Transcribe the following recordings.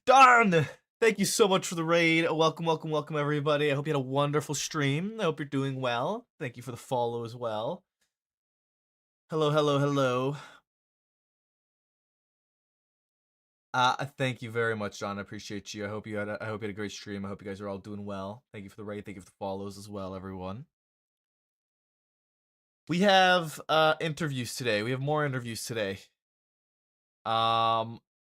Darn! Thank you so much for the raid. Welcome, everybody. I hope you had a wonderful stream. I hope you're doing well. Thank you for the follow as well. Hello. Thank you very much, John. I appreciate you. I hope you had a great stream. I hope you guys are all doing well. Thank you for the raid. Thank you for the follows as well, everyone. We have interviews today. We have more interviews today.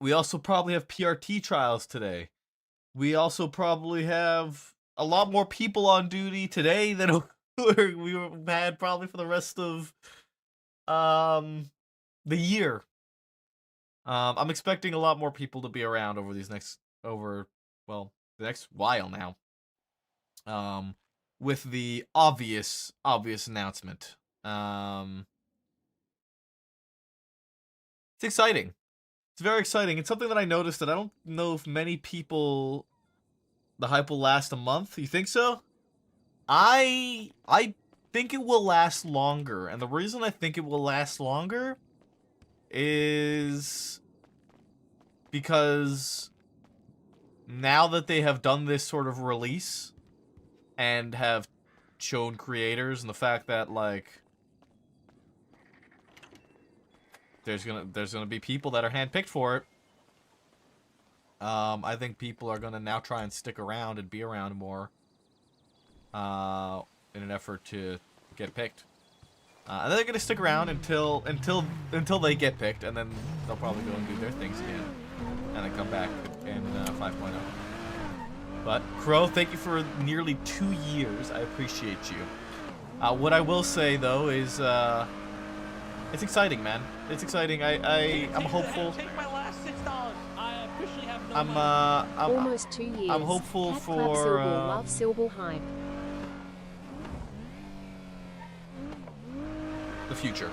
We also probably have PRT trials today. We also probably have a lot more people on duty today than we had probably for the rest of the year. I'm expecting a lot more people to be around over the next while now. With the obvious announcement. It's exciting. It's very exciting. It's something that I noticed that I don't know if many people. The hype will last a month. You think so? I think it will last longer, and the reason I think it will last longer is because now that they have done this sort of release and have shown creators and the fact that like there's gonna be people that are handpicked for it. I think people are gonna now try and stick around and be around more in an effort to get picked. And they're gonna stick around until they get picked, and then they'll probably go and do their things again, and then come back in 5.0. But Crow, thank you for nearly 2 years. I appreciate you. What I will say though is, it's exciting, man. It's exciting. I'm hopeful. Take my last $6. I officially have no I'm almost 2 years. I'm hopeful Cat for Love Silbul hype. the future.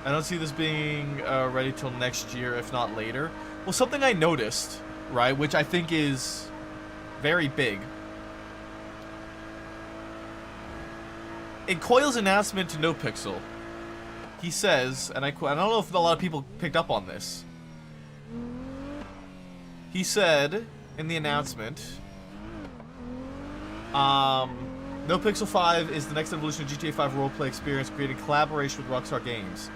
I don't see this being ready till next year, if not later. Well, something I noticed, right, which I think is very big. In Coil's announcement to NOPIXEL, he says, and I don't know if a lot of people picked up on this. He said in the announcement, NOPIXEL 5 is the next evolution of GTA 5 roleplay experience, creating collaboration with Rockstar Games.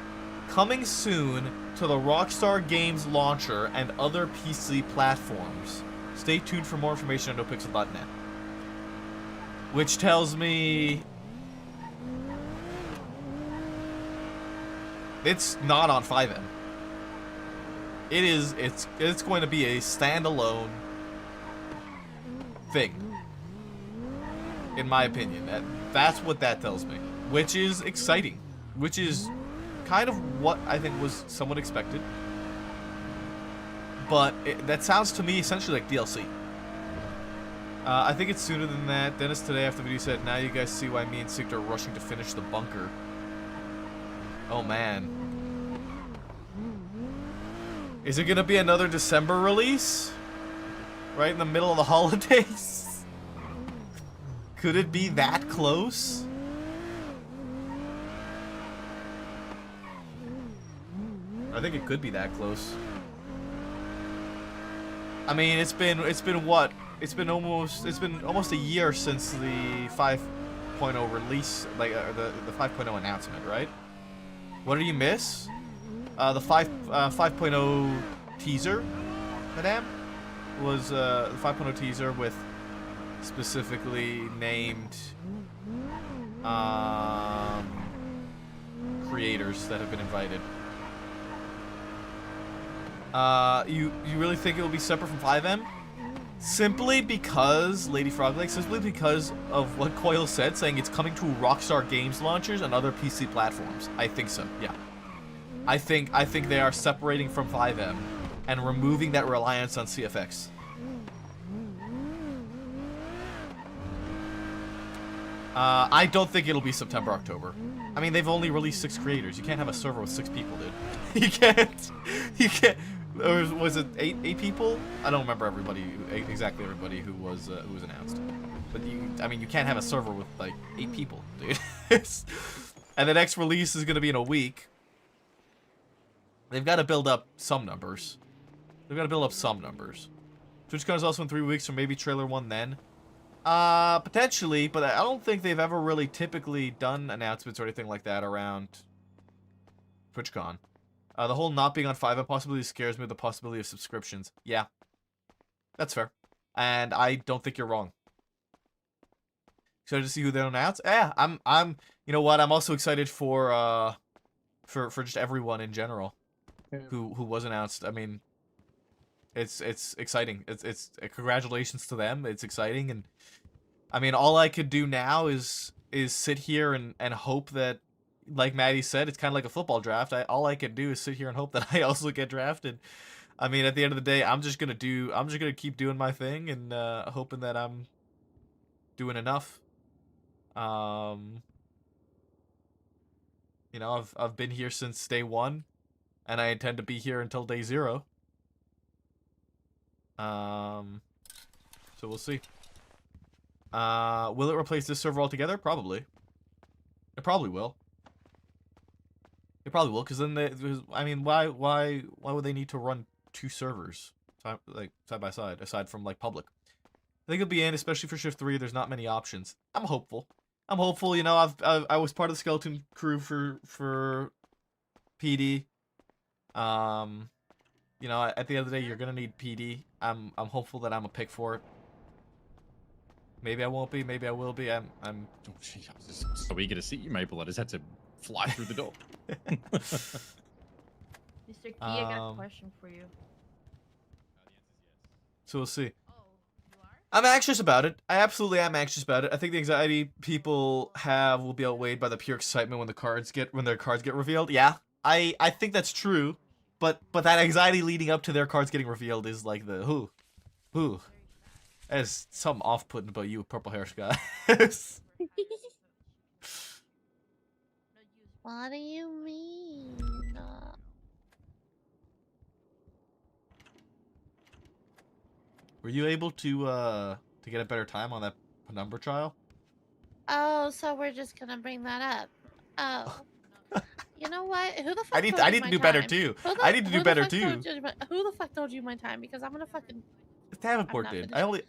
Coming soon to the Rockstar Games launcher and other PC platforms. Stay tuned for more information on NoPixel.net. Which tells me it's not on 5M. It's going to be a standalone thing. In my opinion. That's what that tells me. Which is exciting. Which is kind of what I think was somewhat expected. But that sounds to me essentially like DLC. I think it's sooner than that. Dennis today after the video said, now you guys see why me and Sigd are rushing to finish the bunker. Oh man. Is it gonna be another December release? Right in the middle of the holidays? Could it be that close? I think it could be that close. I mean, it's been what? It's been almost a year since the 5.0 release, like the 5.0 announcement, right? What did you miss? The 5.0 teaser, madame, was the 5.0 teaser with specifically named creators that have been invited. You really think it will be separate from 5M? Simply because, Lady Froglake, simply because of what Coil said, saying it's coming to Rockstar Games launchers and other PC platforms. I think so, yeah. I think they are separating from 5M and removing that reliance on CFX. I don't think it'll be September, October. I mean, they've only released 6 creators. You can't have a server with 6 people, dude. You can't. Or was it 8 people? I don't remember exactly everybody who was announced. But I mean, you can't have a server with like 8 people, dude. And the next release is gonna be in a week. They've got to build up some numbers. They've got to build up some numbers. TwitchCon is also in 3 weeks, so maybe trailer 1 then. Potentially, but I don't think they've ever really typically done announcements or anything like that around TwitchCon. The whole not being on 5.0 possibility scares me with the possibility of subscriptions. Yeah. That's fair. And I don't think you're wrong. Excited to see who they announce? Yeah, I'm you know what, I'm also excited for just everyone in general who was announced. I mean, it's exciting. It's congratulations to them. It's exciting, and I mean, all I could do now is sit here and hope that, like Maddie said, it's kind of like a football draft. All I can do is sit here and hope that I also get drafted. I mean, at the end of the day, I'm just gonna keep doing my thing and hoping that I'm doing enough. You know, I've been here since day 1, and I intend to be here until day 0. So we'll see. Will it replace this server altogether? Probably. It probably will. It probably will, because then I mean, why would they need to run 2 servers side by side, aside from like public? I think it'll be in, especially for Shift 3. There's not many options. I'm hopeful. You know, I was part of the skeleton crew for PD. You know, at the end of the day, you're gonna need PD. I'm hopeful that I'm a pick for it. Maybe I won't be. Maybe I will be. I'm. Oh, gee, I was just so eager to see you, Maple. I just had to fly through the door. Mr. Key, I got a question for you. So we'll see. Oh, you are? I'm anxious about it. I absolutely am anxious about it. I think the anxiety people have will be outweighed by the pure excitement when their cards get revealed. Yeah, I think that's true, but that anxiety leading up to their cards getting revealed is like the who. There's something off-putting about you with purple hair, Scott. What do you mean? Were you able to get a better time on that penumbra trial? Oh, so we're just gonna bring that up. Oh. You know what? Who the fuck I need told you to my do better time? too. Who the- I need to do who the better fuck too. told you who the fuck told you my time? Because I'm gonna fucking... Davenport not did. finished.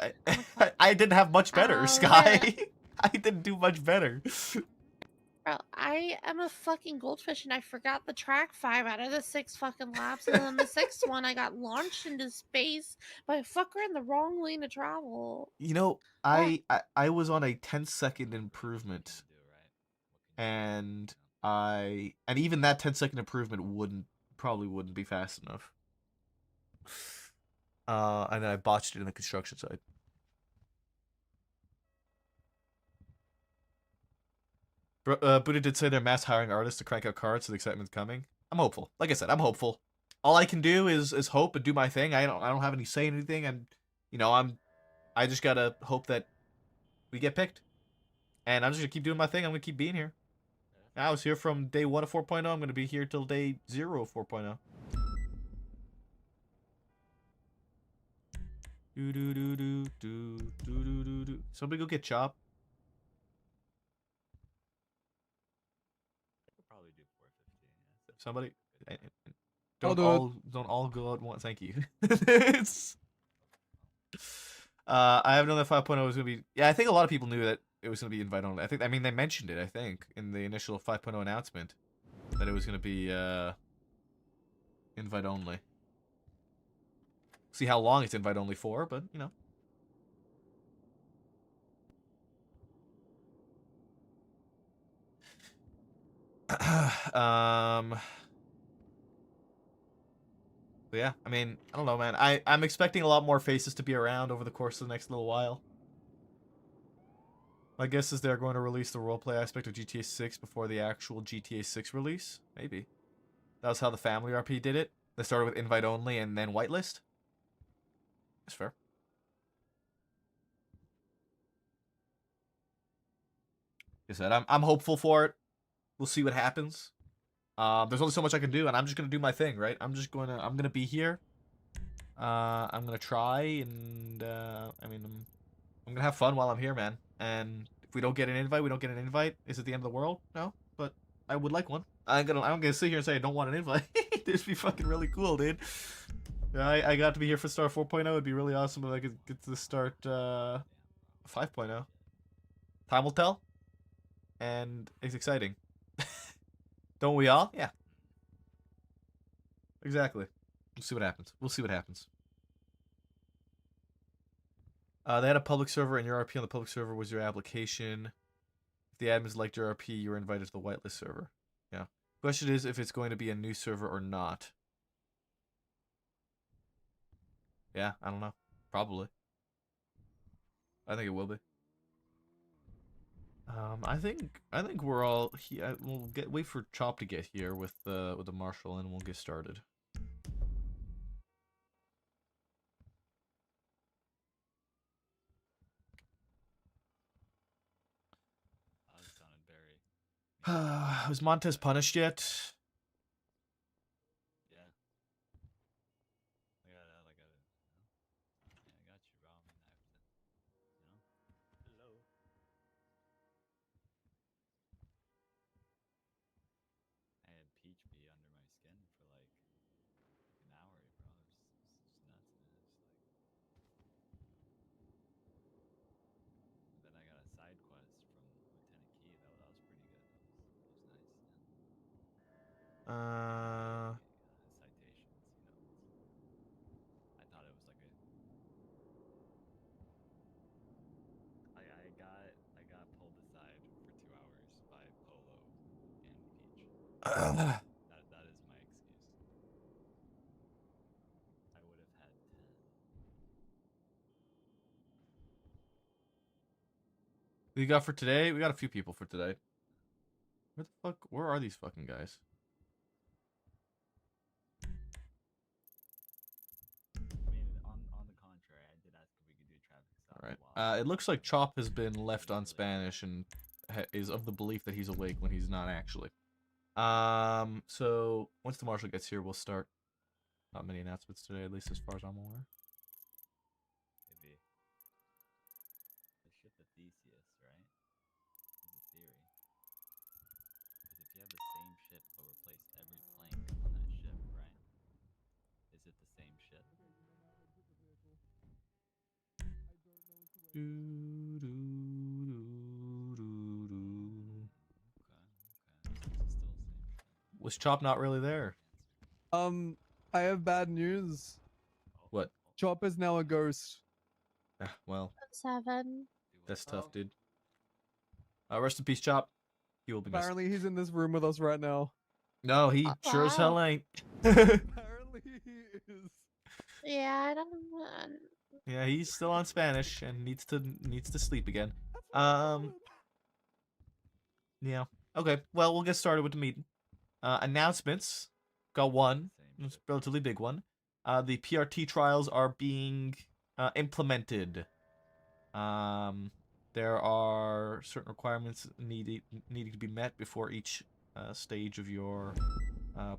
I didn't have much better, Oh, Sky. yeah. I didn't do much better. Bro, I am a fucking goldfish and I forgot the track 5 out of the 6 fucking laps. And then the 6th one, I got launched into space by a fucker in the wrong lane of travel. You know, I was on a 10-second improvement, and even that 10-second improvement probably wouldn't be fast enough. And then I botched it in the construction side. Buddha did say they're mass hiring artists to crank out cards, so the excitement's coming. I'm hopeful. Like I said, I'm hopeful. All I can do is hope and do my thing. I don't have any say in anything, and you know, I just gotta hope that we get picked. And I'm just gonna keep doing my thing. I'm gonna keep being here. I was here from day 1 of 4.0. I'm gonna be here till day 0 of 4.0. Do. Somebody go get Chop. Probably do 415. Somebody. I'll Don't all go out once. Thank you. I have known that 5.0 was gonna be. Yeah, I think a lot of people knew that it was gonna be invite only. I mean, they mentioned it. I think in the initial 5.0 announcement that it was gonna be invite only. See how long it's invite only for, but you know. But yeah, I mean, I don't know, man. I'm expecting a lot more faces to be around over the course of the next little while. My guess is they're going to release the roleplay aspect of GTA 6 before the actual GTA 6 release. Maybe. That was how the Family RP did it. They started with invite only and then whitelist. That's fair. Like I said, I'm hopeful for it. We'll see what happens. There's only so much I can do, and I'm just gonna do my thing, right? I'm gonna be here. I'm gonna try, and I mean, I'm gonna have fun while I'm here, man. And if we don't get an invite, we don't get an invite. Is it the end of the world? No, but I would like one. I'm gonna sit here and say I don't want an invite. This would be fucking really cool, dude. I got to be here for Star 4.0. It'd be really awesome if I could get to start 5.0. Time will tell, and it's exciting. Don't we all? Yeah. Exactly. We'll see what happens. We'll see what happens. They had a public server, and your RP on the public server was your application. If the admins liked your RP, you were invited to the whitelist server. Yeah. Question is if it's going to be a new server or not. Yeah, I don't know. Probably. I think it will be. I think we're all. We'll wait for Chop to get here with the marshal, and we'll get started. That sounded very. Was Montez punished yet? Yeah. I got it. Yeah, I got you, bro. I mean, hello. I had Peach be under my skin for like an hour, bro. It's nuts, man. And then I got a side quest from Lieutenant Key. That was pretty good. That was nice. Yeah. Citations, I thought it was like a. I got pulled aside for 2 hours by Polo and Peach. That is my excuse. I would have had 10. What you got for today? We got a few people for today. Where the fuck? Where are these fucking guys? I mean, on the contrary, I did ask if we could do traffic stops. All right. It looks like Chop has been left on Spanish and is of the belief that he's awake when he's not actually. So once the marshal gets here, we'll start. Not many announcements today, at least as far as I'm aware. Maybe. The ship of Theseus, right? Is a theory. Because if you have the same ship but replace every plank on that ship, right? Is it the same ship? Was Chop not really there? I have bad news. What? Chop is now a ghost. Well, 7. that's tough, dude. Rest in peace, Chop. He will be missed. Apparently, he's in this room with us right now. No, he sure as hell Wow. ain't. Apparently, he is. Yeah, I don't. Yeah, he's still on Spanish and needs to sleep again. Yeah. Okay. Well, we'll get started with the meeting. Announcements. Got one. It's a relatively big one. The PRT trials are being implemented. There are certain requirements needing to be met before each stage of your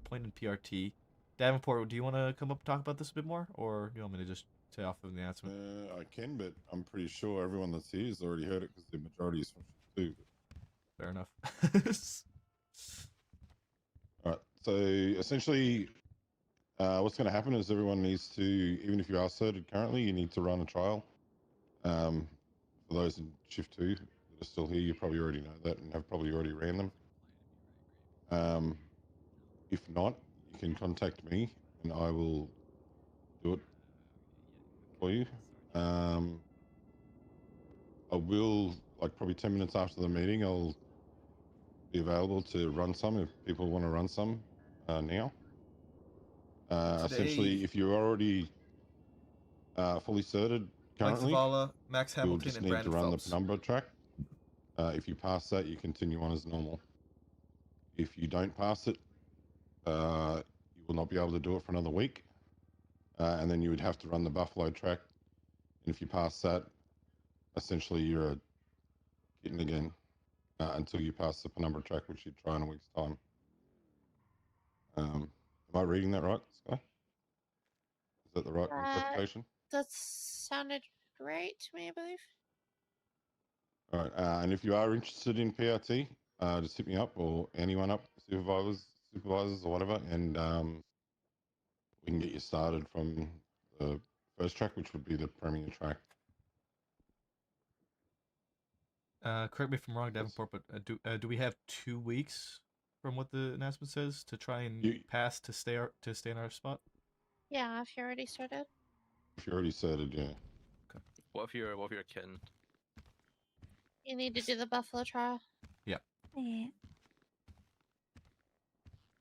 point in PRT. Davenport, do you want to come up and talk about this a bit more, or do you want me to just say off of the announcement? I can, but I'm pretty sure everyone that's here has already heard it because the majority is from shift 2. Fair enough. All right. So essentially, what's going to happen is everyone needs to, even if you are certed currently, you need to run a trial. For those in shift 2 that are still here, you probably already know that and have probably already ran them. If not, you can contact me and I will do it for you. I will, like probably 10 minutes after the meeting, I'll be available to run some if people want to run some now. Essentially, if you're already fully certed currently, Max you'll Hamilton, just and need Brandon to run Phelps. the penumbra track. If you pass that, you continue on as normal. If you don't pass it, you will not be able to do it for another week. And then you would have to run the buffalo track. And if you pass that, essentially you're a kitten again until you pass the penumbra track, which you try in a week's time. Am I reading that right, Sky? Is that the right interpretation? That sounded right to me, I believe. All right. And if you are interested in PRT, just hit me up or anyone up, supervisors or whatever, and we can get you started from the first track, which would be the premier track. Correct me if I'm wrong, Davenport, but do we have 2 weeks from what the announcement says to try and pass to stay in our spot? Yeah, if you already started. If you already started, yeah. Okay. What if you're a kitten? You need to do the buffalo trial. Yeah. Wait.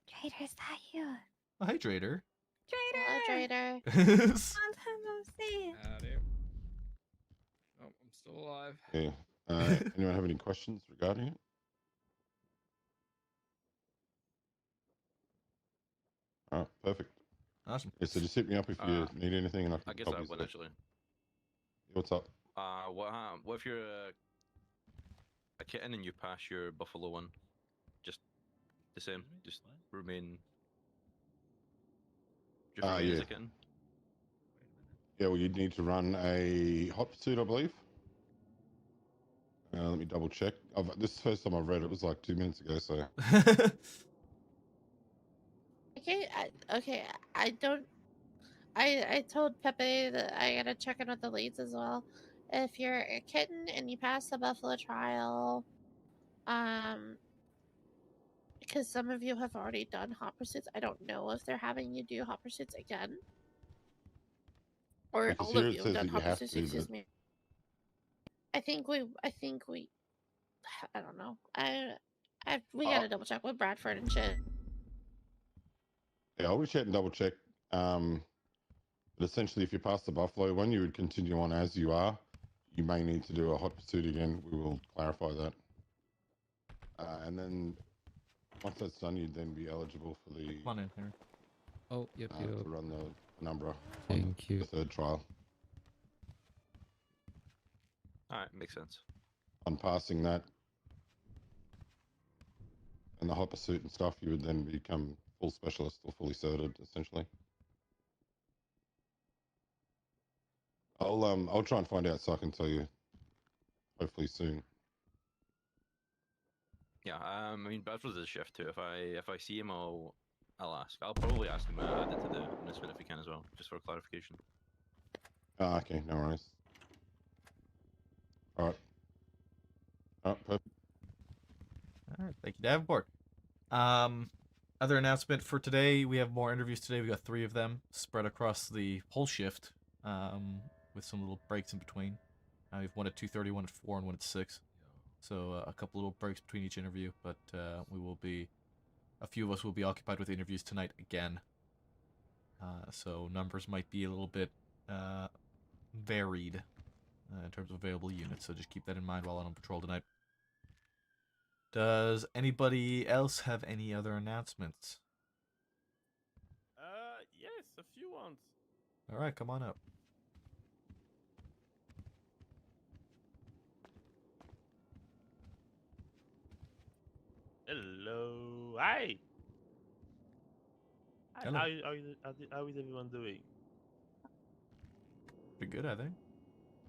Trader, is that you? Oh, hey, Trader. Hello, Trader! Trader. Long time no see. Howdy. Oh, I'm still alive. Yeah. Anyone have any questions regarding it? All right, perfect. Awesome. Yeah, so just hit me up if you need anything, and I can I guess help I you. have one actually. Yeah, what's up? What if you're a kitten and you pass your buffalo one? Just the same. Just remain. Just remain as Yeah. a kitten. Yeah, well, you'd need to run a hot pursuit, I believe. Let me double check. This is the first time I've read it. It was like 2 minutes ago, so. Okay, I don't. I told Pepe that I gotta check in with the leads as well. If you're a kitten and you pass the buffalo trial, because some of you have already done hot pursuits, I don't know if they're having you do hot pursuits again, or Because all here of it you have says done that you hot have pursuits. to, Excuse but me. I think we. I don't know. We gotta double check with Bradford and shit. yeah, I'll reach out and double check. But essentially, if you pass the buffalo one, you would continue on as you are. You may need to do a hot pursuit again. We will clarify that. And then once that's done, you'd then be eligible for the. Come on in here. Oh, yep, to run the number. Thank you. The third trial. Alright, makes sense. On passing that and the hot pursuit and stuff, you would then become full specialist or fully certed, essentially. I'll try and find out so I can tell you hopefully soon. Yeah, I mean Bradford's a shift too. If I see him, I'll ask. I'll probably ask him to add it to the announcement if we can as well, just for clarification. Okay, no worries. All right. Perfect. All right, thank you, Davenport. Other announcement for today: we have more interviews today. We got 3 of them spread across the whole shift, with some little breaks in between. We have one at 2:30, one at 4, and one at 6. So a couple little breaks between each interview, but a few of us will be occupied with interviews tonight again. So numbers might be a little bit varied in terms of available units. So just keep that in mind while on patrol tonight. Does anybody else have any other announcements? Yes, a few ones. All right, come on up. Hello. Hi. Hi. Hello. How is everyone doing? Pretty good, I think.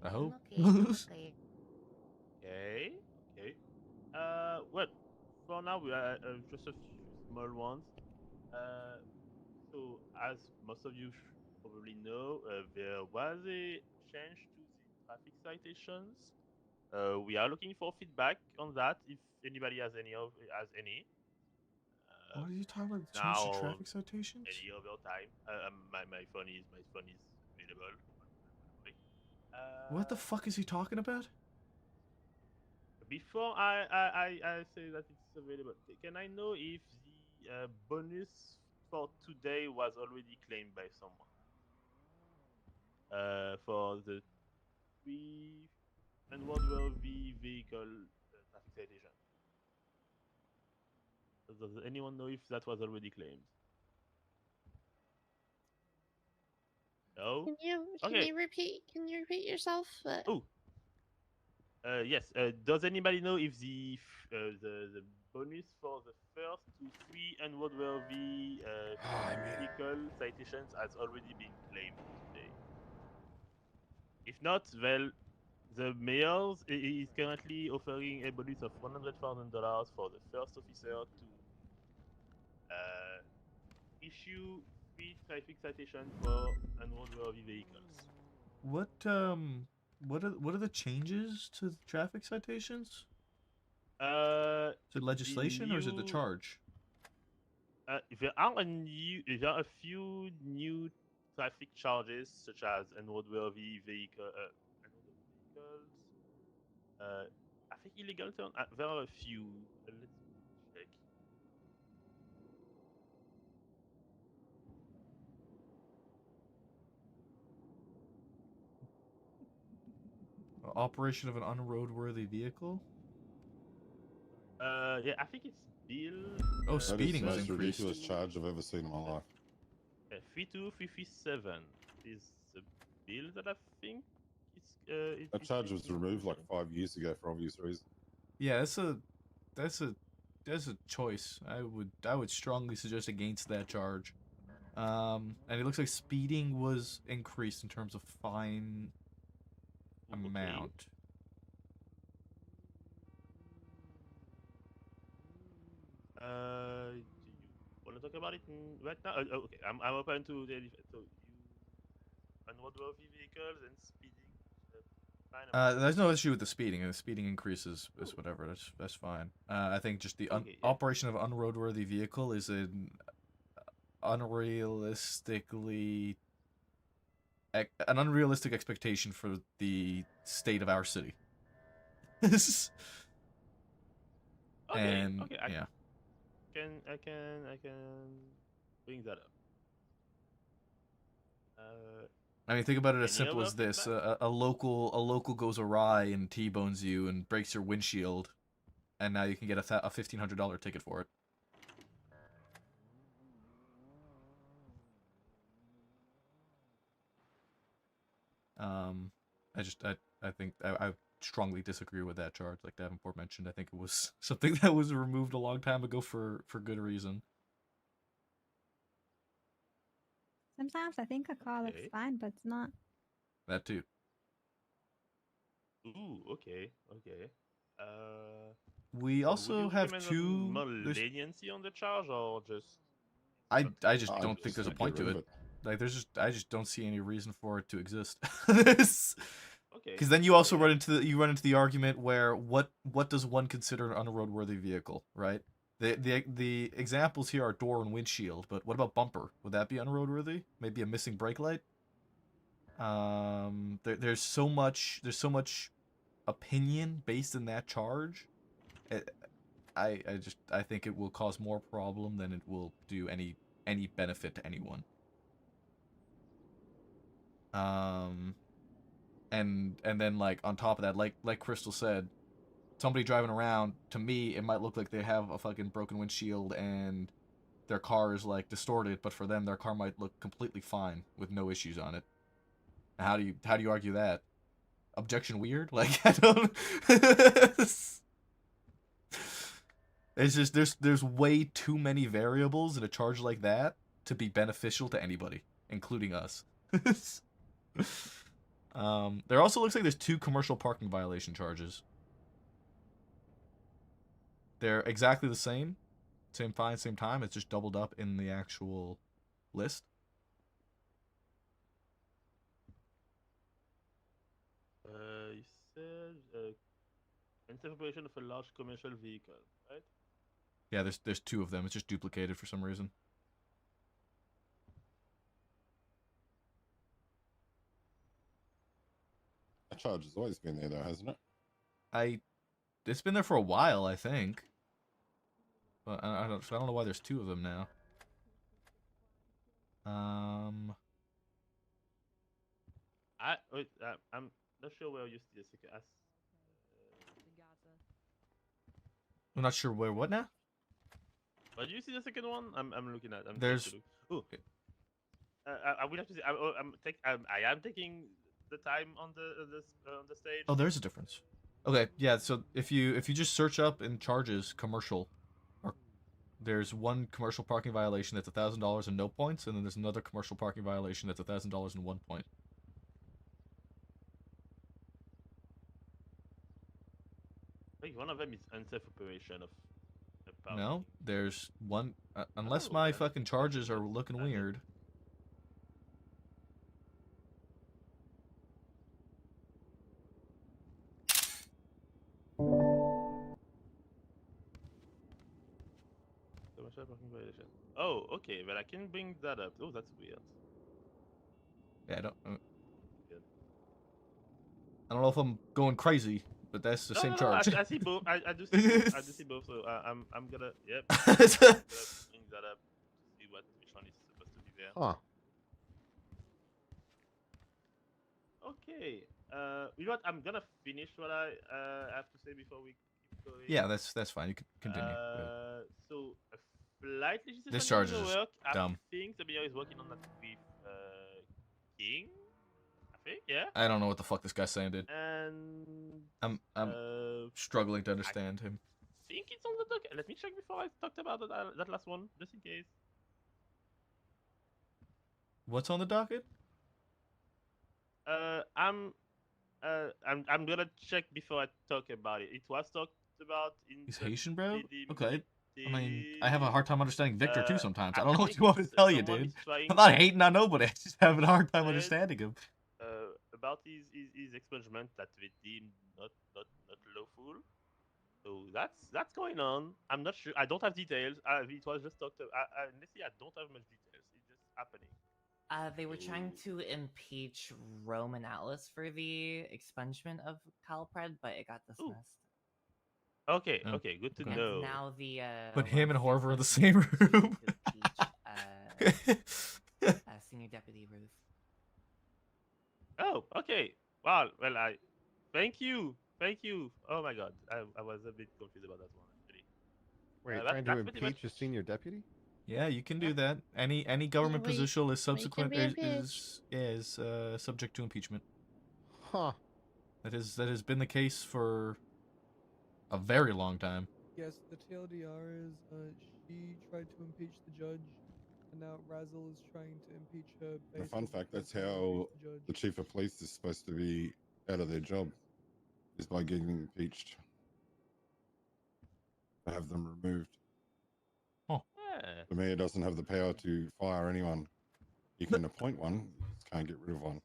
I hope. Okay. Okay. Well, for now we are just a few small ones. So as most of you probably know, there was a change to the traffic citations. We are looking for feedback on that. If anybody has any. What are you talking about? Change Now, to traffic citations? any other time. My phone is available. What the fuck is he talking about? Before I say that it's available, can I know if the bonus for today was already claimed by someone? For the 3 and roadworthy vehicle traffic citation. Does anyone know if that was already claimed? No. Can you repeat yourself? Oh. Yes. Does anybody know if the bonus for the first 3 and roadworthy vehicle citations has already been claimed today? If not, well, the mayor is currently offering a bonus of $100,000 for the first officer to issue 3 traffic citations for unroadworthy vehicles. What are the changes to the traffic citations? Is it legislation or is it the charge? There are a few new traffic charges such as unroadworthy vehicles. I think illegal turn. There are a few. Let's check. Operation of an unroadworthy vehicle? Yeah, I think it's bill. Oh, That is the speeding was most increased. ridiculous charge I've ever seen in my life. 32337 is a bill that I think That charge was removed like 5 years ago for obvious reasons. Yeah, that's a choice. I would strongly suggest against that charge. And it looks like speeding was increased in terms of fine amount. Do you want to talk about it right now? Okay, I'm open to the so you unroadworthy vehicles and speeding. There's no issue with the speeding. The speeding increases is whatever. That's fine. I think just the operation of unroadworthy vehicle is an unrealistic expectation for the state of our city. And yeah. I can bring that up. I mean, think about it as simple as this: a local goes awry and T-bones you and breaks your windshield, and now you can get a $1,500 ticket for it. I think I strongly disagree with that charge. Like Davenport mentioned, I think it was something that was removed a long time ago for good reason. Sometimes I think a car looks fine, but it's not. That too. Ooh, okay. We also have two. More leniency on the charge, or just? I just don't think there's a point to it. Like I just don't see any reason for it to exist. Because then you also run into the argument where what does one consider an unroadworthy vehicle, right? The examples here are door and windshield, but what about bumper? Would that be unroadworthy? Maybe a missing brake light? There's so much opinion based in that charge. I think it will cause more problem than it will do any benefit to anyone. And then like on top of that, like Crystal said, somebody driving around, to me it might look like they have a fucking broken windshield and their car is like distorted, but for them their car might look completely fine with no issues on it. How do you argue that? Objection weird? Like I don't It's just there's way too many variables in a charge like that to be beneficial to anybody, including us. There also looks like there's 2 commercial parking violation charges. They're exactly the same fine, same time. It's just doubled up in the actual list. You said unsafe operation of a large commercial vehicle, right? Yeah, there's 2 of them. It's just duplicated for some reason. That charge has always been there, though, hasn't it? It's been there for a while, I think. But I don't know why there's 2 of them now. I'm not sure where you see the second. I'm not sure where what now. But do you see the second one? I'm looking at. There's. Oh. I will have to say. I am taking the time on the stage. Oh, there's a difference. Okay, yeah. So if you just search up in charges commercial, there's one commercial parking violation that's $1,000 and no points, and then there's another commercial parking violation that's $1,000 and 1 point. I think one of them is unsafe operation of. No, there's one. Unless my fucking charges are looking weird. potential parking violation. Oh, okay, but I can bring that up. Oh, that's weird. Yeah, I don't. Good. I don't know if I'm going crazy, but that's the same No, charge. I see both. I do see both. I do see both. So I'm gonna. Yep. I'm gonna bring that up to see which one is supposed to be there. Huh. Okay. You know what? I'm gonna finish what I have to say before we keep going. Yeah, that's fine. You can continue. So a flight legislation This is charge in is the just work. I dumb. think the BO is working on that with King. I think, yeah. I don't know what the fuck this guy's saying, dude. And I'm struggling to understand him. I think it's on the docket. Let me check before I talked about that last one, just in case. What's on the docket? I'm gonna check before I talk about it. It was talked about in. He's the Haitian, bro? meeting. Okay. I mean, I have a hard time understanding Victor too sometimes. I I don't know what think you want me to tell you, someone dude. is trying I'm not to hating on nobody. I just having a hard time said, understanding him. About his expungement that they deemed not lawful. So that's going on. I'm not sure. I don't have details. It was just talked about. Honestly, I don't have much details. It's just happening. They were trying to impeach Roman Atlas for the expungement of Calpred, but it got dismissed. Okay, Oh, okay, good to okay. know. Now the But him and Horver are in the same room. Senior Deputy Ruth. Oh, okay. Well, I thank you. Oh my God, I was a bit confused about that one actually. Wait, trying to impeach a senior deputy? Yeah, you can do that. Any government we- position is we subsequent can be is subject to impeachment. Huh. That has been the case for a very long time. Yes, the TLDR is she tried to impeach the judge, and now Razzle is trying to impeach her. The based fun on fact, that's the how judge. the chief of police is supposed to be out of their job, is by getting impeached. To have them removed. Oh. Yeah. The mayor doesn't have the power to fire anyone. He can appoint one, you just can't get rid of one.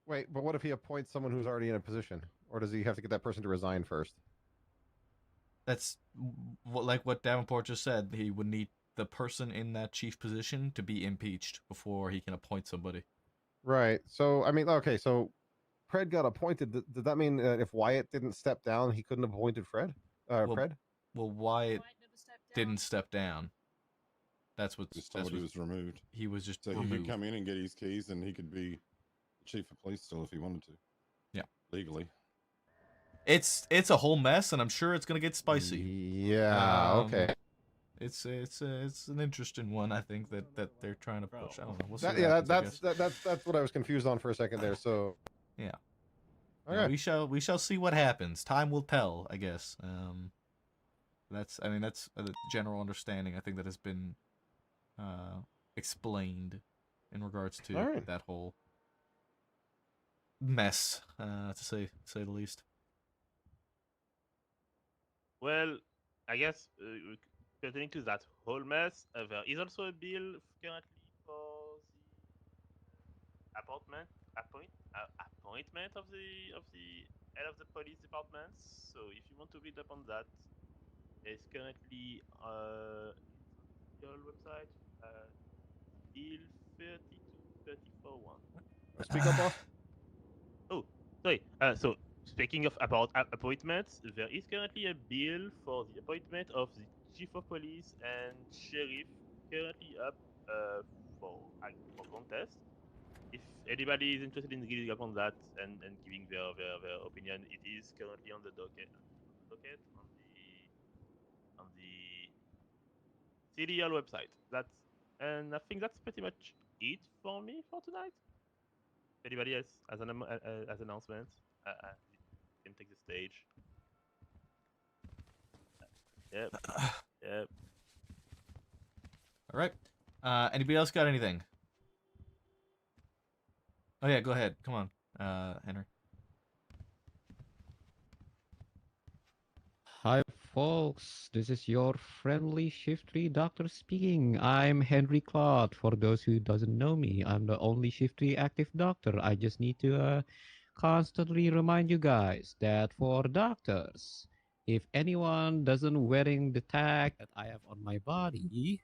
Wait, but what if he appoints someone who's already in a position? Or does he have to get that person to resign first? That's like what Davenport just said. He would need the person in that chief position to be impeached before he can appoint somebody. Right. So, I mean, okay, so Fred got appointed. Did that mean that if Wyatt didn't step down, he couldn't have appointed Fred? Fred? Well, Wyatt didn't step down. That's what. Just told he was removed. He was just so removed. he could come in and get his keys, and he could be chief of police still if he wanted to. Yeah, legally. It's a whole mess, and I'm sure it's gonna get spicy. Yeah. Okay. It's an interesting one. I think that they're trying to push. I don't know. We'll see That's what I was confused on for a second there. So. Yeah. Okay. We shall see what happens. Time will tell, I guess. That's a general understanding. I think that has been explained in regards to that whole mess, to say the least. Well, I guess pertaining to that whole mess, there is also a bill currently for the appointment of the head of the police department. So if you want to read up on that, it's currently your website. Bill 32341. Speak up, boss. Oh, sorry. So speaking of about appointments, there is currently a bill for the appointment of the chief of police and sheriff currently up for contest. If anybody is interested in reading up on that and giving their opinion, it is currently on the docket on the CDL website. And I think that's pretty much it for me for tonight. Anybody else as announcements? Can take the stage. Yep. Yep. All right. Anybody else got anything? Oh yeah, go ahead. Come on, Henry. Hi folks, this is your friendly Shift 3 doctor speaking. I'm Henry Claude. For those who doesn't know me, I'm the only Shift 3 active doctor. I just need to constantly remind you guys that for doctors, if anyone doesn't wearing the tag that I have on my body,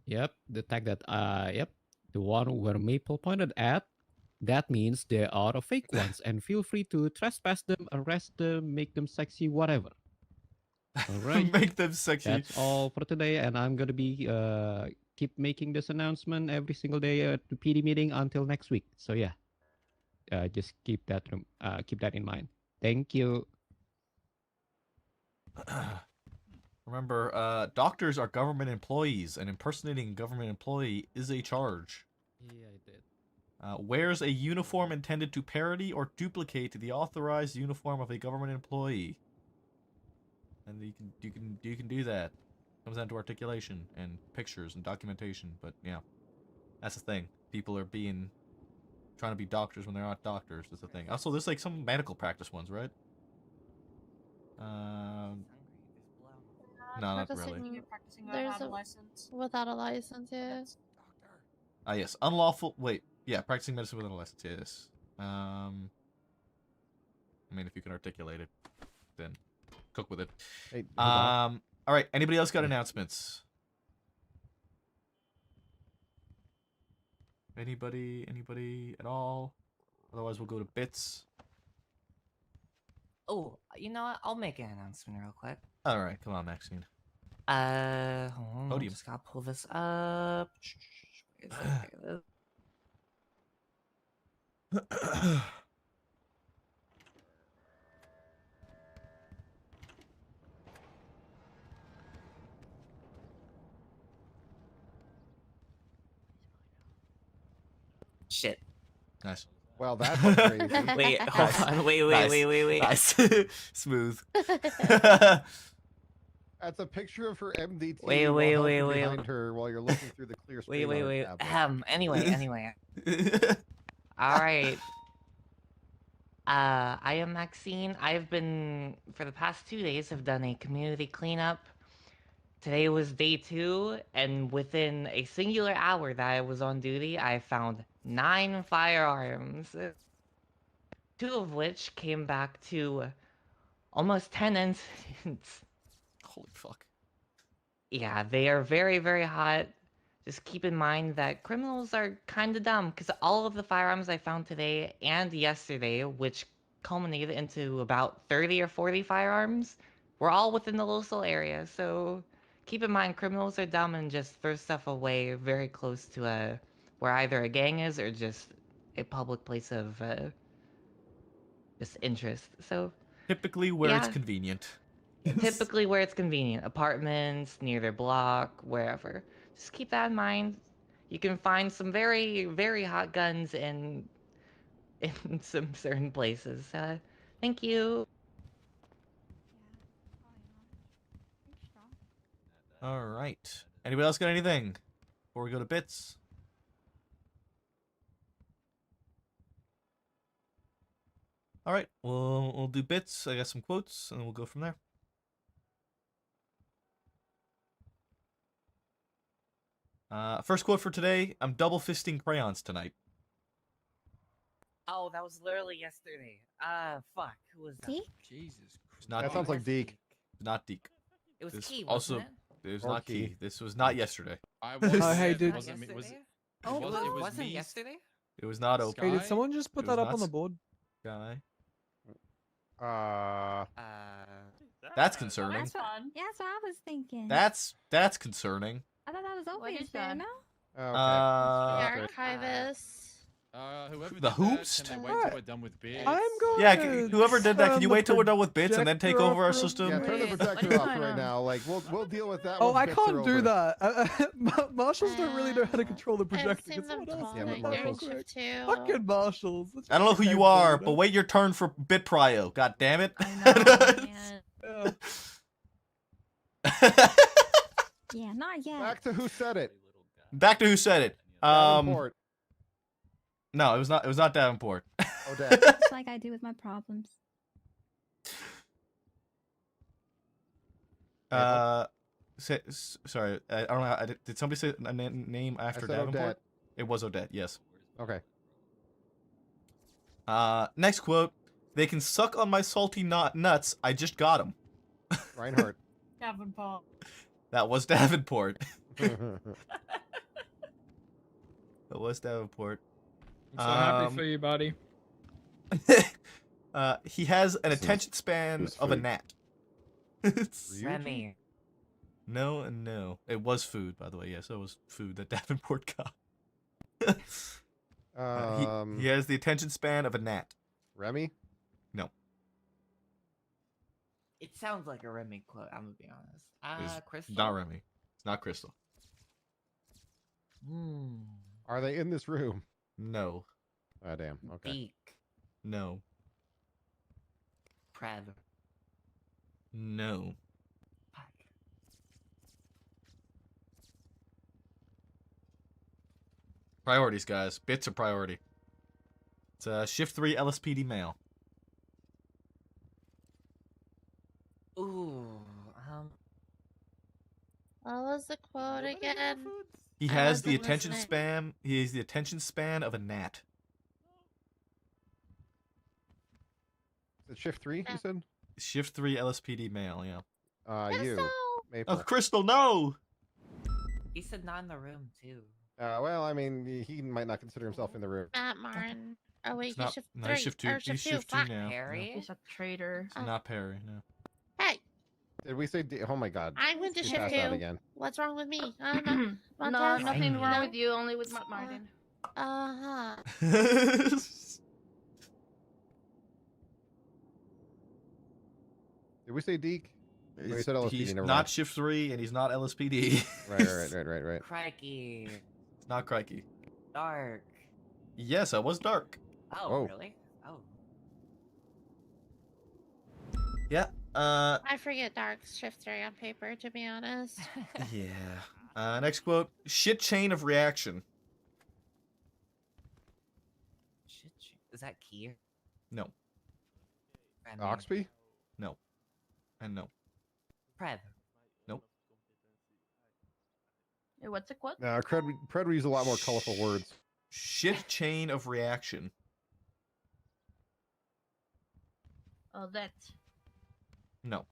yep, the tag that the one where Maple pointed at, that means they are a fake ones, and feel free to trespass them, arrest them, make them sexy, whatever. All right. Make them sexy. That's all for today, and I'm gonna be keep making this announcement every single day at the PD meeting until next week. So yeah, just keep that in mind. Thank you. Remember, doctors are government employees, and impersonating a government employee is a charge. Yeah, I did. Wears a uniform intended to parody or duplicate the authorized uniform of a government employee. And you can do that. Comes down to articulation and pictures and documentation, but yeah, that's the thing. People are trying to be doctors when they're not doctors. That's the thing. Also, there's like some medical practice ones, right? No, not really. There's a without a license, yeah. Yes, unlawful. Wait, yeah, practicing medicine without a license. Yes. I mean, if you can articulate it, then cook with it. Hey, hold on. All right. Anybody else got announcements? Anybody at all? Otherwise, we'll go to bits. Oh, you know what? I'll make an announcement real quick. All right, come on, Maxine. Hold on, Podium. just gotta pull this up. Where is it? Shit. Nice. Well, that was crazy. Wait, hold on. Wait. Nice. Smooth. That's a picture of her MDT. Wait. Behind her while you're looking through the clear screen. Wait. on her tablet. Anyway. All right. I am Maxine. I've been, for the past 2 days, have done a community cleanup. Today was day 2, and within a singular hour that I was on duty, I found 9 firearms. 2 of which came back to almost 10 incidents. Holy fuck. Yeah, they are very, very hot. Just keep in mind that criminals are kind of dumb, because all of the firearms I found today and yesterday, which culminated into about 30 or 40 firearms, were all within the Losel area. So keep in mind, criminals are dumb and just throw stuff away very close to where either a gang is or just a public place of just interest. So Typically where it's convenient. Typically where it's convenient. Apartments, near their block, wherever. Just keep that in mind. You can find some very, very hot guns in some certain places. Thank you. All right. Anybody else got anything before we go to bits? All right. We'll do bits. I got some quotes, and we'll go from there. First quote for today. I'm double fisting crayons tonight. Oh, that was literally yesterday. Fuck. Who was that? Deke? Jesus It's not That sounds like Deke. Not Deke. It was This Key, also, wasn't it? It was Or not Key. Key. This was not yesterday. I was. Hey, it did- wasn't me. Was it? Oh, it it was wasn't me. yesterday? It was not open. Hey, did Guy? someone just put It that was up on not the board? Guy. That's concerning. That's fun. Yeah, that's what I was thinking. That's concerning. I thought that was obvious is there, that? no? The Uh, archivist. Whoever The did hoops? that, can they wait till we're done with beers? I'm going yeah, to whoever did that, can turn you the wait till we're done with bits and then take projector over our off real system? Yeah, turn the Wait, projector what's off going right on? now. Like we'll deal with that. Oh, when I bits are can't do over. that. Marshals don't really know how to control the I've projector. seen Can them someone else talk Yeah, do but it like real during Marshals- quick? shift 2. Fucking marshals. Let's I don't know who fucking you go, are, you but know? wait your turn for bit prio. God damn it. I know, man. Yeah. Yeah, not yet. Back to who said it. Back to who said it. Davenport. No, it was not. It was not Davenport. Odette. Just like I do with my problems. Sorry. I don't know. Did somebody say a name after said Davenport? Odette. It was Odette. Yes. Okay. Next quote. They can suck on my salty nuts. I just got them. Reinhardt. Davenport. That was Davenport. That was Davenport. I'm so happy for you, buddy. He has an attention span was of a food. gnat. Remy. No and no. It was food, by the way. Yes, it was food that Davenport got. He has the attention span of a gnat. Remy? No. It sounds like a Remy quote, I'm gonna be honest. It's Crystal? not Remy. It's not Crystal. Are they in this room? No. Ah, damn. Okay. Beak. No. Prev. No. Priorities, guys. Bits are priority. It's shift 3 LSPD male. Ooh. What was the quote again? He I has the wasn't attention listening. span. He has the attention span of a gnat. Is it shift 3, you said? Shift 3 LSPD male, yeah. You. Crystal! Maple. Oh, Crystal, no! He said not in the room, too. Well, I mean, he might not consider himself in the room. Matt Martin. Oh wait, It's he's not- shift no, 3. he's shift 2. Or He's shift 2. shift 2 Fuck. now. Harry? He's a traitor. It's not Perry, no. Hey, Did we say oh my god. I went to He shift passed out 2. again. What's wrong with me? No, Montez? nothing wrong No? with you, only with Matt Martin. Uh-huh. Did we say Deke? Oh, you He's, said LSPD, he's never not mind. shift 3, and he's not LSPD. Right. Crikey. It's not Crikey. Dark. Yes, I was dark. Oh, Whoa. really? Oh. Yeah. I forget Dark's shift 3 on paper, to be honest. Yeah. Next quote. Shit chain of reaction. Shit. Is that Kier? No. Remy. Oxby? No. And no. Prev. Nope. Hey, what's the quote? No, Cred would use a lot more colorful words. Shit chain of reaction. Oh, that. No.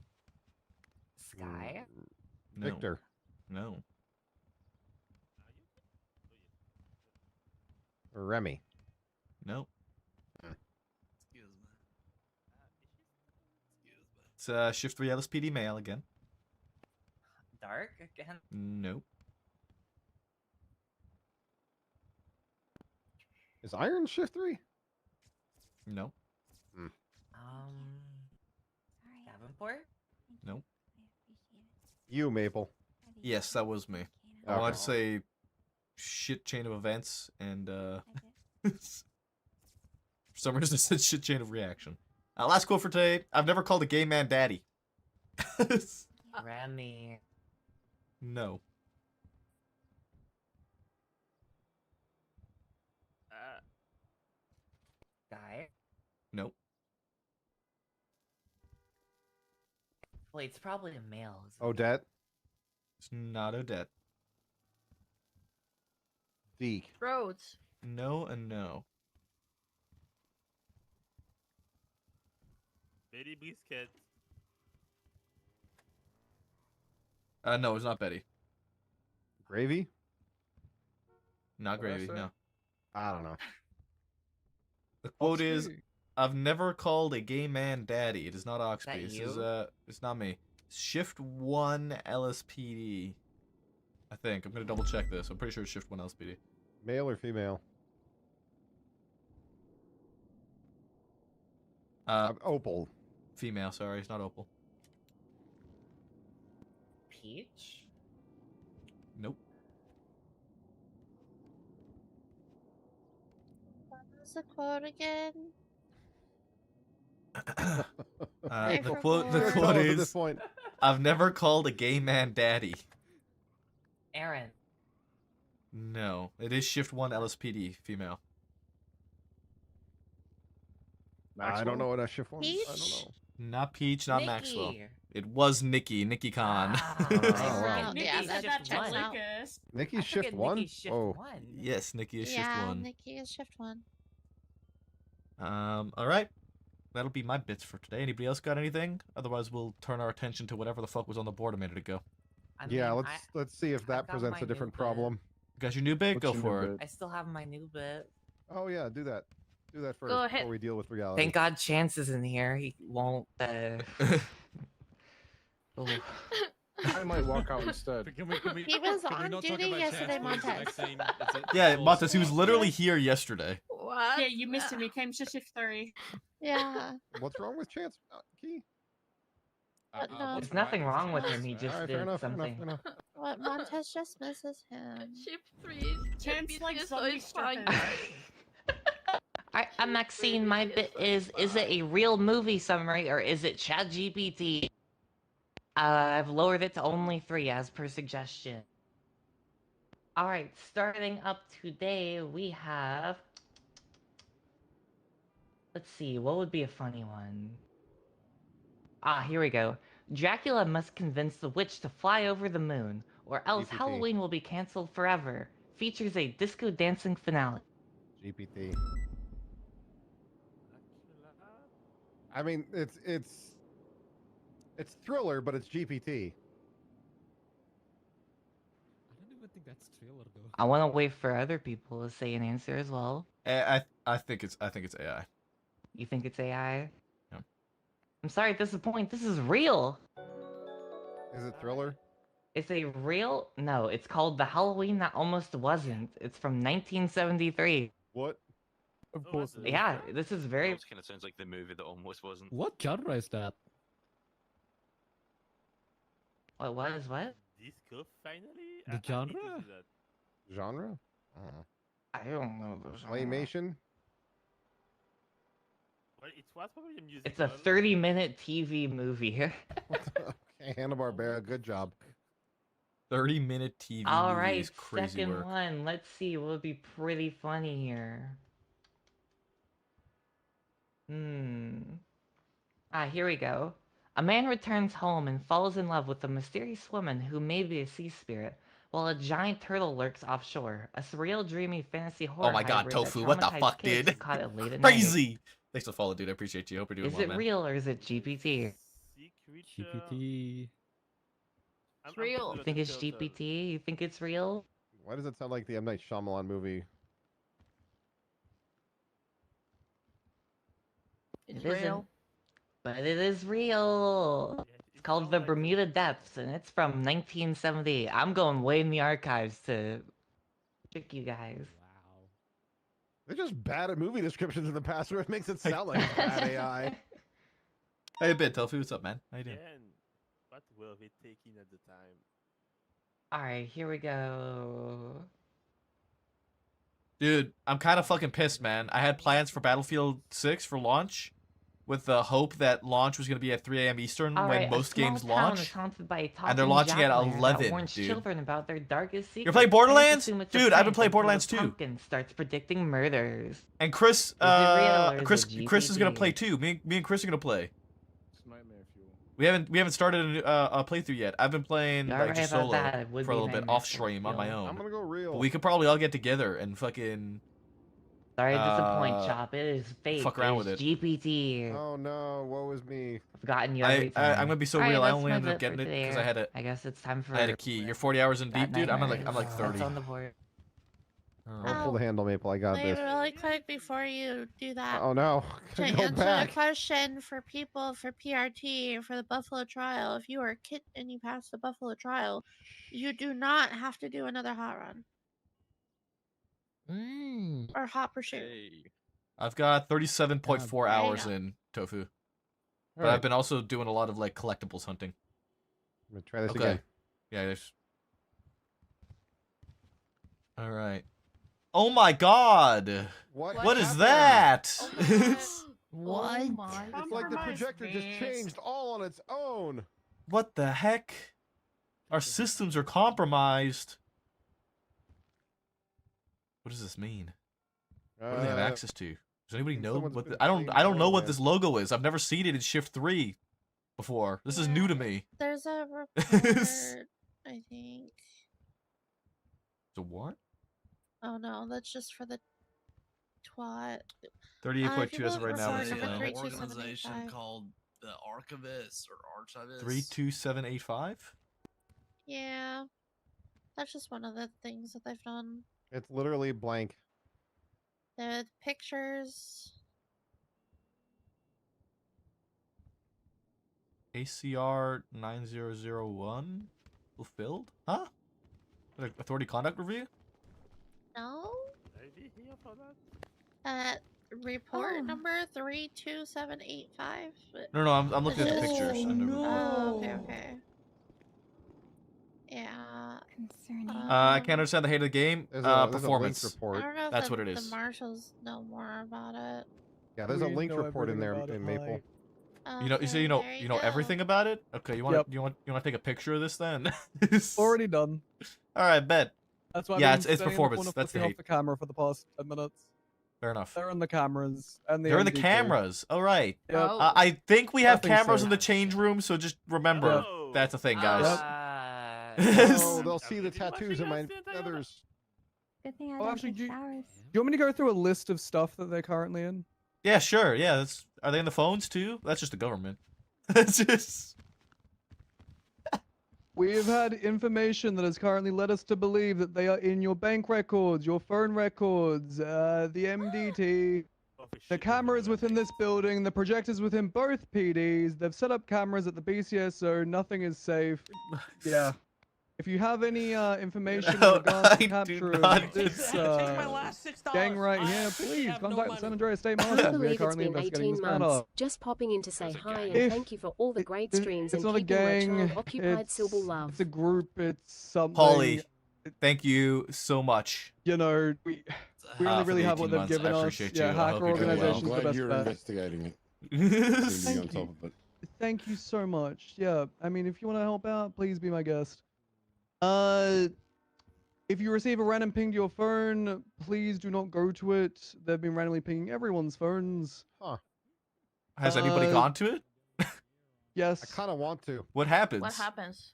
Sky? No. Victor. No. Or Remy. No. It's shift 3 LSPD male again. Dark again? Nope. Is Iron shift 3? No. Davenport? Nope. You, Maple. Yes, that was me. I Okay. wanted to say shit chain of events, and for some reason it said shit chain of reaction. Last quote for today. I've never called a gay man daddy. Remy. No. Guy? Nope. Wait, it's probably a male. Isn't it? Odette. It's not Odette. Deke. Rhodes. No and no. Betty Brisket. No, it's not Betty. Gravy? Not What'd I Gravy, say? no. I don't know. The quote is, Oxby. I've never called a gay man daddy. It is not Oxby. that This you? is it's not me. Shift 1 LSPD. I think. I'm gonna double check this. I'm pretty sure it's Shift 1 LSPD. Male or female? Opal. Female, sorry, it's not Opal. Peach? Nope. What was the quote again? The quote We're close at this is, point. I've never called a gay man daddy. Aaron. No, it is Shift 1 LSPD, female. I don't know what a shift one. I don't Peach? know. Not Peach, not Maxwell. Nikki. It was Nikki Khan. Ah, Oh, wow. Wow, yeah, Nikki that said that checks to out. Lucas. Nikki's I shift forget 1? Nikki's shift Oh. 1. Yes, Nikki is Shift Yeah, 1. Nikki is shift 1. All right. that'll be my bits for today. Anybody else got anything? Otherwise, we'll turn our attention to whatever the fuck was on the board a minute ago. Yeah, let's see if that got presents my a different new bit. problem. Got your new bit? Go for it. I still have my new bit. Oh yeah, do that. Do that first Go ahead. before we deal with reality. Thank God Chance is in here. He won't. Oh. I might walk out instead. He was on duty yesterday, Montez. Yeah, Montes, he was literally here yesterday. What? Yeah, you missed him. He came to shift 3. Yeah. What's wrong with Chance? Key? No. There's nothing wrong with him. He just Alright, did fair enough, something. fair enough. What Montez just misses him. Shift 3. Chance like so zombie it's fine. Alright, I'm Maxine. My bit is it a real movie summary or is it ChatGPT? I've lowered it to only 3 as per suggestion. Alright, starting up today, we have... Let's see, what would be a funny one? Ah, here we go. Dracula must convince the witch to fly over the moon, or else GPT. Halloween will be cancelled forever. Features a disco dancing finale. GPT. I mean, it's thriller, but it's GPT. I don't even think that's thriller though. I want to wait for other people to say an answer as well. I think it's AI. You think it's AI? Yeah. I'm sorry to disappoint. This is real. Is it thriller? It's a real... No, it's called The Halloween That Almost Wasn't. It's from 1973. What? Of course. it is. Yeah, this is very... It kind of sounds like the movie that almost wasn't. What genre is that? What is what? Disco finally? The I hate to genre? do that. Genre? I don't know. The genre. Claymation? Well, it was probably a musical. It's a 30-minute TV movie. Okay, Hanna-Barbera, good job. 30-minute TV All movie right, is crazy second work. one. Let's see. What would be pretty funny here? Here we go. A man returns home and falls in love with a mysterious woman who may be a sea spirit, while a giant turtle lurks offshore. A surreal, dreamy fantasy horror Oh my god, hybrid that Tofu, what the traumatized fuck, kids dude? who caught it late at night. Crazy! Thanks for following, dude. I appreciate you. Hope you're doing Is well, it man. real or is it GPT? Sea creature. GPT. I'm real. You think it's GPT? You think it's real? Why does it sound like the M. Night Shyamalan movie? It's It isn't. real. But it is real. Yeah, It's called The Bermuda Depths, and it's from 1970. I'm going way in the archives to trick you guys. Wow. They're just bad at movie descriptions in the past where it makes it sound like bad AI. Hey, Bit Tofu, what's up, man? How you doing? And what were they taking at the time? Alright, here we go. Dude, I'm kind of fucking pissed, man. I had plans for Battlefield 6 for launch, with the hope that launch was going to be at 3 a.m. Eastern Alright, when most games a small town is launch. haunted by a And they're talking launching at jack-o'-lantern 11, that warns dude. children about their darkest secrets. You're playing Borderlands? Parents assume it's a Dude, I've been prank playing until the Borderlands 2. pumpkin starts predicting murders. And Chris, real or is Chris it is gonna GPT? play too. Me and Chris are gonna play. It's nightmare fuel. We haven't started a playthrough yet. I've been playing You're like right just about solo that. It would for a be little bit nightmare off stream on my fuel. own. I'm gonna go real. But we could probably all get together and fucking Sorry to disappoint, Chop. It is fake. fuck around it with is it. GPT. Oh no, woe is me. I've gotten you every time. I'm gonna be so Alright, real. I that's only my ended up bit for getting it because today. I guess it's time for. had a key. You're 40 hours in Bad deep, dude. I'm like nightmares. 30. That's on the board. Don't pull the handle, Maple. I got Wait, this. really quick before you do that. Oh no. To Go answer back. the question for people for PRT for the Buffalo trial, if you are a kid and you pass the Buffalo trial, you do not have to do another hot run or hot pursuit. I've got 37.4 There you hours go. in Tofu, but Alright. I've been also doing a lot of like collectibles hunting. I'm gonna try this Okay. again. Yeah. All right. Oh my God! What is happened? that? What? It's like the projector just changed all on its own. What the heck? Our systems are compromised. What does this mean? What do they have access to? Does anybody know someone's what? been I don't playing know what Borderlands. this logo is. I've never seen it in Shift 3 before. This is new to me. There's a report, I think. So what? Oh no, that's just for the twat. 38.2 as of right now. Sorry, Let's number see. organization called the Archivist or Archivist. 32785. Yeah, that's just one of the things that they've done. It's literally blank. The pictures. ACR 9001 fulfilled? Huh? Like authority conduct review? No. Maybe here for that. Report number 32785. No, I'm looking at the It's just- pictures. I've never- Oh, okay. Yeah. Concerning. I can't understand the hate of the game. There's a Performance. link report. I don't know if That's what it is. the marshals know more about it. Yeah, there's a We link know report in there everything in about it, Maple. You know, you say you know there you know everything about it. Okay, you want Yep. you want to take a picture of this then? Already done. All right, bet. That's why. Yeah, I've it's been staying in the performance. corner That's the flipping hate. off the camera for the past 10 minutes. Fair enough. They're in the cameras and the They're in the MDT. cameras. All right. Yep. I think we have I think cameras so. in the change room, so just remember that's a thing, guys. Oh, they'll see the tattoos in my feathers. Good thing I Oh, don't actually, take showers. Do you want me to go through a list of stuff that they're currently in? Yeah, sure. Yeah, that's. Are they in the phones too? That's just the government. That's just. We have had information that has currently led us to believe that they are in your bank records, your phone records, the MDT, the cameras within this building, the projectors within both PDs. They've set up cameras at the BCSO. Nothing is safe. Yeah. If you have any information in No, regards to I capture do not. of this gang right here, please contact the San Andreas State Marshal. Can't We are believe it's currently been investigating 18 this matter. months. Just popping in to say hi and If thank you for all the great streams It's and not a keeping my gang. child occupied. Silbul love. It's a group. It's something. Polly, thank you so much. You know, we for only really the have what 18 they've months. given I us. appreciate Yeah, you. I hope hacker you're doing well. organization's I'm the glad best you're bet. investigating it. Seem to be on Thank top you. of it. Thank you so much. Yeah, I mean, if you want to help out, please be my guest. If you receive a random ping to your phone, please do not go to it. They've been randomly pinging everyone's phones. Huh. Has anybody gone to it? Yes. I kind of want to. What happens? What happens?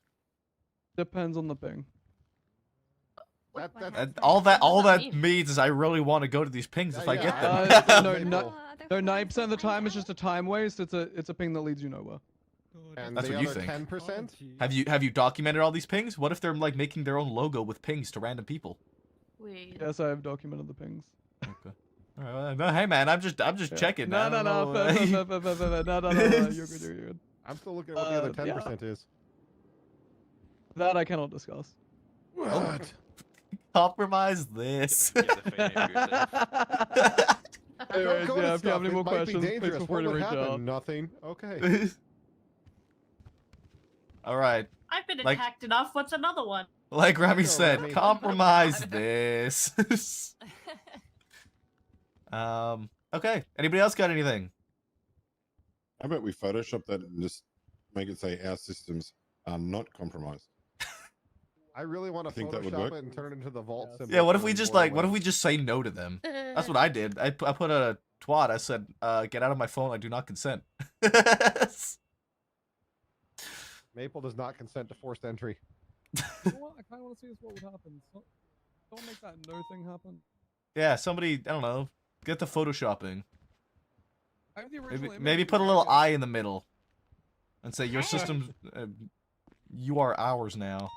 Depends on the ping. All that means is I really want to go to these pings if I get them. No, 90% of the time it's just a time waste. It's a ping that leads you nowhere. And That's the what you other think. 10%? Have you documented all these pings? What if they're like making their own logo with pings to random people? Wait. Yes, I have documented the pings. Okay. All right. No, hey man, I'm just checking. No, I no, don't no, know. no, you're good, you're good. I'm still looking at what the other 10% is. That I cannot discuss. What? Compromise this. Anyways, Don't go to yeah, if you have stuff. any It more might be questions, please dangerous. feel free What to would reach happen? out. Nothing. Okay. All right. I've been Like- attacked enough. What's another one? Like Remy Go, said, Remy. compromise this. Okay. Anybody else got anything? How about we Photoshop that and just make it say our systems are not compromised? I really want to Think that would Photoshop work? it and turn it into the vault symbol. Yeah. What if for we just Borderlands. what if we just say no to them? That's what I did. I put a twat. I said, "Get out of my phone. I do not consent." Maple does not consent to forced entry. You know what? I kind of want to see what would happen. Don't make that no thing happen. Yeah. Somebody. I don't know. Get the photoshopping. I have the original Maybe image. put a little eye in the middle, and say your systems. You are ours now.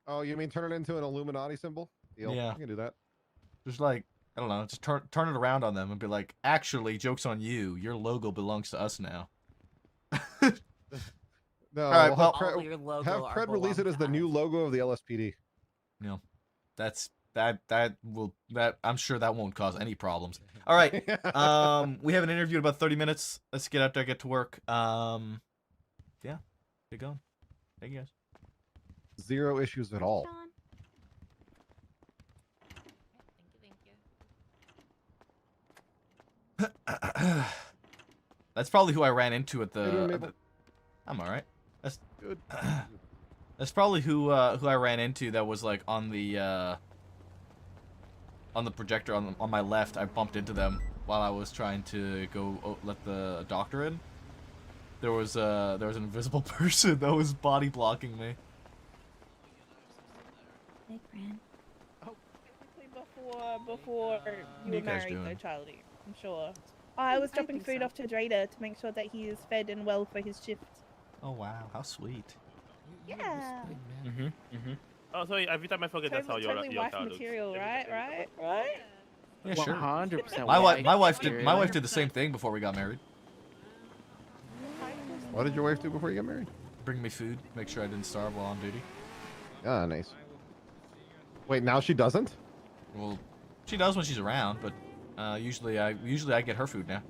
Oh, you mean turn it into an Illuminati symbol? Deal. Yeah. I can do that. Just like, I don't know, just turn it around on them and be like, actually, joke's on you. Your logo belongs to us now. No, All right, we'll well, have all your logo have are Pred release it as the new logo of the LSPD. No, that I'm sure that won't cause any problems. All right, we have an interview in about 30 minutes. Let's get out there, get to work. Yeah, get going. Thank you guys. 0 issues at all. That's probably who I ran into at How you doing, the. Maple? I'm all right. That's good. That's probably who I ran into. That was like on the projector on my left. I bumped into them while I was trying to go let the doctor in. There was an invisible person that was body blocking me. Hey, Gran. before you were you guys married, though, doing? Charlie. I'm sure. I was dropping think food so. off to Drader to make sure that he is fed and well for his shift. Oh wow, how sweet. Yeah. Oh, sorry. Every time I forget, that's how Totally your wife car looks. material, right? Right? Yeah, sure. 100% My wife wife did the same thing before we got married. What did your wife do before you got married? Bring me food, make sure I didn't starve while on duty. Ah, nice. Wait, now she doesn't? Well, she does when she's around, but usually I get her food now.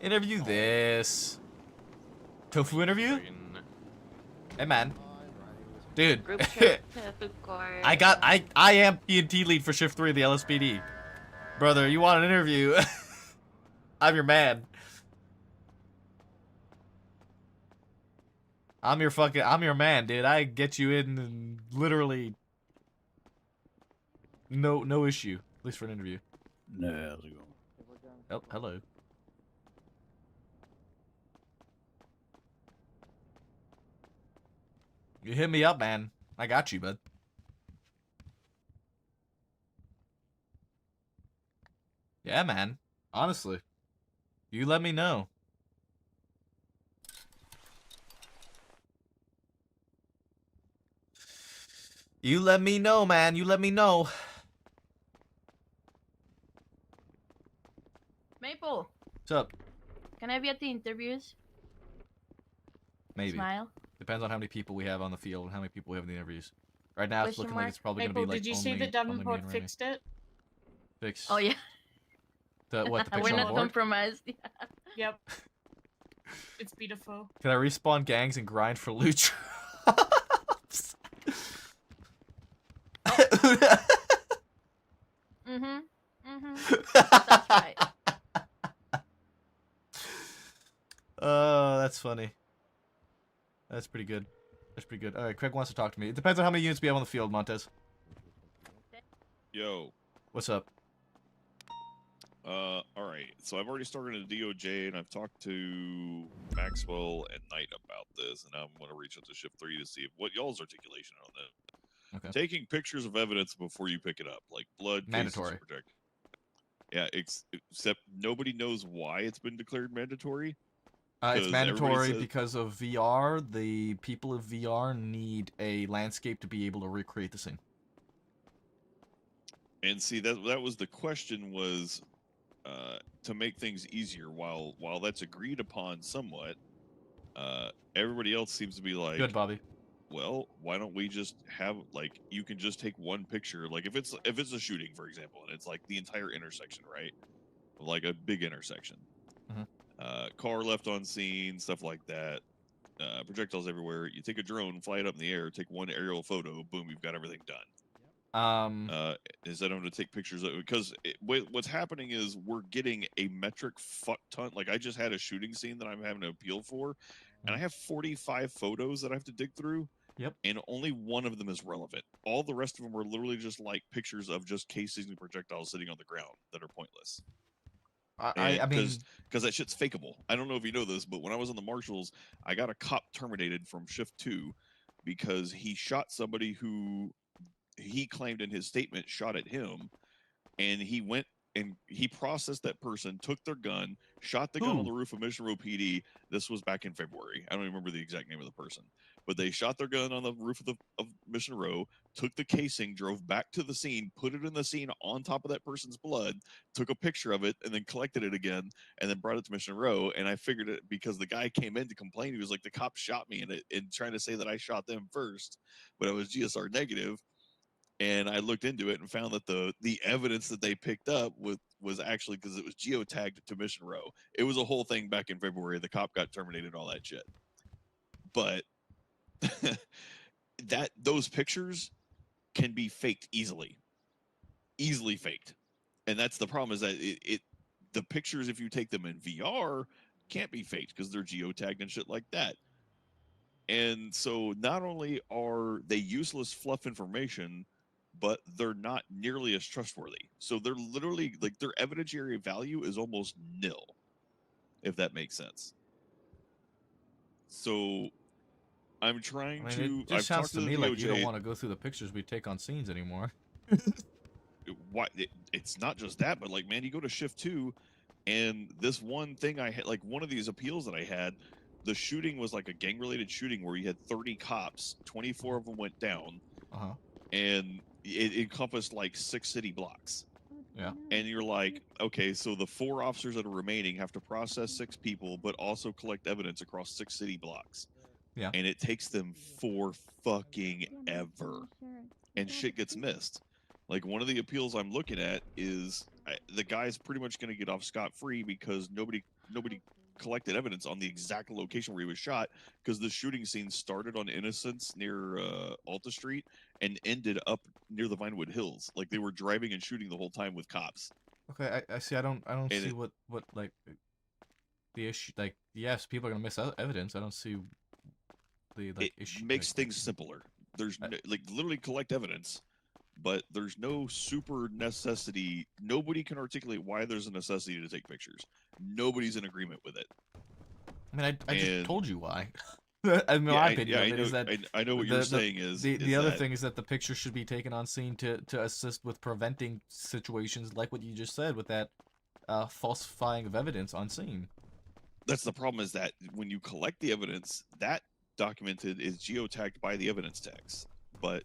Interview this. Tofu interview? Hey man. Dude. Group trip to food court. I am P&T lead for shift 3 of the LSPD. Brother, you want an interview? I'm your man. I'm your man, dude. I get you in and literally no issue. At least for an interview. No, how's it going? Oh, hello. You hit me up, man. I got you, bud. Yeah, man. Honestly. You let me know. You let me know, man. You let me know. Maple, What's up? can I be at the interviews? Maybe. Smile. Depends on how many people we have on the field and how many people we have in the interviews. Right now, it's Question looking like mark? it's probably Maple, going to be like did you see only that me Davenport and Remy. fixed it? Fix. Oh yeah. The what? The picture We're on not board? compromised. Yeah. Yep. It's beautiful. Can I respawn gangs and grind for loot? That's right. Oh, that's funny. That's pretty good. That's pretty good. All right, Craig wants to talk to me. It depends on how many units we have on the field, Montez. Yo. What's up? All right. So I've already started a DOJ, and I've talked to Maxwell and Knight about this, and I'm going to reach out to Shift 3 to see what y'all's articulation on that. Okay. Taking pictures of evidence before you pick it up, like blood, Mandatory. cases, project. Yeah, except nobody knows why it's been declared mandatory. It's 'cause mandatory everybody says- because of VR. The people of VR need a landscape to be able to recreate the scene. And see, that was the question was to make things easier. While that's agreed upon somewhat, everybody else seems to be like, Good, Bobby. well, why don't we just have like you can just take one picture, like if it's a shooting, for example, and it's like the entire intersection, right? Like a big intersection. Car left on scene, stuff like that. Projectiles everywhere. You take a drone, fly it up in the air, take one aerial photo, boom, you've got everything done. Instead of to take pictures of, because what's happening is we're getting a metric fuck ton. Like I just had a shooting scene that I'm having to appeal for, and I have 45 photos that I have to dig through. Yep. And only one of them is relevant. All the rest of them are literally just like pictures of just casings and projectiles sitting on the ground that are pointless. I mean, because that shit's fakeable. I don't know if you know this, but when I was on the marshals, I got a cop terminated from shift 2 because he shot somebody who he claimed in his statement shot at him, and he went and he processed that person, took their gun, shot the gun on the roof of Mission Row PD. This was back in February. I don't even remember the exact name of the person, but they shot their gun on the roof of Mission Row, took the casing, drove back to the scene, put it in the scene on top of that person's blood, took a picture of it, and then collected it again, and then brought it to Mission Row. And I figured it because the guy came in to complain. He was like, the cop shot me, and trying to say that I shot them first, but I was GSR negative. And I looked into it and found that the evidence that they picked up was actually because it was geotagged to Mission Row. It was a whole thing back in February. The cop got terminated, all that shit. But those pictures can be faked easily faked, and that's the problem. Is that the pictures, if you take them in VR, can't be faked because they're geotagged and shit like that. And so not only are they useless fluff information, but they're not nearly as trustworthy. So they're literally like their evidentiary value is almost nil, if that makes sense. So I'm trying I mean, to. it just sounds to me like you don't want to go through the pictures we take on scenes anymore. it's not just that, but like, man, you go to shift 2, and this one thing I had, like one of these appeals that I had, the shooting was like a gang related shooting where you had 30 cops, 24 of them went down, and it encompassed like 6 city blocks. Yeah. And you're like, okay, so the 4 officers that are remaining have to process 6 people, but also collect evidence across 6 city blocks. Yeah. And it takes them for fucking ever. And shit gets missed. Like, one of the appeals I'm looking at is the guy's pretty much going to get off scot-free because nobody collected evidence on the exact location where he was shot, because the shooting scene started on Innocence near Alta Street and ended up near the Vinewood Hills. Like, they were driving and shooting the whole time with cops. Okay, I see. I don't And see what like the issue. Like, yes, people are gonna miss evidence. I don't see the like issue. It makes things simpler. There's like, literally collect evidence, but there's no super necessity. Nobody can articulate why there's a necessity to take pictures. Nobody's in agreement with it. I mean, I just told you why. I mean, my opinion of it is that I know what you're saying is the other thing is that the picture should be taken on scene to assist with preventing situations like what you just said with that falsifying of evidence on scene. That's the problem, is that when you collect the evidence, that documented is geotagged by the evidence tags, but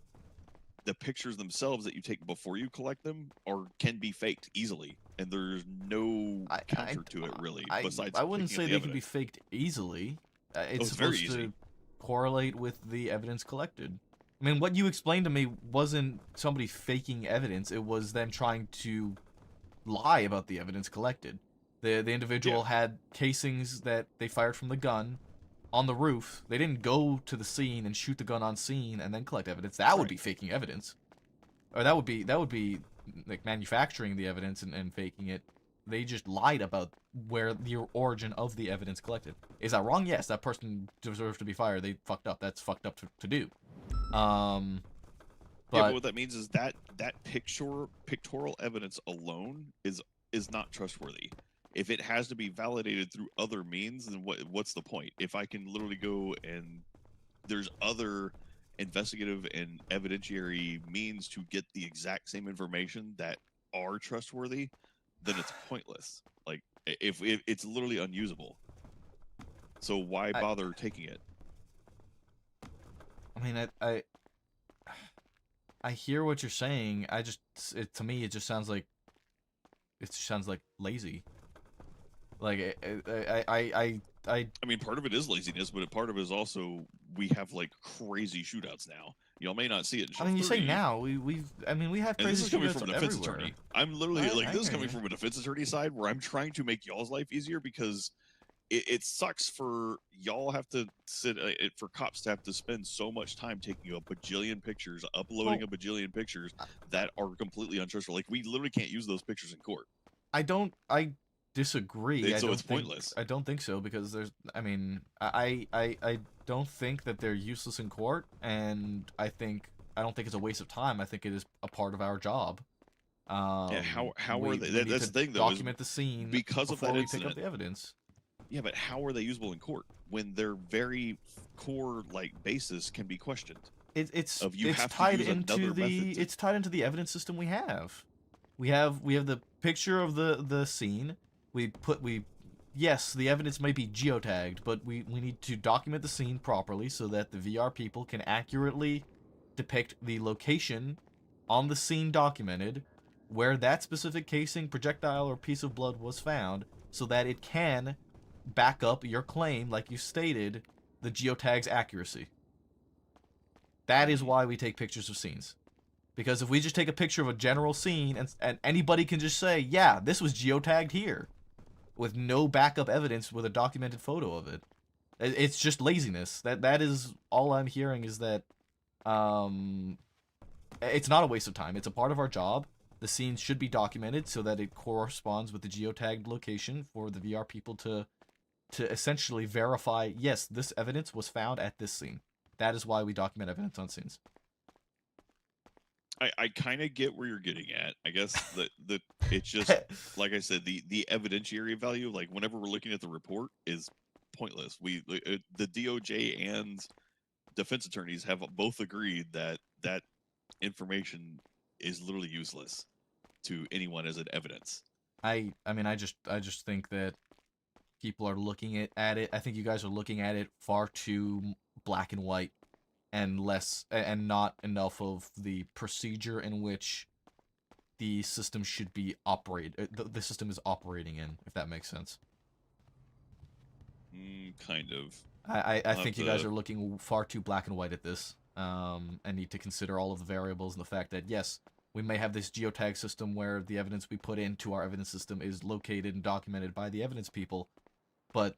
the pictures themselves that you take before you collect them can be faked easily, and there's no counter to it really. Besides, I wouldn't picking say up they the can be evidence. faked easily. It's very supposed easy. to correlate with the evidence collected. I mean, what you explained to me wasn't somebody faking evidence. It was them trying to lie about the evidence collected. The individual had casings that they fired from the gun on the roof. They didn't go to the scene and shoot the gun on scene and then collect evidence. That would be faking evidence. Or that would be like manufacturing the evidence and faking it. They just lied about where the origin of the evidence collected. Is that wrong? Yes, that person deserves to be fired. They fucked up. That's fucked up to do. But what that means is that pictorial evidence alone is not trustworthy. If it has to be validated through other means, then what's the point? If I can literally go and there's other investigative and evidentiary means to get the exact same information that are trustworthy, then it's pointless. Like, if it's literally unusable. So why bother taking it? I mean, I hear what you're saying. To me, it just sounds like lazy. Like, I mean, part of it is laziness, but part of it is also we have like crazy shootouts now. Y'all may not see it. I mean, you say now we have And crazy this is coming shootouts from a defense everywhere. attorney. I'm literally I this is hear coming you. from a defense attorney side where I'm trying to make y'all's life easier, because it sucks for y'all have to sit for cops to have to spend so much time taking a bajillion pictures, uploading a bajillion pictures that are completely untrustworthy. Like, we literally can't use those pictures in court. I disagree. So it's pointless. I don't think so, because there's. I mean, I don't think that they're useless in court, and I don't think it's a waste of time. I think it is a part of our job. Yeah, how are they? We need That's to the thing, though. document the scene because of before that we incident. pick up the evidence. Yeah, but how are they usable in court when their very core basis can be questioned? It's have to tied use into another the method to- it's tied into the evidence system we have. We have the picture of the scene. Yes, the evidence may be geotagged, but we need to document the scene properly so that the VR people can accurately depict the location on the scene documented where that specific casing, projectile, or piece of blood was found, so that it can back up your claim, like you stated, the geotag's accuracy. That is why we take pictures of scenes. Because if we just take a picture of a general scene and anybody can just say, yeah, this was geotagged here, with no backup evidence with a documented photo of it, it's just laziness. That is all I'm hearing, is that it's not a waste of time. It's a part of our job. The scene should be documented so that it corresponds with the geotagged location for the VR people to essentially verify, yes, this evidence was found at this scene. That is why we document evidence on scenes. I kind of get where you're getting at. I guess that it's just like I said, the evidentiary value, like whenever we're looking at the report, is pointless. The DOJ and defense attorneys have both agreed that information is literally useless. to anyone as an evidence. I mean, I just think that people are looking at it. I think you guys are looking at it far too black and white, and not enough of the procedure in which the system should be the system is operating in, if that makes sense. Kind of. I think you guys are looking far too black and white at this, and need to consider all of the variables and the fact that, yes, we may have this geotag system where the evidence we put into our evidence system is located and documented by the evidence people, but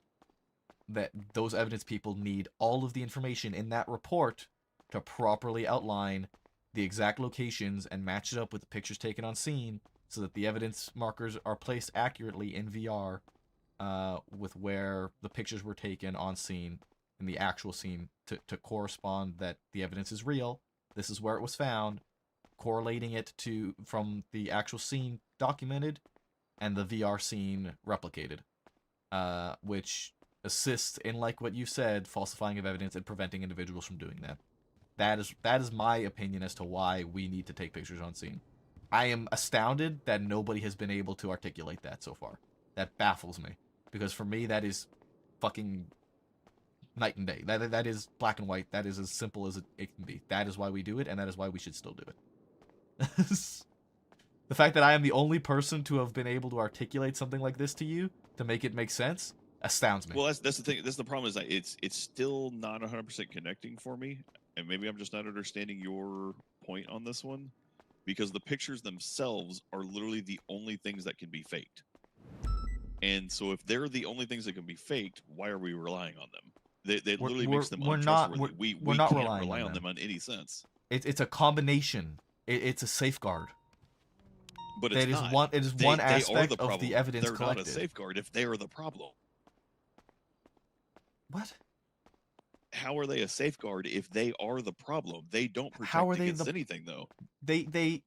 that those evidence people need all of the information in that report to properly outline the exact locations and match it up with the pictures taken on scene so that the evidence markers are placed accurately in VR with where the pictures were taken on scene in the actual scene to correspond that the evidence is real. This is where it was found, correlating it from the actual scene documented and the VR scene replicated, which assists in, like what you said, falsifying of evidence and preventing individuals from doing that. That is my opinion as to why we need to take pictures on scene. I am astounded that nobody has been able to articulate that so far. That baffles me, because for me that is fucking night and day. That is black and white. That is as simple as it can be. That is why we do it, and that is why we should still do it. The fact that I am the only person to have been able to articulate something like this to you to make it make sense astounds me. Well, that's the thing. That's the problem, is that it's still not 100% connecting for me, and maybe I'm just not understanding your point on this one, because the pictures themselves are literally the only things that can be faked. And so if they're the only things that can be faked, why are we relying on them? They literally makes them untrustworthy. We not can't relying rely on on them. them in any sense. It's a combination. It's a safeguard. But it's not. It is They one are aspect the problem. of the evidence They're collected. not a safeguard if they are the problem. What? How are they a safeguard if they are the problem? They don't protect How are they against anything, though.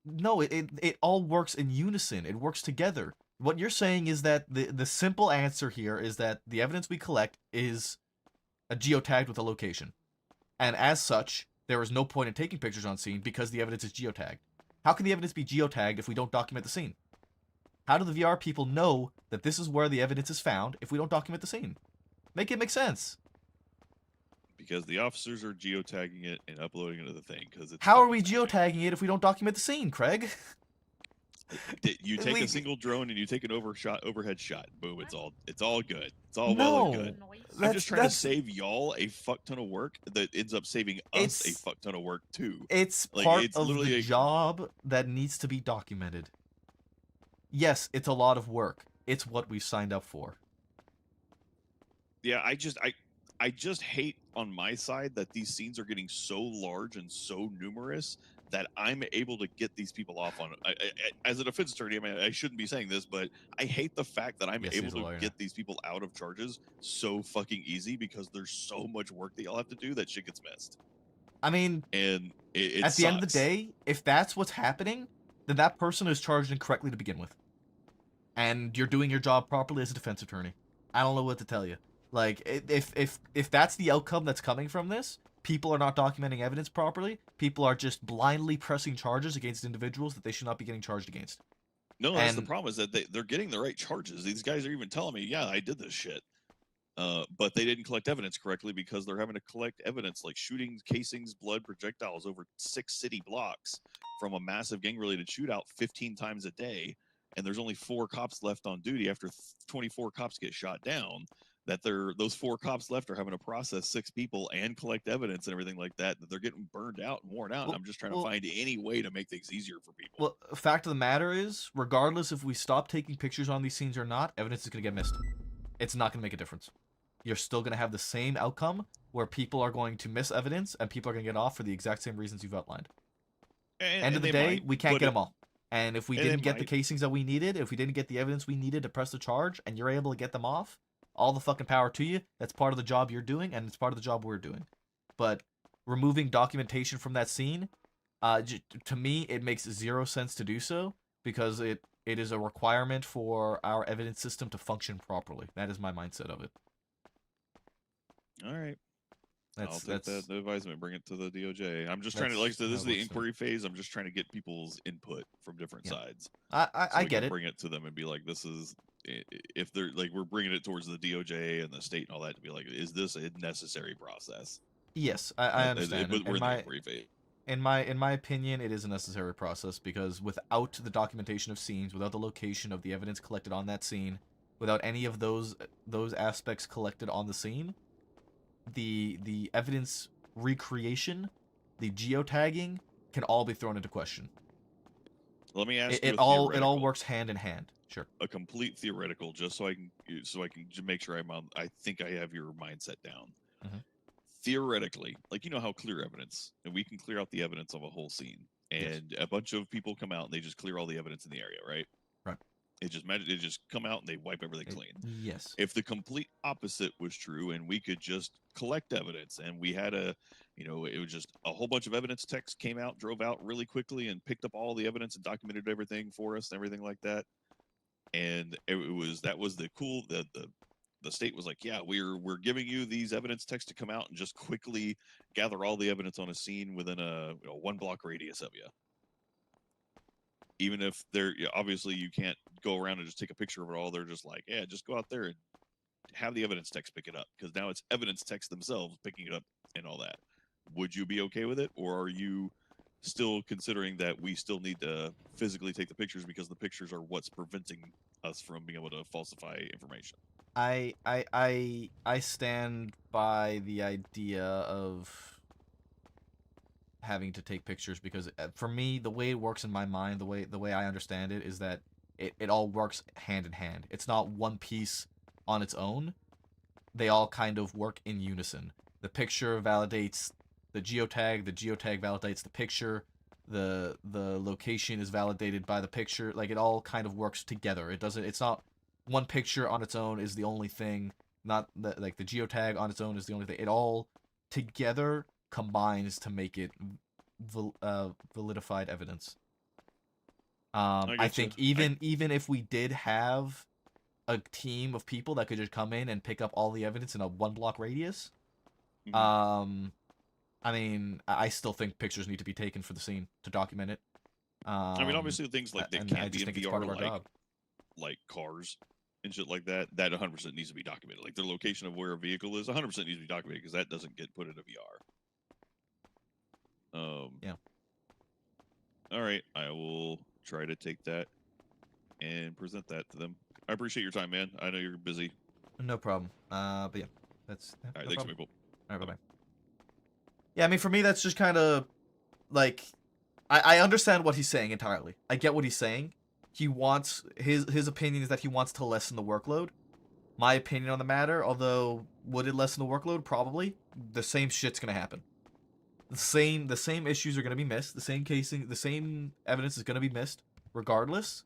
No, it all works in unison. It works together. What you're saying is that the simple answer here is that the evidence we collect is a geotagged with a location. And as such, there is no point in taking pictures on scene because the evidence is geotagged. How can the evidence be geotagged if we don't document the scene? How do the VR people know that this is where the evidence is found if we don't document the scene? Make it make sense. Because the officers are geotagging it and uploading it to the thing. How are we geotagging it if we don't document the scene, Craig? You take a single drone and you take an overhead shot. Boom! It's all good. It's all well No, and good. I'm just trying to save y'all a fuck ton of work that ends up saving us a fuck ton of work too. It's Like, part it's of literally the a- job that needs to be documented. Yes, it's a lot of work. It's what we signed up for. Yeah, I just hate on my side that these scenes are getting so large and so numerous that I'm able to get these people off on. As a defense attorney, I mean, I shouldn't be saying this, but I hate the fact that I'm Yes, able he's a to lawyer. get these people out of charges so fucking easy because there's so much work that y'all have to do that shit gets missed. I mean, And it at the end of the sucks. day, if that's what's happening, then that person is charged incorrectly to begin with. And you're doing your job properly as a defense attorney. I don't know what to tell you. Like, if that's the outcome that's coming from this, people are not documenting evidence properly, people are just blindly pressing charges against individuals that they should not be getting charged against. No, that's the problem, is that they're getting the right charges. These guys are even telling me, yeah, I did this shit. But they didn't collect evidence correctly because they're having to collect evidence like shootings, casings, blood, projectiles over 6 city blocks from a massive gang-related shootout 15 times a day. And there's only 4 cops left on duty after 24 cops get shot down. That those 4 cops left are having to process 6 people and collect evidence and everything like that. That they're getting burned out and worn out. And I'm just trying to find any way to make things easier for people. Well, fact of the matter is, regardless if we stop taking pictures on these scenes or not, evidence is going to get missed. It's not going to make a difference. You're still going to have the same outcome where people are going to miss evidence and people are going to get off for the exact same reasons you've outlined. End of the day, we can't get them all. And if we didn't get the casings that we needed, if we didn't get the evidence we needed to press the charge, and you're able to get them off, all the fucking power to you. That's part of the job you're doing, and it's part of the job we're doing. But removing documentation from that scene, to me, it makes 0 sense to do so, because it is a requirement for our evidence system to function properly. That is my mindset of it. All right. I'll take that advisement, bring it to the DOJ. I'm just trying to, like I said, this is the inquiry phase. I'm just trying to get people's input from different sides. I get it. Bring it to them and be like, this is, if they're like, we're bringing it towards the DOJ and the state and all that to be like, is this a necessary process? Yes, I understand. But we're in the inquiry phase. In my opinion, it is a necessary process because without the documentation of scenes, without the location of the evidence collected on that scene, without any of those aspects collected on the scene, the evidence recreation, the geotagging can all be thrown into question. Let me ask you it all works hand in hand. Sure. A complete theoretical, just so I can make sure I think I have your mindset down. Mhm. Theoretically, like, you know how clear evidence, and we can clear out the evidence of a whole scene, and a bunch of people come out and they just clear all the evidence in the area, right? Right. It just come out and they wipe everything clean. Yes. If the complete opposite was true and we could just collect evidence and we had it was just a whole bunch of evidence techs came out, drove out really quickly and picked up all the evidence and documented everything for us and everything like that. And that was the cool, the state was like, yeah, we're giving you these evidence techs to come out and just quickly gather all the evidence on a scene within a 1 block radius of you. Even if obviously you can't go around and just take a picture of it all, they're just like, yeah, just go out there and have the evidence techs pick it up, because now it's evidence techs themselves picking it up and all that. Would you be okay with it, or are you still considering that we still need to physically take the pictures because the pictures are what's preventing us from being able to falsify information? I stand by the idea of having to take pictures because for me, the way it works in my mind, the way I understand it is that it all works hand in hand. It's not one piece on its own. They all kind of work in unison. The picture validates the geotag validates the picture, the location is validated by the picture. Like, it all kind of works together. It's not one picture on its own is the only thing, not like the geotag on its own is the only thing. It all together combines to make it validified evidence. I think even if we did have a team of people that could just come in and pick up all the evidence in a 1 block radius, I mean, I still think pictures need to be taken for the scene to document it. I mean, obviously things like that can't be in VR, like cars and shit like that. That 100% needs to be documented. Like, the location of where a vehicle is 100% needs to be documented, because that doesn't get put into VR. Yeah. All right, I will try to take that and present that to them. I appreciate your time, man. I know you're busy. No problem. But yeah, that's all right. No Thanks, problem. Maple. All right, bye. Yeah, I mean, for me, that's just kind of like, I understand what he's saying entirely. I get what he's saying. He wants his opinion is that he wants to lessen the workload. My opinion on the matter, although would it lessen the workload? Probably. The same shit's gonna happen. The same issues are gonna be missed. The same evidence is gonna be missed, regardless.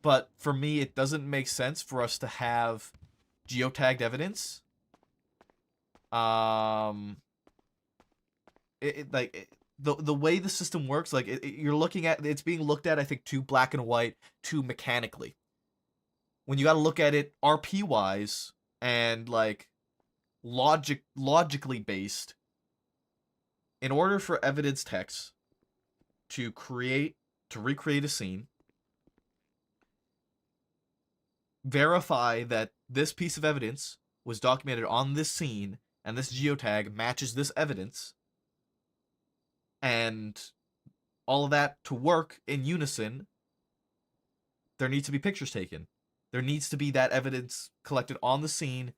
But for me, it doesn't make sense for us to have geotagged evidence. The way the system works, like you're looking at it's being looked at, I think, too black and white, too mechanically. When you got to look at it RP wise and like logically based, in order for evidence techs to recreate a scene, verify that this piece of evidence was documented on this scene and this geotag matches this evidence, and all of that to work in unison, there needs to be pictures taken. There needs to be that evidence collected on the scene,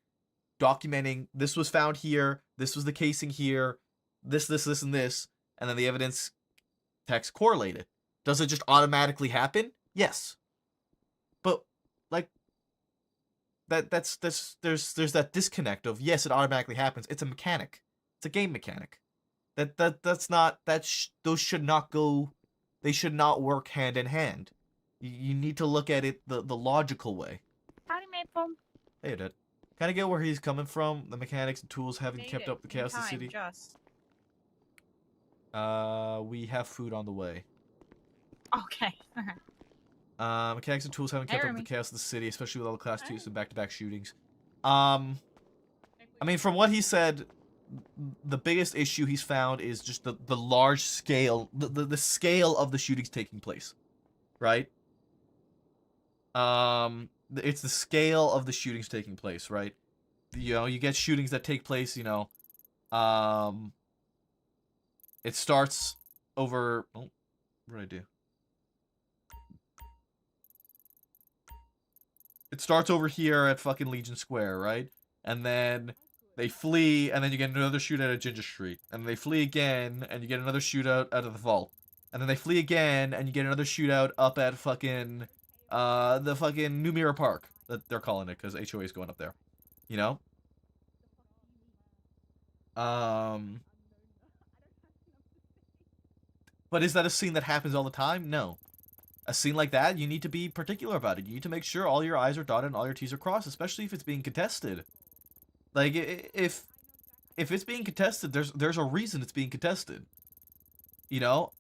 documenting this was found here, this was the casing here, this, and this, and then the evidence text correlated. Does it just automatically happen? Yes. But like there's that disconnect of, yes, it automatically happens. It's a mechanic. It's a game mechanic. Those should not go. They should not work hand in hand. You need to look at it the logical way. Howdy, Maple. Hey, Dad. Kind of get where he's coming from. The mechanics and tools haven't kept up the chaos of the city. Just. We have food on the way. Okay. Mechanics and tools haven't kept up the chaos of the city, especially with all the class 2s and back-to-back shootings. I mean, from what he said, the biggest issue he's found is just the large scale, the scale of the shootings taking place, right? It's the scale of the shootings taking place, right? You know, you get shootings that take place, you know, it starts over. Oh, what did I do? It starts over here at fucking Legion Square, right? And then they flee, and then you get another shootout at Ginger Street. And they flee again, and you get another shootout out of the vault. And then they flee again, and you get another shootout up at fucking, the fucking New Mirror Park, that they're calling it, because HOA is going up there. You know? But is that a scene that happens all the time? No. A scene like that, you need to be particular about it. You need to make sure all your I's are dotted and all your T's are crossed, especially if it's being contested. Like, if it's being contested, there's a reason it's being contested. You know?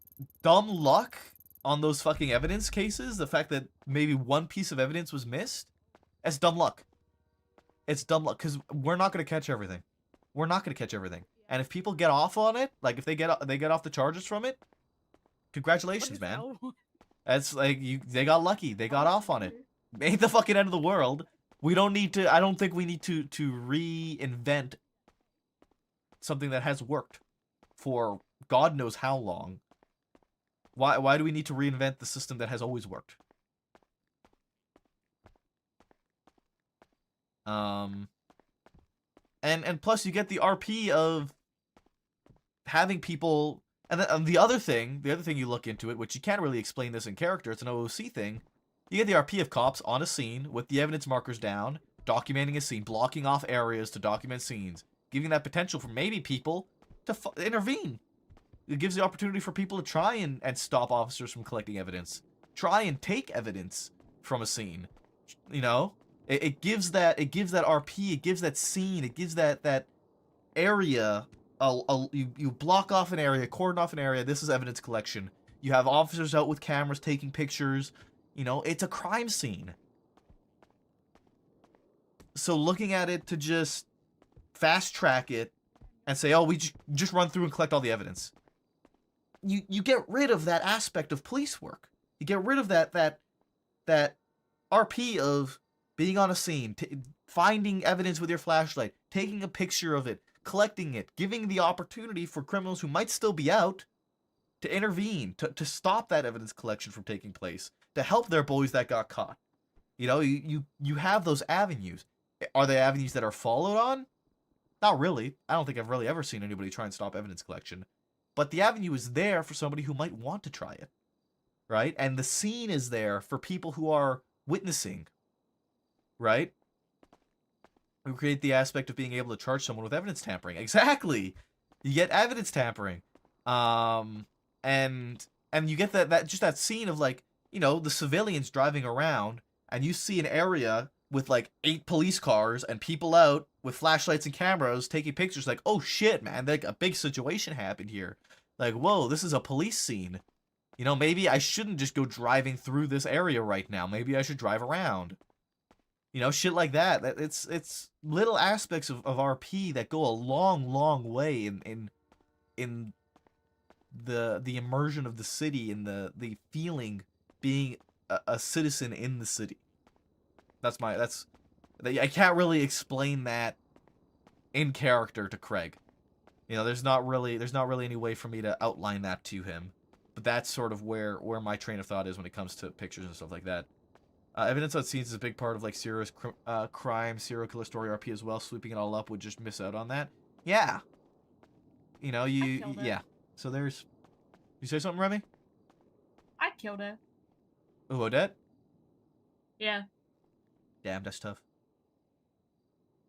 Dumb luck on those fucking evidence cases, the fact that maybe one piece of evidence was missed, that's dumb luck. It's dumb luck, because we're not going to catch everything. We're not going to catch everything. And if people get off on it, like if they get off the charges from it, congratulations, man. That's like, they got lucky. They got off on it. Ain't the fucking end of the world. We don't need to, I don't think we need to reinvent something that has worked for God knows how long. Why do we need to reinvent the system that has always worked? And plus you get the RP of having people, and the other thing you look into it, which you can't really explain this in character, it's an OOC thing. You get the RP of cops on a scene with the evidence markers down, documenting a scene, blocking off areas to document scenes, giving that potential for maybe people to intervene. It gives the opportunity for people to try and stop officers from collecting evidence, try and take evidence from a scene. You know, it gives that RP, it gives that scene, it gives that area. You block off an area, cordon off an area. This is evidence collection. You have officers out with cameras taking pictures. You know, it's a crime scene. So looking at it to just fast track it and say, oh, we just run through and collect all the evidence. You get rid of that aspect of police work. You get rid of that RP of being on a scene, finding evidence with your flashlight, taking a picture of it, collecting it, giving the opportunity for criminals who might still be out to intervene, to stop that evidence collection from taking place, to help their boys that got caught. You know, you have those avenues. Are they avenues that are followed on? Not really. I don't think I've really ever seen anybody try and stop evidence collection. But the avenue is there for somebody who might want to try it, right? And the scene is there for people who are witnessing, right? We create the aspect of being able to charge someone with evidence tampering. Exactly! You get evidence tampering. And you get that scene of, like, you know, the civilians driving around, and you see an area with like 8 police cars and people out with flashlights and cameras taking pictures, like, oh shit, man, like a big situation happened here. Like, whoa, this is a police scene. You know, maybe I shouldn't just go driving through this area right now. Maybe I should drive around. You know, shit like that. It's little aspects of RP that go a long way in the immersion of the city and the feeling being a citizen in the city. I can't really explain that in character to Craig. You know, there's not really any way for me to outline that to him. But that's sort of where my train of thought is when it comes to pictures and stuff like that. Evidence on scenes is a big part of like serious crime, serial killer story RP as well. Sweeping it all up would just miss out on that. Yeah. You know, yeah. So there's. You say something, Remy? I killed her. Oh, Odette? Yeah. Damn, that's tough.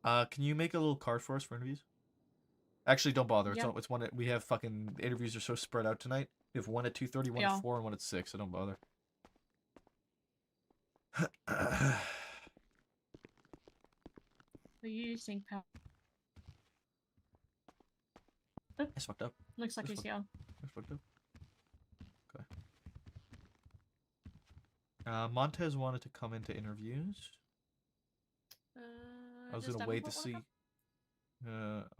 Can you make a little card for us for interviews? Actually, don't bother. Yeah. It's one. We have fucking interviews are so spread out tonight. We have one at 2:30, one at 4, and one at 6. So don't bother. We're using power. That's fucked up. Looks like he's here. That's fucked up. Okay. Montez wanted to come into interviews. I was gonna wait to see.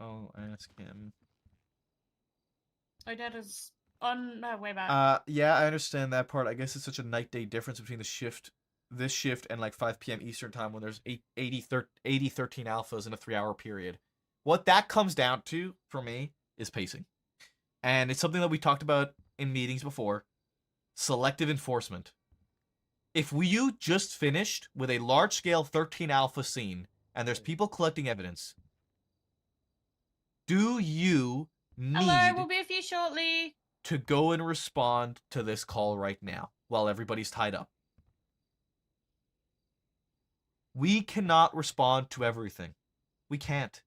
I'll ask him. My dad is on my way back. Yeah, I understand that part. I guess it's such a night-day difference between this shift and like 5 p.m. Eastern time when there's 80 13 alphas in a 3-hour period. What that comes down to, for me, is pacing. And it's something that we talked about in meetings before. Selective enforcement. If you just finished with a large-scale 13 alpha scene, and there's people collecting evidence, do you Hello, need we'll be with you shortly. to go and respond to this call right now while everybody's tied up? We cannot respond to everything. We can't.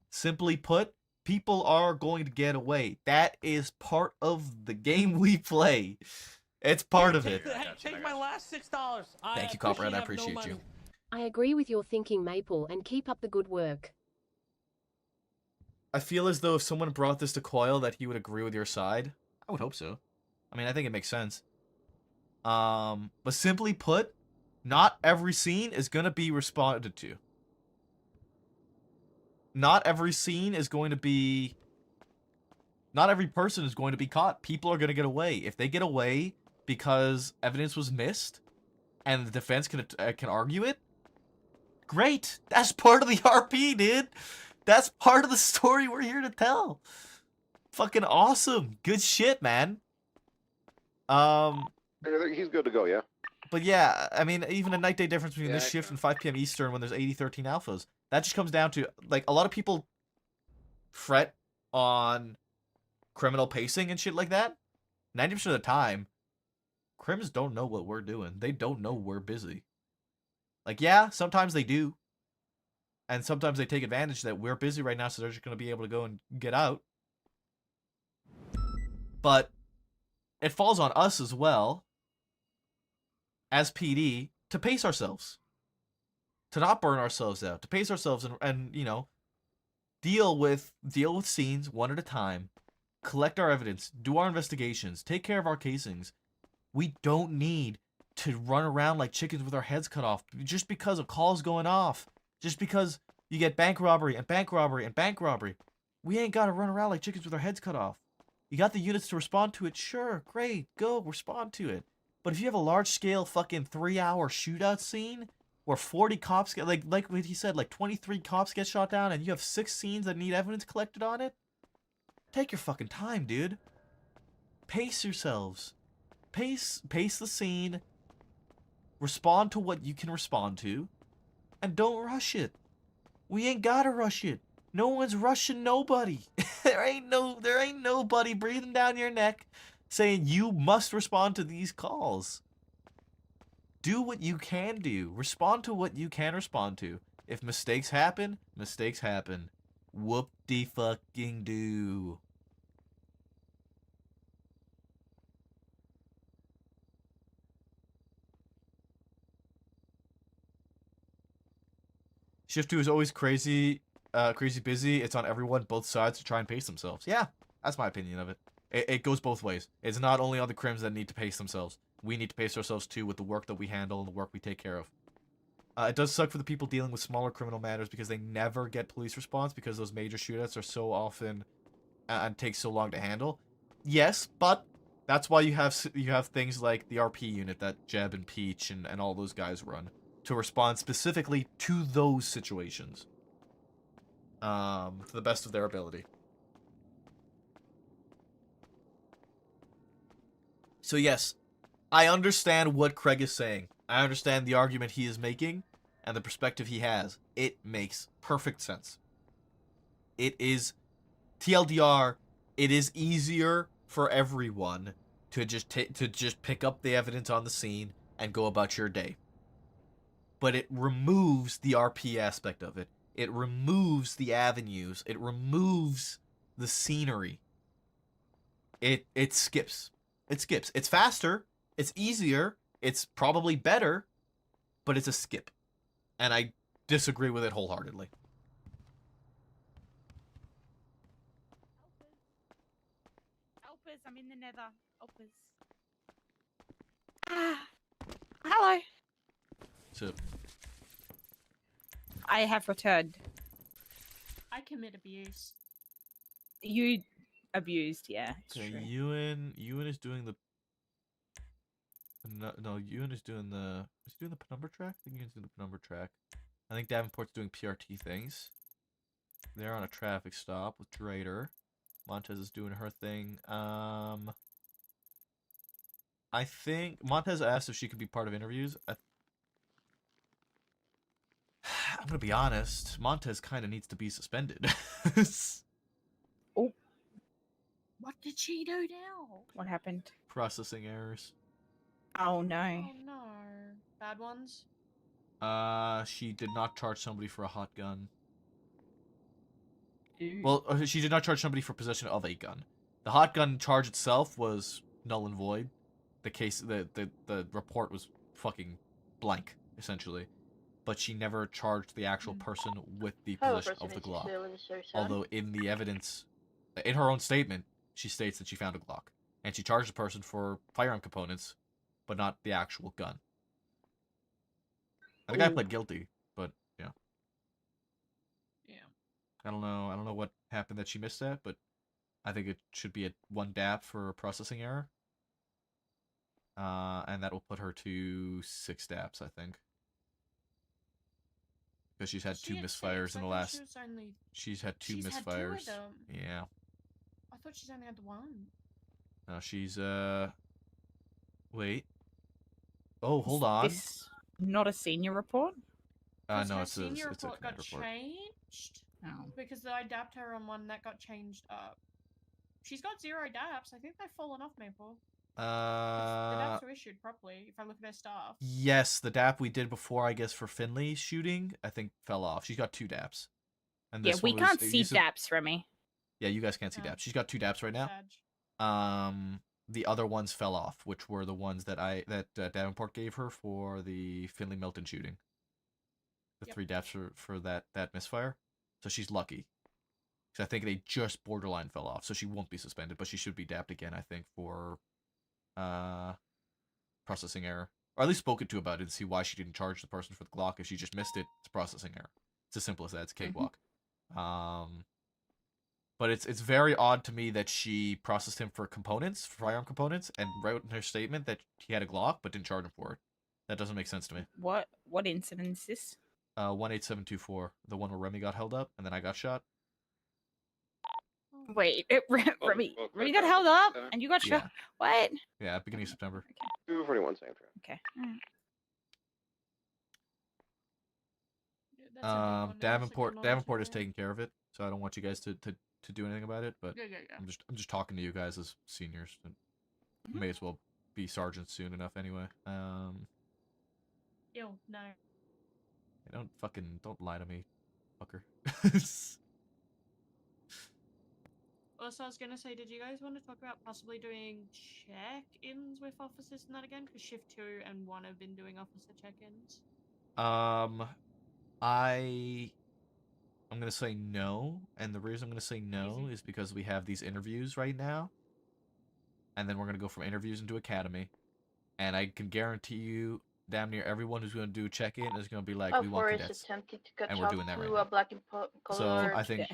Simply put, people are going to get away. That is part of the game we play. It's part of it. Take my last $6. Thank you, Copperhead. I appreciate you. I agree with your thinking, Maple, and keep up the good work. I feel as though if someone brought this to Coil that he would agree with your side. I would hope so. I mean, I think it makes sense. But simply put, not every scene is going to be responded to. Not every scene is going to be... Not every person is going to be caught. People are going to get away. If they get away because evidence was missed and the defense can argue it, great. That's part of the RP, dude. That's part of the story we're here to tell. Fucking awesome. Good shit, man. He's good to go, yeah? But yeah, I mean, even a night-day difference between this shift and 5 p.m. Eastern when there's 80 13 alphas. That just comes down to, like, a lot of people fret on criminal pacing and shit like that. 90% of the time, crims don't know what we're doing. They don't know we're busy. Like, yeah, sometimes they do. And sometimes they take advantage that we're busy right now, so they're just going to be able to go and get out. But it falls on us as well, as PD, to pace ourselves. To not burn ourselves out. To pace ourselves and you know, deal with scenes one at a time. Collect our evidence. Do our investigations. Take care of our casings. We don't need to run around like chickens with our heads cut off just because a call's going off. Just because you get bank robbery and bank robbery and bank robbery. We ain't got to run around like chickens with our heads cut off. You got the units to respond to it? Sure, great, go, respond to it. But if you have a large-scale fucking 3-hour shootout scene where 40 cops get, like what he said, like 23 cops get shot down and you have 6 scenes that need evidence collected on it, take your fucking time, dude. Pace yourselves. Pace the scene. Respond to what you can respond to. And don't rush it. We ain't gotta rush it. No one's rushing nobody. there ain't nobody breathing down your neck saying you must respond to these calls. Do what you can do. Respond to what you can respond to. If mistakes happen, mistakes happen. Whoop-de-fucking-do. Shift 2 is always crazy busy. It's on everyone, both sides, to try and pace themselves. Yeah, that's my opinion of it. It goes both ways. It's not only on the crims that need to pace themselves. We need to pace ourselves too with the work that we handle and the work we take care of. It does suck for the people dealing with smaller criminal matters because they never get police response because those major shootouts are so often and take so long to handle. Yes, but that's why you have things like the RP unit that Jeb and Peach and all those guys run to respond specifically to those situations. To the best of their ability. So yes, I understand what Craig is saying. I understand the argument he is making and the perspective he has. It makes perfect sense. It is, TLDR, it is easier for everyone to just pick up the evidence on the scene and go about your day. But it removes the RP aspect of it. It removes the avenues. It removes the scenery. It skips. It skips. It's faster. It's easier. It's probably better. But it's a skip. And I disagree with it wholeheartedly. Helpers, I'm in the nether. Helpers. Hello. So, I have returned. I commit abuse. You abused, yeah. It's Okay, true. Ewan is doing the. No, Ewan is doing the. Is he doing the penumbra track? I think Ewan's doing the penumbra track. I think Davenport's doing PRT things. They're on a traffic stop with Drader. Montez is doing her thing. I think Montez asked if she could be part of interviews. I'm gonna be honest. Montez kind of needs to be suspended. Oh, What did she do now? what happened? Processing errors. Oh no. Oh no. Bad ones? She did not charge somebody for a hot gun. Ew. Well, she did not charge somebody for possession of a gun. The hot gun charge itself was null and void. The report was fucking blank, essentially. But she never charged the actual person with the possession of the Glock. Although in the evidence, in her own statement, she states that she found a Glock. And she charged the person for firearm components, but not the actual gun. And the guy pled guilty, but yeah. Yeah. I don't know what happened that she missed that, but I think it should be a 1 DAP for a processing error. And that will put her to 6 DAPs, I think. Because she's had 2 misfires in the last. She's had 2 misfires. Yeah. I thought she's only had the 1. No, she's Wait. Oh, hold on. This not a senior report? No, it's a senior it's a report command got report. changed. Oh. Because I dapped her on one that got changed up. She's got 0 daps. I think they've fallen off, Maple. The daps were issued properly, if I look at their staff. Yes, the DAP we did before, I guess, for Finley shooting, I think fell off. She's got 2 DAPs. And Yeah, this we one was- can't it see used to- DAPs, Remy. Yeah, you guys can't see DAPs. She's got 2 DAPs right now. The other ones fell off, which were the ones that Davenport gave her for the Finley Milton shooting. The 3 DAPs for that misfire. So she's lucky. Because I think they just borderline fell off, so she won't be suspended, but she should be dapped again, I think, for processing error. Or at least spoken to about it to see why she didn't charge the person for the Glock. If she just missed it, it's a processing error. It's as simple as that. It's a cakewalk. But it's very odd to me that she processed him for components, for firearm components, and wrote in her statement that he had a Glock, but didn't charge him for it. That doesn't make sense to me. What incident is this? 18724, the one where Remy got held up and then I got shot. Wait, Remy got held up and you got shot. Yeah. What? Yeah, beginning of September. 241 San Fran. Okay. Davenport is taking care of it, so I don't want you guys to do anything about it. But Yeah. I'm just talking to you guys as seniors. And may as well be sergeants soon enough anyway. Ew, no. Don't lie to me, fucker. Also, I was gonna say, did you guys want to talk about possibly doing check-ins with officers and that again? Because Shift 2 and 1 have been doing officer check-ins. I'm gonna say no, and the reason I'm gonna say no is because we have these interviews right now, and then we're gonna go from interviews into academy, and I can guarantee you, damn near everyone who's gonna do check-in is gonna be like, we want cadets, and we're doing that right now. black and So I think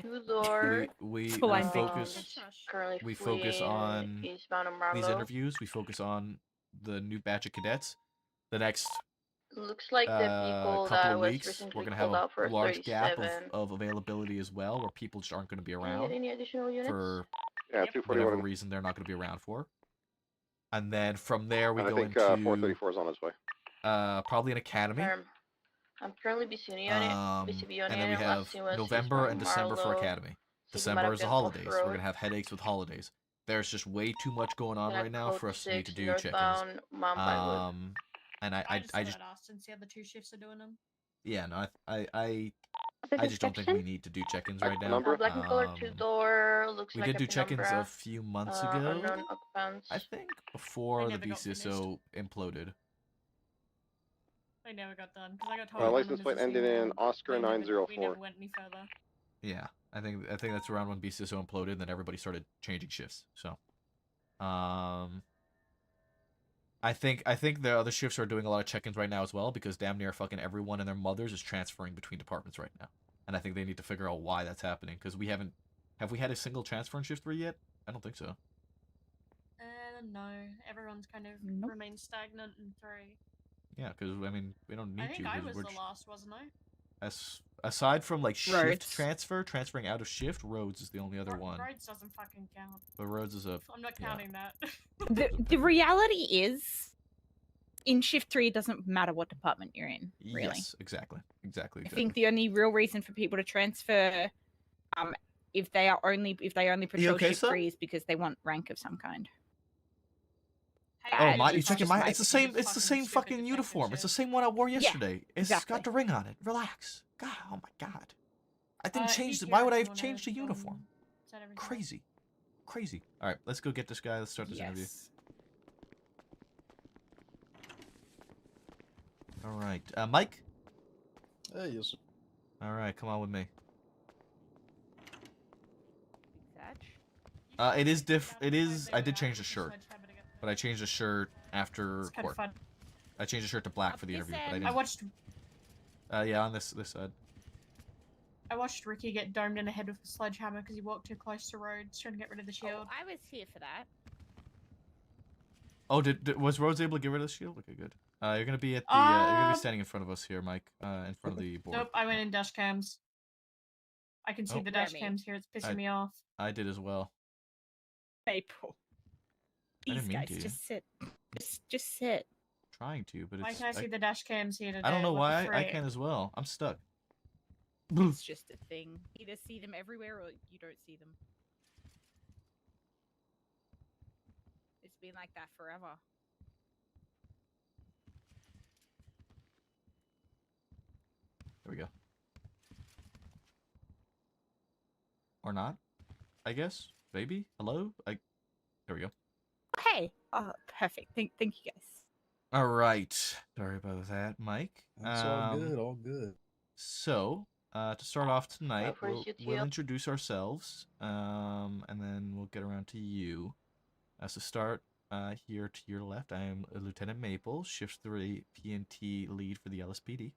we focus on these interviews. We focus on the new batch of cadets. The next Looks like the people couple that of was weeks, recently we're gonna have pulled out for a large gap 37. of availability as well, where people just aren't gonna be Can you around get any additional units? for Yeah, whatever 241. reason they're not gonna be around for. And then from there we And I go think into 434 is on its way. probably an academy. I'm currently BCB unit. BCB unit. And then we have November and December for academy. December is the holidays. We're gonna have headaches with holidays. There's just way too much going on right now for us to need to do check-ins. And I just asked since the other 2 shifts are doing them. yeah, no, I just don't think we need to do check-ins right now. Black and colored 2-door. Looks We like did do check-ins penumbra. a few months ago. Unknown occupants. I think before the never got BCSO imploded. They never got done because I got told. License plate ended in Oscar We 904. never went any further. Yeah, I think that's around when BCSO imploded, and then everybody started changing shifts. So, I think the other shifts are doing a lot of check-ins right now as well, because damn near fucking everyone and their mothers is transferring between departments right now. and I think they need to figure out why that's happening because we haven't. Have we had a single transfer in shift 3 yet? I don't think so. No, everyone's kind of remained stagnant in 3. Yeah, because I mean we don't need I think to. I 'cause was we're the last, wasn't I? aside from like shift Roads. transferring out of shift, Rhodes is the only other one. Rhodes doesn't fucking count. But Rhodes is a. I'm not counting that. The reality is, in shift 3, it doesn't matter what department you're in. Really. Yes, exactly. I think the only real reason for people to transfer, if they only patrol okay, shift son? 3 is because they want rank of some kind. Oh my! You It's checking just my? my It's the same. It's the same fucking uniform. It's the same one I wore yesterday. It's exactly. got the ring on it. Relax. God. Oh my God. I didn't change he's it. Why here would I if have you changed the wanna, uniform? set everything up. Crazy. Crazy. All right, let's go get this guy. Let's start this interview. All right, Mike. Hey, yes. All right, come on with me. Satch? It is It is. I did change the shirt, but I changed the shirt after It's kind court. of fun. I changed the shirt to black for the interview, but I didn't. I watched. Yeah, on this side. I watched Ricky get domed in the head with a sledgehammer because he walked too close to Rhodes, trying to get rid of the shield. I was here for that. Oh, was Rhodes able to get rid of the shield? Okay, good. You're gonna be at the. You're gonna be standing in front of us here, Mike. In front of the board. Nope, I went in dash cams. I can see the dash cams here. It's pissing me off. I did as well. Maple. I These didn't mean guys, to. just sit. Just sit. Trying to, but Why it's. can I see the dash cams here today? I don't know What why. the I frick? can as well. I'm stuck. It's just a thing. Either see them everywhere or you don't see them. It's been like that forever. There we go. Or not? I guess. Maybe. Hello. There we go. Hey. Oh, perfect. Thank you guys. All right. Sorry about that, Mike. That's all good. All good. So, to start off tonight, Where's your we'll tail? introduce ourselves, and then we'll get around to you. So start here to your left. I am Lieutenant Maple, Shift 3 PNT lead for the LSPD.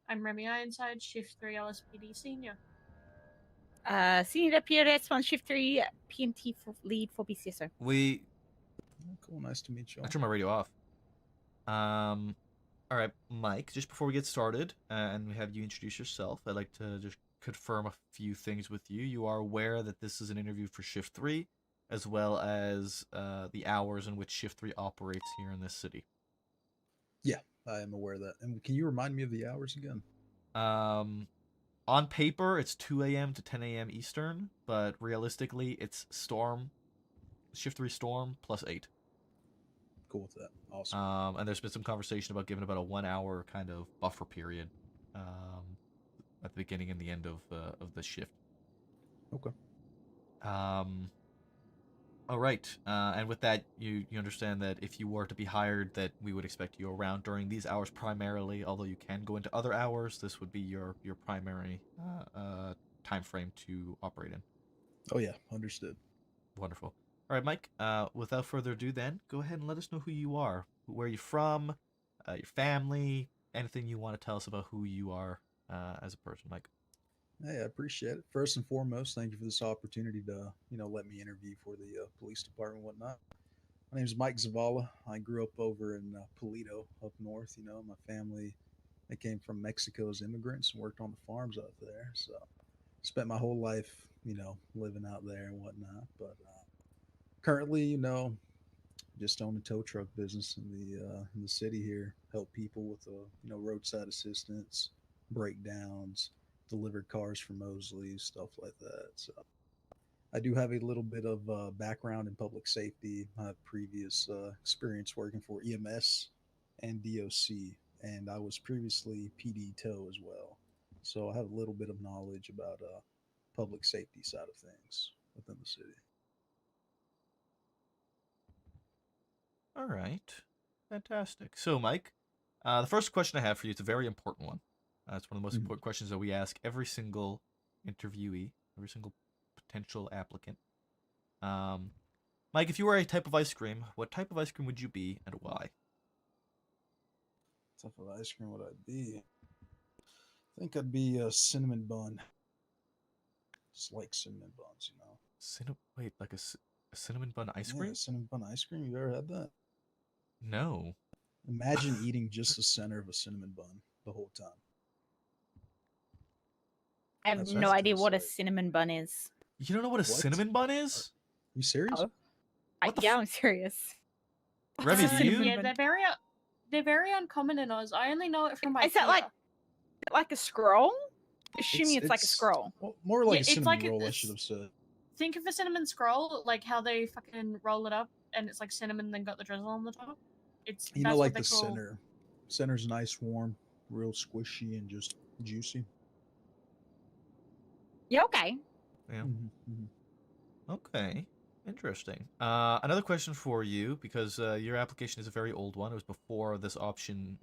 I'm Remy Ironside, Shift 3 LSPD Senior. Senior Deputy Response Shift 3 PNT lead for BCSO. Cool. Nice to meet you. I turned my radio off. All right, Mike. Just before we get started, and we have you introduce yourself, I'd like to just confirm a few things with you. You are aware that this is an interview for Shift 3, as well as the hours in which Shift 3 operates here in this city. Yeah, I am aware of that. And can you remind me of the hours again? On paper, it's 2 a.m. to 10 a.m. Eastern, but realistically, it's Shift 3 Storm plus 8. Cool with that. Awesome. And there's been some conversation about giving about a 1 hour kind of buffer period at the beginning and the end of the shift. Okay. All right. And with that, you understand that if you were to be hired, that we would expect you around during these hours primarily. Although you can go into other hours, this would be your primary time frame to operate in. Oh yeah, understood. Wonderful. All right, Mike. Without further ado, then go ahead and let us know who you are, where you're from, your family, anything you want to tell us about who you are as a person, Mike. Hey, I appreciate it. First and foremost, thank you for this opportunity to, let me interview for the police department and whatnot. My name is Mike Zavala. I grew up over in Polito, up north. My family, they came from Mexico as immigrants and worked on the farms out there. So, spent my whole life, living out there and whatnot. But currently, just own a tow truck business in the city here. Help people with roadside assistance, breakdowns, delivered cars for Mosley, stuff like that. So I do have a little bit of background in public safety. I have previous experience working for EMS and DOC, and I was previously PD tow as well. So I have a little bit of knowledge about public safety side of things within the city. All right. Fantastic. So, Mike, the first question I have for you is a very important one. It's one of the most important questions that we ask every single interviewee, every single potential applicant. Mike, if you were a type of ice cream, what type of ice cream would you be and why? What type of ice cream would I be? I think I'd be a cinnamon bun. Just like cinnamon buns, you know. Wait, like a cinnamon bun ice cream? Yeah, cinnamon bun ice cream. You ever had that? No. Imagine eating just the center of a cinnamon bun the whole time. I have That's no what it idea tastes what a like. cinnamon bun is. You don't know what a cinnamon bun is? You serious? Oh. Yeah, I'm serious. Remy, do you? Yeah, they're very uncommon in Oz. I only know it from IKEA. Is that like a scroll? Assuming it's like a scroll. Well, more like Yeah, a it's cinnamon like roll, I should have said. Think of a cinnamon scroll, like how they fucking roll it up, and it's like cinnamon, then got the drizzle on the top. It's You that's know, like what the they call. center. Center's nice, warm, real squishy, and just juicy. Yeah, okay. Yeah. Mm-hmm. Okay. Interesting. Another question for you, because your application is a very old one. It was before this option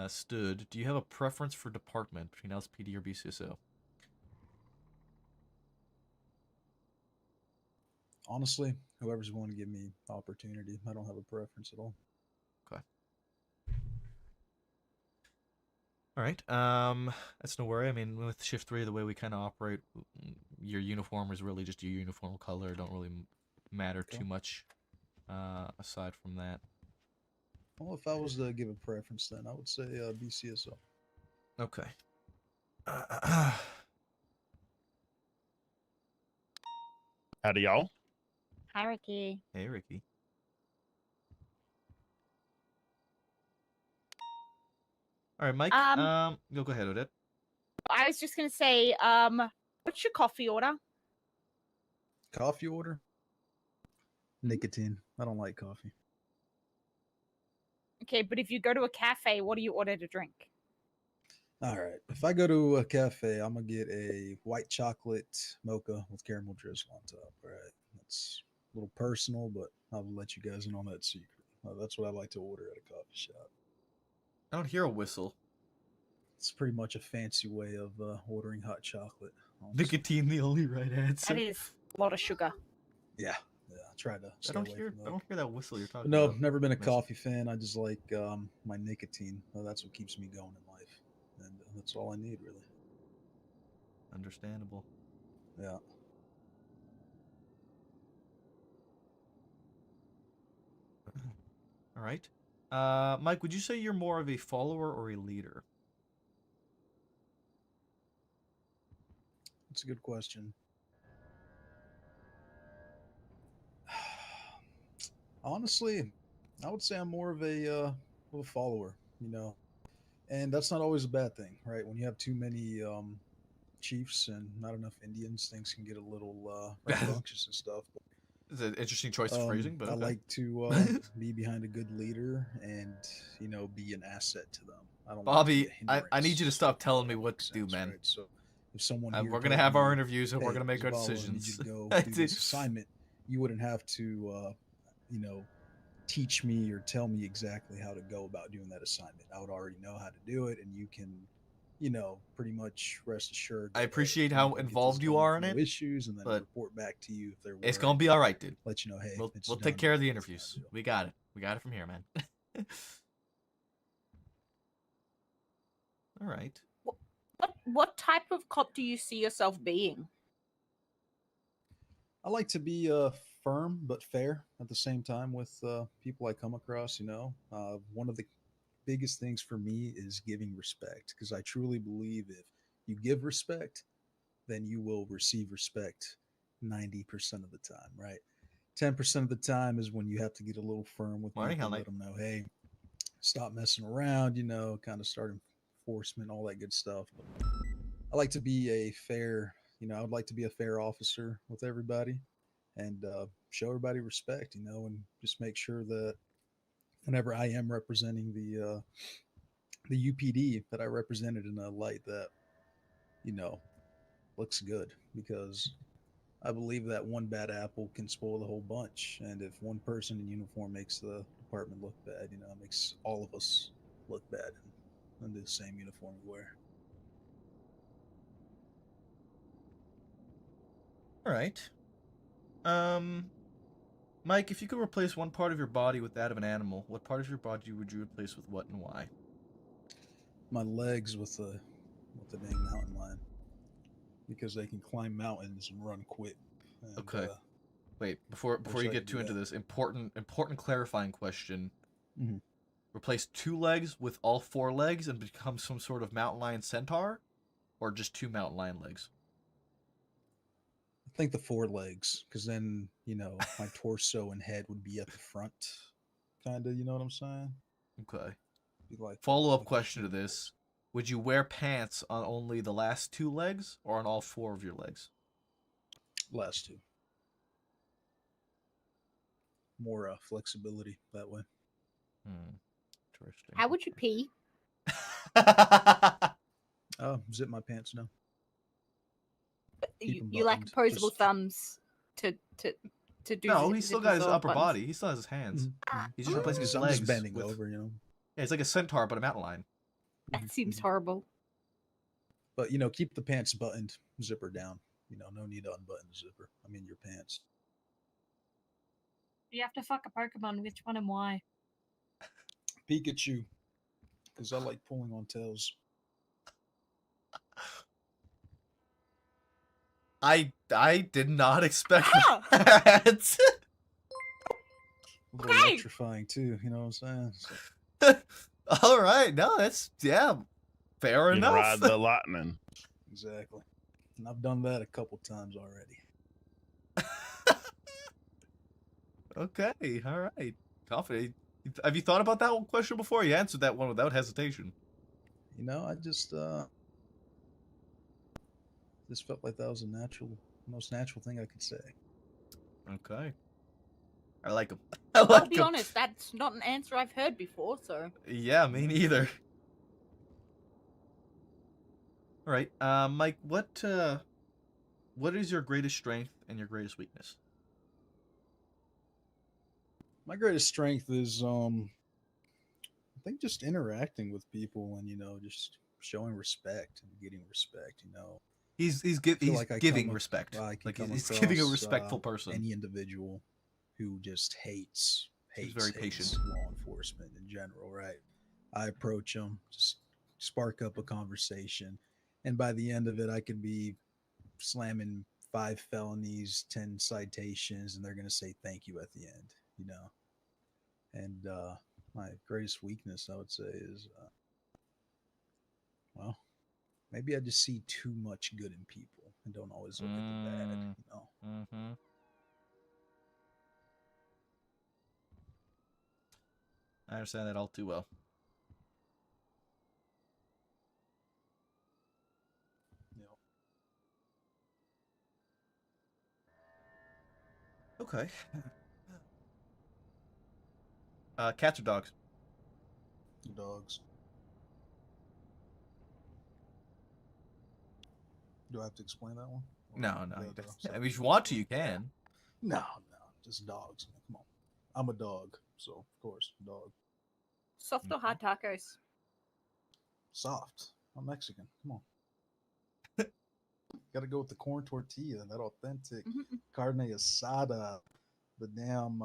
stood. Do you have a preference for department between LSPD or BCSO? Honestly, whoever's willing to give me opportunity, I don't have a preference at all. Okay. All right. That's no worry. I mean, with Shift 3, the way we kind of operate, your uniform is really just your uniform color. It don't really matter too much aside from that. Well, if I was to give a preference, then I would say BCSO. Okay. Howdy, y'all. Hi, Ricky. Hey, Ricky. All right, Mike. Go ahead, Odette. I was just gonna say, what's your coffee order? Coffee order? Nicotine. I don't like coffee. Okay, but if you go to a cafe, what do you order to drink? All right. If I go to a cafe, I'm gonna get a white chocolate mocha with caramel drizzle on top. All right. That's a little personal, but I'll let you guys in on that secret. That's what I like to order at a coffee shop. I don't hear a whistle. It's pretty much a fancy way of ordering hot chocolate. Nicotine, the only right answer. That is a lot of sugar. Yeah. I try to stay I don't away hear. from I that. don't hear that whistle you're talking But no, about. never been a Miss. coffee fan. I just like my nicotine. That's what keeps me going in life, and that's all I need, really. Understandable. Yeah. All right. Mike, would you say you're more of a follower or a leader? That's a good question. Honestly, I would say I'm more of a follower, you know, and that's not always a bad thing, right? When you have too many chiefs and not enough Indians, things can get a little rambunctious and stuff. But, It's an interesting choice of phrasing, but I okay. like to be behind a good leader and be an asset to them. I don't Bobby, like I need you to stop telling me what to do, man. right? So if someone We're gonna have our interviews and we're "Hey, gonna make our Zavala, I need decisions. you to go do this assignment," you wouldn't have to, teach me or tell me exactly how to go about doing that assignment. I would already know how to do it, and you can, pretty much rest assured. I that, appreciate hey, how I'm gonna get involved this you done are with in no it, issues, and then but report back to you if there were. it's gonna be all right, dude. Let you know, hey, we'll it's take done. care of the interviews. We got it. We got it from here, man. All right. What type of cop do you see yourself being? I like to be firm but fair at the same time with people I come across. One of the biggest things for me is giving respect, because I truly believe if you give respect, then you will receive respect 90% of the time, right? 10% of the time is when you have to get a little firm with Morning, people, Hell let them know, hey, stop messing around, kind of start enforcement, all that good stuff. But I like to be a fair, I would like to be a fair officer with everybody and show everybody respect, and just make sure that whenever I am representing the UPD, that I represented in a light that, looks good, because I believe that one bad apple can spoil the whole bunch. And if one person in uniform makes the department look bad, it makes all of us look bad in the same uniform we wear. All right. Mike, if you could replace one part of your body with that of an animal, what part of your body would you replace with what and why? My legs with a with the dang mountain lion because they can climb mountains and run quick. And, Okay. Wait, before wish you I get could too do into that. this, important clarifying question. Mhm. Replace 2 legs with all 4 legs and become some sort of mountain lion centaur, or just 2 mountain lion legs? I think the 4 legs, because then my torso and head would be at the front, kind of. You know what I'm saying? Okay. Be like Follow-up question to this: would you wear pants on only the last 2 legs, or on all 4 of your legs? last 2. More flexibility that way. Interesting. How would you pee? Oh, zip my pants now. Keep 'em You like buttoned, opposable just- thumbs to do. No, he still got his zippers or upper buttons? body. He still has his hands. He's just replacing his I'm legs. just bending with... over, Yeah, it's like a centaur, but a mountain lion. That seems horrible. But keep the pants buttoned, zipper down. No need to unbutton the zipper. I mean your pants. You have to fuck a Pokemon. Which one and why? Pikachu, because I like pulling on tails. I did not expect that. A little electrifying too. You know what I'm saying? All right, no, that's fair You enough. ride the lightning. Exactly. And I've done that a couple times already. Okay, all right. Confident. Have you thought about that one question before? You answered that one without hesitation. I just felt like that was a most natural thing I could say. Okay. I like him. I'll be honest, that's not an answer I've heard before, so. Yeah, me neither. All right, Mike, what is your greatest strength and your greatest weakness? My greatest strength is I think just interacting with people and just showing respect and getting respect. He's giving respect. Like he's giving a respectful person. Any individual who just hates very patient. law enforcement in general, right? I approach them, just spark up a conversation, and by the end of it, I could be slamming 5 felonies, 10 citations, and they're gonna say thank you at the end. And my greatest weakness, I would say, is well, maybe I just see too much good in people and don't always look at the bad. Mm-hmm. I understand that all too well. Okay. Cats or dogs? Dogs. Do I have to explain that one? No. I mean, if you want to, you can. No, just dogs. Come on. I'm a dog, so of course, dog. Soft or hard tacos? Soft. I'm Mexican. Come on. Gotta go with the corn tortilla, that authentic carne asada. The damn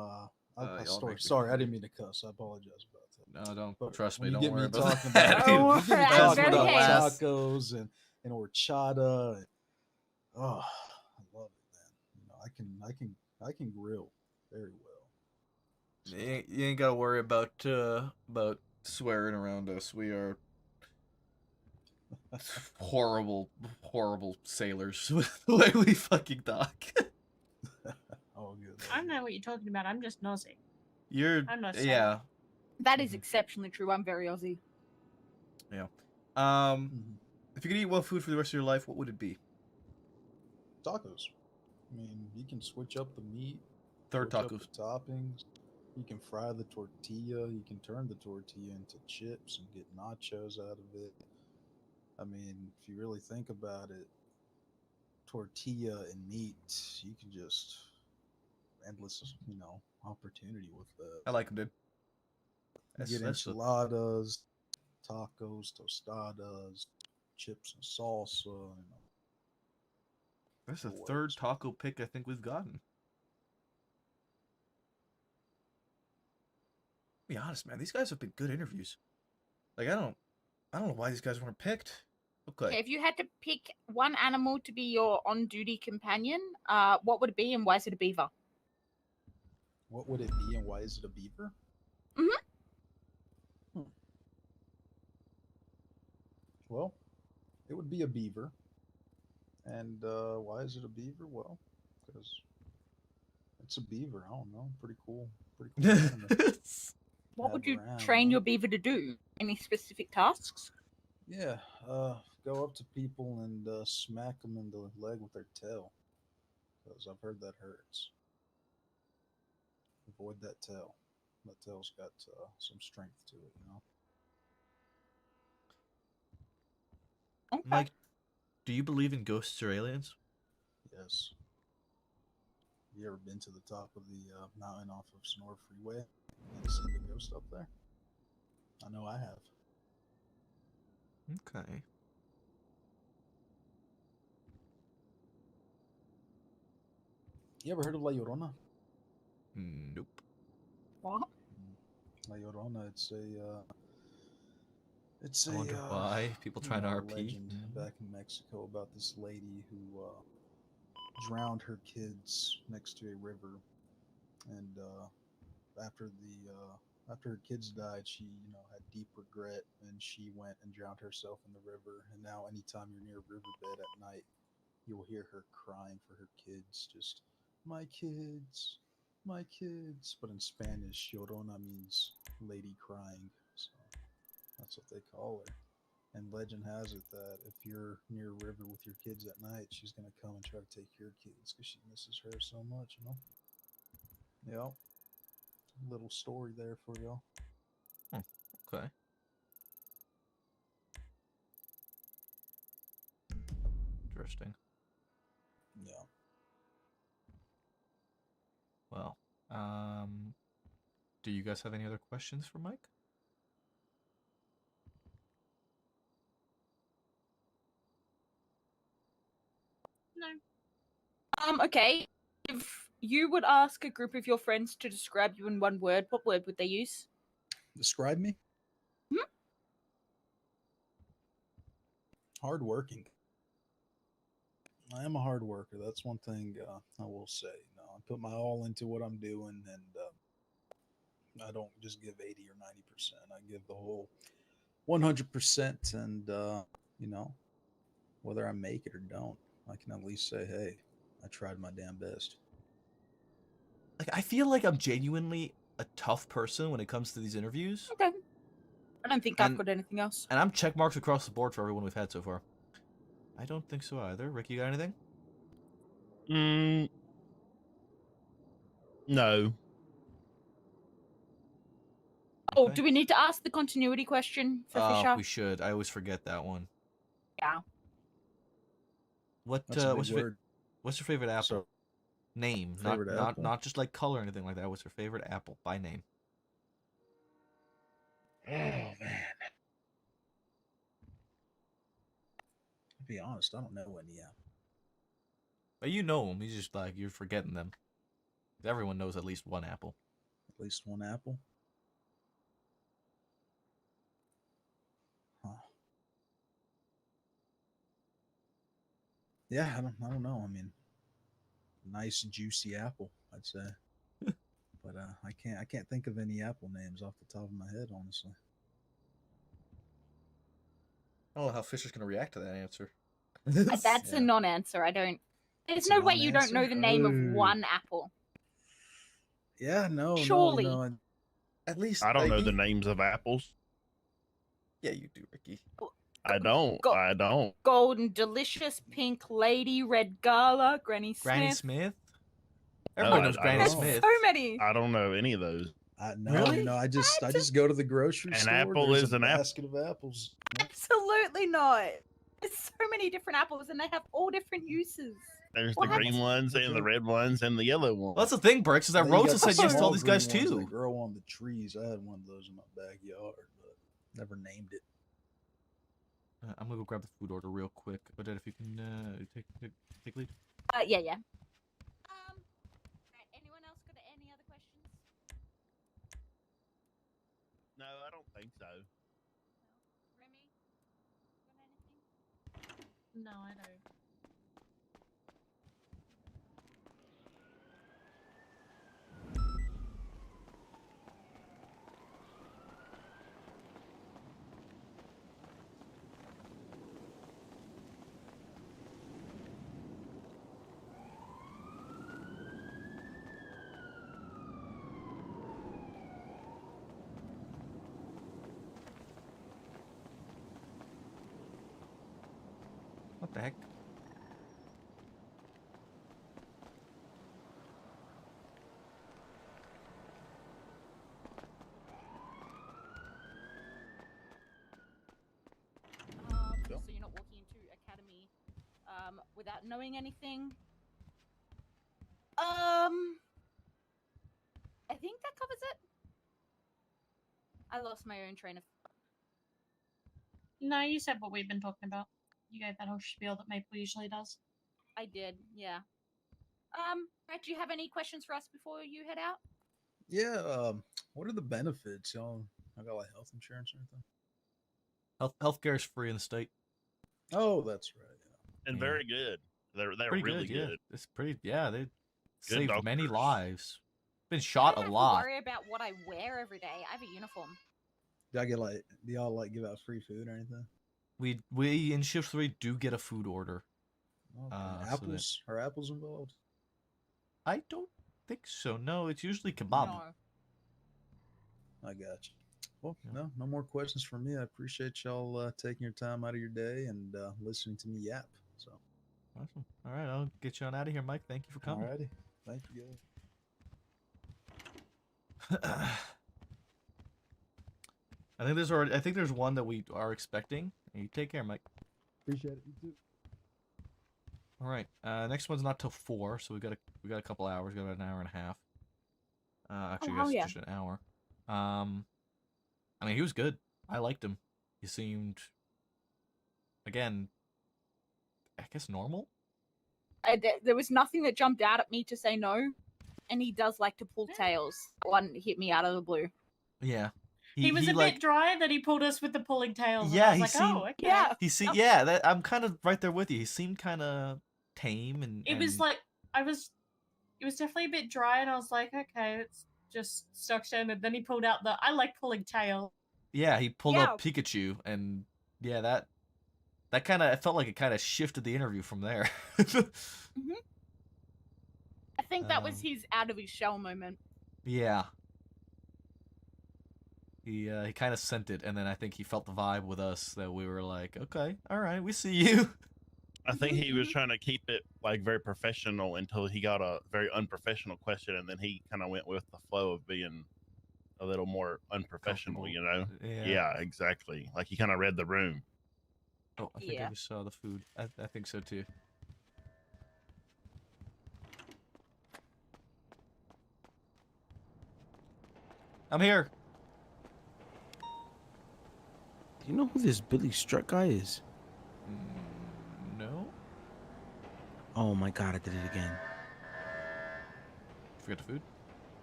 sorry, I didn't mean to cuss. I apologize about that. No, don't. But Trust me, when you don't get worry me about talking that. about, you get me That's talking what about tacos and horchata. Oh, I love it, man. I can grill very well. So. You ain't gotta worry about swearing around us. We are horrible sailors with the way we fucking talk. Oh, good. I don't know what you're talking about. I'm just nosy. I'm not yeah. That is exceptionally true. I'm very Aussie. Yeah. If you could eat one food for the rest of your life, what would it be? Tacos. I mean, you can switch up the meat. Third switch up tacos. the toppings. You can fry the tortilla. You can turn the tortilla into chips and get nachos out of it. I mean, if you really think about it, tortilla and meat, you can just endless, opportunity with that. I like them, dude. You get enchiladas, tacos, tostadas, chips and salsa. That's the third taco pick I think we've gotten. Be honest, man. These guys have been good interviews. Like I don't know why these guys weren't picked. Okay. If you had to pick one animal to be your on-duty companion, what would it be, and why is it a beaver? What would it be, and why is it a beaver? Mm-hmm. Well, it would be a beaver. And why is it a beaver? Well, because it's a beaver. I don't know. Pretty cool. Pretty cool animal. What would you around, train huh? your beaver to do? Any specific tasks? Yeah, go up to people and smack them in the leg with their tail. Because I've heard that hurts. Avoid that tail. That tail's got some strength to it, you know? Okay. Mike, do you believe in ghosts or aliens? Yes. You ever been to the top of the mountain off of Sonora Freeway and seen the ghost up there? I know I have. Okay. You ever heard of La Llorona? Nope. What? La Llorona, it's a I wonder why people trying to RP. legend back in Mexico about this lady who drowned her kids next to a river, and after her kids died, she had deep regret, and she went and drowned herself in the river. And now, anytime you're near a riverbed at night, you'll hear her crying for her kids, just my kids, my kids. But in Spanish, Llorona means lady crying, so that's what they call her. And legend has it that if you're near a river with your kids at night, she's gonna come and try to take your kids because she misses her so much, you know? Yeah. Little story there for y'all. Okay. Interesting. Yeah. Well, do you guys have any other questions for Mike? No. Okay. If you would ask a group of your friends to describe you in one word, what word would they use? Describe me? Hmm? Hardworking. I am a hard worker. That's one thing I will say. I put my all into what I'm doing, and I don't just give 80 or 90%. I give the whole 100%, and whether I make it or don't, I can at least say, hey, I tried my damn best. Like, I feel like I'm genuinely a tough person when it comes to these interviews. Okay. I don't think I've got anything else. And I'm check marks across the board for everyone we've had so far. I don't think so either. Rick, you got anything? No. Oh, Okay. do we need to ask the continuity question for Fisher? We should. I always forget that one. Yeah. That's a big what's word. what's your favorite apple? So, Name, favorite apple? not just like color or anything like that. What's your favorite apple by name? Oh man. To be honest, I don't know any apple. But you know them. You just like you're forgetting them. Everyone knows at least one apple. At least one apple? Huh. Yeah, I don't know. I mean, nice juicy apple, I'd say. But I can't think of any apple names off the top of my head, honestly. I don't know how Fisher's gonna react to that answer. That's a non-answer. I don't. There's no way you don't know the name of one apple. Yeah, no, Surely. no. At least I don't know the names of apples. Yeah, you do, Ricky. I don't. I don't. Golden Delicious, Pink Lady, Red Gala, Granny Smith. Granny Smith? No, Everybody knows I Granny don't. Smith. So many. I don't know any of those. No, Really? I just go to the grocery An store. apple there's is a an apple. basket of apples. Absolutely not. There's so many different apples, and they have all different uses. There's What? the green ones and the red ones and the yellow ones. Well, that's the thing, Bricks, is that Then you Rosa got said the yes to all small these guys green ones too. that grow on the trees. I had one of those in my backyard, but never named it. I'm gonna go grab the food order real quick. Odette, if you can take lead. Yeah. Right, anyone else got any other questions? No, I don't think so. Remy, got anything? No, I don't. What the heck? So you're not walking into academy without knowing anything. I think that covers it. I lost my own train of thought. No, you said what we've been talking about. You gave that whole spiel that Maple usually does. I did, yeah. Brett, do you have any questions for us before you head out? Yeah. What are the benefits? Y'all, I got like health insurance or anything? Healthcare is free in the state. Oh, that's right. And Yeah. very good. They're Pretty really good. Yeah, good. it's pretty. Yeah, they saved many doctors. lives. Been I shot don't a have lot. to worry about what I wear every day. I have a uniform. Do y'all like give out free food or anything? We in shift 3 do get a food order. Okay. So Apples? Are apples involved? I don't think so. No, it's usually kebab. No. I got you. Well, no more questions from me. I appreciate y'all taking your time out of your day and listening to me yap. So, Awesome. All right, I'll get you on out of here, Mike. Thank you for coming. alrighty. Thank you, guys. I think there's one that we are expecting. You take care, Mike. Appreciate it. You too. All right. Next one's not till 4, so we got a couple hours. We got about an hour and a half. Actually, hell yeah. just an hour. I mean, he was good. I liked him. He seemed, again, I guess normal. There was nothing that jumped out at me to say no, and he does like to pull tails. One hit me out of the blue. Yeah. He was a bit dry that he pulled us with the pulling tails. Yeah, and I was he like, seemed. oh, okay. Yeah. That I'm kind of right there with you. He seemed kind of tame and. It was like it was definitely a bit dry, and I was like, okay, it's just stock standard. Then he pulled out the I like pulling tail. Yeah, he pulled up Pikachu, and yeah, that kind of, I felt like it kind of shifted the interview from there. I think that was his out of his shell moment. Yeah. He kind of sent it, and then I think he felt the vibe with us that we were like, okay, all right, we see you. I think he was trying to keep it like very professional until he got a very unprofessional question, and then he kind of went with the flow of being a little more unprofessional, you know? Yeah. Exactly. Like he kind of read the room. Oh, I think I just saw the food. I think so too. I'm here. Do you know who this Billy Struck guy is? No. Oh my god, I did it again. Forget the food?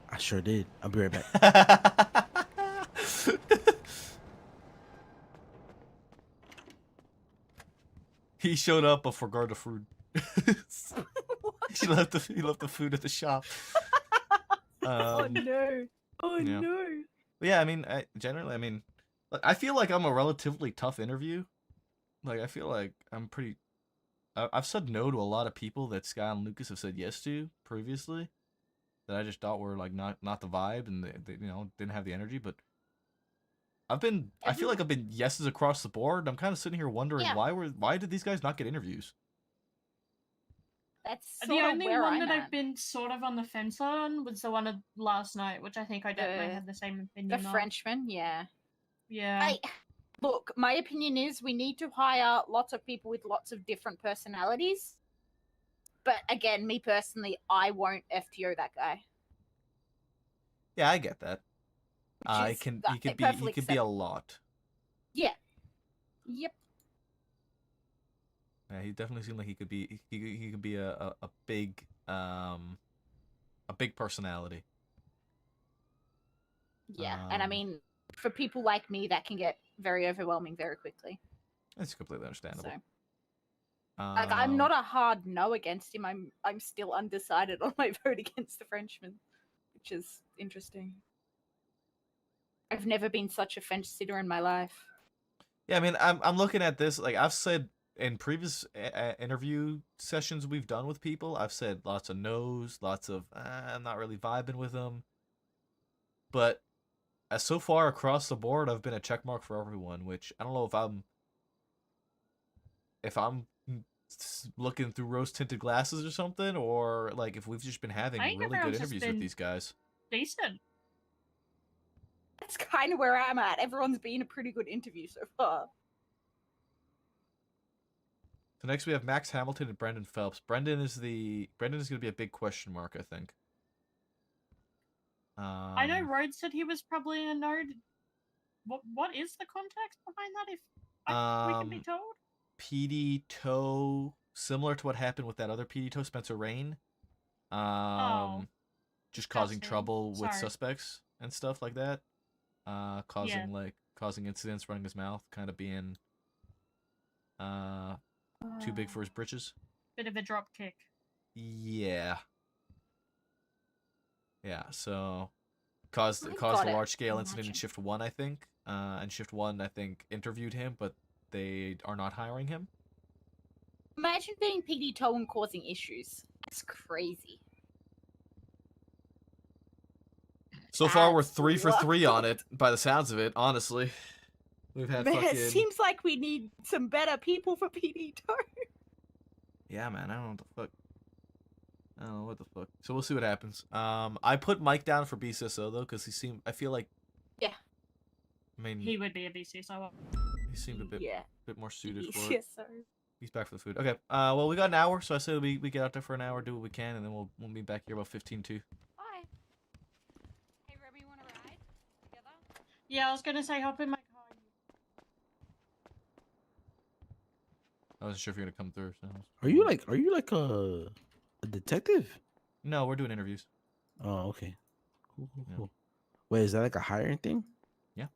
I sure did. I'll be right back. He showed up but forgot the food. He left the food at the shop. Oh no! Oh yeah. no! But yeah, I mean, look, I feel like I'm a relatively tough interview. Like, I feel like I'm pretty. I've said no to a lot of people that Sky and Lucas have said yes to previously, that I just thought were like not the vibe, and they didn't have the energy. But I feel like I've been yeses across the board. I'm kind of sitting here wondering why did these guys not get interviews? That's The sort of only where one I'm that at. I've been sort of on the fence on was the one of last night, which I think I definitely had the same opinion The on. Frenchman, yeah. Yeah. Look, my opinion is we need to hire lots of people with lots of different personalities. But again, me personally, I won't FTO that guy. Yeah, I get that. He could be a lot. Yeah. Yep. Yeah, he definitely seemed like he could be a big personality. Yeah, and I mean, for people like me, that can get very overwhelming very quickly. That's completely understandable. So. Like, I'm not a hard no against him. I'm still undecided on my vote against the Frenchman, which is interesting. I've never been such a fence sitter in my life. Yeah, I mean, I'm looking at this, like I've said in previous interview sessions we've done with people, I've said lots of no's, lots of I'm not really vibing with them. But so far across the board, I've been a check mark for everyone, which I don't know if I'm looking through rose-tinted glasses or something, or like if we've just been having I think really good everyone's just interviews with been these guys. decent. That's kind of where I'm at. Everyone's been a pretty good interview so far. So next we have Max Hamilton and Brendan Phelps. Brendan is going to be a big question mark, I think. I know Rhodes said he was probably a node. What is the context behind that? If we can be told. PD Toe, similar to what happened with that other PD Toe, Spencer Rain. Just causing trouble with suspects and stuff like that. Causing incidents, running his mouth, kind of being too big for his britches. Bit of a drop kick. Yeah. Yeah, so caused a large scale incident in Shift 1, I think. And Shift 1, I think, interviewed him, but they are not hiring him. Imagine being PD Toe and causing issues. That's crazy. So far, we're 3 for 3 on it, by the sounds of it, honestly. We've had Man, fucking... it seems like we need some better people for PD Toe. Yeah, man, I don't know what the fuck. I don't know what the fuck. So we'll see what happens. I put Mike down for BCSO, though, because I feel like... Yeah. I mean... He would be a BCSO. He seemed a bit more suited for Yes, it. sir. He's back for the food. Okay, well, we got an hour, so I say we get out there for an hour, do what we can, and then we'll be back here about 15-2. Hey, Ruby, you want to ride together? Yeah, I was gonna say hop in my car. I wasn't sure if you're gonna come through. So. Are you like a detective? No, we're doing interviews. Oh, okay. Cool. Wait, is that like a hiring thing? Yeah.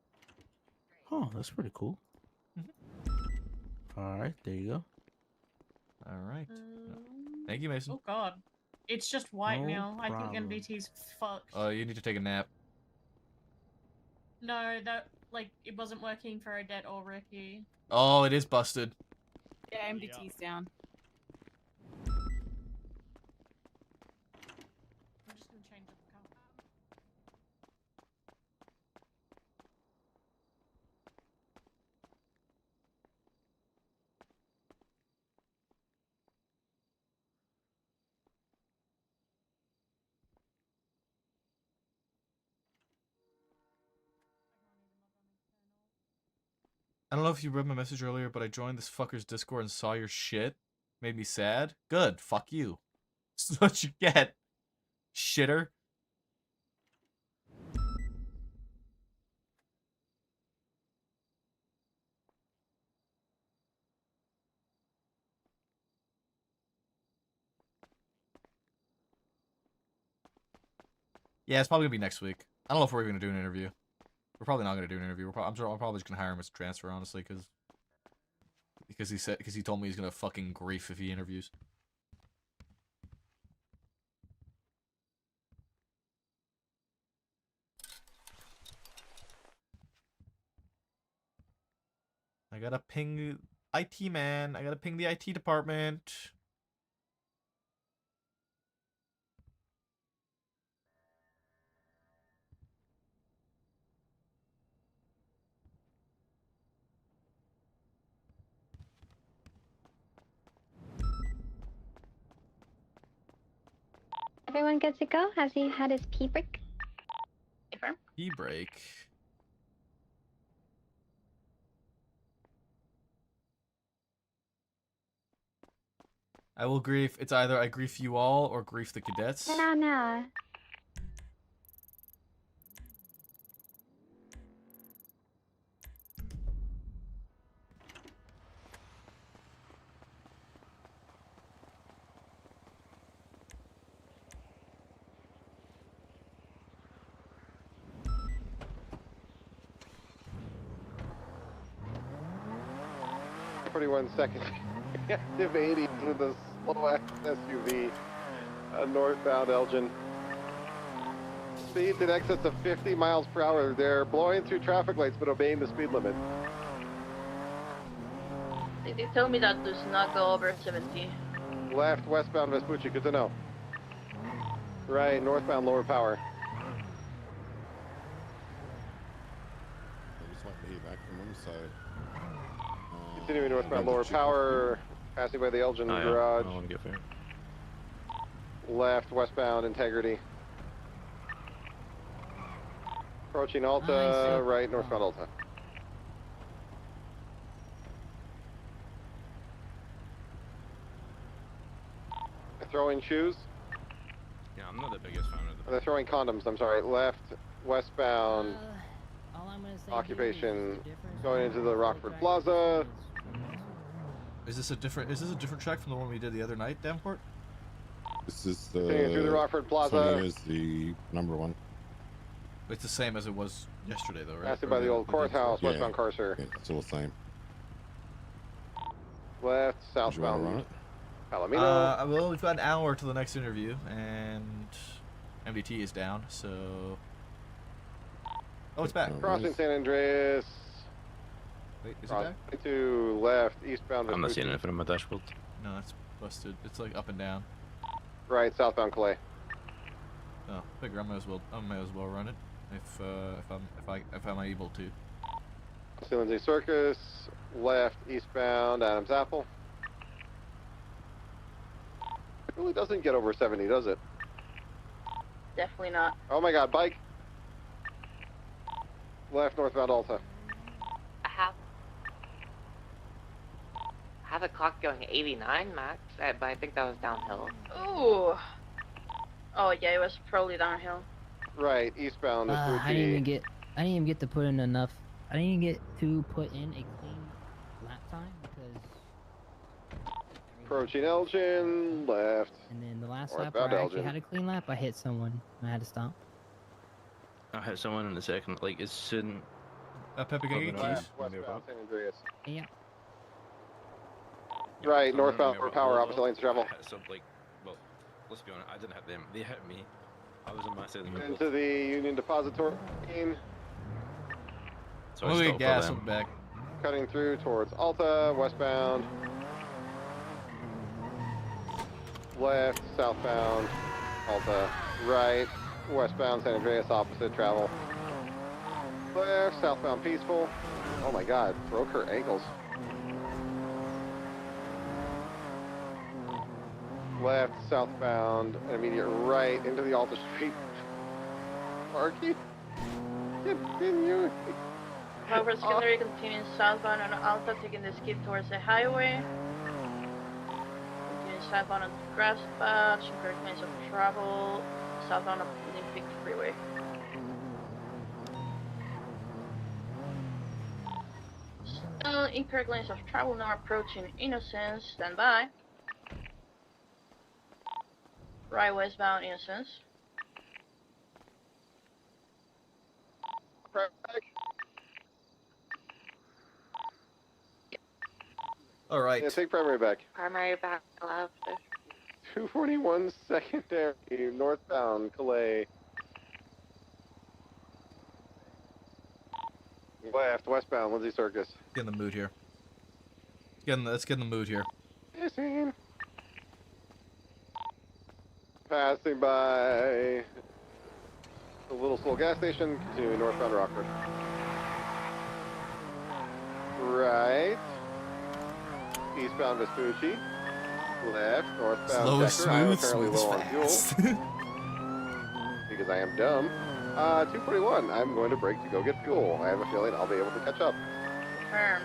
Oh, that's pretty cool. All right, there you go. All right. Thank you, Mason. Oh God, it's just white No now. I problem. think MDT's fucked. Oh, you need to take a nap. No, that it wasn't working for Odette or Ricky. Oh, it is busted. Yeah, MDT's down. I'm just gonna change up the color. I don't know if you read my message earlier, but I joined this fucker's Discord and saw your shit. Made me sad. Good. Fuck you. This is what you get. Shitter. Yeah, it's probably gonna be next week. I don't know if we're gonna do an interview. We're probably not gonna do an interview. I'm probably just gonna hire him as a transfer, honestly, because he told me he's gonna fucking grief if he interviews. I gotta ping IT man. I gotta ping the IT department. Everyone good to go? Has he had his pee break? Pee break. I will grief. It's either I grief you all or grief the cadets. No. Forty-one seconds. Active 80 with a slow SUV, northbound Elgin. Speeds in excess of 50 miles per hour. They're blowing through traffic lights but obeying the speed limit. They tell me that does not go over 70. Left, westbound Vespucci, good to know. Right, northbound lower power. I'm just waiting to hear back from them, so... Continuing northbound lower power, passing by the Elgin garage. I want to get fair. Left, westbound Integrity. Approaching Alta, right, northbound Alta. They're throwing shoes. Yeah, I'm not the biggest fan of the. They're throwing condoms, I'm sorry. Left, westbound. All I'm gonna say Occupation going into the Rockford Plaza. Is this a different track from the one we did the other night, Davenport? This is the... Continuing through the Rockford Plaza. This one is the number one. It's the same as it was yesterday, though, right? Passing by the old courthouse, westbound Carcer. Yeah, it's all the same. Left, Did you want to run southbound it? Palomino. Well, we've got an hour to the next interview, and MDT is down, so... Oh, it's back. Crossing San Andreas. Wait, is it back? To left, eastbound. I'm not Vespucci. seeing anything on my dashboard. No, it's busted. It's like up and down. Right, southbound Calais. Oh, figure I might as well run it if I'm able to. Lindsay Circus, left, eastbound Adams Apple. It really doesn't get over 70, does it? Definitely not. Oh my God, bike. Left, northbound Alta. I have a clock going 89 max, but I think that was downhill. Ooh. Oh yeah, it was probably downhill. Right, eastbound I didn't even get to put in enough. I didn't even get to put in a clean lap time because. Approaching Elgin, left. And then the last lap where Northbound I actually Elgin. had a clean lap, I hit someone. And I had to stop. I hit someone in a second, like as soon. Pepe, can you get keys? Westbound San Andreas. Yeah. Right, northbound for power, opposite lanes of travel. I hit some, like, well, let's be honest, I didn't hit them. They hit me. I was on my side of the road. Into the Union Depository. So I'm I gonna stopped get gas for on them. the back. Cutting through towards Alta, westbound. Left, southbound, Alta. Right, westbound San Andreas, opposite travel. Left, southbound Peaceful. Oh my God, broke her ankles. Left, southbound, and immediate right into the Alta Street. Marky, continue. However, secondary continues southbound on Alta, taking the skip towards the highway. Continuing southbound on grass patch, incorrect lanes of travel, southbound of Olympic Freeway. Still incorrect lanes of travel, now approaching Innocence, stand by. Right westbound Innocence. All right. Yeah, take primary back. Primary back left. 241 secondary, northbound Calais. Left, westbound Lindsay Circus. Get in the mood here. Let's get in the mood here. Missing. Passing by the Little Slow gas station, continuing northbound Rockford. Right. Eastbound Vespucci. Left, northbound Slow is Checker. I am smooth, apparently smooth low is on fuel. Because I am dumb. 241. I'm going to break to go get fuel. I have a feeling I'll be able to catch up. Confirm.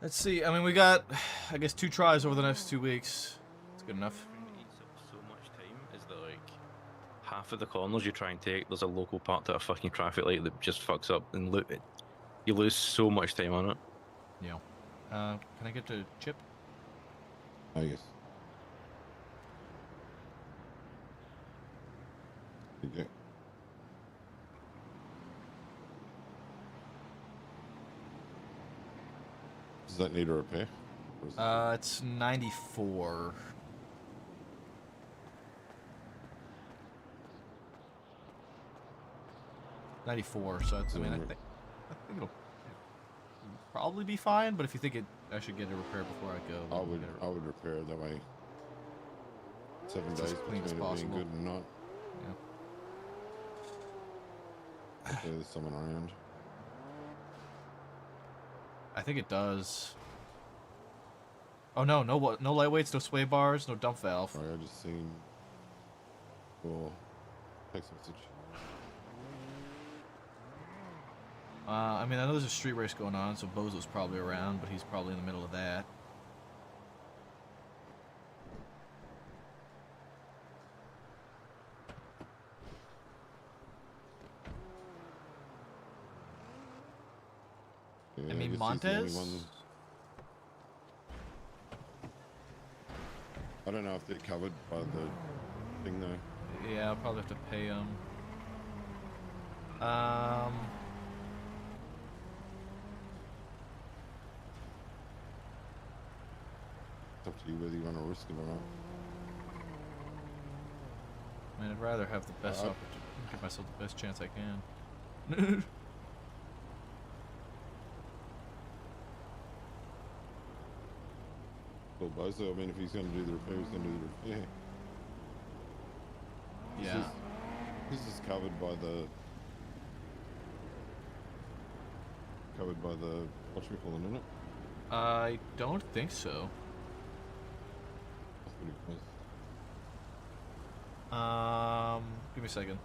Let's see. I mean, we got, I guess, 2 tries over the next 2 weeks. It's good enough. It eats up so much time is that, like, half of the corners you try and take, there's a local part to a fucking traffic light that just fucks up and you lose so much time on it. Yeah. Can I get to Chip? Oh, yes. Okay. Does that need a repair? It's 94. So it's, I mean, I think it'll probably be fine. But if you think I should get it repaired before I go, then I would repair it that way. 7 It's days as clean as between it being possible. good and not. Yeah. Hopefully there's someone around. I think it does. Oh no, no lightweights, no sway bars, no dump valve. Sorry, I just seen your text message. I mean, I know there's a street race going on, so Bozo's probably around, but he's probably in the middle of that. Yeah, I mean, guess he's the only Montez? one. I don't know if they're covered by the thing though. Yeah, I'll probably have to pay him. It's up to you whether you want to risk it or not. I mean, I'd rather have the best opportunity, give myself the best chance I can. Well, Bozo, I mean, if he's going to do the repair, he's going to do the repair. Yeah. This is covered by the whatchamacallit, isn't it? I don't think so. That's pretty close. Give me a second.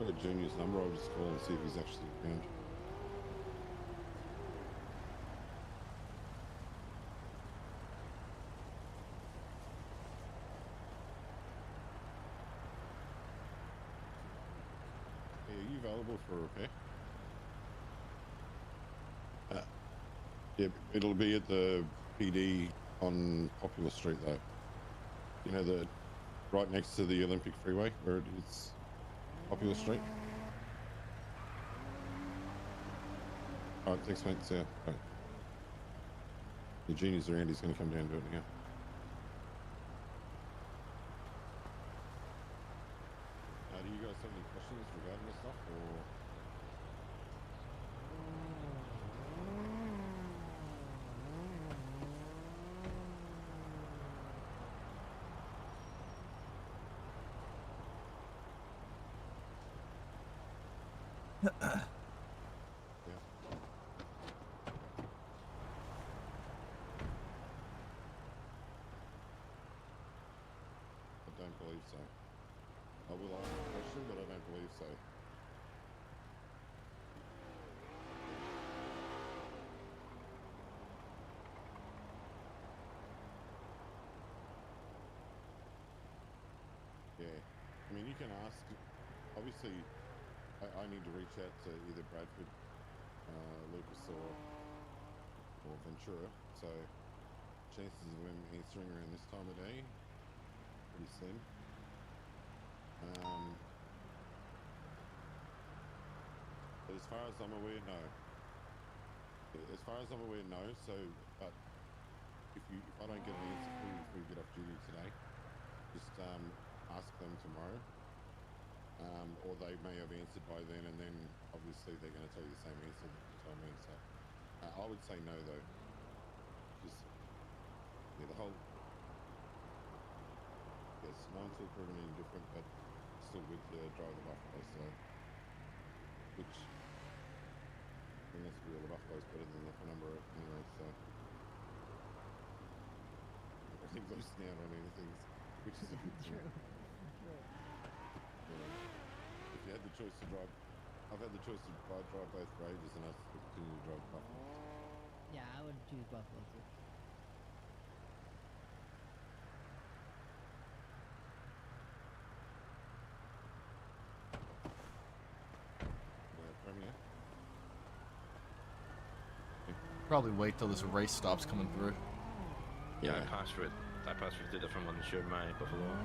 I've got Junior's number. I'll just call and see if he's actually around. Hey, are you available for a repair? Yeah, it'll be at the PD on Popular Street though. You know, the right next to the Olympic Freeway where it is Popular Street. Alright, thanks mate, see ya. Bye. The Genie's around, he's gonna come down and do it now. Do you guys have any questions regarding this stuff or? I don't believe so. I will ask the question, but I don't believe so. Yeah, I mean, you can ask. Obviously, I need to reach out to either Bradford, Lucas, or Ventura. So, chances of him answering around this time of day, pretty slim. But as far as I'm aware, no. As far as I'm aware, no. So, but if I don't get an answer for you before you get off duty today, just ask them tomorrow. Or they may have answered by then, and then obviously they're going to tell you the same answer that you told me. So, I would say no, though. Just yeah, the whole yes, no one's still proven any different, but still good to drive the Buffalo. So, which I mean, let's be real, the Buffalo's better than the Penumbra anyway. So, I think losing out on anything, which is a good thing. If you had the choice to drive, I've had the choice to drive both Rages, and I still continue to drive Buffalo. Yeah, I would choose Buffalo too. Probably wait till this race stops coming through. Yeah, I passed through two different ones during my Buffalo.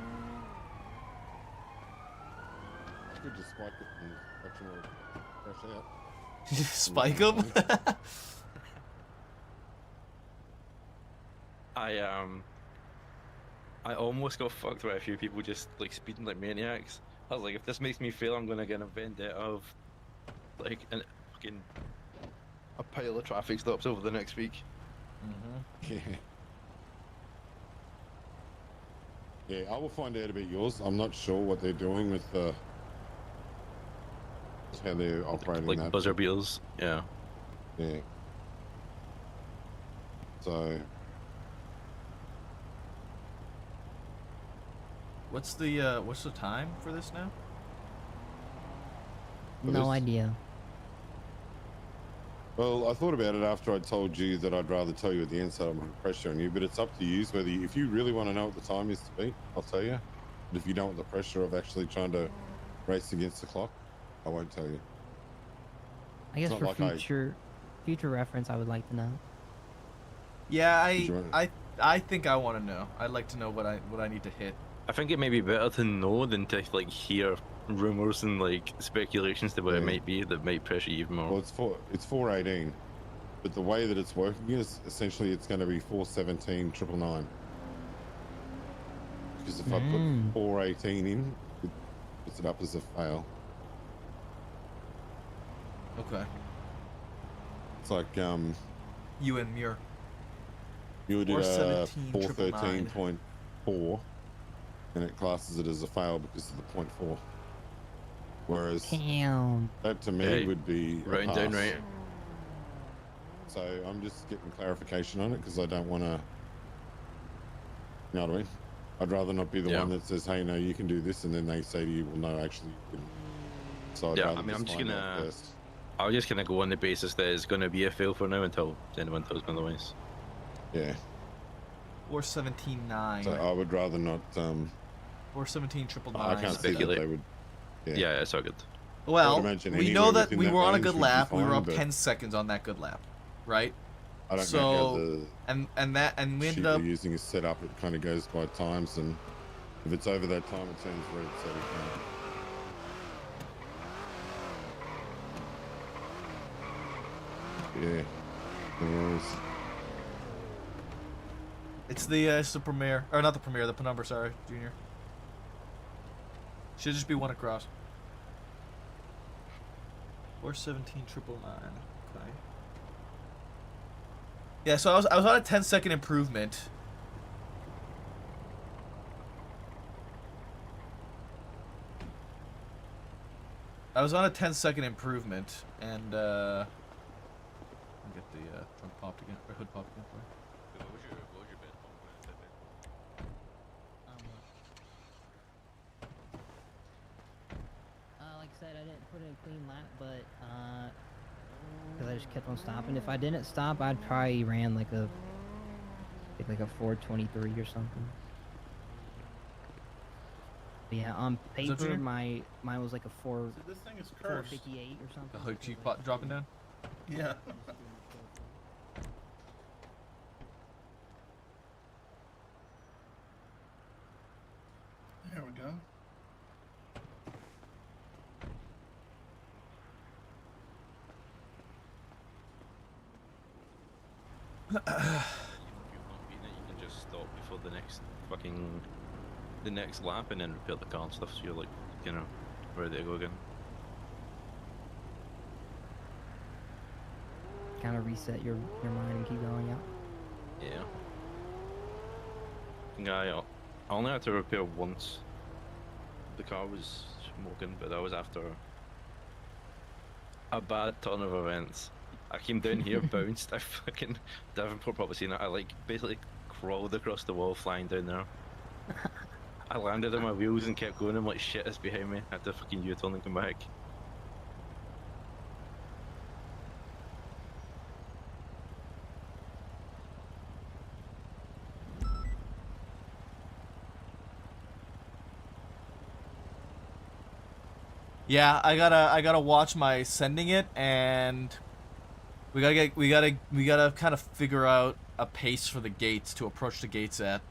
Could just spike it and watch them all crash out. Spike them? I almost got fucked by a few people just like speeding like maniacs. I was like, if this makes me fail, I'm gonna get a vendetta of like a pile of traffic stops over the next week. Yeah. Yeah, I will find out about yours. I'm not sure what they're doing with how they're operating Like that. buzzer beaters, yeah. Yeah. So What's the time for this now? No idea. Well, I thought about it after I told you that I'd rather tell you at the end so I don't put pressure on you, but it's up to you. Whether if you really want to know what the time is to beat, I'll tell you. But if you don't want the pressure of actually trying to race against the clock, I won't tell you. I guess It's for not like future reference, I would like to know. Yeah, I think I want to know. I'd like to know what I need to hit. I think it may be better to know than to like hear rumors and like speculations to what it might be that might pressure you even more. Well, it's 418, but the way that it's working is essentially it's going to be 417 999. Because if I put 418 in, it puts it up as a fail. Okay. It's like You and Muir. you did 417 413.4, and it classes it as a fail because of the 0.4. Whereas that to me would be a writing down pass. right. So I'm just getting clarification on it because I don't want to. You know what I mean? I'd rather not be the one that says, "Hey, no, you can do this," and then they say to you, "Well, no, actually, you couldn't." So I'd Yeah, rather I mean, I'm just find out gonna. first. I was just gonna go on the basis that it's gonna be a fail for now until anyone tells me otherwise. Yeah. 417.9. So I would rather not. 417 I can't see that they would. Yeah, it's all good. Well, we know that we were on a range good would be lap. We were fine, up but 10 seconds on that good lap, right? I don't so, know how the and we sheet ended they're up. using is set up. It kind of goes by times, and if it's over that time, it turns red. So we can't. Yeah. Anyways. It's the Premier, or not the Premier, the Penumbra, sorry, Junior. Should just be one across. 417 999. Okay. Yeah, so I was on a 10-second improvement. I was on a 10-second improvement, and I'll get the trunk popped again, or hood popped again. What was your bid? Like I said, I didn't put in a clean lap, but because I just kept on stopping. If I didn't stop, I'd probably ran like a 423 or something. But yeah, on paper, Junior? mine was like a 4. This thing is cursed. 458 or something. The hood cheek pot dropping down. Yeah. There we go. You've not beaten it. You can just stop before the next lap and then repair the car and stuff. So you're like, ready to go again. Kind of reset your mind and keep going out. Yeah. I only had to repair once. The car was smoking, but that was after a bad turn of events. I came down here, bounced. Davenport probably seen it. I basically crawled across the wall, flying down there. I landed on my wheels and kept going. I'm like, shit, it's behind me. I had to fucking U-turn and come back. Yeah, I gotta watch my sending it, and We gotta kind of figure out a pace for the gates to approach the gates at.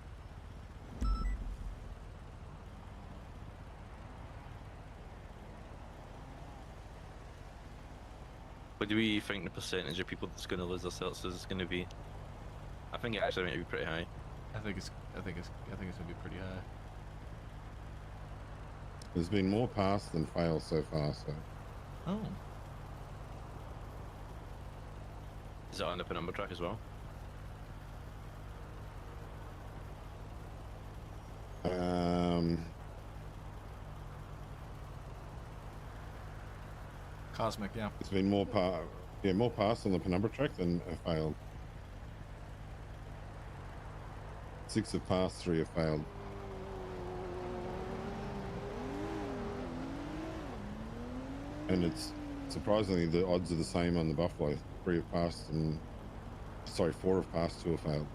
What do we think the percentage of people that's going to lose their certs is going to be? I think it actually might be pretty high. I think it's gonna be pretty high. There's been more pass than fail so far, so. Oh. Is it on the penumbra track as well? Cosmic, yeah. It's been more more pass on the penumbra track than failed. 6 have passed, 3 have failed. And it's surprisingly the odds are the same on the Buffalo. 3 have passed and 4 have passed, 2 have failed.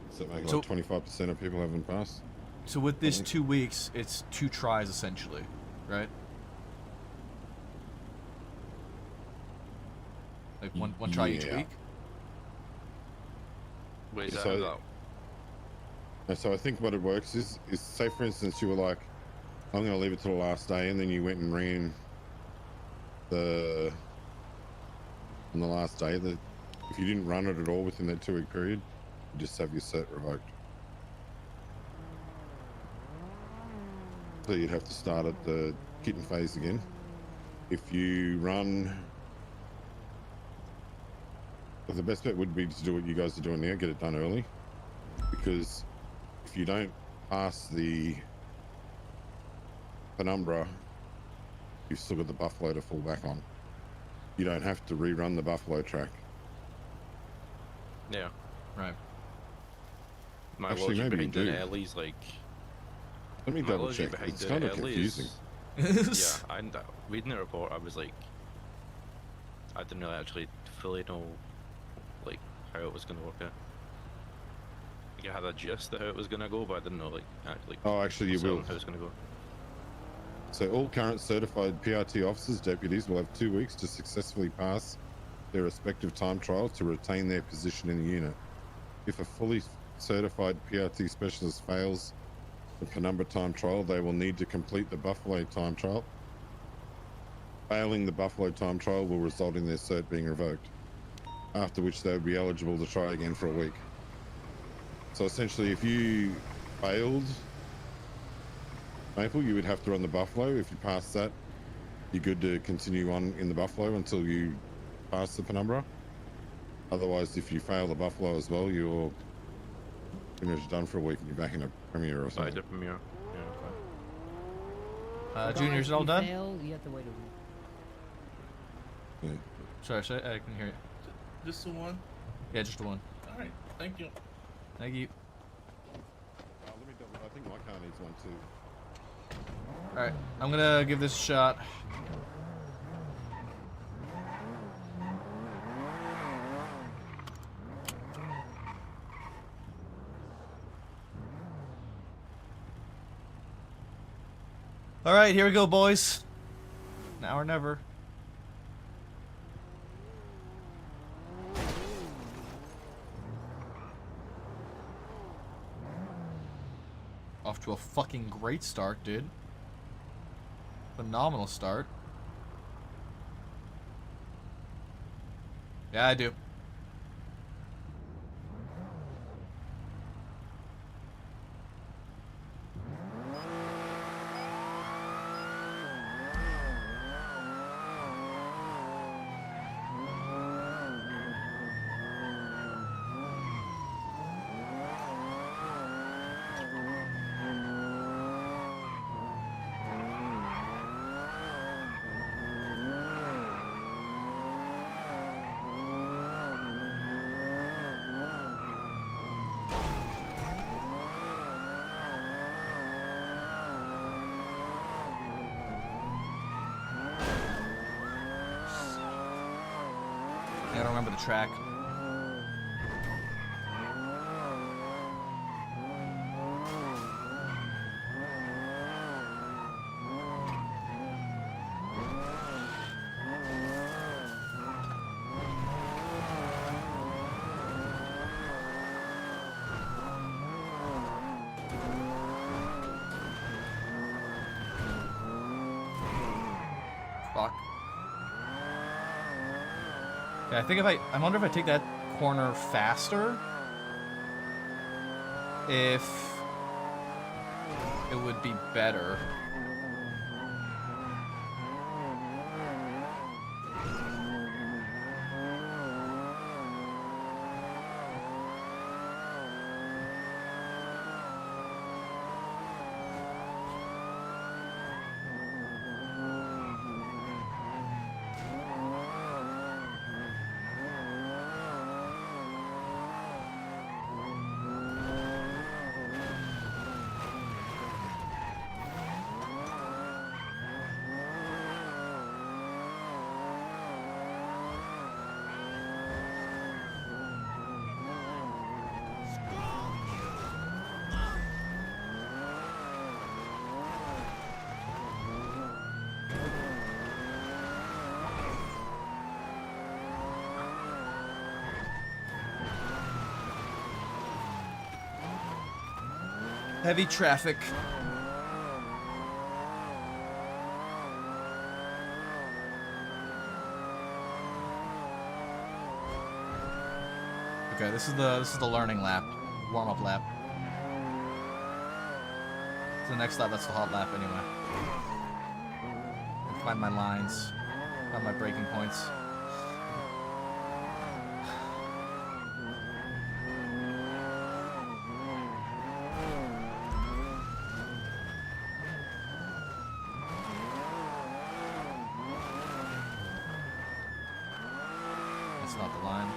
Does that make like 25% of people haven't passed? So with this 2 weeks, it's 2 tries essentially, right? Like one try each week. Wait, is that so I think what it works is say for instance you were like, I'm going to leave it till the last day, and then you went and ran on the last day. If you didn't run it at all within that 2-week period, you just have your cert revoked. So you'd have to start at the kitten phase again. If you run, the best bet would be to do what you guys are doing now, get it done early, because if you don't pass the penumbra, you've still got the Buffalo to fall back on. You don't have to rerun the Buffalo track. Yeah. Right. My Actually, logic maybe you behind do. doing it early is like. Let me my double logic check. behind It's doing kind it of early confusing. Is, yeah, reading the report, I was like, I didn't really actually fully know, like, how it was going to work out. Like, I had a gist of how it was going to go, but I didn't know, like, Actually, you will. how it's going to go. So all current certified PRT officers, deputies will have 2 weeks to successfully pass their respective time trial to retain their position in the unit. If a fully certified PRT specialist fails the penumbra time trial, they will need to complete the Buffalo time trial. Failing the Buffalo time trial will result in their cert being revoked, after which they would be eligible to try again for a week. So essentially, if you failed Maple, you would have to run the Buffalo. If you pass that, you're good to continue on in the Buffalo until you pass the penumbra. Otherwise, if you fail the Buffalo as well, you're pretty much done for a week and you're back in a Premier or something. The Premier. Yeah, okay. Junior, is it all If done? you fail, you have to wait a week. Yeah. Sorry, I can hear you. Just the one? Yeah, just the one. Alright, thank you. Thank you. Let me double. I think my car needs one too. Alright, I'm gonna give this a shot. Alright, here we go, boys. Now or never. Off to a fucking great start, dude. Phenomenal start. Yeah, I do. I don't remember the track. Okay, I think if I wonder if I take that corner faster, if it would be better. Heavy traffic. Okay, this is the learning lap, warm-up lap. It's the next lap, that's the hot lap anyway. Find my lines, find my breaking points. That's not the line.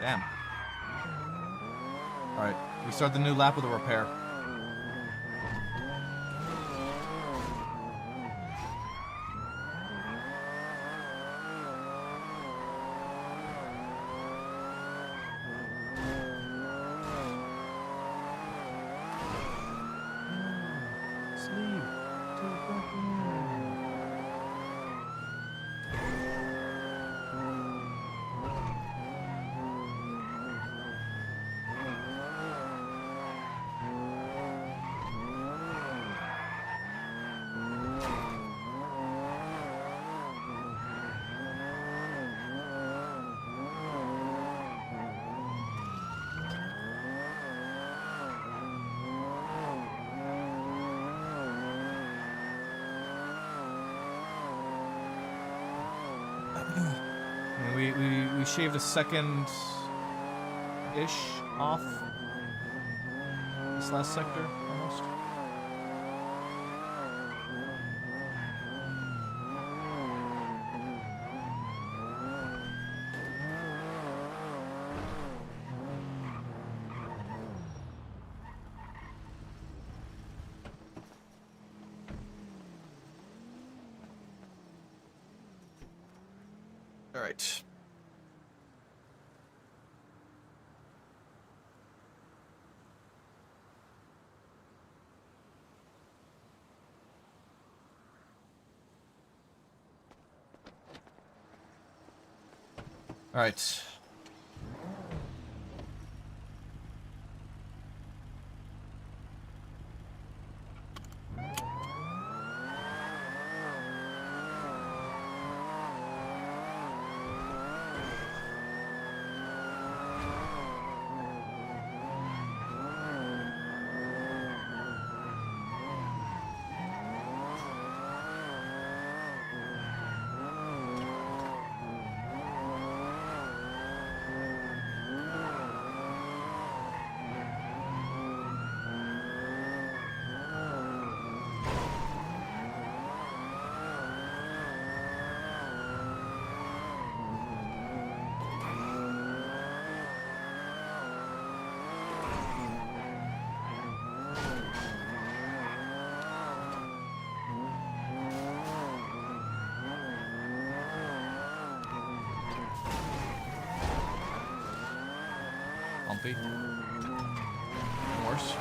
Damn. Alright, we start the new lap with a repair. We shaved a second-ish off this last sector, almost. All right. All right. Bumpy. Worse.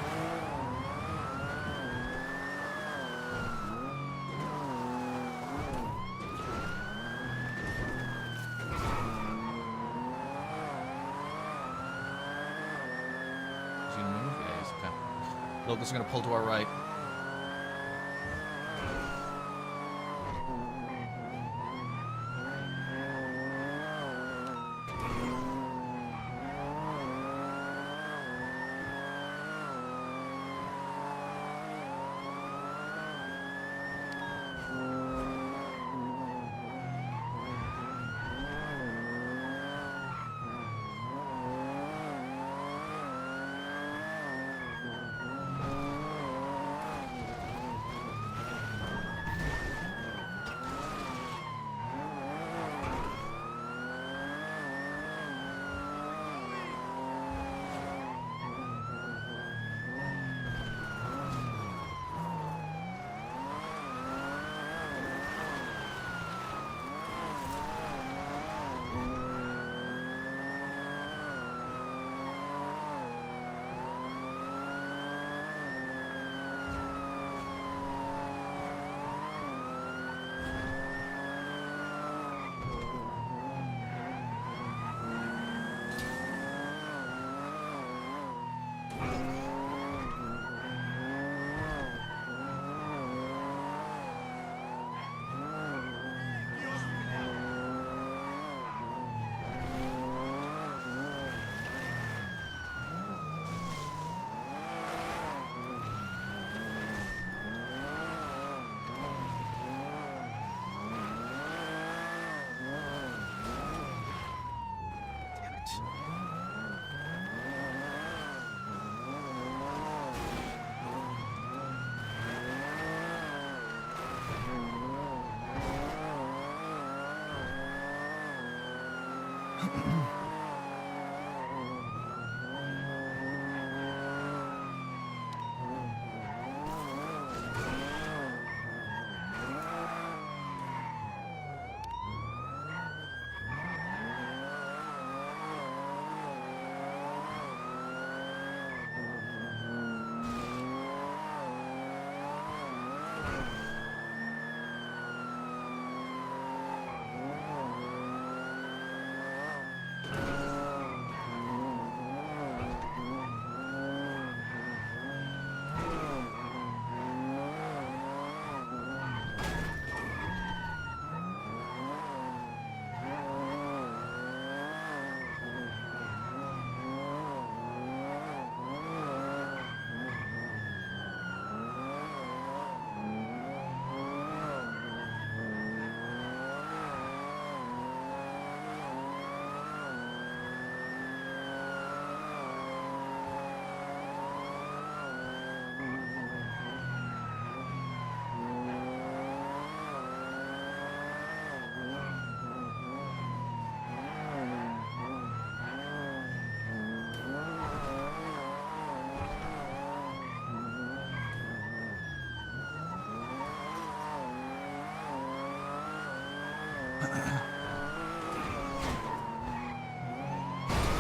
Locals are gonna pull to our right.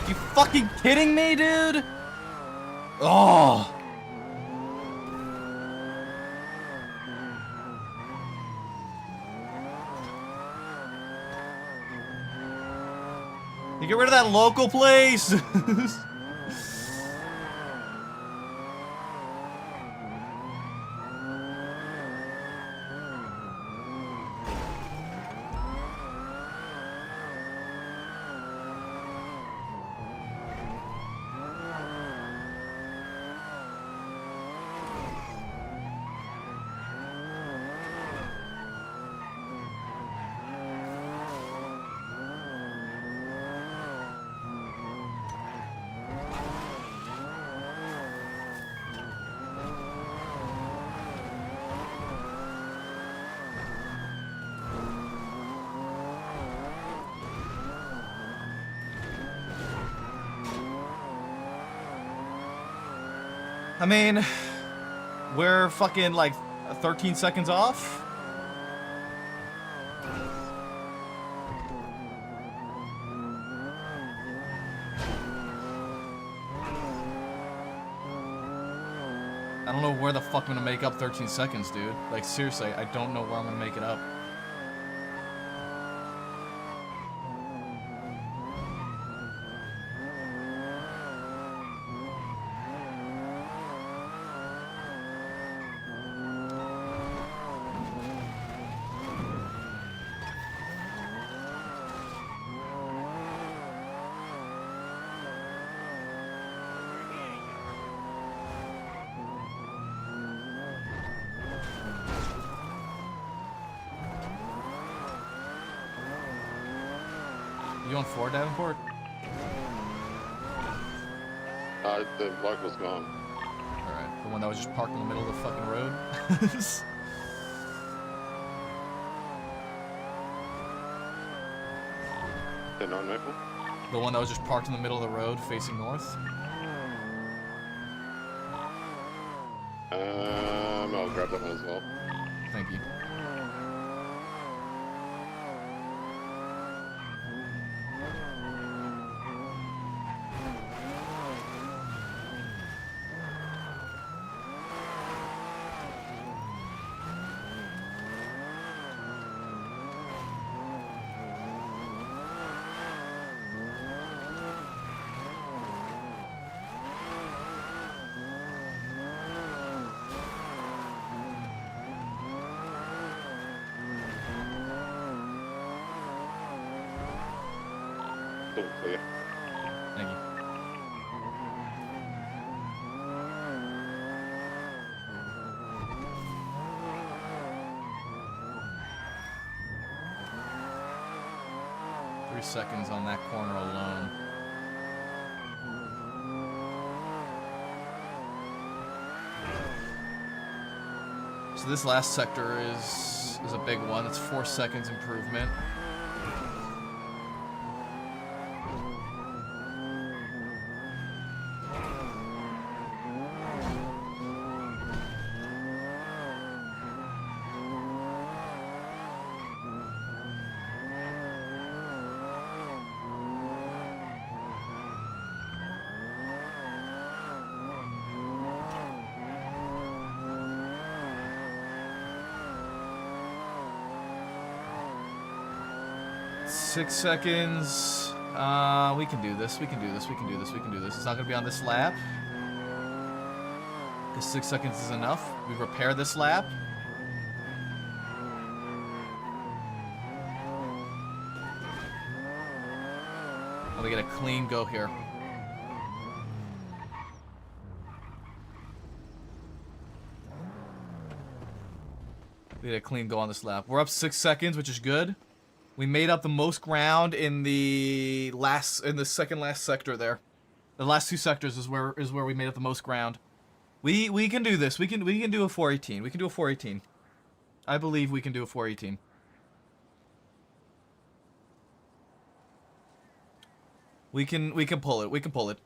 You fucking kidding me, dude? Oh. You get rid of that local place. I mean, we're fucking like 13 seconds off. I don't know where the fuck I'm gonna make up 13 seconds, dude. Like, seriously, I don't know where I'm gonna make it up. You on 4, Davenport? The local's gone. Alright, the one that was just parked in the middle of the fucking road? The non-maple? The one that was just parked in the middle of the road facing north? I'll grab that one as well. Thank you. All clear. Thank you. Three seconds on that corner alone. So this last sector is a big one. It's 4 seconds improvement. Six seconds. We can do this. We can do this. We can do this. We can do this. It's not gonna be on this lap. Because 6 seconds is enough. We repair this lap. And we get a clean go here. We get a clean go on this lap. We're up 6 seconds, which is good. We made up the most ground in the second last sector there. The last 2 sectors is where we made up the most ground. We can do this. We can do a 418. We can do a 418. I believe we can do a 418. We can pull it. We can pull it.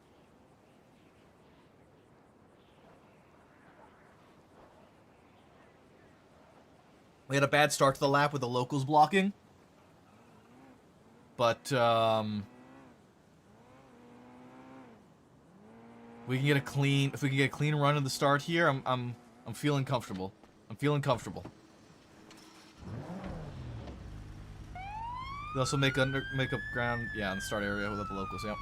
We had a bad start to the lap with the locals blocking. But we can get a clean. If we can get a clean run at the start here, I'm feeling comfortable. I'm feeling comfortable. We also make up ground, yeah, in the start area with the locals. Yep.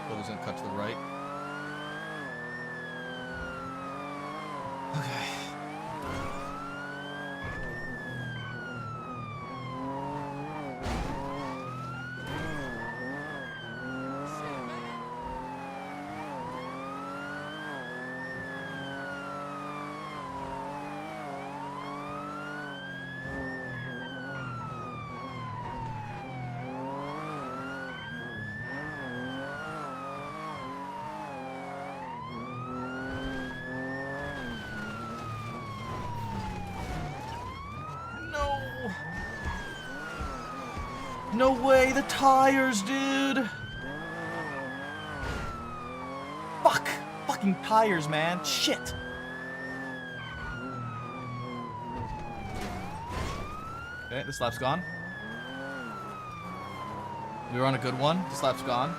Builder's gonna cut to the right. Okay. no way, the tires, dude. Fuck. Fucking tires, man. Shit. Okay, this lap's gone. We were on a good one. This lap's gone.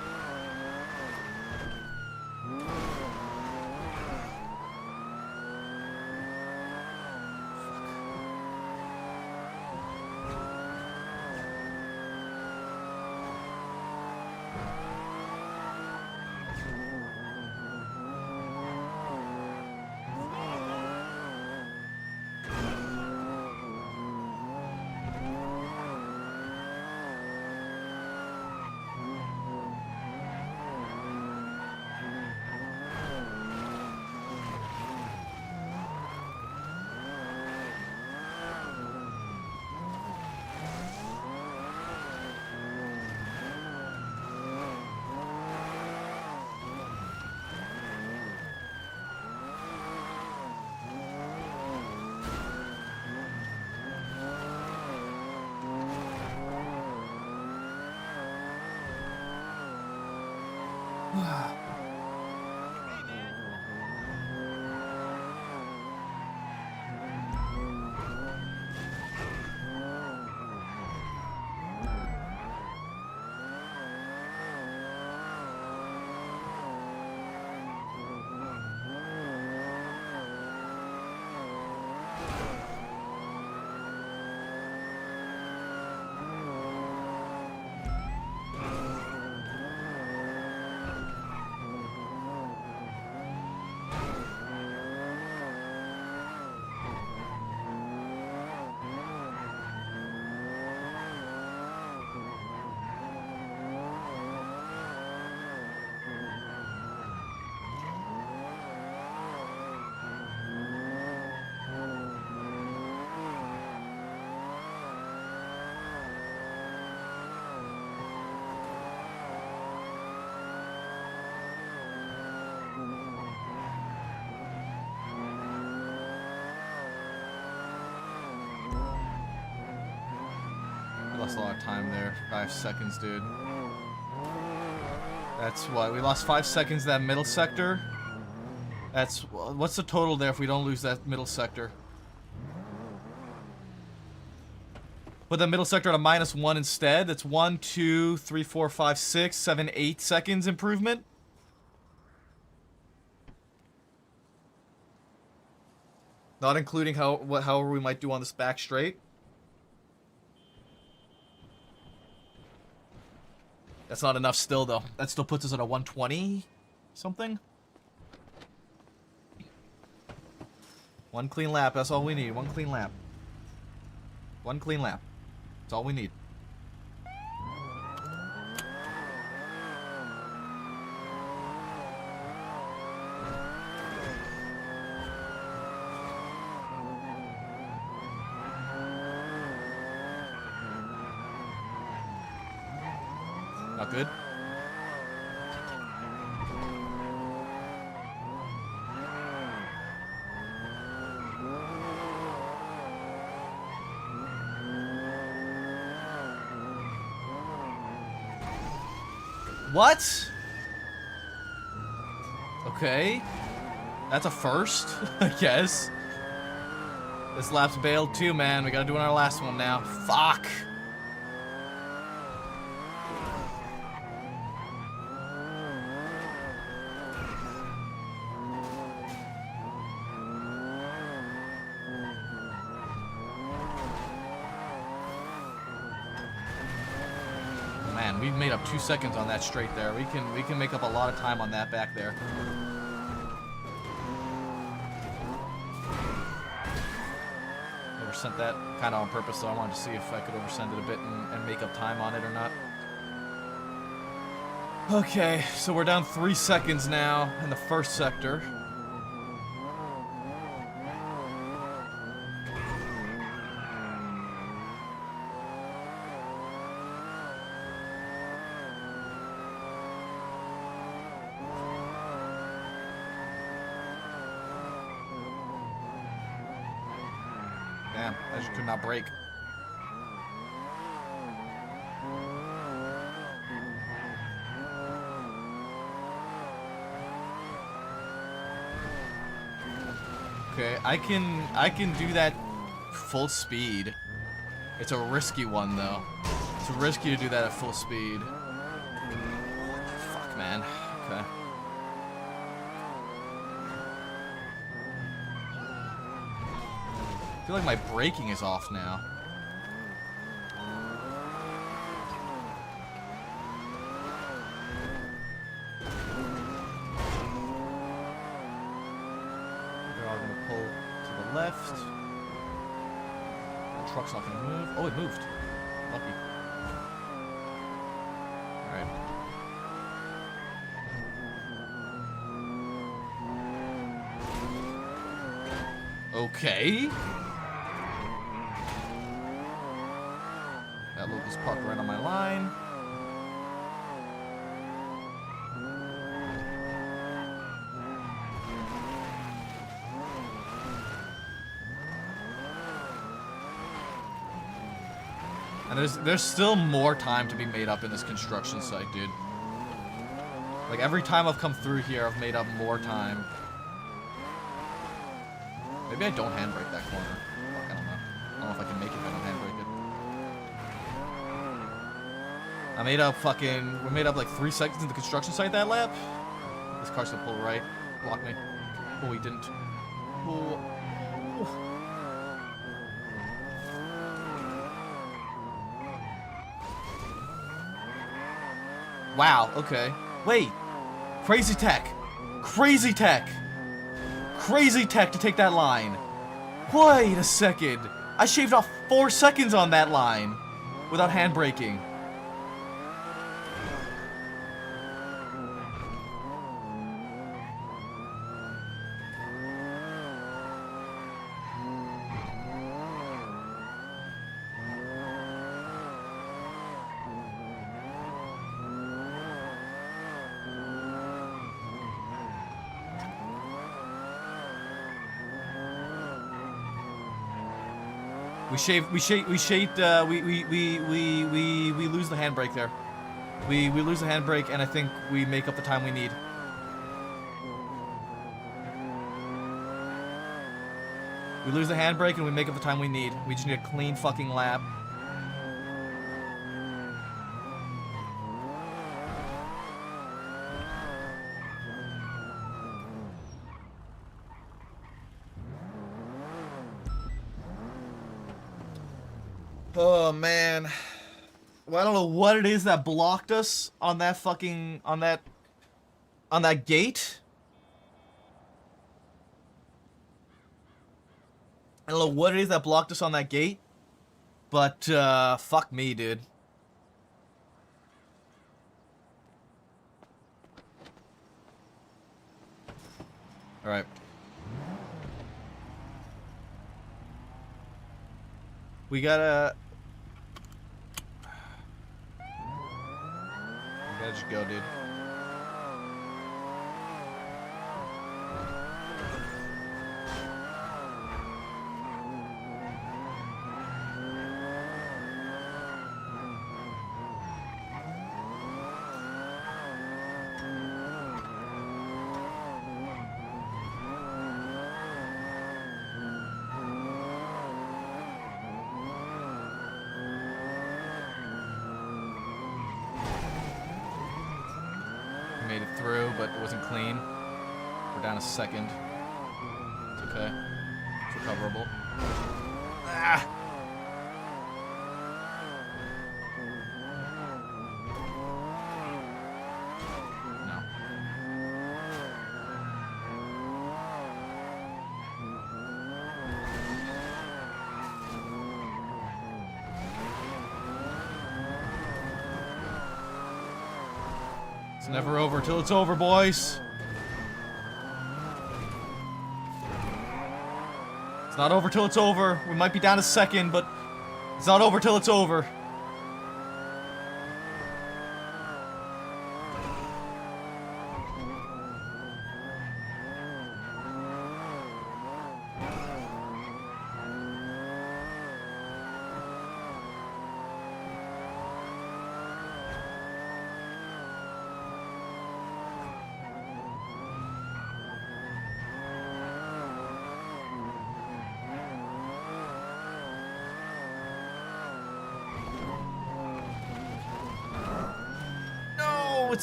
Lost a lot of time there. 5 seconds, dude. That's what? We lost 5 seconds that middle sector. That's... What's the total there if we don't lose that middle sector? Put the middle sector at a -1 instead. That's 1, 2, 3, 4, 5, 6, 7, 8 seconds improvement. Not including however we might do on this back straight. That's not enough still, though. That still puts us at a 120 something. 1 clean lap, that's all we need. 1 clean lap. 1 clean lap. That's all we need. Not good. What? Okay. That's a first, I guess. This lap's bailed too, man. We gotta do it on our last one now. Fuck. Man, we've made up 2 seconds on that straight there. We can make up a lot of time on that back there. Oversent that kind of on purpose, so I wanted to see if I could oversend it a bit and make up time on it or not. Okay, so we're down 3 seconds now in the first sector. Damn, I just could not brake. Okay, I can do that full speed. It's a risky one though. It's risky to do that at full speed. Fuck, man. Okay. I feel like my braking is off now. They're all gonna pull to the left. The truck's not gonna move. Oh, it moved. Lucky. Alright. Okay. That local's parked right on my line. And there's still more time to be made up in this construction site, dude. Like, every time I've come through here, I've made up more time. Maybe I don't handbrake that corner. Fuck, I don't know. I don't know if I can make it if I don't handbrake it. I made up fucking... We made up like 3 seconds in the construction site that lap. This car's gonna pull right. Block me. Oh, he didn't. Oh. Wow, okay. Wait. Crazy tech. Crazy tech. Crazy tech to take that line. Wait a second. I shaved off 4 seconds on that line without handbraking. We lose the handbrake there. We lose the handbrake, and I think we make up the time we need. We lose the handbrake, and we make up the time we need. We just need a clean fucking lap. Oh man. Well, I don't know what it is that blocked us on that fucking on that gate. I don't know what it is that blocked us on that gate. But fuck me, dude. All right. We gotta just go, dude. Made it through, but it wasn't clean. We're down a second. It's okay. It's recoverable. Ah! No. It's never over till it's over, boys. It's not over till it's over. We might be down a second, but it's not over till it's over.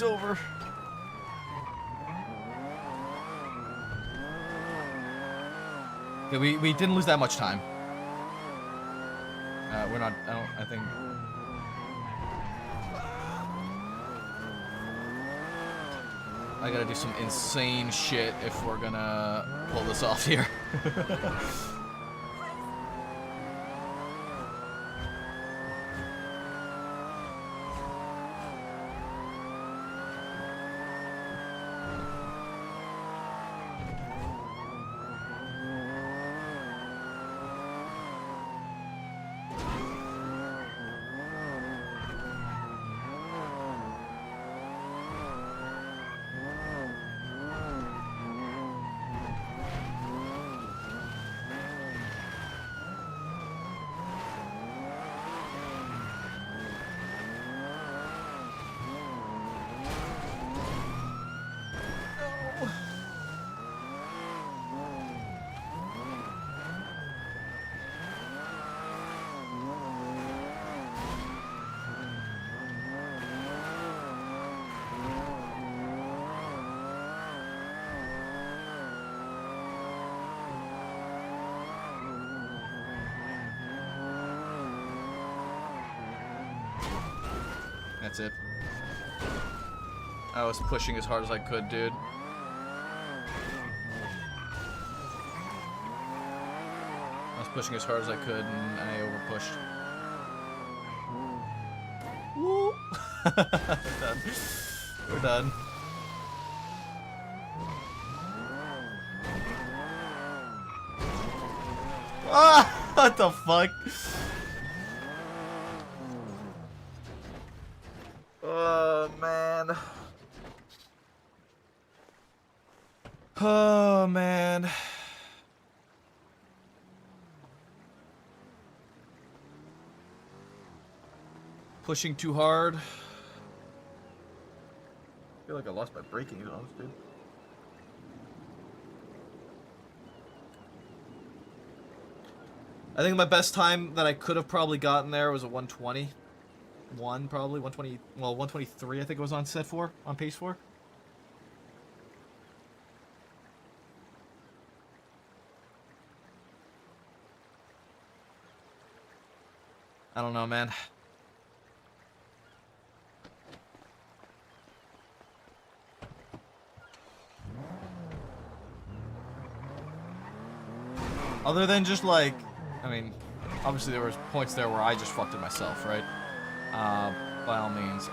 It's over. Yeah, we didn't lose that much time. We're not. I think. I gotta do some insane shit if we're gonna pull this off here. That's it. I was pushing as hard as I could, dude. I was pushing as hard as I could, and I overpushed. Woo! We're done. We're done. Ah! What the fuck? Oh, man. Oh, man. Pushing too hard. I feel like I lost my braking zones, dude. I think my best time that I could have probably gotten there was a 120. Probably 120. Well, 123. I think it was on set 4, on pace 4. I don't know, man. Other than just like, I mean, obviously there was points there where I just fucked it myself, right? By all means,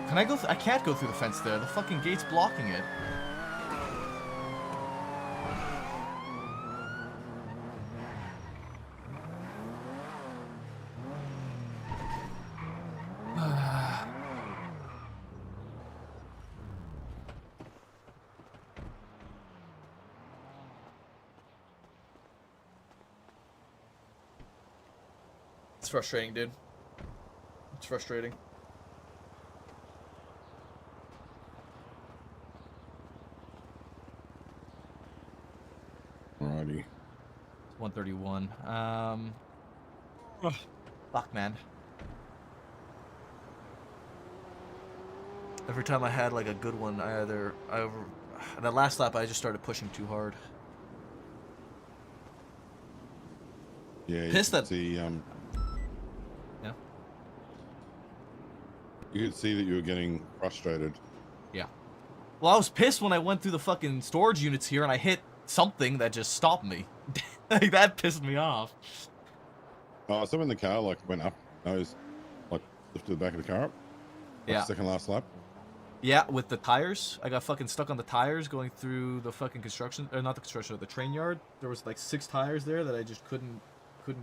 can I go I can't go through the fence there. The fucking gate's blocking it. It's frustrating, dude. It's frustrating. Alrighty. 131. Fuck, man. Every time I had like a good one, that last lap I just started pushing too hard. Yeah, you Pissed could that. see, Yeah. You could see that you were getting frustrated. Yeah. Well, I was pissed when I went through the fucking storage units here and I hit something that just stopped me. Like, that pissed me off. Oh, so when the car like went up, nose, like lifted the back of the car up. Like Yeah. Second last lap. Yeah, with the tires. I got fucking stuck on the tires going through the fucking construction, or not the construction, the train yard. There was like 6 tires there that I just couldn't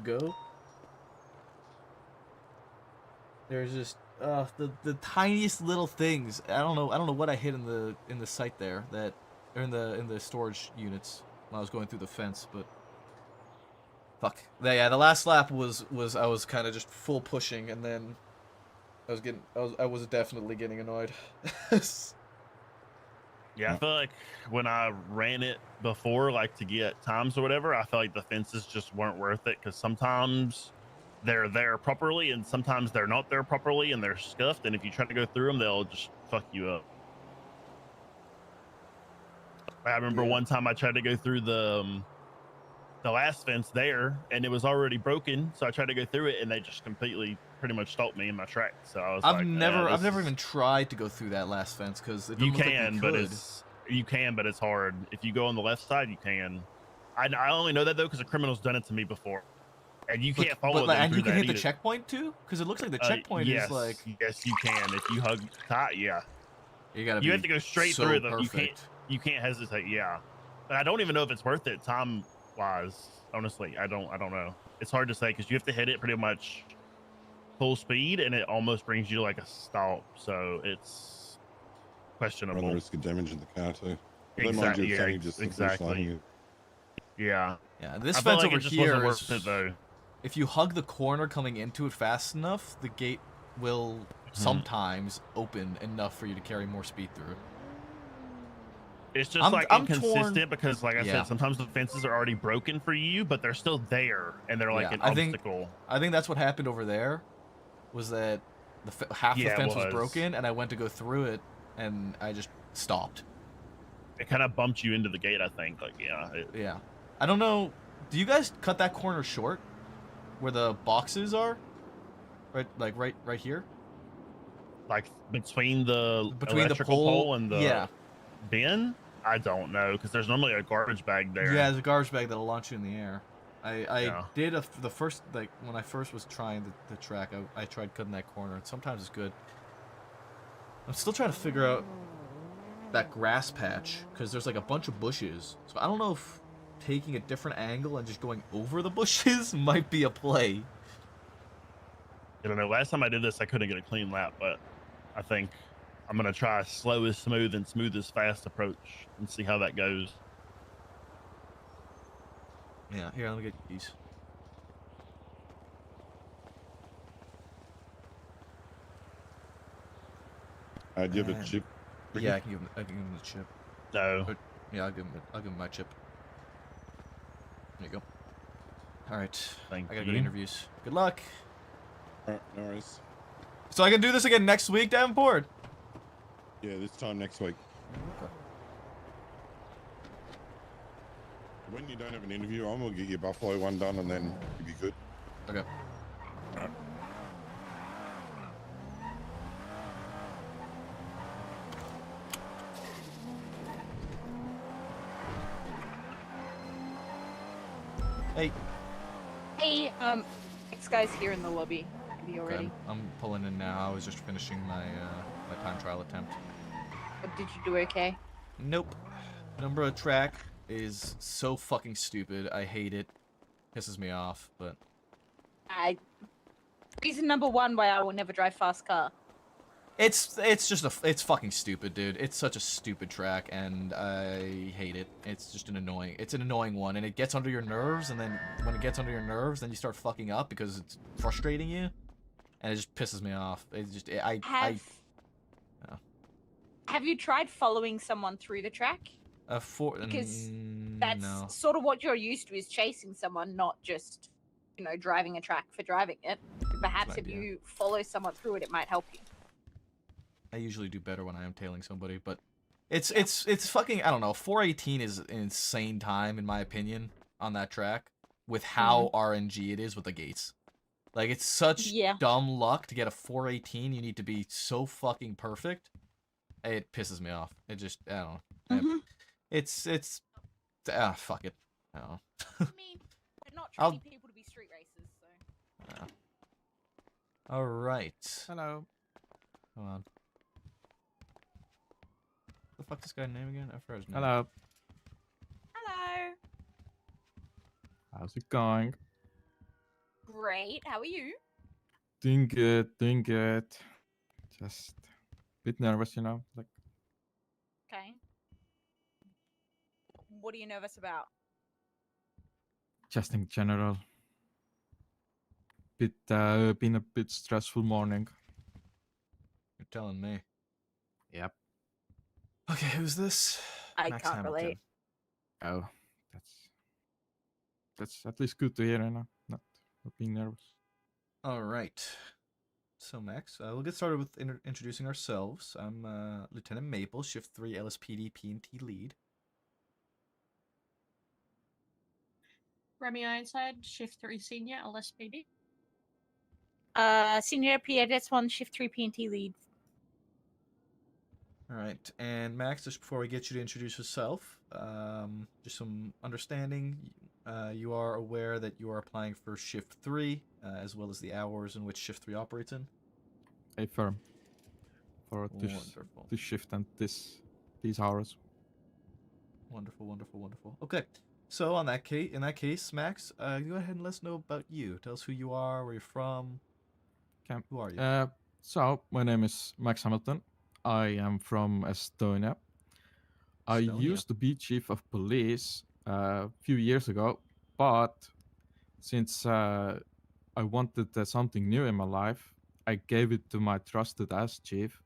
go. There's just the tiniest little things. I don't know what I hit in the site there that, or in the storage units when I was going through the fence, but fuck. Yeah, the last lap was I was kind of just full pushing, and then I was definitely getting annoyed. Yeah, I feel like when I ran it before, like to get times or whatever, I felt like the fences just weren't worth it because sometimes they're there properly and sometimes they're not there properly and they're scuffed. And if you try to go through them, they'll just fuck you up. I remember one time I tried to go through the last fence there and it was already broken. So I tried to go through it and they just completely pretty much stopped me in my track. So I was I've never even tried to go through that last fence because you can, but it's hard. If you go on the left side, you can. I only know that though because a criminal's done it to me before, and you can't follow them and through you can that hit the either. checkpoint too, because it looks like the checkpoint yes, is like. Yes, you can if you hug tight. Yeah, you gotta. You have to go straight so through them. perfect. You can't hesitate. Yeah, but I don't even know if it's worth it time wise. Honestly, I don't know. It's hard to say because you have to hit it pretty much full speed, and it almost brings you to like a stop. So it's questionable. Run the risk of damaging the car too. Exactly. Yeah, Exactly. Yeah. Yeah. This I felt fence like over it just here wasn't worth is. it though. If you hug the corner coming into it fast enough, the gate will sometimes open enough for you to carry more speed through. It's just I'm inconsistent torn. because, like I said, sometimes the fences are already broken for you, but they're still there, and they're like an obstacle. I think that's what happened over there, was that half the fence was broken, and I went to go through it, and I just stopped. It kind of bumped you into the gate, I think. Like, yeah. Yeah. I don't know. Do you guys cut that corner short, where the boxes are? Right here. Like between the electrical pole and the bin. I don't know because there's normally a garbage bag there. Yeah, there's a garbage bag that'll launch you in the air. I did the first, like when I first was trying the track, I tried cutting that corner, and sometimes it's good. I'm still trying to figure out that grass patch because there's like a bunch of bushes. So I don't know if taking a different angle and just going over the bushes might be a play. I don't know. Last time I did this, I couldn't get a clean lap, but I think I'm gonna try slow as smooth and smooth as fast approach and see how that goes. Yeah, here, let me get these. Do you have a chip? Yeah, I can give him the chip. No. But, yeah, I'll give him my chip. There you go. All right. I got good interviews. Good luck. All right, no worries. So I can do this again next week, Davenport? Yeah, this time next week. Okay. When you don't have an interview on, we'll get your Buffalo one done and then you'll be good. Okay. All right. Hey. Hey, this guy's here in the lobby. Are you ready? I'm pulling in now. I was just finishing my my time trial attempt. Did you do okay? Nope. Number of track is so fucking stupid. I hate it. Pisses me off, but Reason number one why I will never drive fast car. it's just it's fucking stupid, dude. It's such a stupid track, and I hate it. It's just an annoying one, and it gets under your nerves, and then when it gets under your nerves, then you start fucking up because it's frustrating you, and it just pisses me off. It's just Have you tried following someone through the track? Because that's no. sort of what you're used to, is chasing someone, not just, driving a track for driving it. Perhaps if you follow someone through it, it might help you. I usually do better when I am tailing somebody, but it's fucking, I don't know, 418 is an insane time in my opinion on that track with how RNG it is with the gates. Like, it's such dumb luck to get a 418. You need to be so fucking perfect. it pisses me off. It just, I don't know. It's fuck it. I don't know. I mean, we're not I'll- training people to be street racers, so. All right. Hello. Hold on. What the fuck this guy's name again? I forgot his name. Hello. Hello. How's it going? Great. How are you? Doing good, doing good. Just a bit nervous, like Okay. What are you nervous about? just in general. Been a bit stressful morning. You're telling me. Yep. Okay, who's this? I Max can't Hamilton. relate. Oh, that's at least good to hear, not being nervous. All right. So, Max, we'll get started with introducing ourselves. I'm Lieutenant Maple, Shift 3 LSPD P&T lead. Remy Ironside, Shift 3 Senior, LSPD. Senior PAS1, Shift 3 PNT lead. All right, and Max, just before we get you to introduce yourself, just some understanding. You are aware that you are applying for Shift 3, as well as the hours in which Shift 3 operates in? A firm. For Wonderful. this shift and these hours. Wonderful, wonderful, wonderful. Okay, so in that case, Max, go ahead and let us know about you. Tell us who you are, where you're from. Okay. Who are you? So my name is Max Hamilton. I am from Estonia. I used to be chief of police a few years ago, but since I wanted something new in my life, I gave it to my trusted ass chief,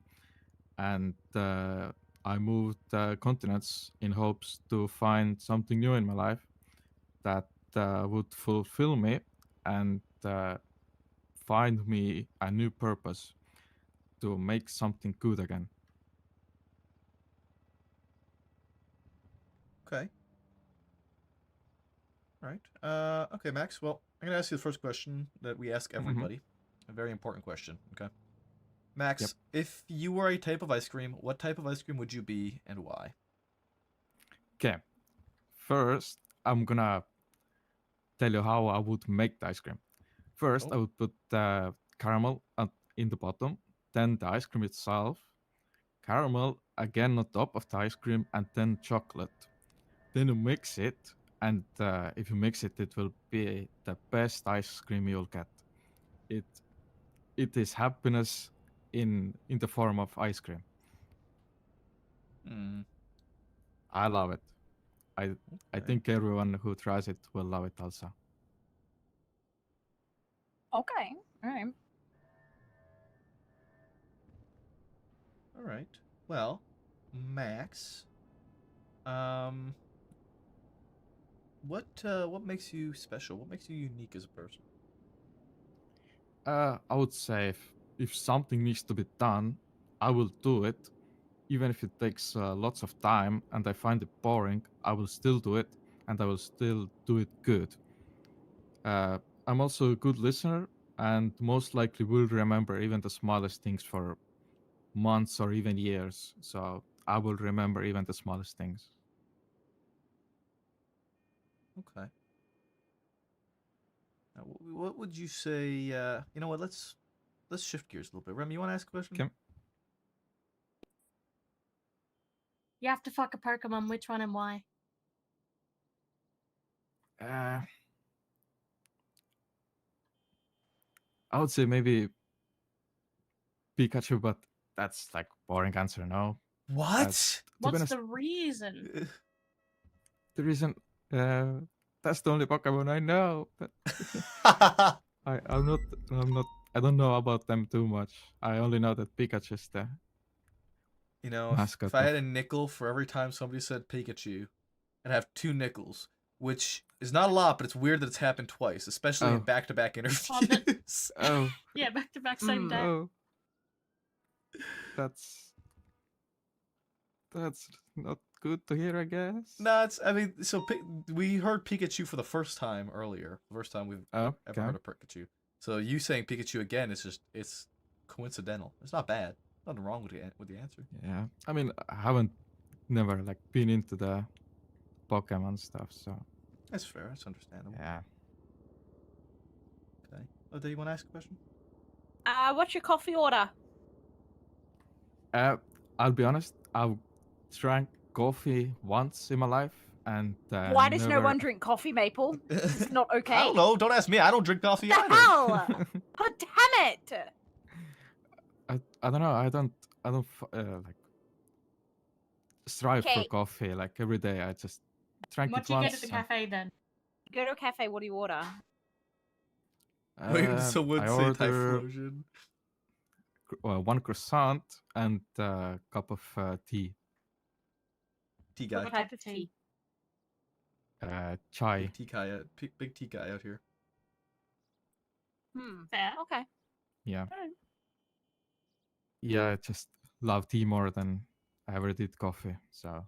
and I moved continents in hopes to find something new in my life that would fulfill me and find me a new purpose to make something good again. Okay. All right. Okay, Max. Well, I'm going to ask you the first question that we ask everybody. A very important question, okay? Max, Yep. if you were a type of ice cream, what type of ice cream would you be and why? Okay. First, I'm gonna tell you how I would make the ice cream. First, I would put caramel in the bottom, then the ice cream itself, caramel again on top of the ice cream, and then chocolate. Then you mix it, and if you mix it, it will be the best ice cream you'll get. It is happiness in the form of ice cream. I love it. I think everyone who tries it will love it also. Okay. All right. All right. Well, Max, what makes you special? What makes you unique as a person? I would say if something needs to be done, I will do it, even if it takes lots of time and I find it boring. I will still do it, and I will still do it good. I'm also a good listener, and most likely will remember even the smallest things for months or even years. So I will remember even the smallest things. Okay. Now, what would you say? You know what? Let's shift gears a little bit. Rem, you want to ask a question? Okay. You have to fuck a Pokemon. Which one and why? I would say maybe Pikachu, but that's like boring answer. No. What? To be What's honest, the reason? the reason that's the only Pokemon I know. But I'm not. I don't know about them too much. I only know that Pikachu is the You know, mascot if I had of- a nickel for every time somebody said Pikachu, I'd have 2 nickels, which is not a lot, but it's weird that it's happened twice, especially in Oh. back-to-back interviews. Oh. Yeah, back to back same day. Oh. That's not good to hear, I guess. No, I mean, so we heard Pikachu for the first time earlier. The first time we've ever okay. heard of Pikachu. So you saying Pikachu again is it's coincidental. It's not bad. Nothing wrong with the answer. Yeah, I mean, I haven't never like been into the Pokemon stuff, so That's fair. That's understandable. yeah. Okay. Oh, do you want to ask a question? What's your coffee order? I'll be honest. I've drank coffee once in my life, and Why does never. no one drink coffee, Maple? This is not okay. I don't know. Don't ask me. I don't drink coffee The either. hell? Oh, damn it! I don't know. I don't like strive for Okay. coffee like every day. I just drank What it do you once. get at the cafe then? Go to a cafe. What do you order? Wait, someone I say order Typhlosion. one croissant and a cup of tea. Tea guy. What type of tea? Chai. Big tea guy. Big tea guy out here. Fair. Okay. Yeah. Alright. Yeah, I just love tea more than I ever did coffee. So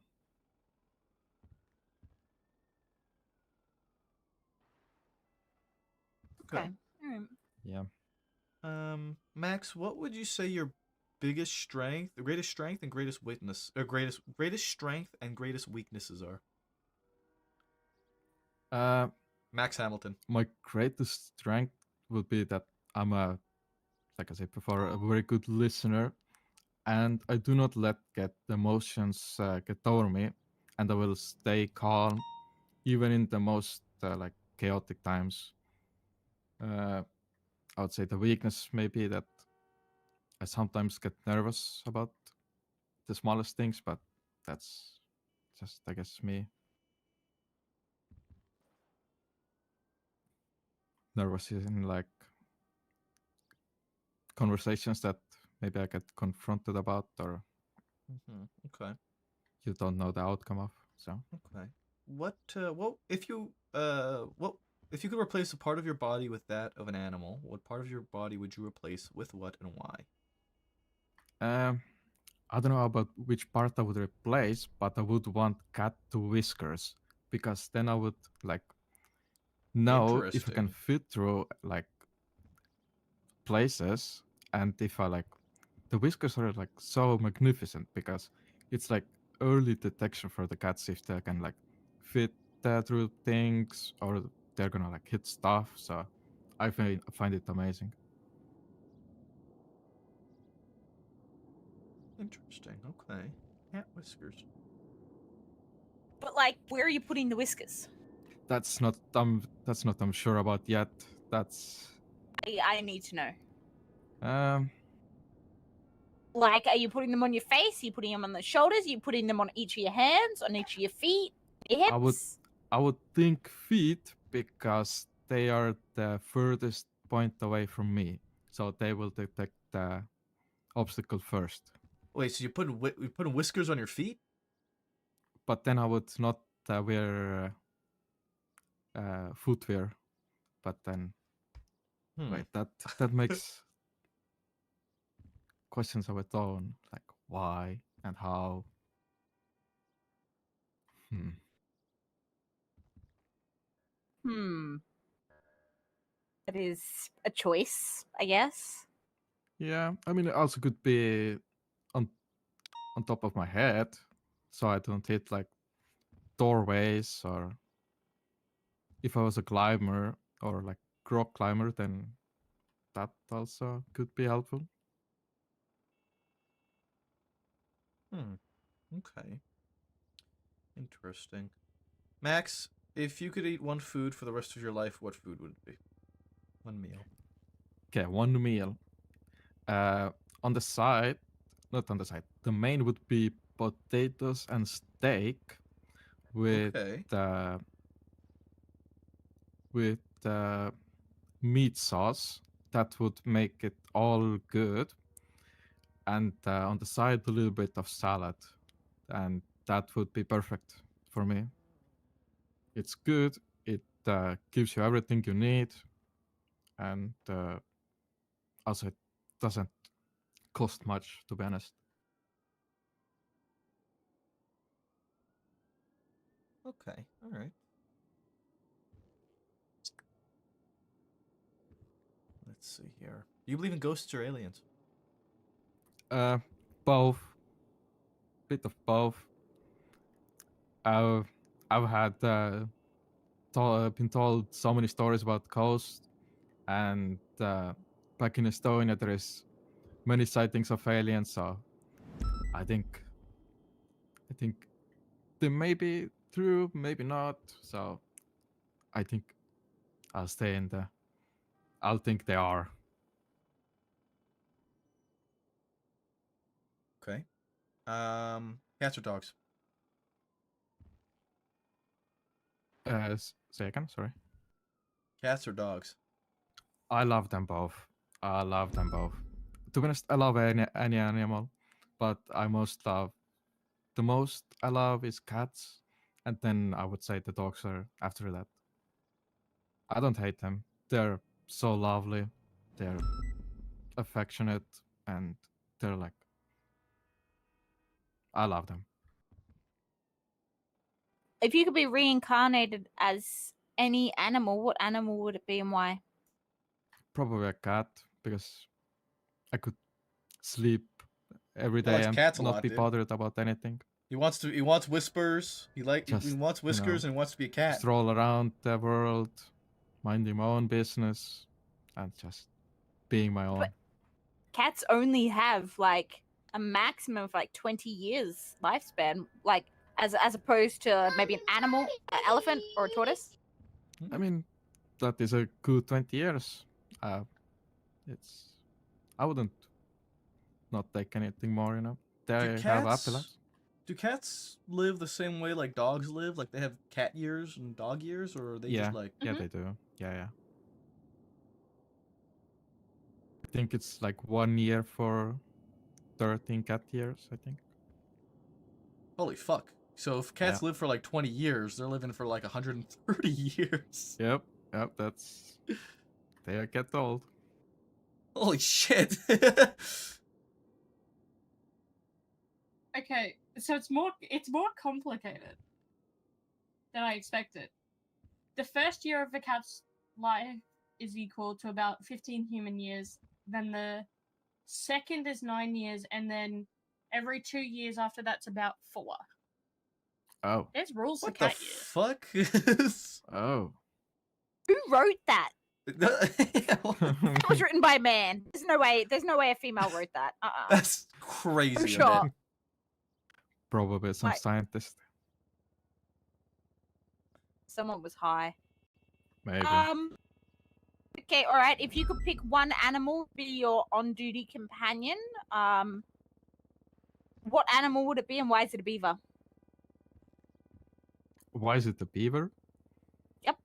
Okay. Alright. yeah. Max, what would you say your biggest strength, the greatest strength and greatest weakness, or greatest strength and greatest weaknesses are? Max Hamilton. My greatest strength would be that I'm a, like I said before, a very good listener, and I do not let the emotions get over me, and I will stay calm even in the most like chaotic times. I would say the weakness may be that I sometimes get nervous about the smallest things, but that's just, I guess, me. Nervous in like conversations that maybe I get confronted about or Okay. you don't know the outcome of. So Okay. What if you could replace a part of your body with that of an animal, what part of your body would you replace with what and why? I don't know about which part I would replace, but I would want cat to whiskers because then I would like know if I can Interesting. fit through like places, and if I like the whiskers are like so magnificent because it's like early detection for the cats if they can like fit through things or they're gonna like hit stuff. So I find it amazing. Interesting. Okay. Cat whiskers. But like, where are you putting the whiskers? That's not I'm sure about yet. That's I need to know. um Like, are you putting them on your face? Are you putting them on the shoulders? Are you putting them on each of your hands? On each of your feet? Your hips? I would think feet because they are the furthest point away from me, so they will detect the obstacle first. Wait, so you put whiskers on your feet? But then I would not wear footwear. But then, wait, that makes questions of its own, like why and how. That is a choice, I guess. Yeah, I mean, it also could be on top of my head, so I don't hit like doorways, or if I was a climber or like rock climber, then that also could be helpful. Okay. Interesting. Max, if you could eat one food for the rest of your life, what food would it be? One meal. Okay, one meal. On the side, not on the side. The main would be potatoes and steak with Okay. Meat sauce. That would make it all good. And on the side, a little bit of salad, and that would be perfect for me. It's good. It gives you everything you need, and also it doesn't cost much, to be honest. Okay. All right. Let's see here. Do you believe in ghosts or aliens? both, bit of both. I've had been told so many stories about the coast, and back in Estonia there is many sightings of aliens. So I think they may be true, maybe not. So I think I'll stay in the. I'll think they are. Okay. Cats or dogs? Say again. Sorry. Cats or dogs? I love them both. I love them both. To be honest, I love any animal, but the most I love is cats, and then I would say the dogs are after that. I don't hate them. They're so lovely. They're affectionate, and they're like I love them. If you could be reincarnated as any animal, what animal would it be and why? Probably a cat because I could sleep every He day likes and cats a not lot, be dude. bothered about anything. He wants whispers. He Just, wants whiskers and he wants to be a cat. Stroll around the world, minding my own business, and just being my own. Cats only have like a maximum of like 20 years lifespan, like as opposed to maybe an animal, an elephant or a tortoise. I mean, that is a good 20 years. I wouldn't not take anything more, you know. They have happy lives. Do cats live the same way like dogs live? Like they have cat years and dog years, or are they Yeah, just like? yeah, they do. Yeah. I think it's like 1 year for 13 cat years, I think. Holy fuck! So if cats live for like 20 years, they're living for like 130 years. Yep, that's they get old. Holy shit! Okay, so it's more complicated than I expected. The first year of a cat's life is equal to about 15 human years. Then the second is 9 years, and then every 2 years after that's about 4. Oh. There's rules for What the cat years. fuck? Oh. Who wrote that? That was written by a man. There's no way a female wrote that. That's crazy. I'm sure. Probably some scientist. Someone was high. Maybe. Okay, all right. If you could pick one animal to be your on-duty companion, what animal would it be, and why is it a beaver? Why is it a beaver? Yep.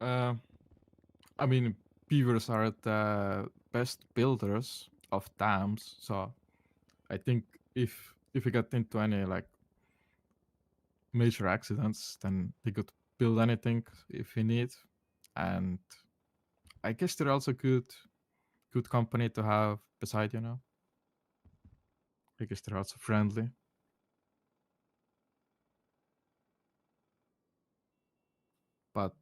I mean, beavers are the best builders of dams, so I think if we get into any like major accidents, then they could build anything if we need, and I guess they're also good company to have beside, you know. I guess they're also friendly. But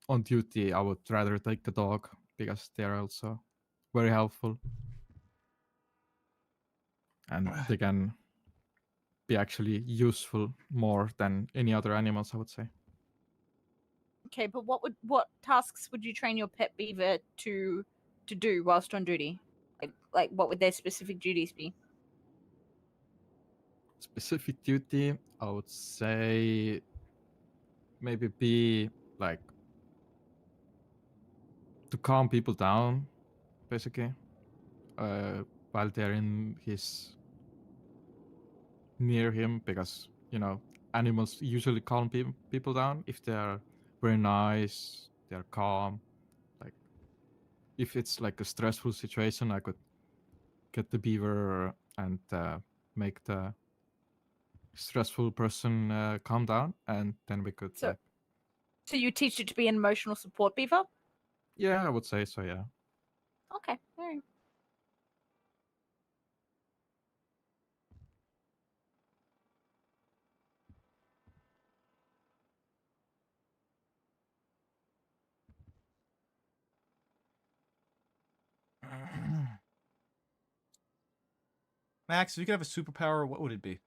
on duty, I would rather take a dog because they're also very helpful. And they can be actually useful more than any other animals, I would say. Okay, but what tasks would you train your pet beaver to do whilst on duty? Like what would their specific duties be? Specific duty, I would say maybe be like to calm people down, basically, while they're near him, because you know animals usually calm people down if they're very nice, they're calm. Like if it's like a stressful situation, I could get the beaver and make the stressful person calm down, and then we could So you teach it to be an emotional support beaver? Yeah, I would say so, yeah. Okay, all right. Max, if you could have a superpower, what would it be?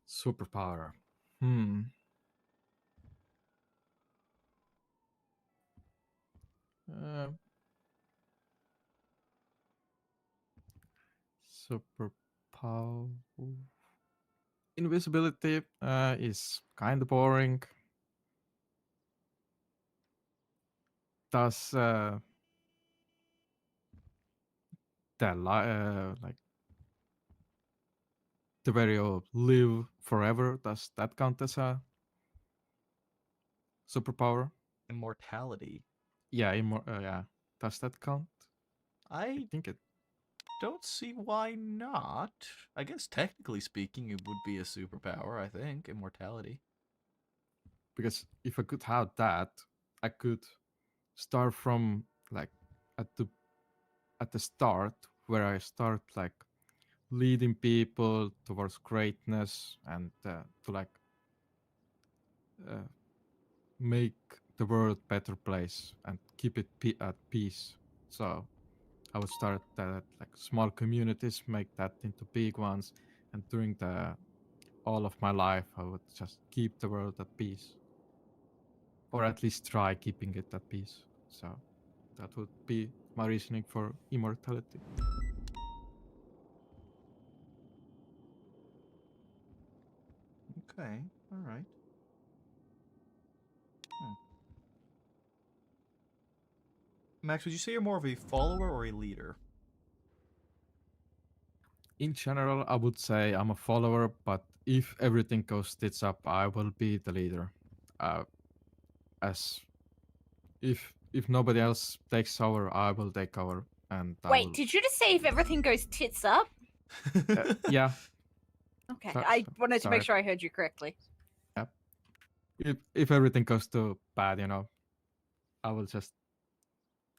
Superpower. Hmm. Uh, superpower. Invisibility is kind of boring. Does like the very live forever? Does that count as a superpower? Immortality. Yeah, yeah. Does that count? I think it. Don't see why not. I guess technically speaking, it would be a superpower. I think immortality. Because if I could have that, I could start from like at the start where I start like leading people towards greatness and to like make the world better place and keep it at peace. So I would start that like small communities, make that into big ones, and during the all of my life, I would just keep the world at peace, or at least try keeping it at peace. So that would be my reasoning for immortality. Okay. All right. Max, would you say you're more of a follower or a leader? In general, I would say I'm a follower, but if everything goes tits up, I will be the leader. As if nobody else takes over, I will take over, and I Wait, will. did you just say if everything goes tits up? Yeah. Okay, So- I wanted to make sorry. sure I heard you correctly. Yep. If everything goes too bad, I will just,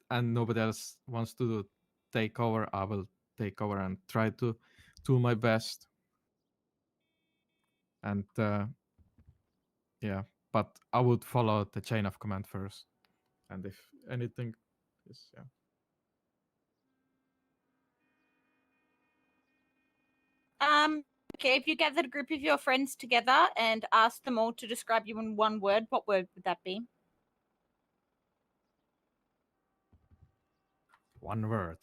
and nobody else wants to take over, I will take over and try to do my best. And yeah, but I would follow the chain of command first, and if anything is Okay, if you gathered a group of your friends together and asked them all to describe you in one word, what word would that be? one word.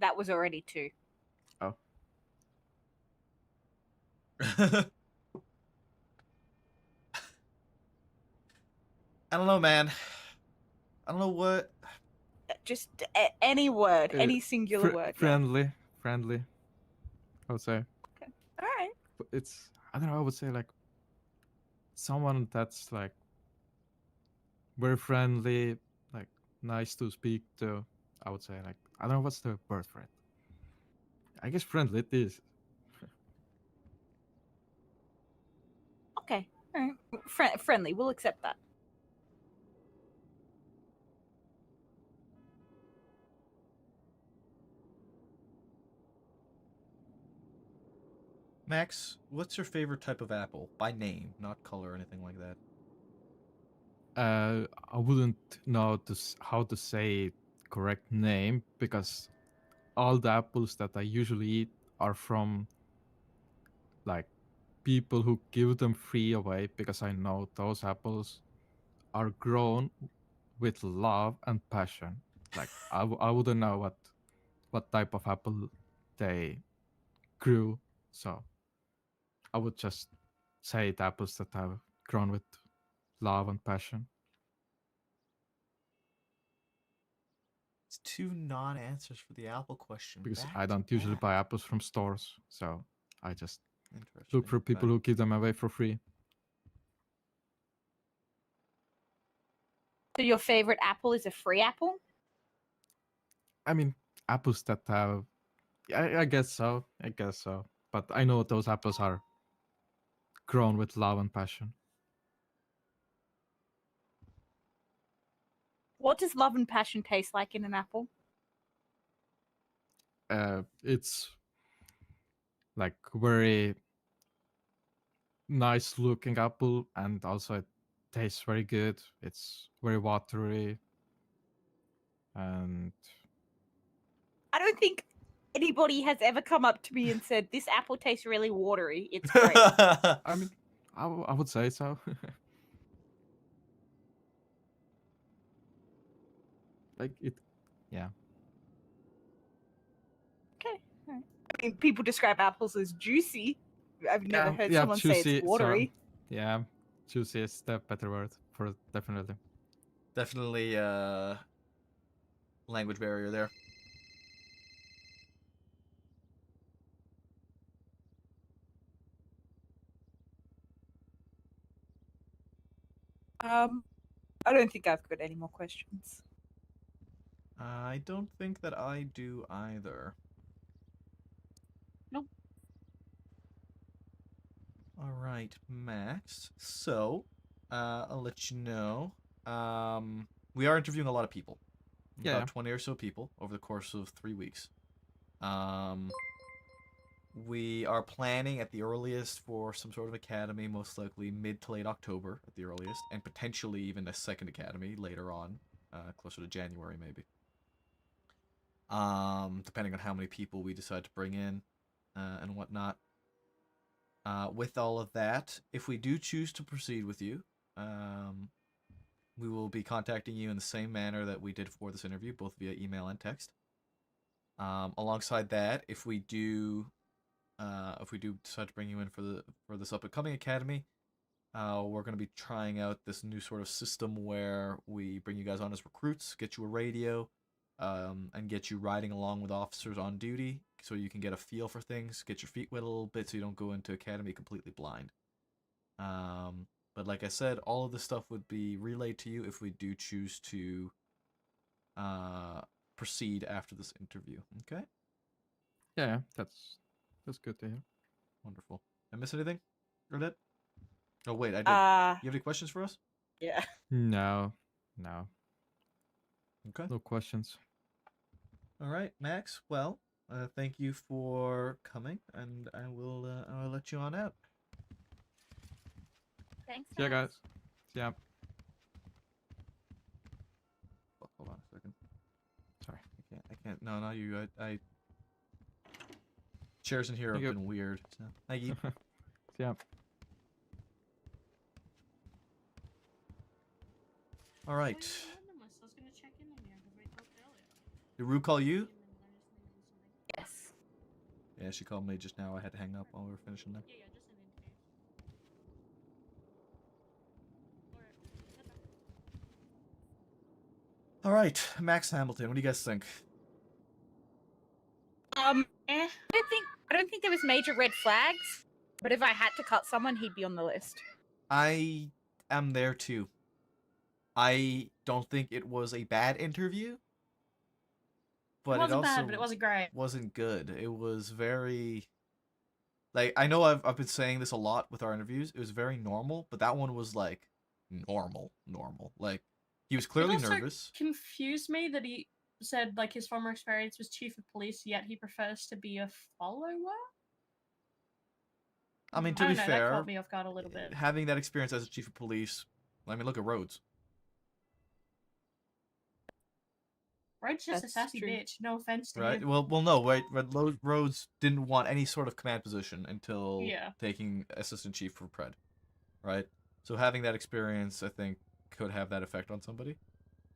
That was already two. Oh. I don't know, man. I don't know what. Just any word, any singular word. Friendly, I would say. Okay. All right. But it's, I don't know, I would say like someone that's like very friendly, like nice to speak to. I would say like, I don't know what's the word for it. I guess friendly it is. Okay. All right. Friendly. We'll accept that. Max, what's your favorite type of apple? By name, not color or anything like that. I wouldn't know how to say correct name because all the apples that I usually eat are from like people who give them free away because I know those apples are grown with love and passion. Like I wouldn't know what type of apple they grew, so I would just say the apples that have grown with love and passion. It's two non-answers for the apple question. Because back I don't to usually back. buy apples from stores, so I just Interesting. look for people who give them away for free. So your favorite apple is a free apple? I mean, apples that have, I guess so. I guess so. But I know those apples are grown with love and passion. What does love and passion taste like in an apple? It's like very nice looking apple, and also it tastes very good. It's very watery, and I don't think anybody has ever come up to me and said, this apple tastes really watery. It's great. I mean, I would say so. Like it, yeah. Okay. All right. I mean, people describe apples as juicy. I've never heard Yeah, someone say juicy. it's watery. Yeah, juicy is the better word for it, definitely. Definitely language barrier there. I don't think I've got any more questions. I don't think that I do either. Nope. All right, Max. So, I'll let you know. We are interviewing a lot of people. Yeah. About 20 or so people over the course of 3 weeks. We are planning at the earliest for some sort of academy, most likely mid to late October at the earliest, and potentially even a second academy later on, closer to January maybe. Depending on how many people we decide to bring in, and whatnot. With all of that, if we do choose to proceed with you, we will be contacting you in the same manner that we did for this interview, both via email and text. Alongside that, if we do decide to bring you in for this up and coming academy, we're going to be trying out this new sort of system where we bring you guys on as recruits, get you a radio, and get you riding along with officers on duty so you can get a feel for things, get your feet wet a little bit so you don't go into academy completely blind. But like I said, all of this stuff would be relayed to you if we do choose to proceed after this interview. Okay? Yeah, that's good to hear. Wonderful. I miss anything? Bernadette? Oh wait, I did. You have any questions for us? Yeah. No. Okay. No questions. All right, Max. Well, thank you for coming, and I'll let you on out. Thanks. See ya, guys. See ya. Oh, hold on a second. Sorry, I can't. No, not you. I chairs in here have been weird. So. Thank you. See ya. All right. Did Rue call you? Yes. Yeah, she called me just now. I had to hang up while we were finishing that. All right, Max Hamilton. What do you guys think? I don't think there was major red flags, but if I had to cut someone, he'd be on the list. I am there too. I don't think it was a bad interview, but it wasn't also bad, but it wasn't great. Wasn't good. It was very, like, I know I've been saying this a lot with our interviews. It was very normal, but that one was like normal. Like, he was clearly it also nervous. Confused me that he said like his former experience was chief of police, yet he prefers to be a follower. I mean, to I be don't know, fair, that caught me off guard a little bit. having that experience as a chief of police, I mean, look at Rhodes. Rhodes just a sassy bitch. No offense to Right. him. Well, no. Right. Rhodes didn't want any sort of command position until taking assistant chief for Pred. Right. So having that experience, I think, could have that effect on somebody.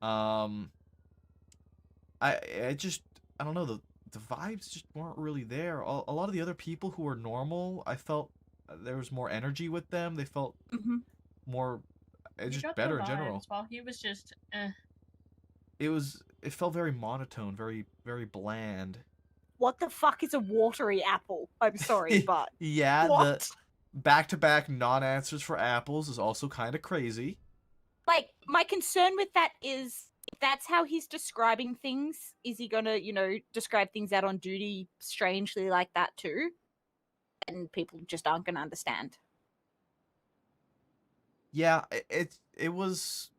I don't know, the vibes just weren't really there. A lot of the other people who were normal, I felt there was more energy with them. They felt more, it's You just got better the in general. vibes, while he was just It felt very monotone, very bland. What the fuck is a watery apple? I'm sorry, but Yeah, what? the back-to-back non-answers for apples is also kind of crazy. Like, my concern with that is, if that's how he's describing things, is he gonna, describe things out on duty strangely like that too? And people just aren't gonna understand. Yeah, it was.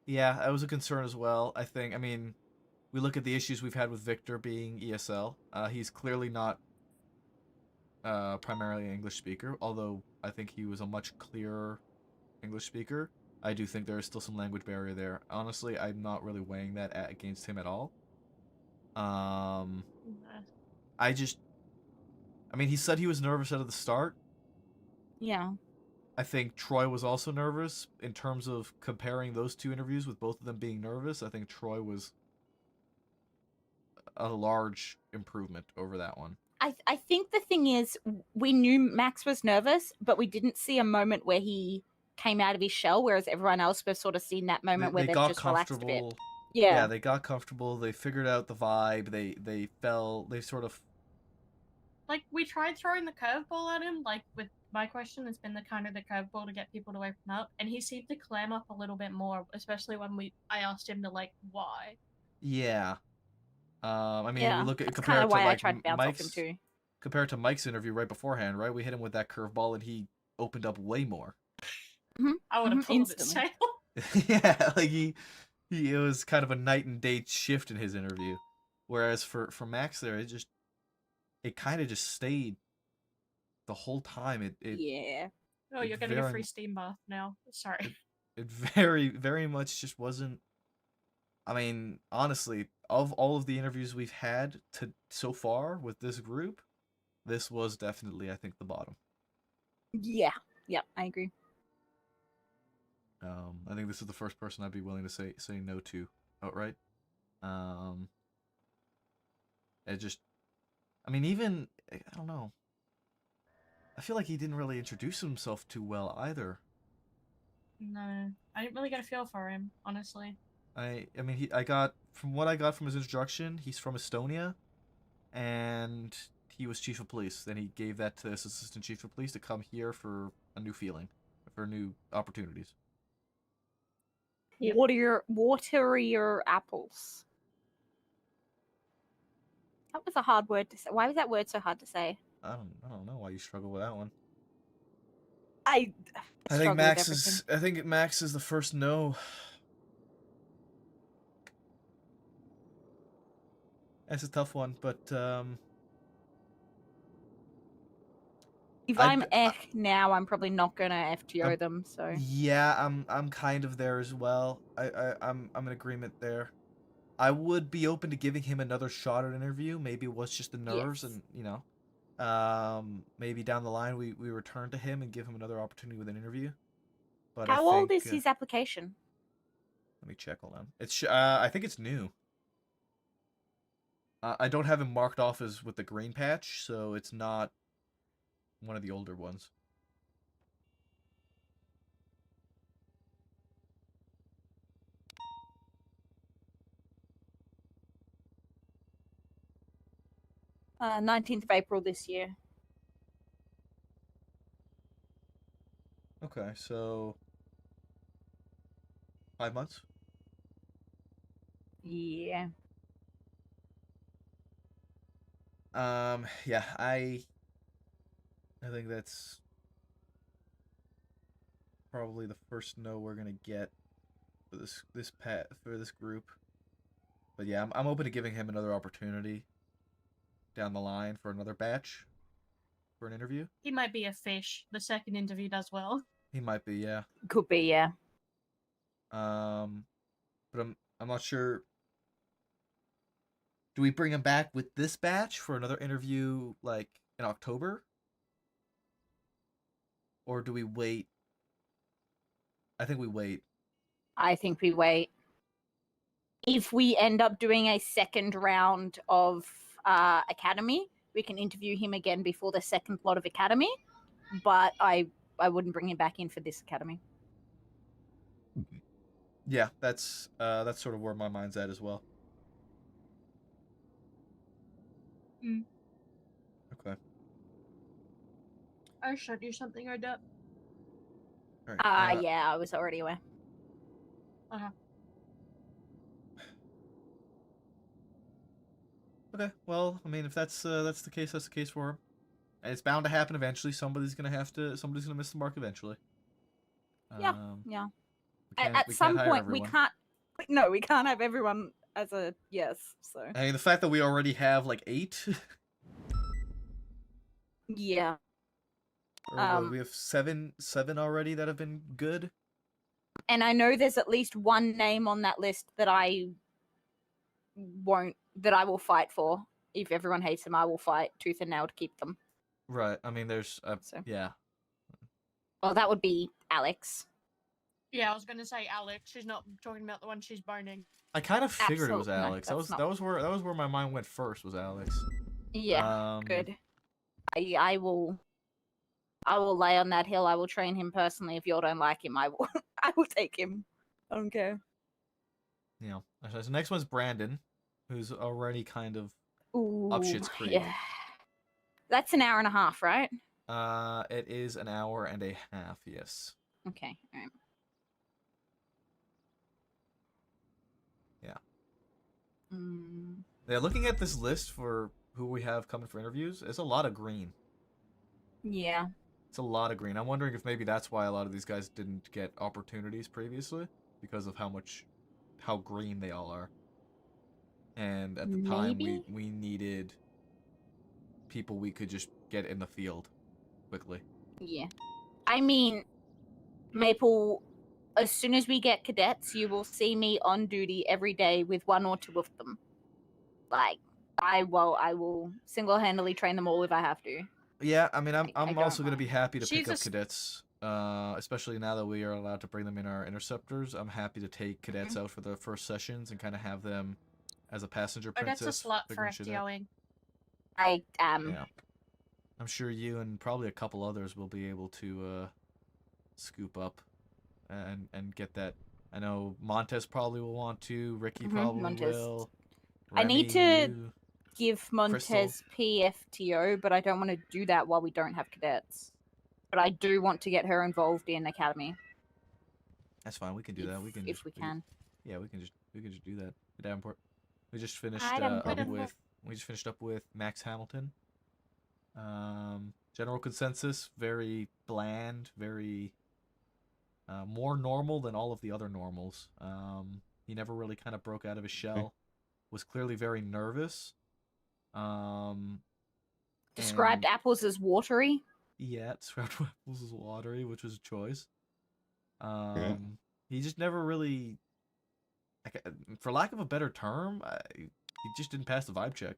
Yeah, that was a concern as well. I think. I mean, we look at the issues we've had with Victor being ESL. He's clearly not primarily an English speaker, although I think he was a much clearer English speaker. I do think there is still some language barrier there. Honestly, I'm not really weighing that against him at all. I mean, he said he was nervous out of the start. Yeah. I think Troy was also nervous in terms of comparing those two interviews with both of them being nervous. I think Troy was a large improvement over that one. I think the thing is, we knew Max was nervous, but we didn't see a moment where he came out of his shell, whereas everyone else we've sort of seen that moment where They they've got just relaxed a bit. comfortable. Yeah. They got comfortable. They figured out the vibe. They sort of. Like, we tried throwing the curveball at him, like, with my question has been the curveball to get people to open up, and he seemed to clam up a little bit more, especially when I asked him to, like, why. Yeah. I mean, Yeah, we look at that's compared kinda to why I like tried to bounce off him Mike's too. compared to Mike's interview right beforehand, right? We hit him with that curveball and he opened up way more. I would have pulled it instantly. Yeah, like he it was kind of a night and day shift in his interview. Whereas for Max there, it kind of just stayed the whole time. Yeah. Oh, it you're getting a very- free steam bath now. Sorry. It very much just wasn't. I mean, honestly, of all of the interviews we've had so far with this group, this was definitely, I think, the bottom. Yeah. Yeah, I agree. I think this is the first person I'd be willing to say no to outright. It just, I mean, even I don't know. I feel like he didn't really introduce himself too well either. No, I didn't really get a feel for him, honestly. I mean, from what I got from his introduction, he's from Estonia, and he was chief of police. Then he gave that to his assistant chief of police to come here for a new feeling, for new opportunities. Yep. Water your apples. That was a hard word to say. Why was that word so hard to say? I don't know why you struggle with that one. I think Max is the first no. That's a tough one, but if I'm now, I'm probably not gonna FTO them. So yeah, I'm kind of there as well. I'm in agreement there. I would be open to giving him another shot at an interview. Maybe it was just the nerves, Yes. and maybe down the line we return to him and give him another opportunity with an interview. But how old is his application? Let me check. Hold on. It's I think it's new. I don't have him marked off as with the green patch, so it's not one of the older ones. Uh, 19th of April this year. Okay, so 5 months. Yeah. Yeah, I think that's probably the first no we're gonna get for this group. But yeah, I'm open to giving him another opportunity down the line for another batch for an interview. He might be a fish. The second interview does well. He might be, yeah. Could be, yeah. But I'm not sure. Do we bring him back with this batch for another interview like in October? Or do we wait? I think we wait. I think we wait. If we end up doing a second round of Academy, we can interview him again before the second lot of Academy. But I wouldn't bring him back in for this Academy. Yeah, that's sort of where my mind's at as well. Mm. Okay. I showed you something, or duck. Right, yeah, I was already aware. Uh-huh. Okay, well, I mean, if that's the case, that's the case for him. And it's bound to happen eventually. Somebody's gonna miss the mark eventually. Yeah, yeah. We At some hire point, we everyone. can't. No, we can't have everyone as a yes. So I mean, the fact that we already have like 8. yeah. Or what, we have seven already that have been good. And I know there's at least one name on that list that I won't that I will fight for. If everyone hates them, I will fight tooth and nail to keep them. Right. I mean, there's yeah. Well, that would be Alex. Yeah, I was gonna say Alex. She's not talking about the one she's boning. I kind of figured it was Absolute- no, Alex. that's not- that was where my mind went first was Alex. Yeah, good. I will lay on that hill. I will train him personally. If you all don't like him, I will I will take him. I don't care. Yeah. So the next one's Brandon, who's already kind of Ooh, up shit's creek. yeah. That's an hour and a half, right? It is an hour and a half. Yes. Okay. All right. Yeah. Mm. Yeah. Looking at this list for who we have coming for interviews, it's a lot of green. Yeah. It's a lot of green. I'm wondering if maybe that's why a lot of these guys didn't get opportunities previously, because of how green they all are. And at the time, we needed people we could just get in the field quickly. Yeah. I mean, Maple, as soon as we get cadets, you will see me on duty every day with one or two of them. Like, I will single-handedly train them all if I have to. Yeah, I mean, I'm don't also going to be happy to She's pick a up cadets, especially now that we are allowed to bring them in our interceptors. I'm happy to take cadets out for the first sessions and kind of have them as a passenger Oh, that's princess. a slut for figuring shit out. FTOing. I am. Yeah. I'm sure you and probably a couple others will be able to scoop up and get that. I know Montez probably will want to. Ricky probably Montez. will. I need to Remy, you. give Montez PFTO, but I don't want to do that while we don't have cadets. But I do want to get her involved in academy. That's fine. We can do that. We can if just, we can. Yeah, we can just do that. Davenport. We just finished Hi, Davenport. up with Max Hamilton. General consensus, very bland, very more normal than all of the other normals. He never really kind of broke out of his shell. Was clearly very nervous. Described apples as watery. Yeah, described apples as watery, which was a choice. He just never really, for lack of a better term, he just didn't pass the vibe check.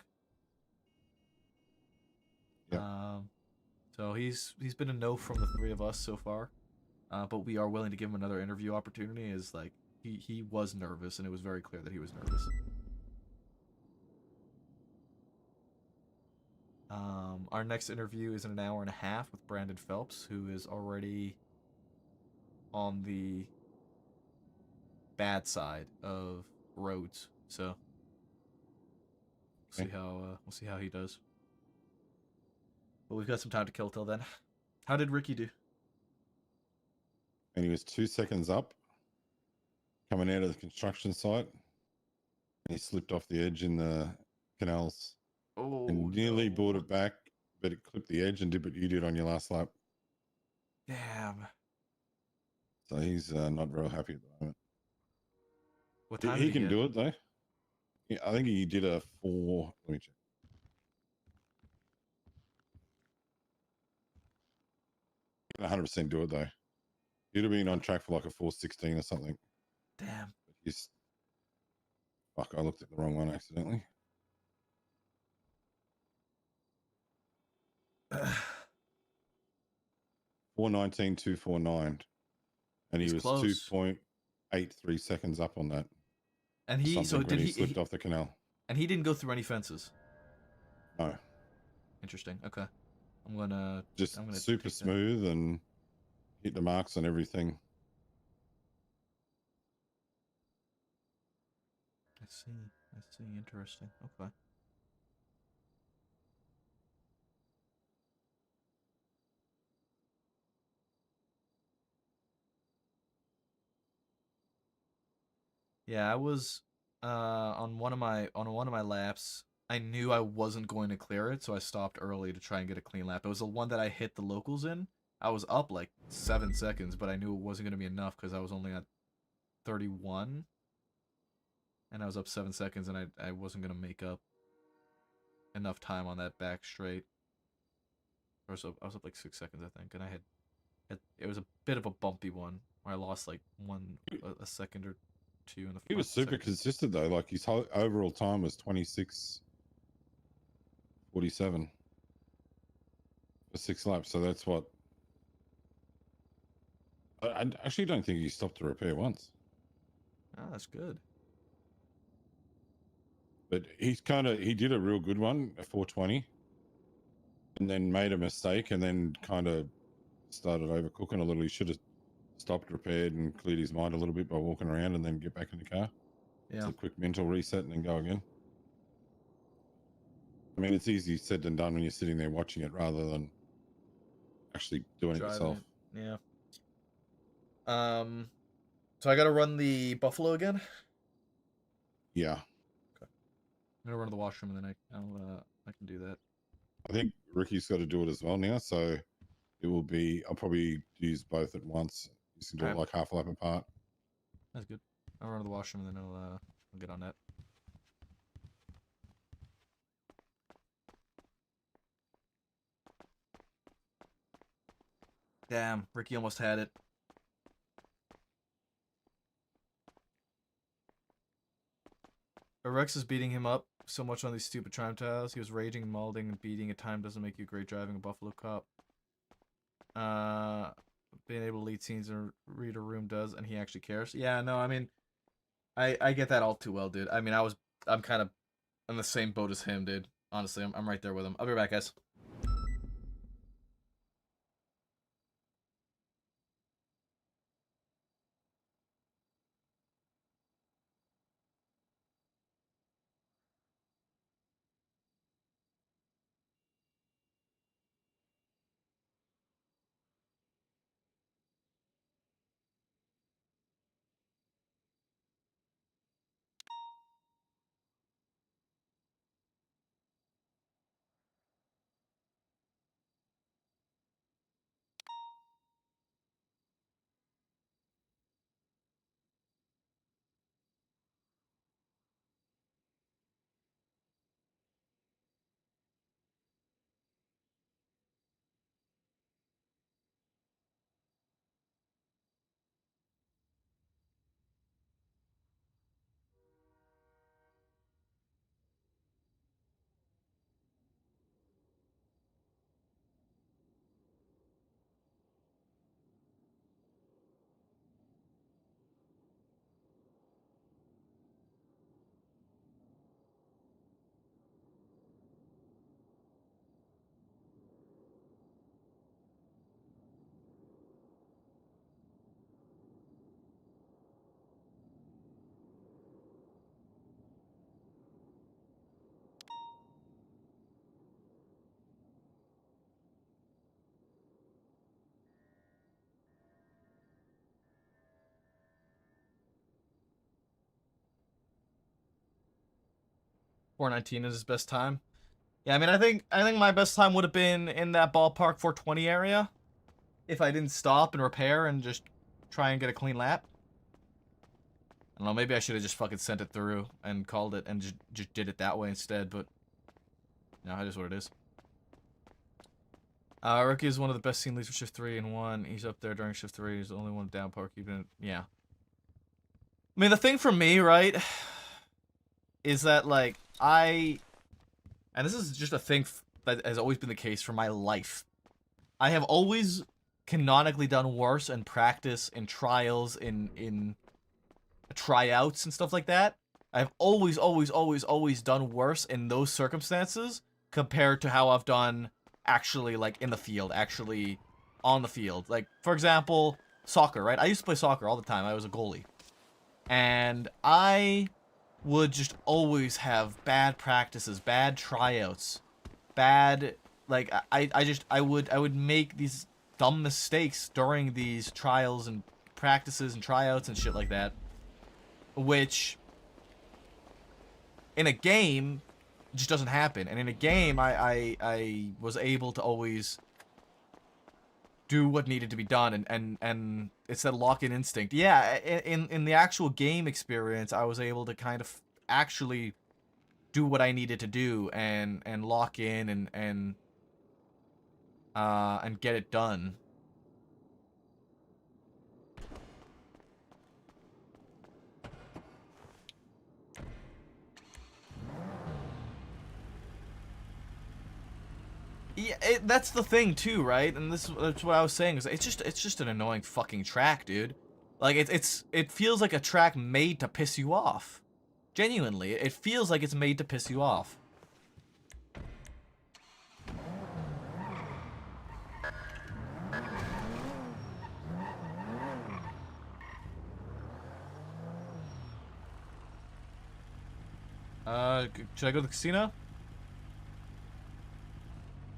So he's been a no from the three of us so far, but we are willing to give him another interview opportunity. Is like he was nervous, and it was very clear that he was nervous. Our next interview is in an hour and a half with Brandon Phelps, who is already on the bad side of roads. So we'll see how he does. But we've got some time to kill till then. How did Ricky do? And he was 2 seconds up, coming out of the construction site. And he slipped off the edge in the canals. Oh, and nearly brought it back, but it clipped the edge and did what you did on your last lap. Damn. So he's not real happy at the moment. What time he did he can get? do it though. Yeah, I think he did a 4. Let me check. He can 100% do it though. He'd have been on track for like a 4:16 or something. Damn. But he's... Fuck, I looked at the wrong one accidentally. 4:19.249, and he He's was close. 2.83 seconds up on that. And he slipped off the canal. And he didn't go through any fences. No. Interesting. Okay. I'm gonna super take that. smooth and hit the marks on everything. I see. Interesting. Okay. Yeah, I was on one of my laps. I knew I wasn't going to clear it, so I stopped early to try and get a clean lap. It was the one that I hit the locals in. I was up like 7 seconds, but I knew it wasn't going to be enough because I was only at 31. And I was up 7 seconds, and I wasn't going to make up enough time on that back straight. I was up like 6 seconds, I think, and I had it was a bit of a bumpy one where I lost like a second or to you in the. He was super consistent though. Like his whole overall time was 26:47 for 6 laps. So that's what. I actually don't think he stopped to repair once. Oh, that's good. But he did a real good one, a 420, and then made a mistake, and then kind of started overcooking a little. He should have stopped, repaired, and cleared his mind a little bit by walking around, and then get back in the car. Yeah. It's a quick mental reset, and then go again. I mean, it's easy said than done when you're sitting there watching it rather than actually doing it yourself. Yeah. So I gotta run the Buffalo again. Yeah. Okay. I'm gonna run to the washroom and then I can do that. I think Ricky's got to do it as well now, so it will be. I'll probably use both at once. You can do it like half a lap apart. That's good. I'll run to the washroom and then I'll get on that. Damn, Ricky almost had it. Rex is beating him up so much on these stupid time trials. He was raging, malding, and beating. At time doesn't make you great driving a Buffalo cop. Being able to lead scenes and read a room does, and he actually cares. Yeah, no, I mean, I get that all too well, dude. I mean, I'm kind of in the same boat as him, dude. Honestly, I'm right there with him. I'll be right back, guys. .419 is his best time. Yeah, I mean, I think my best time would have been in that ballpark 420 area, if I didn't stop and repair and just try and get a clean lap. I don't know, maybe I should have just fucking sent it through and called it and just did it that way instead, but no, it is what it is. Rookie is one of the best scene leads for shift 3 and 1. He's up there during shift 3. He's the only one down park keeping it. Yeah. I mean, the thing for me, right, is that, like, and this is just a thing that has always been the case for my life. I have always canonically done worse in practice, in trials, in tryouts and stuff like that. I've always done worse in those circumstances compared to how I've done actually, like, in the field, actually on the field. Like, for example, soccer, right? I used to play soccer all the time. I was a goalie. And I would just always have bad practices, bad tryouts, bad, like, I would make these dumb mistakes during these trials and practices and tryouts and shit like that, which in a game just doesn't happen. And in a game, I was able to always do what needed to be done, and it's that lock-in instinct. Yeah, in the actual game experience, I was able to kind of actually do what I needed to do and lock in and get it done. Yeah, that's the thing too, right? And that's what I was saying is it's just an annoying fucking track, dude. Like it feels like a track made to piss you off. Genuinely, it feels like it's made to piss you off. Should I go to the casino?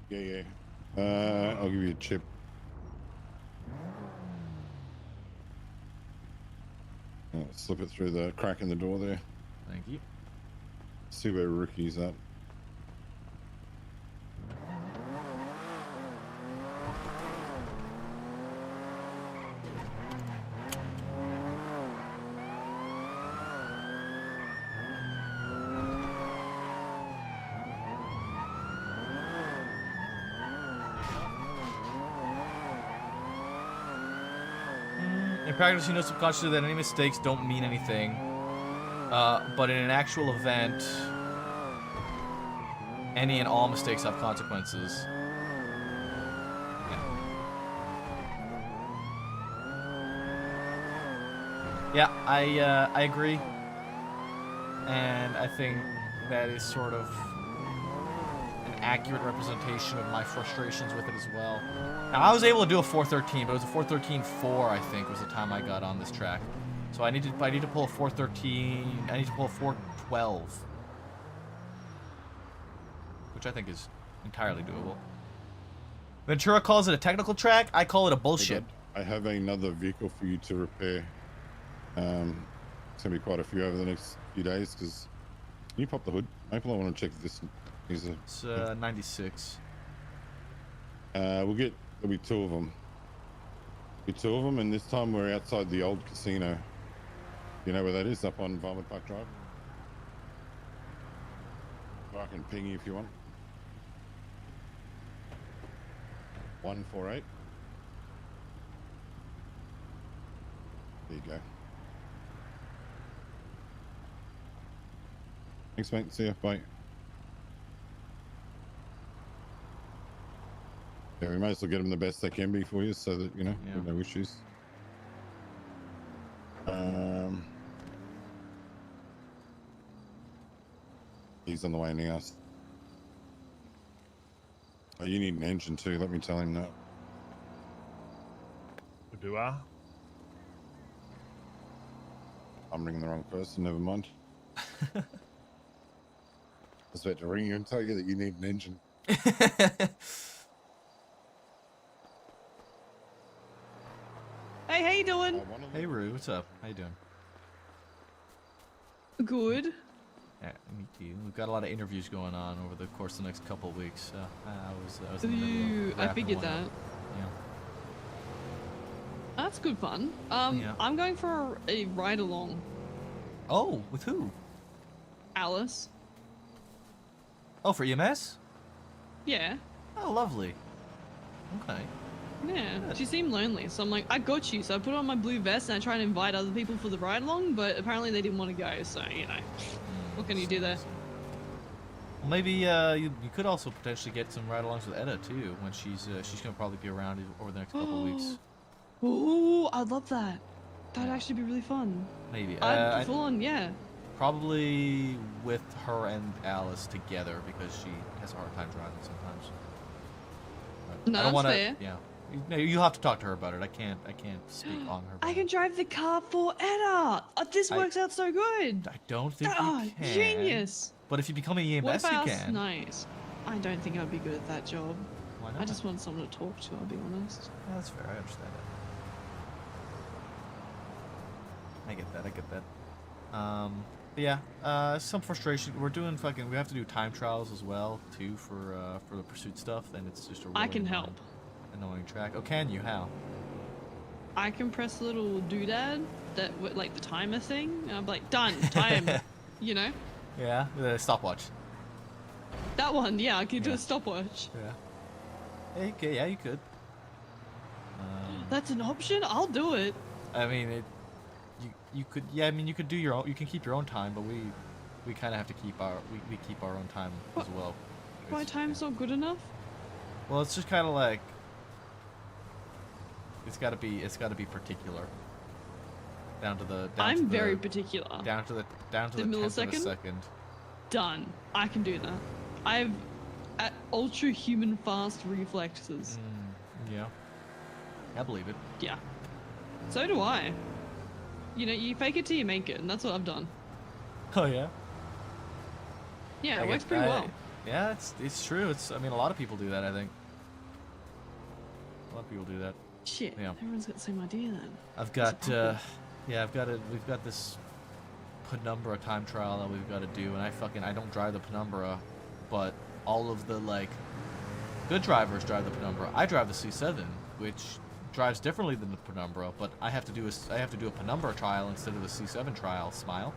Yeah. I'll give you a chip. Slip it through the crack in the door there. Thank you. See where Rookie's at. In practice, you know subconsciously that any mistakes don't mean anything. But in an actual event, any and all mistakes have consequences. Yeah, I agree. And I think that is sort of an accurate representation of my frustrations with it as well. Now, I was able to do a 413, but it was a 413.4, I think, was the time I got on this track. So I need to pull a 413. I need to pull a 412, which I think is entirely doable. Ventura calls it a technical track. I call it a bullshit. I have another vehicle for you to repair. It's gonna be quite a few over the next few days. Because can you pop the hood, Maple? I want to check if this is a. It's 96. There'll be two of them. And this time we're outside the old casino. You know where that is? Up on Vomit Park Drive. I can ping you if you want. 148. There you go. Thanks, mate. See ya. Bye. Yeah, we might as well get them the best they can be for you, so that you know, no issues. He's on the way now. Oh, you need an engine too. Let me tell him that. Do I? I'm ringing the wrong person. Never mind. I was about to ring you and tell you that you need an engine. Hey, how you doing? Hey, Rue. What's up? How you doing? Good. Yeah, me too. We've got a lot of interviews going on over the course of the next couple of weeks. I was in the middle of I wrapping figured one that. up. Yeah. That's good fun. Yeah. I'm going for a ride along. Oh, with who? Alice. Oh, for EMS? Yeah. Oh, lovely. Okay. Yeah. Good. She seemed lonely, so I'm like, I got you. So I put on my blue vest and I try and invite other people for the ride along, but apparently they didn't want to go. So you know, what can you do there? Well, maybe you could also potentially get some ride-alongs with Etta too when she's gonna probably be around over the next couple of weeks. Oh, I'd love that. That'd actually be really fun. Maybe. I'd full on, yeah. Probably with her and Alice together because she has a hard time driving sometimes. But No, I don't that's wanna, fair. Yeah. You'll have to talk to her about it. I can't speak on her. I can drive the car for Etta. This works out so good. I don't think Oh, you can. genius. But if you become an EMS, What if I you asked can. nice? I don't think I'd be good at that job. Why not? I just want someone to talk to, I'll be honest. Yeah, that's fair. I understand that. I get that. But yeah, some frustration. We have to do time trials as well too for the pursuit stuff. Then it's just a I can really help. annoying track. Oh, can you? How? I can press the little doodad that like the timer thing. And I'm like, done, time. You know? Yeah, the stopwatch. That one, yeah, I can do a stopwatch. Yeah. Okay, yeah, you could. That's an option? I'll do it. I mean, you could. Yeah, I mean, you could do your own. You can keep your own time, but we kind of have to keep our we keep our own time as well. My time's not good enough? Well, it's just kind of like it's got to be particular. Down to the. I'm very particular. Down to the tenth of a millisecond? second. Done. I can do that. I have ultra human fast reflexes. Yeah. I believe it. Yeah. So do I. You know, you fake it till you make it, and that's what I've done. Oh yeah. Yeah, it works pretty well. Yeah, it's true. I mean, a lot of people do that. I think. A lot of people do that. Shit. Yeah. Everyone's got the same idea then. I've got we've got this Penumbra time trial that we've got to do, and I don't drive the Penumbra, but all of the like good drivers drive the Penumbra. I drive the C7, which drives differently than the Penumbra, but I have to do a Penumbra trial instead of the C7 trial. Smile.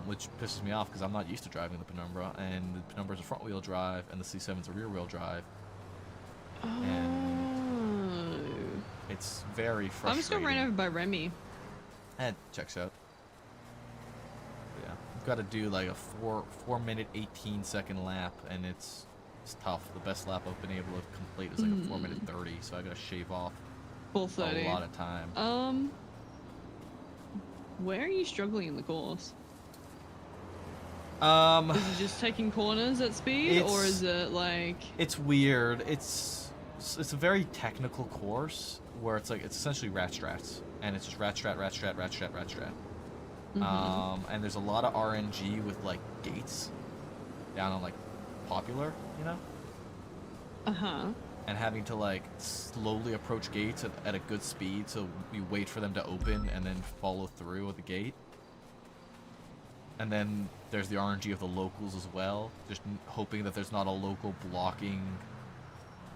Which pisses me off because I'm not used to driving the Penumbra, and the Penumbra's a front-wheel drive, and the C7's a rear-wheel drive. And it's very frustrating. I'm just gonna ran over by Remy. It checks out. Yeah, you've got to do like a 4-minute 18-second lap, and it's tough. The best lap I've been able to complete is like a 4-minute 30, so I gotta shave off 4:30. a lot of time. Where are you struggling in the course? Is it just taking corners at speed, or is it like? It's weird. It's a very technical course where it's essentially rat strats, and it's just rat strat. And there's a lot of RNG with like gates down on like Popular, you know. And having to like slowly approach gates at a good speed, so you wait for them to open and then follow through with the gate. And then there's the RNG of the locals as well, just hoping that there's not a local blocking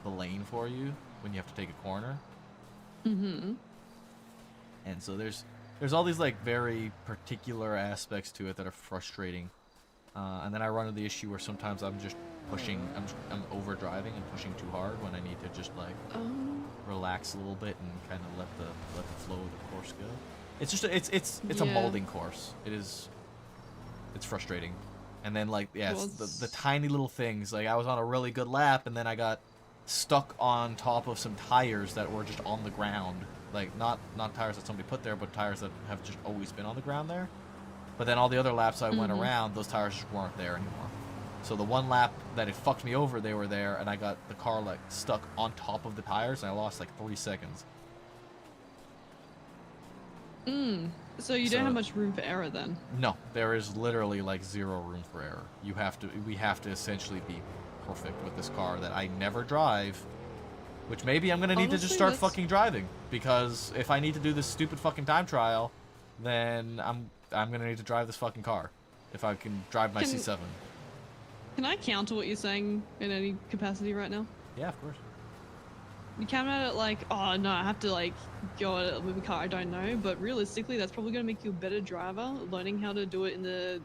the lane for you when you have to take a corner. And so there's all these like very particular aspects to it that are frustrating. And then I run into the issue where sometimes I'm just pushing, I'm over driving and pushing too hard when I need to just like relax a little bit and kind of let the flow of the course go. It's just it's a molding course. It's frustrating. And then like the tiny little things, like I was on a really good lap and then I got stuck on top of some tires that were just on the ground, like not tires that somebody put there, but tires that have just always been on the ground there. But then all the other laps I went around, those tires just weren't there anymore. So the one lap that it fucked me over, they were there, and I got the car like stuck on top of the tires, and I lost like 3 seconds. So you don't have much room for error then? No, there is literally like zero room for error. We have to essentially be perfect with this car that I never drive, which maybe I'm gonna need to just start fucking driving, because if I need to do this stupid fucking time trial, then I'm gonna need to drive this fucking car if I can drive my C7. Can I counter what you're saying in any capacity right now? Yeah, of course. You come at it like, oh no, I have to like go at it with a car I don't know, but realistically that's probably going to make you a better driver, learning how to do it in the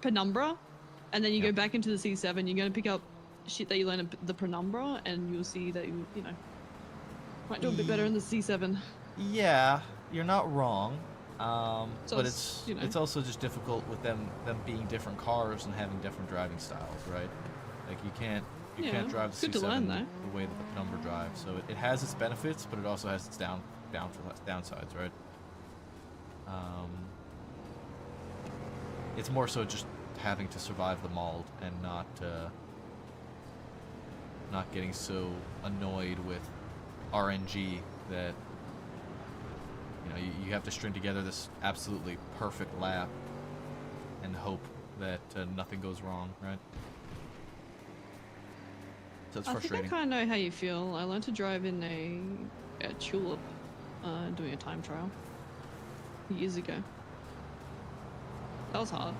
Penumbra, and then you go back into the C7, you're going to pick up shit that you learn in the Penumbra, and you'll see that you might do a bit better in the C7. Yeah, you're not wrong. So but it's also just difficult with them being different cars and having different driving styles, right? Like you can't drive the C7 the way that the Penumbra drives. So it has its benefits, but it also has its downsides, right? It's more so just having to survive the mold and not getting so annoyed with RNG that you have to string together this absolutely perfect lap and hope that nothing goes wrong, right? So it's frustrating. I think I kind of know how you feel. I learned to drive in a Tulip doing a time trial years ago. That was hard.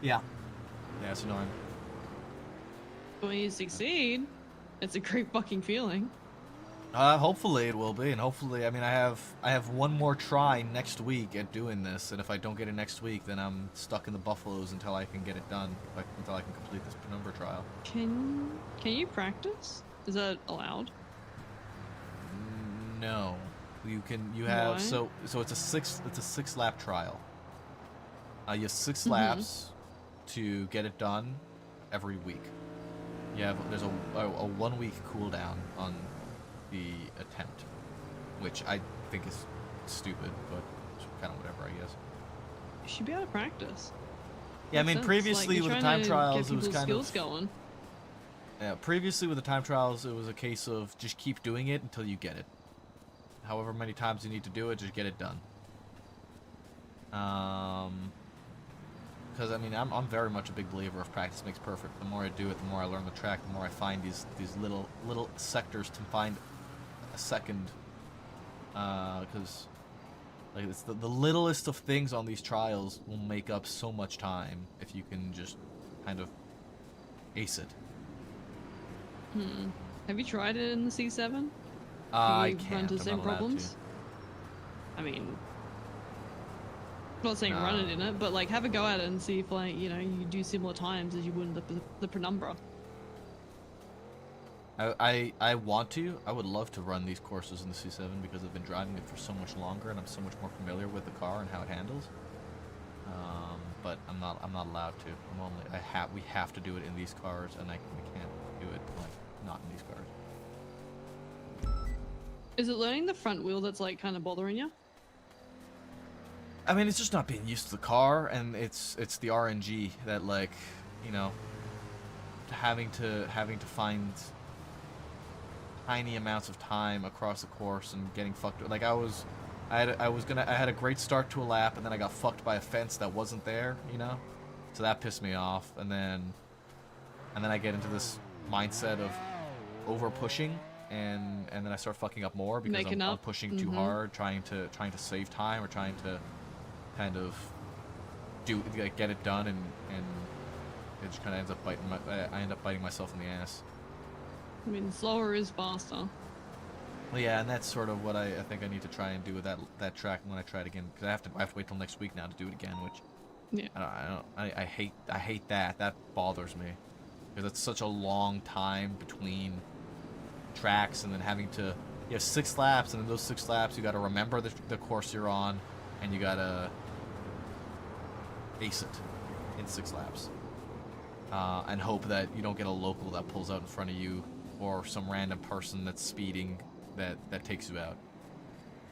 Yeah, it's annoying. But when you succeed, it's a great fucking feeling. Hopefully it will be, and hopefully, I mean, I have one more try next week at doing this, and if I don't get it next week, then I'm stuck in the Buffaloes until I can get it done, until I can complete this Penumbra trial. Can you practice? Is that allowed? No, you have. Why? So it's a 6 lap trial. You have 6 laps to get it done, every week. There's a 1 week cooldown on the attempt, which I think is stupid, but it's kind of whatever, I guess. You should be able to practice. Yeah, I Makes mean, sense. previously Like, with you're the time trying to trials, get it was people's kind skills of going. Yeah, previously with the time trials, it was a case of just keep doing it until you get it. However many times you need to do it, just get it done. Because I mean, I'm very much a big believer of practice makes perfect. The more I do it, the more I learn the track, the more I find these little sectors to find a second. Because like it's the littlest of things on these trials will make up so much time if you can just kind of ace it. Have you tried it in the C7? I Have you run can't. into the I'm same not allowed problems? I mean, I'm not saying run it in it, but like have a go at it and see if like you do similar times as you would in the penumbra. I want to. I would love to run these courses in the C7 because I've been driving it for so much longer and I'm so much more familiar with the car and how it handles. But I'm not allowed to. We have to do it in these cars, and I can't do it like not in these cars. Is it learning the front wheel that's like kind of bothering you? I mean, it's just not being used to the car, and it's the RNG that having to find tiny amounts of time across the course and getting fucked. Like I had a great start to a lap, and then I got fucked by a fence that wasn't there, so that pissed me off. And then I get into this mindset of over pushing, and then I start fucking up more because I'm pushing too hard, trying to save time or trying to kind of get it done, and it just kind of ends up I end up biting myself in the ass. I mean, slower is faster. Well, yeah, and that's sort of what I think I need to try and do with that track when I try it again, because I have to wait till next week now to do it again, which I hate that bothers me, because it's such a long time between tracks, and then having to you have 6 laps, and in those 6 laps you got to remember the course you're on, and you got to ace it in 6 laps, and hope that you don't get a local that pulls out in front of you, or some random person that's speeding that takes you out.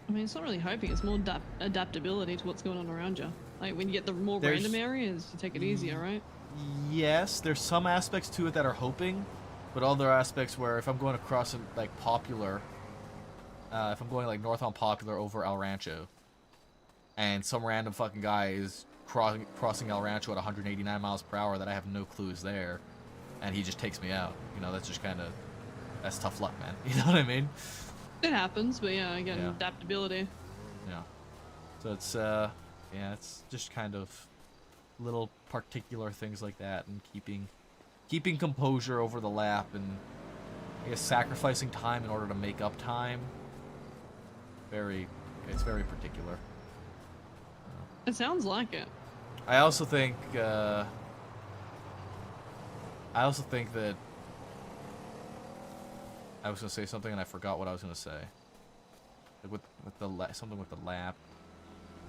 I mean, it's not really hoping, it's more adaptability to what's going on around you. Like, when you get the more random areas, you take it easier, right? Yes, there's some aspects to it that are hoping, but other aspects where if I'm going across like Popular, if I'm going like north on Popular over El Rancho, and some random fucking guy is crossing El Rancho at 189 miles per hour that I have no clue is there, and he just takes me out, that's just kind of, that's tough luck, man. You know what I mean? It happens, but yeah, again, adaptability. Yeah. So it's it's just kind of little particular things like that, and keeping composure over the lap, and I guess sacrificing time in order to make up time. It's very particular. It sounds like it. I also think that I was gonna say something and I forgot what I was gonna say. With something with the lap.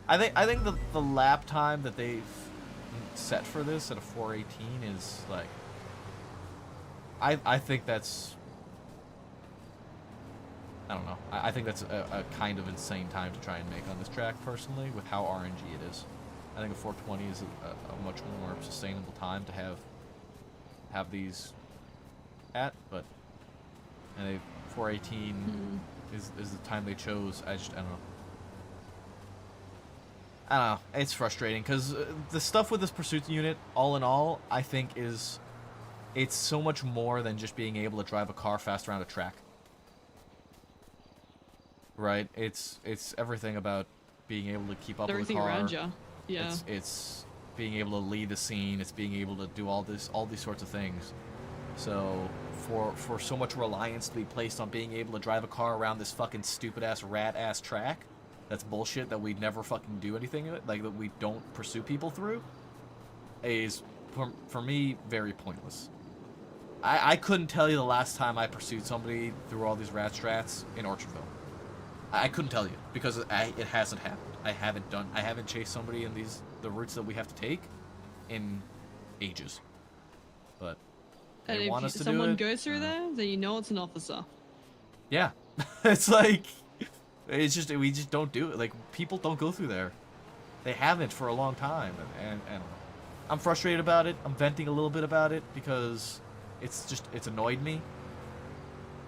I think the lap time that they've set for this at a 4:18 is like. I think that's. I don't know. I think that's a kind of insane time to try and make on this track, personally, with how RNG it is. I think a 4:20 is a much more sustainable time to have these at, but. And 4:18 is the time they chose. I don't know. I don't know. It's frustrating because the stuff with this pursuit unit, all in all, I think it's so much more than just being able to drive a car fast around a track. Right? It's everything about being able to keep up with the car. Everything around you. Yeah. It's being able to lead the scene. It's being able to do all these sorts of things. So for so much reliance to be placed on being able to drive a car around this fucking stupid ass rat ass track, that's bullshit that we never fucking do anything like that we don't pursue people through, is for me very pointless. I couldn't tell you the last time I pursued somebody through all these rat strats in Orchardville. I couldn't tell you because it hasn't happened. I haven't chased somebody in the routes that we have to take in ages. But And They want if us to do someone it. goes through there, then you know it's an officer. Yeah, it's like, it's just, we just don't do it. Like, people don't go through there. They haven't for a long time, and I'm frustrated about it. I'm venting a little bit about it because it's annoyed me.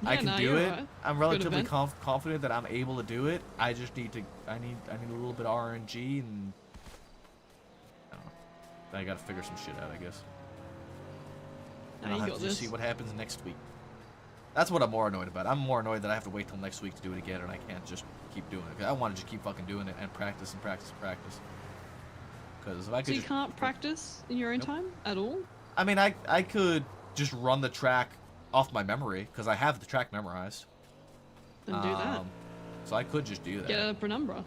I can do it. Right. I'm Good relatively event. confident that I'm able to do it. I just need to, I need a little bit of RNG, and I don't know. I gotta figure some shit out, I guess. And I'll you have got to just this. see what happens next week. That's what I'm more annoyed about. I'm more annoyed that I have to wait till next week to do it again, and I can't just keep doing it. I want to just keep fucking doing it and practice and practice and practice. Because if I could So you just, can't practice in your own time at all? I mean, I could just run the track off my memory because I have the track memorized. Then do that. So I could just do that. Get a penumbra.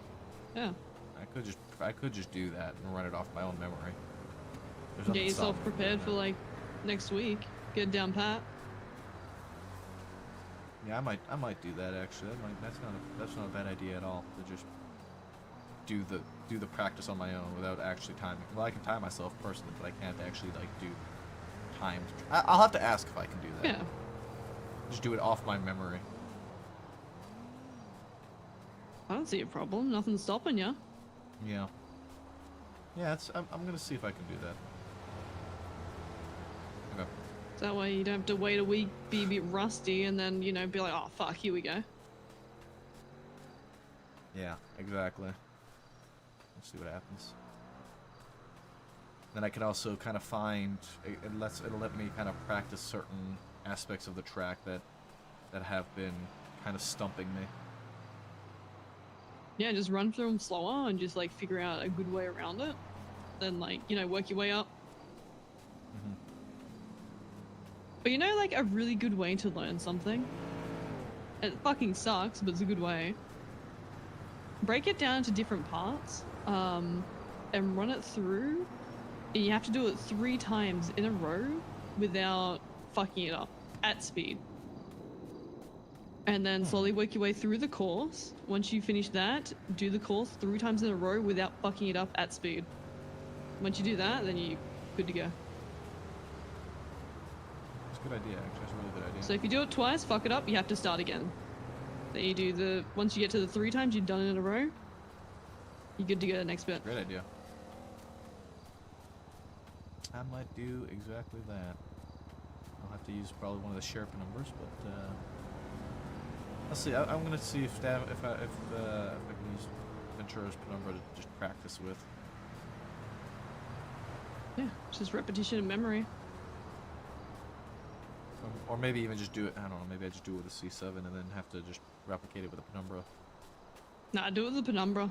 Yeah. I could just do that and run it off my own memory. There's Get nothing yourself stopping me prepared from for like next week. Get it down pat. Yeah, I might do that actually. That's not a bad idea at all. To just do the practice on my own without actually timing. Well, I can time myself personally, but I can't actually like do timed. I'll have to ask if I can do that. Yeah. Just do it off my memory. I don't see a problem. Nothing's stopping you. Yeah. Yeah, I'm gonna see if I can do that. Okay. So that way you don't have to wait a week, be a bit rusty, and then, you know, be like, oh fuck, here we go. Yeah, exactly. Let's see what happens. Then I can also kind of find it'll let me kind of practice certain aspects of the track that have been kind of stumping me. Yeah, just run through them slower and just like figure out a good way around it. Then like, you know, work your way up. Mm-hmm. But you know, like a really good way to learn something? It fucking sucks, but it's a good way. Break it down into different parts, and run it through. And you have to do it 3 times in a row without fucking it up at speed. And then slowly work your way through the course. Once you finish that, do the course 3 times in a row without fucking it up at speed. Once you do that, then you're good to go. It's a good idea, actually. That's a really good idea. So if you do it twice, fuck it up, you have to start again. Then you do once you get to the 3 times you've done it in a row, you're good to go to the next bit. Great idea. I might do exactly that. I'll have to use probably one of the Sherpa numbers, but let's see. I'm gonna see if I can use Ventura's penumbra to just practice with. Yeah, just repetition and memory. Or maybe even just do it. I don't know. Maybe I just do it with a C7 and then have to just replicate it with a penumbra. Nah, do it with the penumbra.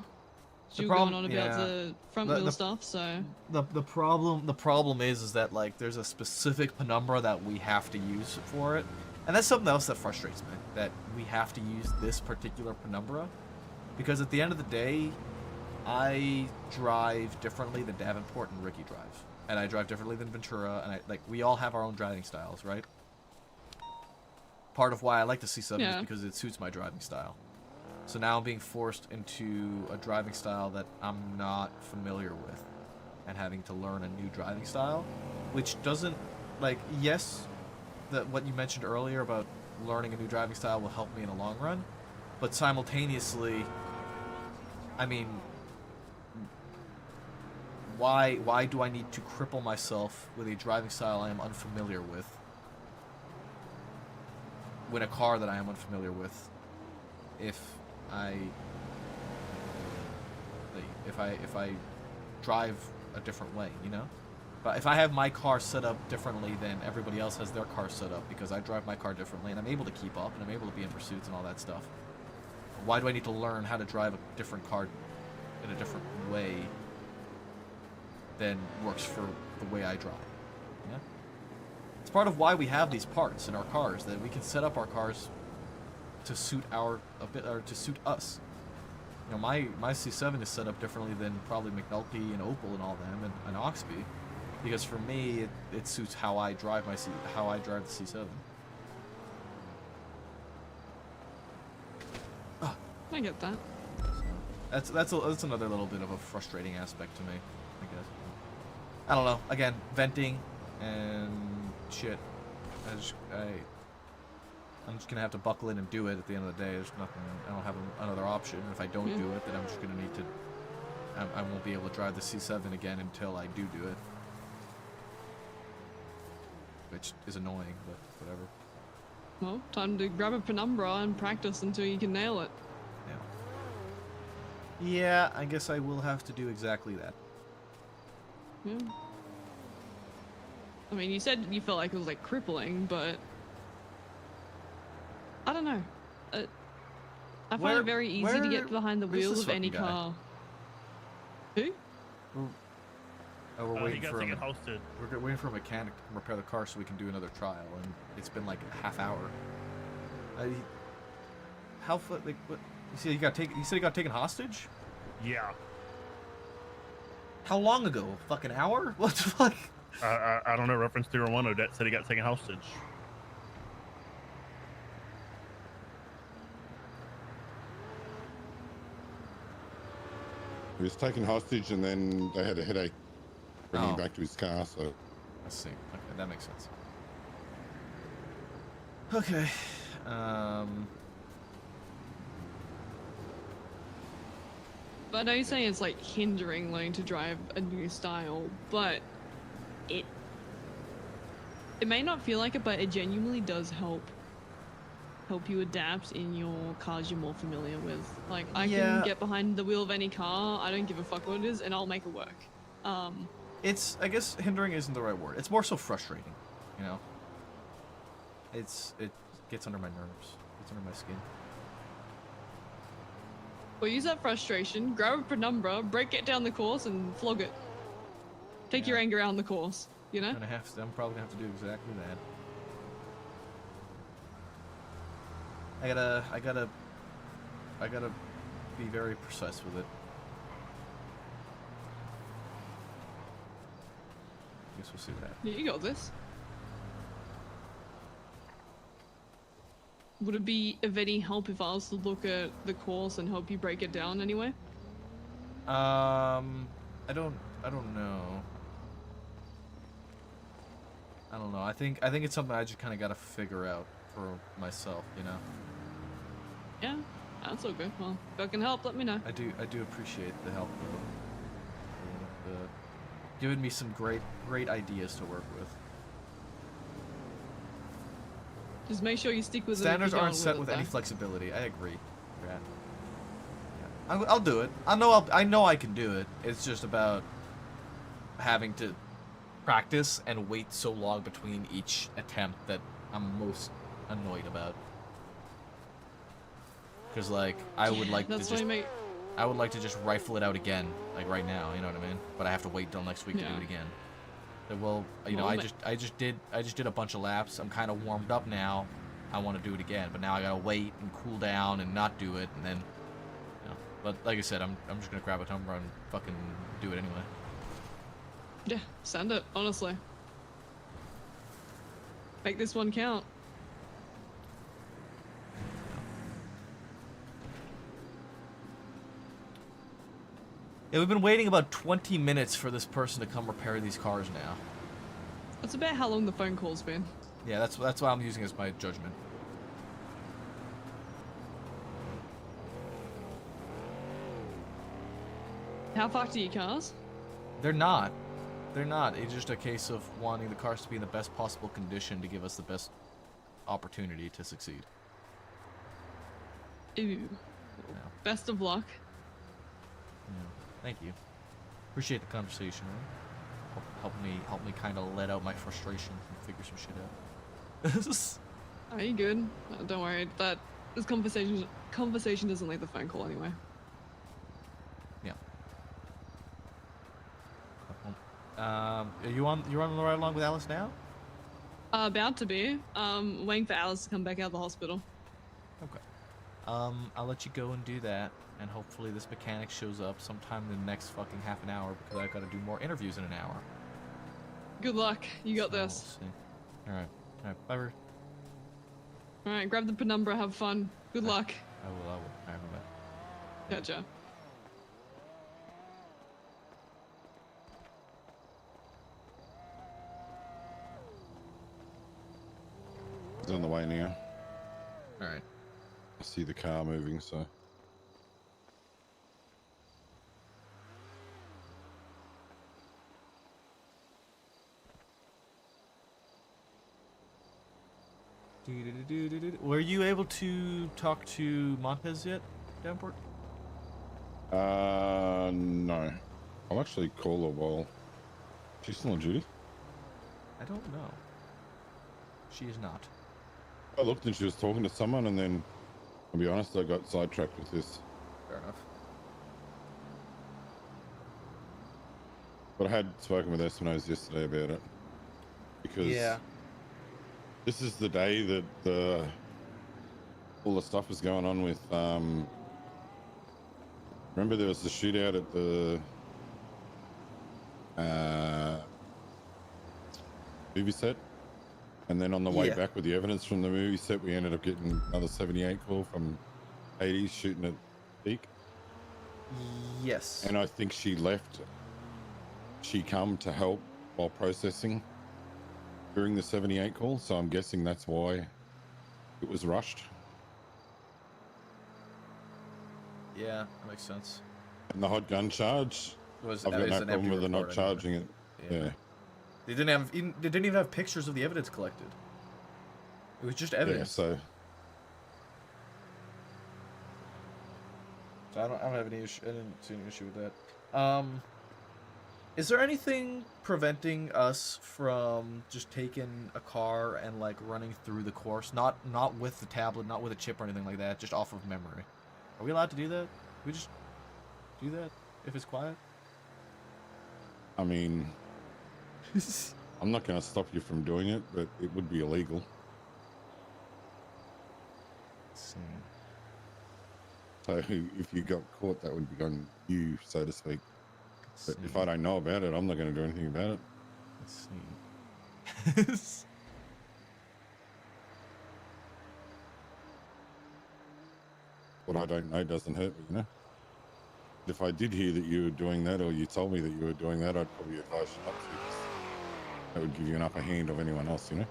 The You were problem- going on about yeah. the front wheel stuff, so The problem is that like there's a specific penumbra that we have to use for it, and that's something else that frustrates me. That we have to use this particular penumbra, because at the end of the day, I drive differently than Davenport and Ricky drive, and I drive differently than Ventura, and we all have our own driving styles, right? Part of why I like the C7 Yeah. is because it suits my driving style. So now I'm being forced into a driving style that I'm not familiar with, and having to learn a new driving style, which doesn't, like, yes, what you mentioned earlier about learning a new driving style will help me in the long run, but simultaneously, I mean, why do I need to cripple myself with a driving style I am unfamiliar with, when a car that I am unfamiliar with, if I drive a different way, you know? But if I have my car set up differently than everybody else has their car set up, because I drive my car differently and I'm able to keep up and I'm able to be in pursuits and all that stuff, why do I need to learn how to drive a different car in a different way than works for the way I drive? Yeah? It's part of why we have these parts in our cars, that we can set up our cars to suit to suit us. You know, my C7 is set up differently than probably McNulty and Opal and all them and Oxby, because for me it suits how I drive the C7. I get that. That's another little bit of a frustrating aspect to me, I guess. I don't know. Again, venting and shit. I'm just gonna have to buckle in and do it at the end of the day. There's nothing. I don't have another option. If I don't do it, then I'm just gonna need to. I won't be able to drive the C7 again until I do it, which is annoying, but whatever. Well, time to grab a penumbra and practice until you can nail it. Yeah, I guess I will have to do exactly that. Yeah. I mean, you said you felt like it was like crippling, but I don't know. I find it very easy to get behind the where's wheels this of any fucking guy? car. Who? Oh, we're he waiting got for taken him. hostage. We're waiting for a mechanic to repair the car so we can do another trial, and it's been like a half hour. Like what? You said he got taken. You said he got taken hostage? Yeah. How long ago? A fucking hour? What the fuck? I don't know. Reference 301. Odette said he got taken hostage. He was taken hostage, and then they had a headache bringing him back to his car. So I see. Okay, that makes sense. Okay. But I know you're saying it's like hindering learning to drive a new style, but it may not feel like it, but it genuinely does help you adapt in your cars you're more familiar with. Like, I can get behind the wheel of any car, I don't give a fuck what it is, and I'll make it work. It's, I guess hindering isn't the right word. It's more so frustrating, you know? It gets under my nerves. Gets under my skin. Well, use that frustration, grab a penumbra, break it down the course, and flog it. Take your anger out on the course, you know? I'm probably gonna have to do exactly that. I gotta be very precise with it. I guess we'll see that. Yeah, you got this. Would it be of any help if I was to look at the course and help you break it down anyway? I don't know. I don't know. I think it's something I just kind of gotta figure out for myself, you know. Yeah, that's all good. Well, if I can help, let me know. I do appreciate the help though. Giving me some great ideas to work with. Just make sure you stick with Standards it. aren't set with any flexibility. I agree. Yeah. I'll do it. I know I can do it. It's just about having to practice and wait so long between each attempt that I'm most annoyed about. Because like I would like to just rifle it out again, like right now. You know what I mean? But I have to wait till next week to do it again. Well, you know, I just did a bunch of laps. I'm kind of warmed up now. I want to do it again, but now I gotta wait and cool down and not do it, and then, you know. But like I said, I'm just gonna grab a tumbler and fucking do it anyway. Yeah, send it. Honestly, make this one count. Yeah, we've been waiting about 20 minutes for this person to come repair these cars now. That's about how long the phone call's been. Yeah, that's why I'm using as my judgment. How fucked are your cars? They're not. They're not. It's just a case of wanting the cars to be in the best possible condition to give us the best opportunity to succeed. Ooh. Yeah. Best of luck. Yeah. Thank you. Appreciate the conversation. Right? Help me kind of let out my frustrations and figure some shit out. Are you good? Don't worry. This conversation doesn't leave the phone call anyway. Yeah. Are you're on the ride along with Alice now? About to be. Waiting for Alice to come back out of the hospital. Okay. I'll let you go and do that, and hopefully this mechanic shows up sometime in the next fucking half an hour because I've got to do more interviews in an hour. Good luck. You got this. We'll see. All right. Bye. All right. Grab the penumbra. Have fun. Good luck. I will. All right, bye. Gotcha. He's on the way now. All right. I see the car moving, so. Were you able to talk to Montez yet, Davenport? No. I'll actually call her while she's still on duty. I don't know. She is not. I looked and she was talking to someone, and then, I'll be honest, I got sidetracked with this. Fair enough. But I had spoken with Espinosa yesterday about it. Because this is the day that all the stuff was going on with, remember there was the shootout at the movie set? And then on the way back with the evidence from the movie set, we ended up getting another 78 call from 80 shooting at Peak. Yes. And I think she left. She come to help while processing during the 78 call, so I'm guessing that's why it was rushed. Yeah, that makes sense. And the hot gun charge, Was I've got no an problem empty with her not report anyway. charging it. Yeah. They didn't even have pictures of the evidence collected. It was just evidence. Yeah, So I don't have any issue. I didn't see any issue with that. Is there anything preventing us from just taking a car and like running through the course? Not with the tablet, not with a chip or anything like that, just off of memory. Are we allowed to do that? Can we just do that if it's quiet? I mean, I'm not going to stop you from doing it, but it would be illegal. Let's see. So if you got caught, that would be on you, so to speak. But if I don't know about it, I'm not going to do anything about it. Let's see. What I don't know doesn't hurt me, you know? If I did hear that you were doing that, or you told me that you were doing that, I'd probably advise you not to. 'Cause that would give you an upper hand of anyone else, you know?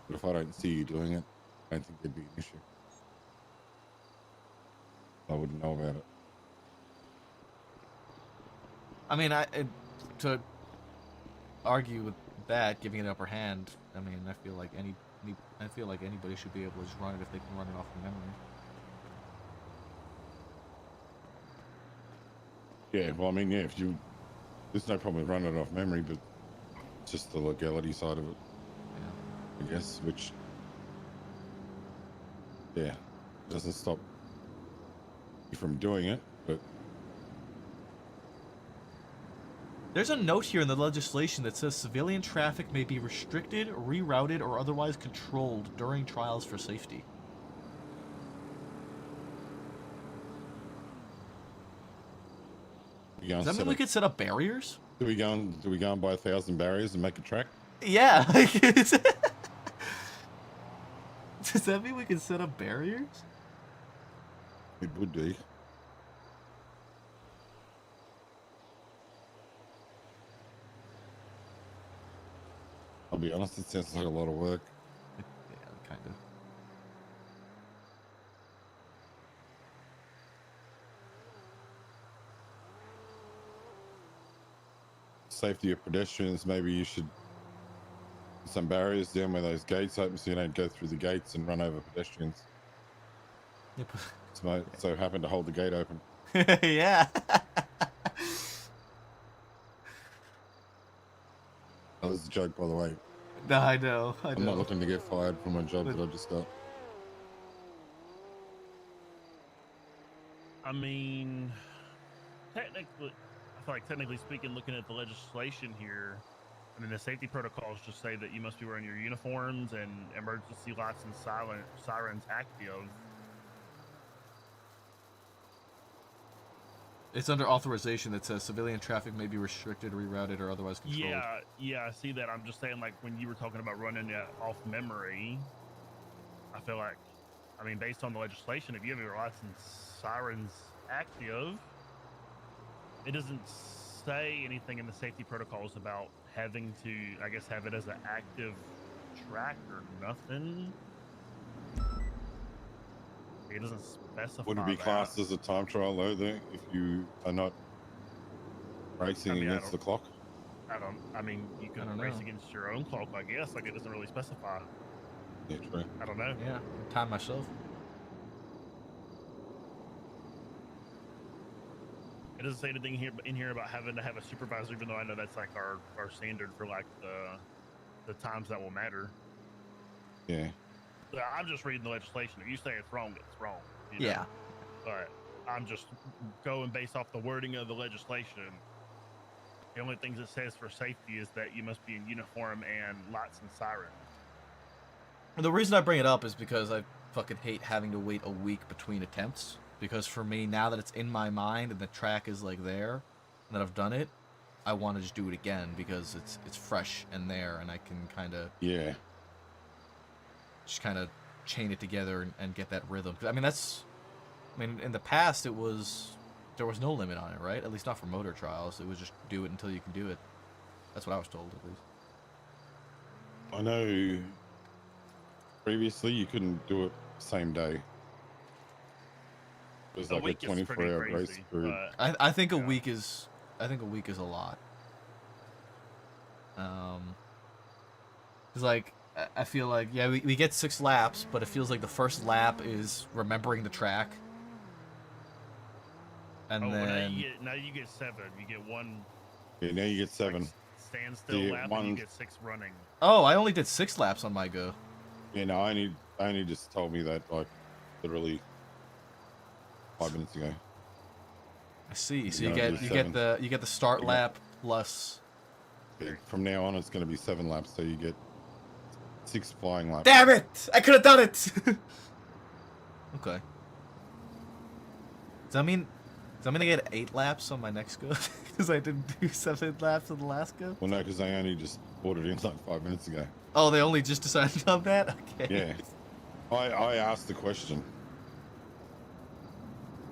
But if I don't see you doing it, I don't think there'd be an issue. I wouldn't know about it. I mean, to argue with that, giving it an upper hand. I mean, I feel like anybody should be able to just run it if they can run it off of memory. Yeah, well, I mean, yeah, there's no problem with running it off memory, but it's just the legality side of it, I guess, which, yeah, doesn't stop you from doing it, but There's a note here in the legislation that says civilian traffic may be restricted, rerouted, or otherwise controlled during trials for safety. Does that mean we could set up barriers? Do we go and buy 1,000 barriers and make a track? Yeah. Does that mean we can set up barriers? It would be. I'll be honest, it sounds like a lot of work. Yeah, kind of. Safety of pedestrians, maybe you should put some barriers down where those gates open so you don't go through the gates and run over pedestrians. Yep. So happen to hold the gate open. Yeah. That was a joke, by the way. No, I know. I'm not looking to get fired from my job that I just got. I mean, technically, I feel like technically speaking, looking at the legislation here, I mean, the safety protocols just say that you must be wearing your uniforms and emergency lights and sirens active. It's under authorization that says civilian traffic may be restricted, rerouted, or otherwise controlled. Yeah, I see that. I'm just saying, like, when you were talking about running it off memory, I feel like, I mean, based on the legislation, if you have your lights and sirens active, it doesn't say anything in the safety protocols about having to, I guess, have it as an active track or nothing. It doesn't specify. Would it be classed as a time trial though, if you are not racing against the clock? I mean, you could don't race know. against your own clock, I guess. Like, it doesn't really specify. Yeah, true. I don't know. Yeah, time myself. It doesn't say anything here in here about having to have a supervisor, even though I know that's like our standard for like the times that will matter. Yeah. So I'm just reading the legislation. If you say it's wrong, it's wrong. You know? Yeah. But I'm just going based off the wording of the legislation. The only things it says for safety is that you must be in uniform and lights and sirens. The reason I bring it up is because I fucking hate having to wait a week between attempts. Because for me, now that it's in my mind and the track is like there, and that I've done it, I want to just do it again because it's fresh and there, and I can kind of just kind of chain it together and get that rhythm. I mean, in the past there was no limit on it, right? At least not for motor trials. It was just do it until you can do it. That's what I was told, at least. I know previously you couldn't do it same day. It was like a 24-hour grace period. I think a week is a lot. Cause like I feel like we get 6 laps, but it feels like the first lap is remembering the track. And then now you get 7. You get 1. Yeah, now you get 7. Standstill lap, and you get 6 running. Oh, I only did 6 laps on my go. Yeah, no, I only just told me that like literally 5 minutes ago. I see. So you get the start lap plus. From now on, it's going to be 7 laps, so you get 6 flying laps. Damn it! I could have done it. Okay. Does that mean I get 8 laps on my next go? Because I didn't do 7 laps on the last go? Well, no, because they only just ordered in like 5 minutes ago. Oh, they only just decided on that? Okay. Yeah. I asked the question.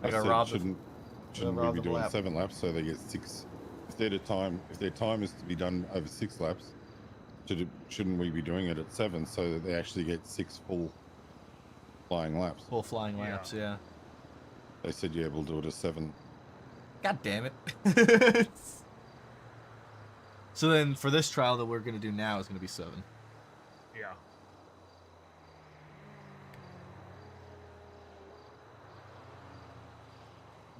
I got said, robbed. Shouldn't we be doing 7 laps so they get 6? If their time is to be done over 6 laps, shouldn't we be doing it at 7 so that they actually get 6 full flying laps? Full flying laps, yeah. They said, yeah, we'll do it at 7. God damn it. So then for this trial that we're going to do now is going to be 7. Yeah.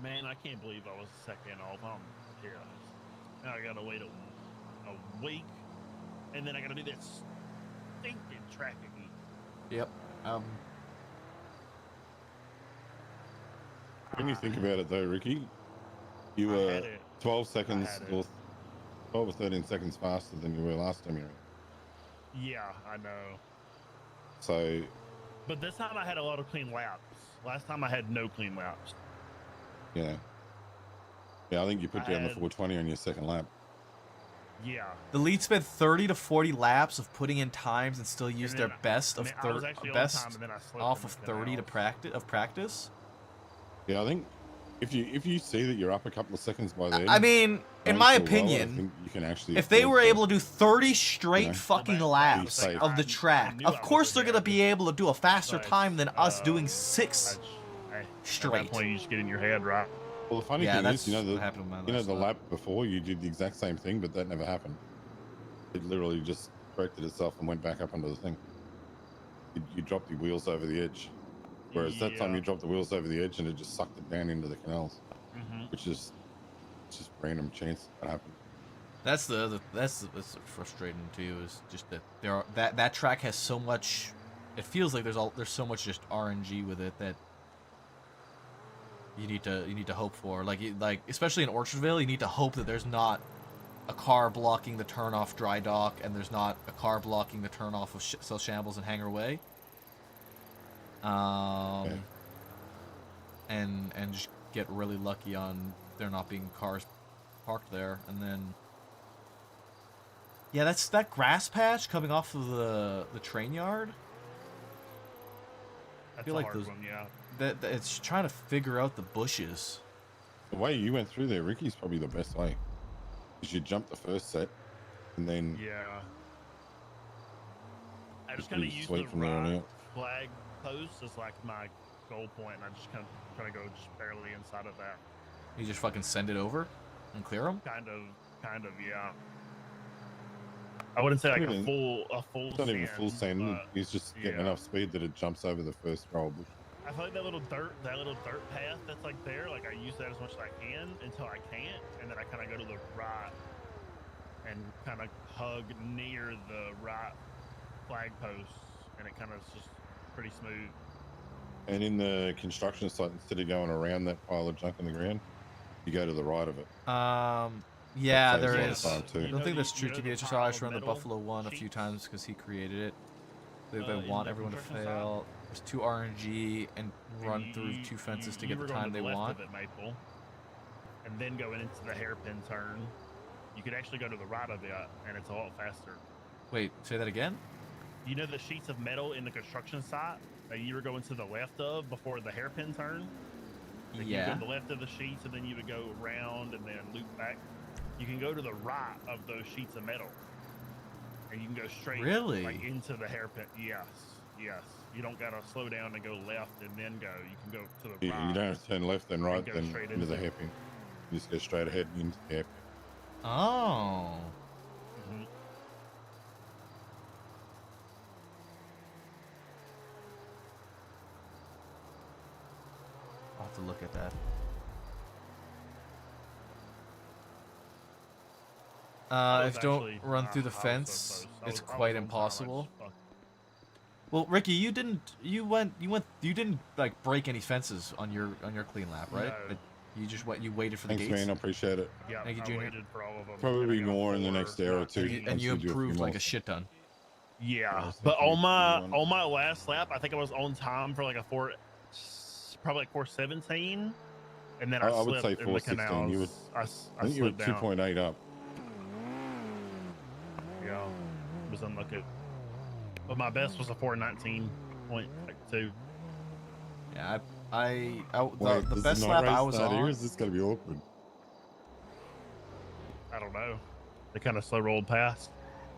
Man, I can't believe I was second off on here. Now I gotta wait a week, and then I gotta do this stinking track again. Yep. When you think about it though, Ricky, you were 12 seconds or 12 or 13 seconds faster than you were last time you ran. Yeah, I know. So. But this time I had a lot of clean laps. Last time I had no clean laps. Yeah. Yeah, I think you put down the 420 on your second lap. Yeah. The lead spent 30 to 40 laps of putting in times and still used their best of off of 30 to practice. Yeah, I think if you see that you're up a couple of seconds by then. I mean, in my I opinion, think you can actually if they were afford able to do 30 straight fucking laps safe. of the track, of course they're gonna be able to do a faster time than us doing 6 straight. At that point, you just get in your head, right? Well, the funny thing is, the lap lap before you did the exact same thing, but that never happened. It literally just corrected itself and went back up under the thing. You dropped the wheels over the edge, whereas that time you dropped the wheels over the edge and it just sucked it down into the canals, which is just random chance that happened. That's what's frustrating too, is just that that track has so much. It feels like there's so much just RNG with it that you need to hope for. Like especially in Orchardville, you need to hope that there's not a car blocking the turn off Dry Dock, and there's not a car blocking the turn off of South Shambles and Hangar Way. And just get really lucky on there not being cars parked there, and then yeah, that's that grass patch coming off of the train yard. That's I feel a like hard those, one, yeah. that it's trying to figure out the bushes. The way you went through there, Ricky's probably the best way. Because you jump the first set, and then I just It's kind of pretty use sweet the from there on right out. flag post as like my goal point, and I just kind of go just barely inside of that. You just fucking send it over and clear them? Kind of, yeah. I wouldn't say like Not a even- full It's not even full send. but He's just getting yeah. enough speed that it jumps over the first row of bush. I feel like that little dirt path that's like there, like I use that as much as I can until I can't, and then I kind of go to the right and kind of hug near the right flag post, and it kind of is just pretty smooth. And in the construction site, instead of going around that pile of junk on the ground, you go to the right of it. Yeah, That there saves a lot is. of time, too. I don't think that's true you to know be the HSR. I pile just of run the metal Buffalo one a few times because he created it. They in want the everyone to construction fail. There's 2 RNG and run through 2 fences to you get the were going time to they the left want. of it, Maple, and then going into the hairpin turn. You could actually go to the right of it, and it's a lot faster. Wait, say that again? You know the sheets of metal in the construction site that you were going to the left of before the hairpin turn? Like you Yeah. go to the left of the sheets, and then you would go around and then loop back. You can go to the right of those sheets of metal, and you can go straight like into the hairpin. Yes. You don't gotta slow down and go left and then go. You can go to the right. You don't have to turn left and right, go then straight into the into it. hairpin. You just go straight ahead and into the hairpin. Oh. Mm-hmm. I'll have to look at that. If you don't run through the fence, it's quite impossible. Well, Ricky, you didn't like break any fences on your clean lap, right? No. But you just you waited for the Thanks, gates. man. I appreciate it. Yeah, Thank you, I Junior. waited for all of them. Probably more in the next hour or two. And you improved like a shit ton. Yeah, Yes, but thank you, on my last lap, I think I was on time for like a probably like 4:17, and then I would slipped say in the 4:16. canals. You would. I I think you were slipped down. 2.8 up. Yeah, it was unlucky. But my best was a 4:19.2. Yeah, Wait, the does best the lap night I race was start on. here? Is this gonna be awkward? I don't know. They kind of slow rolled past.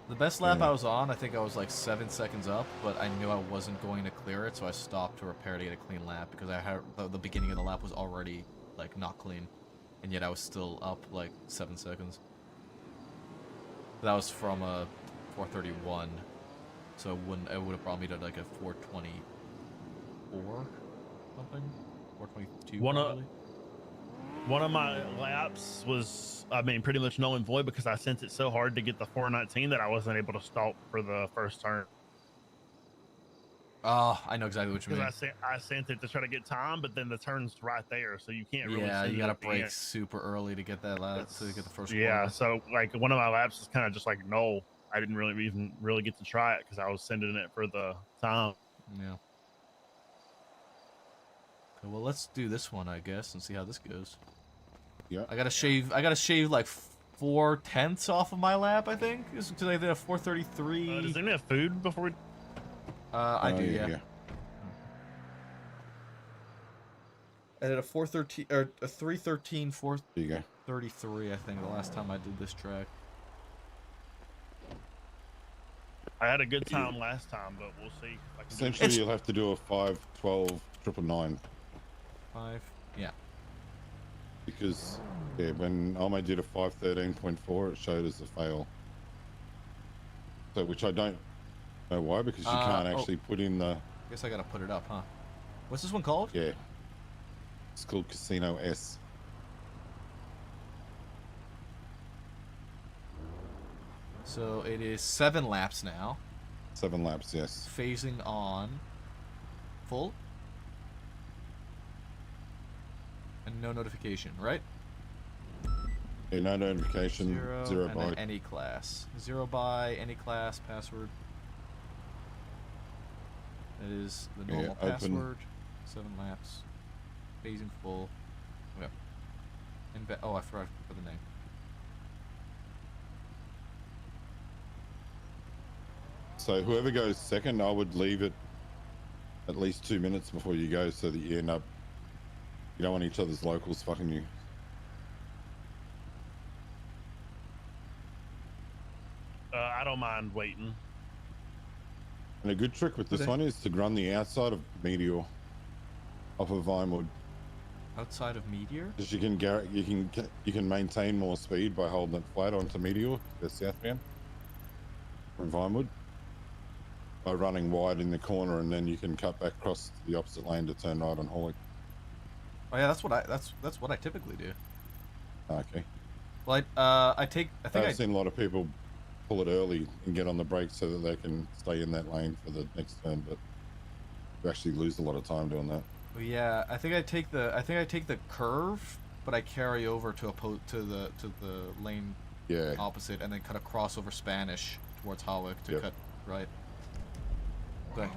The best lap I was on, I think I was like 7 seconds up, but I knew I wasn't going to clear it, so I stopped to repair to get a clean lap because I had the beginning of the lap was already like not clean, and yet I was still up like 7 seconds. That was from a 4:31, so it would have brought me to like a 4:24 something, 4:22 probably. One of my laps was, pretty much null and void because I sent it so hard to get the 4:19 that I wasn't able to stop for the first turn. Oh, I know exactly what you mean. Because I sent it to try to get time, but then the turn's right there, so you can't really. Yeah, send you it gotta at the brake end. super early to get that lap to get the first. Yeah, corner. so like one of my laps is kind of just like null. I didn't even get to try it because I was sending it for the time. Yeah. Okay, well, let's do this one, I guess, and see how this goes. Yeah. I gotta shave like 4/10 off of my lap, I think, because I did a 4:33. Does anyone have food before we? I do, yeah. I did a 4:13 or a 3:13, 4:33, I think, the last time I did this track. I had a good time last time, but we'll see. If I can do it. Essentially, you'll have to do a 5:12 999. 5, yeah. Because when Alma did a 5:13.4, it showed as a fail. So, which I don't know why, because you can't actually put in the. Guess I gotta put it up, huh? What's this one called? Yeah. It's called Casino S. So it is 7 laps now. 7 laps, yes. Phasing on full. And no notification, right? Yeah, no notification, 0 and by. then any class. 0 by, any class, password. That is the normal open. password. 7 laps. Phasing full. Okay. Oh, I forgot for the name. So whoever goes second, I would leave it at least 2 minutes before you go, so that you end up. You don't want each other's locals fucking you. I don't mind waiting. And a good trick with this Okay. one is to run the outside of Meteor off of Vinewood. Outside of Meteor? Because you can maintain more speed by holding it flat onto Meteor, the southbound from Vinewood, by running wide in the corner, and then you can cut back across to the opposite lane to turn right on Holly. Oh yeah, that's what I typically do. Okay. Well, I think I've seen a lot of people pull it early and get on the brakes so that they can stay in that lane for the next turn, but you actually lose a lot of time doing that. Well, yeah, I think I take the curve, but I carry over to the lane opposite, and then cut across over Spanish towards Hawick to cut right. Good.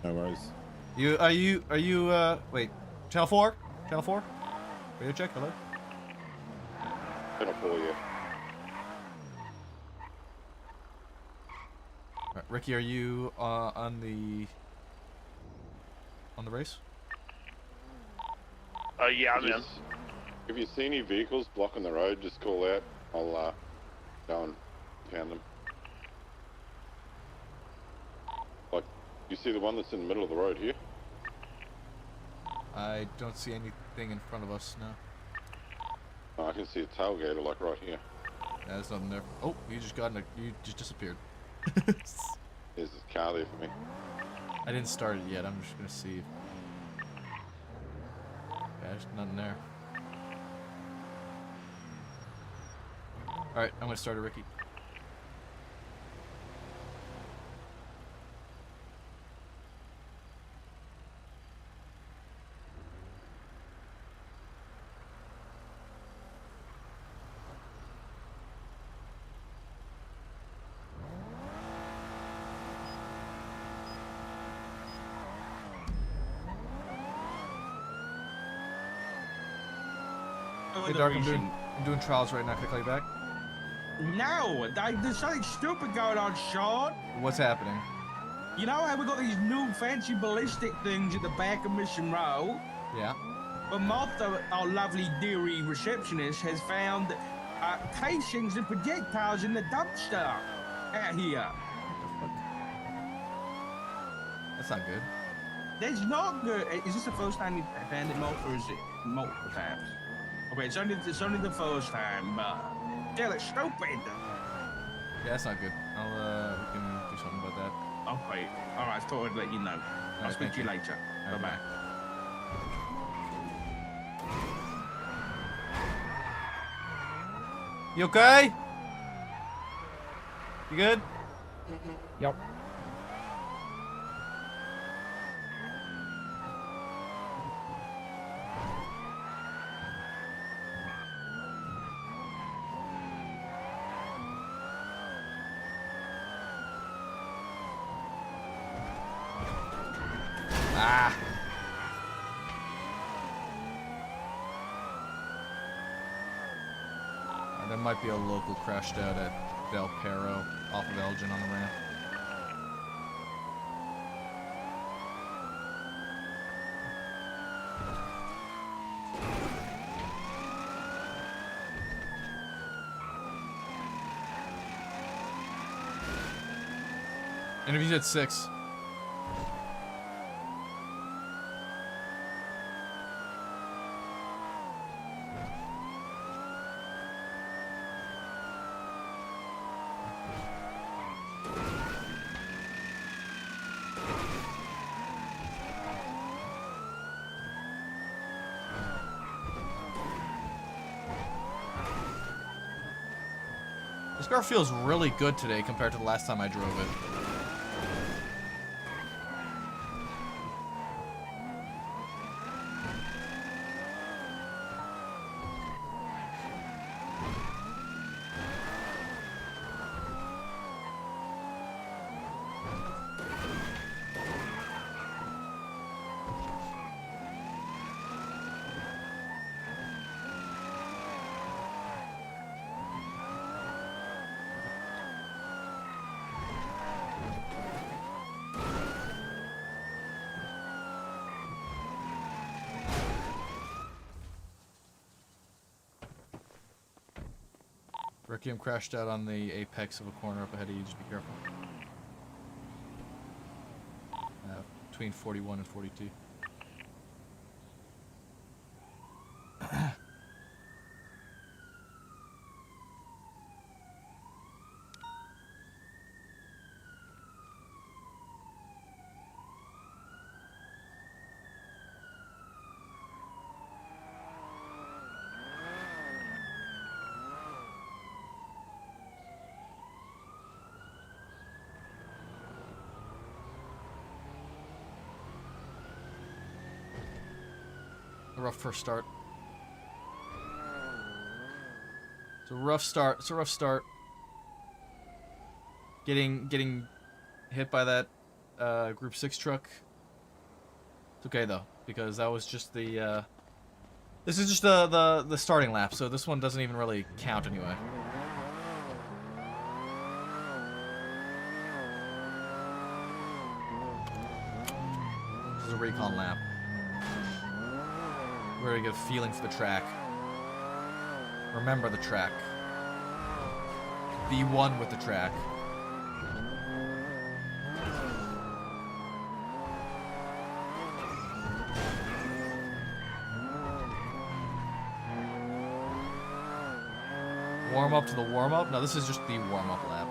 No worries. Are you wait, channel 4? Channel 4? Radio check, hello? Channel 4, yeah. Right, Ricky, are you on the race? Yeah, I'm in. If you see any vehicles blocking the road, just call out. I'll go and pound them. Like, you see the one that's in the middle of the road here? I don't see anything in front of us now. Oh, I can see a tailgater like right here. Yeah, there's nothing there. Oh, you just disappeared. There's this car there for me. I didn't start it yet. I'm just gonna see. Yeah, there's nothing there. All right, I'm gonna start it, Ricky. Hey, Dark, I'm doing trials right now. Can I call you back? No, there's something stupid going on, Sean. What's happening? You know how we got these new fancy ballistic things at the back of Mission Row? Yeah. But Martha, our lovely dearie receptionist, has found casings and projectiles in the dumpster out here. That's not good. That's not good. Is this the first time you've found it, Martha, or is it multiple times? Okay, it's only the first time, but still, it's stupid. Yeah, that's not good. We can do something about that. Okay. All right, I thought I'd let you know. I'll speak to you later. Bye-bye. You okay? You good? Yep. Ah. There might be a local crashed out at Del Perro off of Elgin on the ramp. Interviews at 6. This car feels really good today compared to the last time I drove it. Requiem crashed out on the apex of a corner up ahead of you. Just be careful. between 41 and 42. A rough first start. It's a rough start. It's a rough start. Getting hit by that Group 6 truck. It's okay though, because that was just the this is just the starting lap, so this one doesn't even really count anyway. This is a recon lap. Where we get a feeling for the track. Remember the track. Be one with the track. Warm up to the warm up? No, this is just the warm up lap.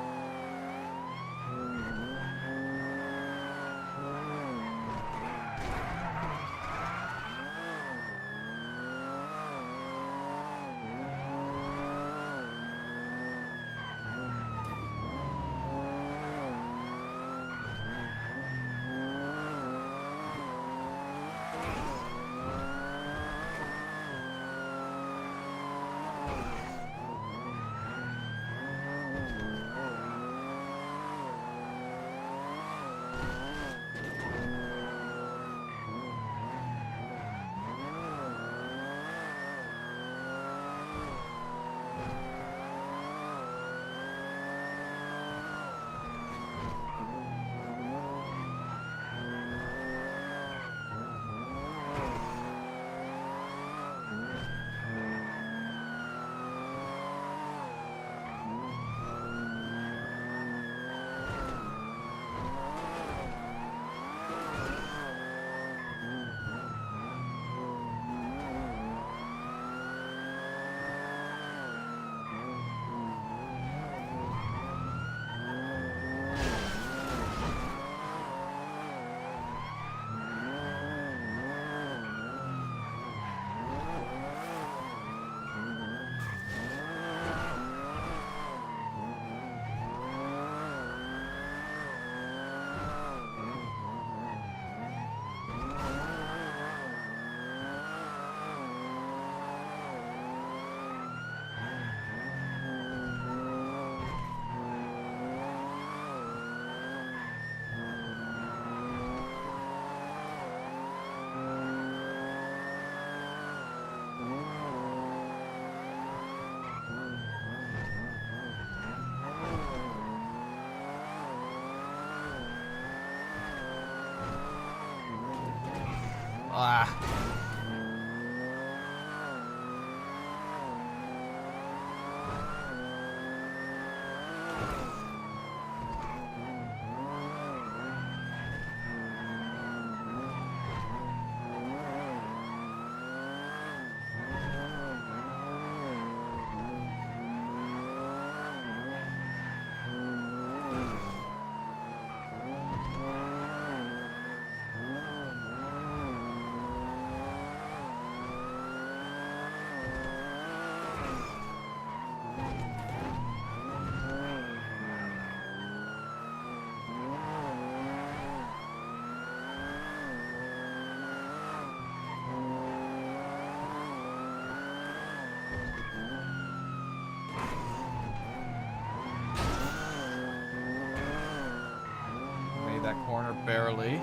Ah. That corner barely.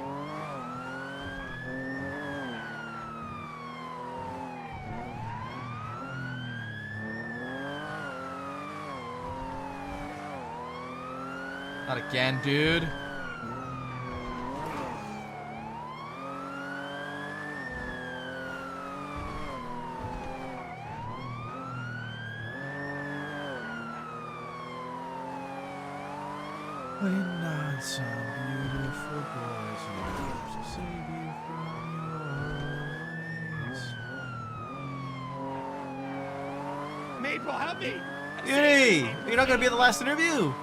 Not again, dude. When nights are beautiful. little boys and girls will save you from your ways. Maple, help me! Yay! You're not gonna be in the last interview.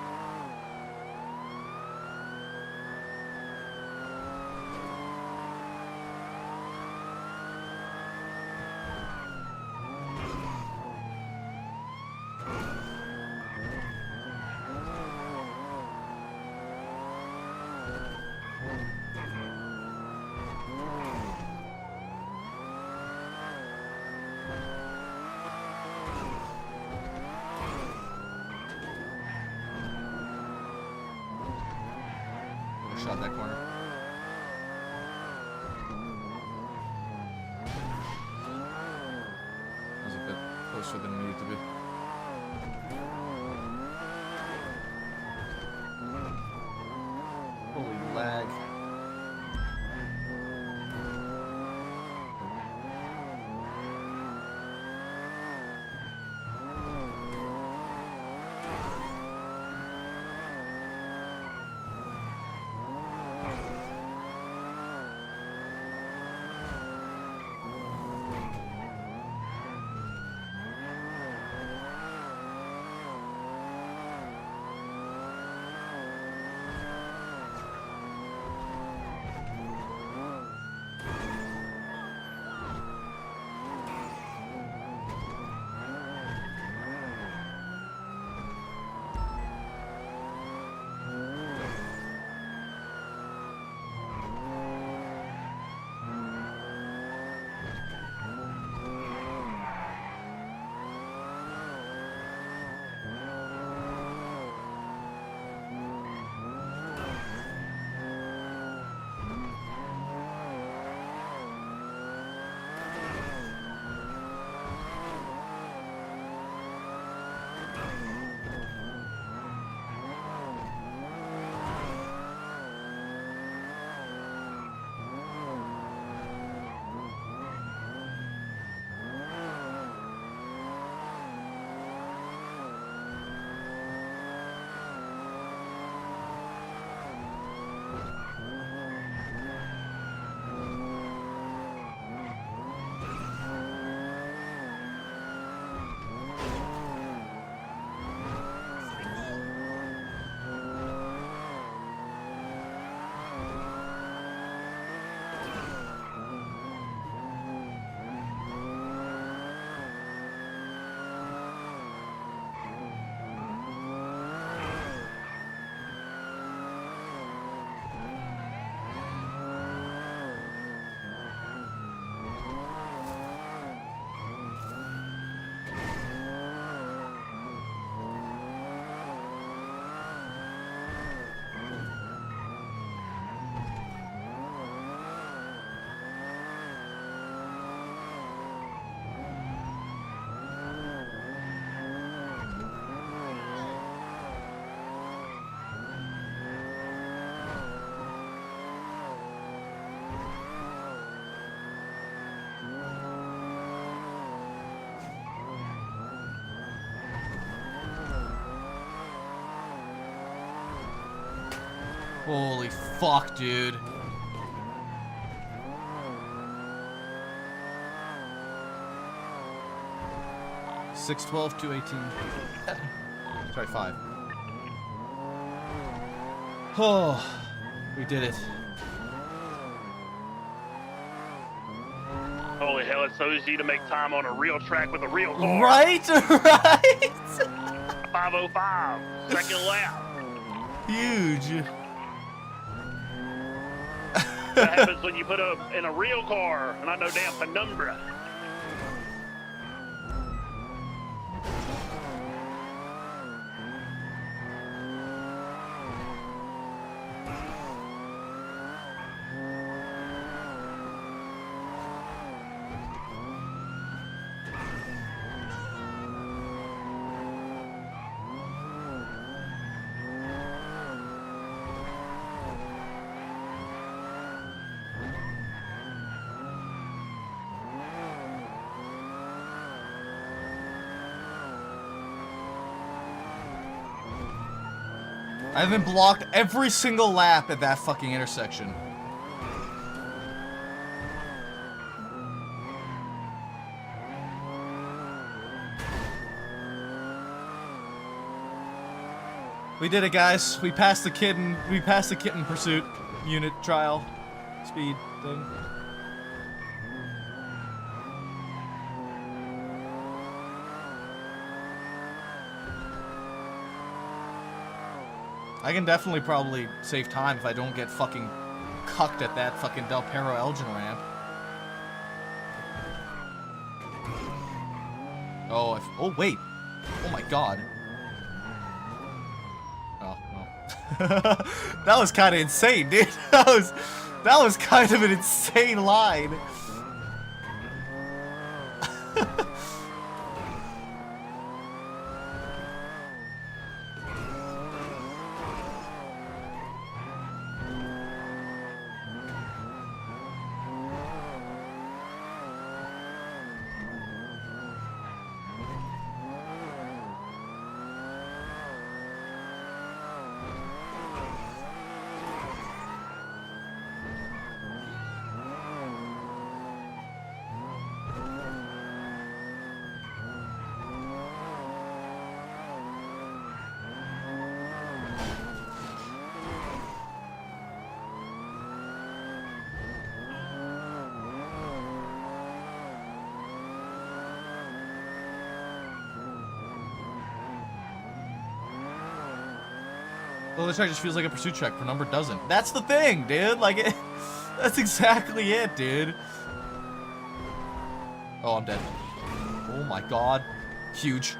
Shot that corner. That was a bit closer than it needed to be. Holy lag. Holy fuck, dude. Six 12 218. Sorry, 5. Oh, we did it. Holy hell, it's so easy to make time on a real track with a real car. Right? Right? 5:05, second lap. Huge. That happens when you put in a real car, not no damn penumbra. I've been blocked every single lap at that fucking intersection. We did it, guys. We passed the kitten pursuit unit trial speed thing. I can definitely probably save time if I don't get fucking cucked at that fucking Del Perro Elgin ramp. Oh, oh wait. Oh my god. Oh, no. That was kind of insane, dude. That was kind of an insane line. Well, this track just feels like a pursuit track. For number doesn't. That's the thing, dude. Like, that's exactly it, dude. Oh, I'm dead. Oh my god. Huge.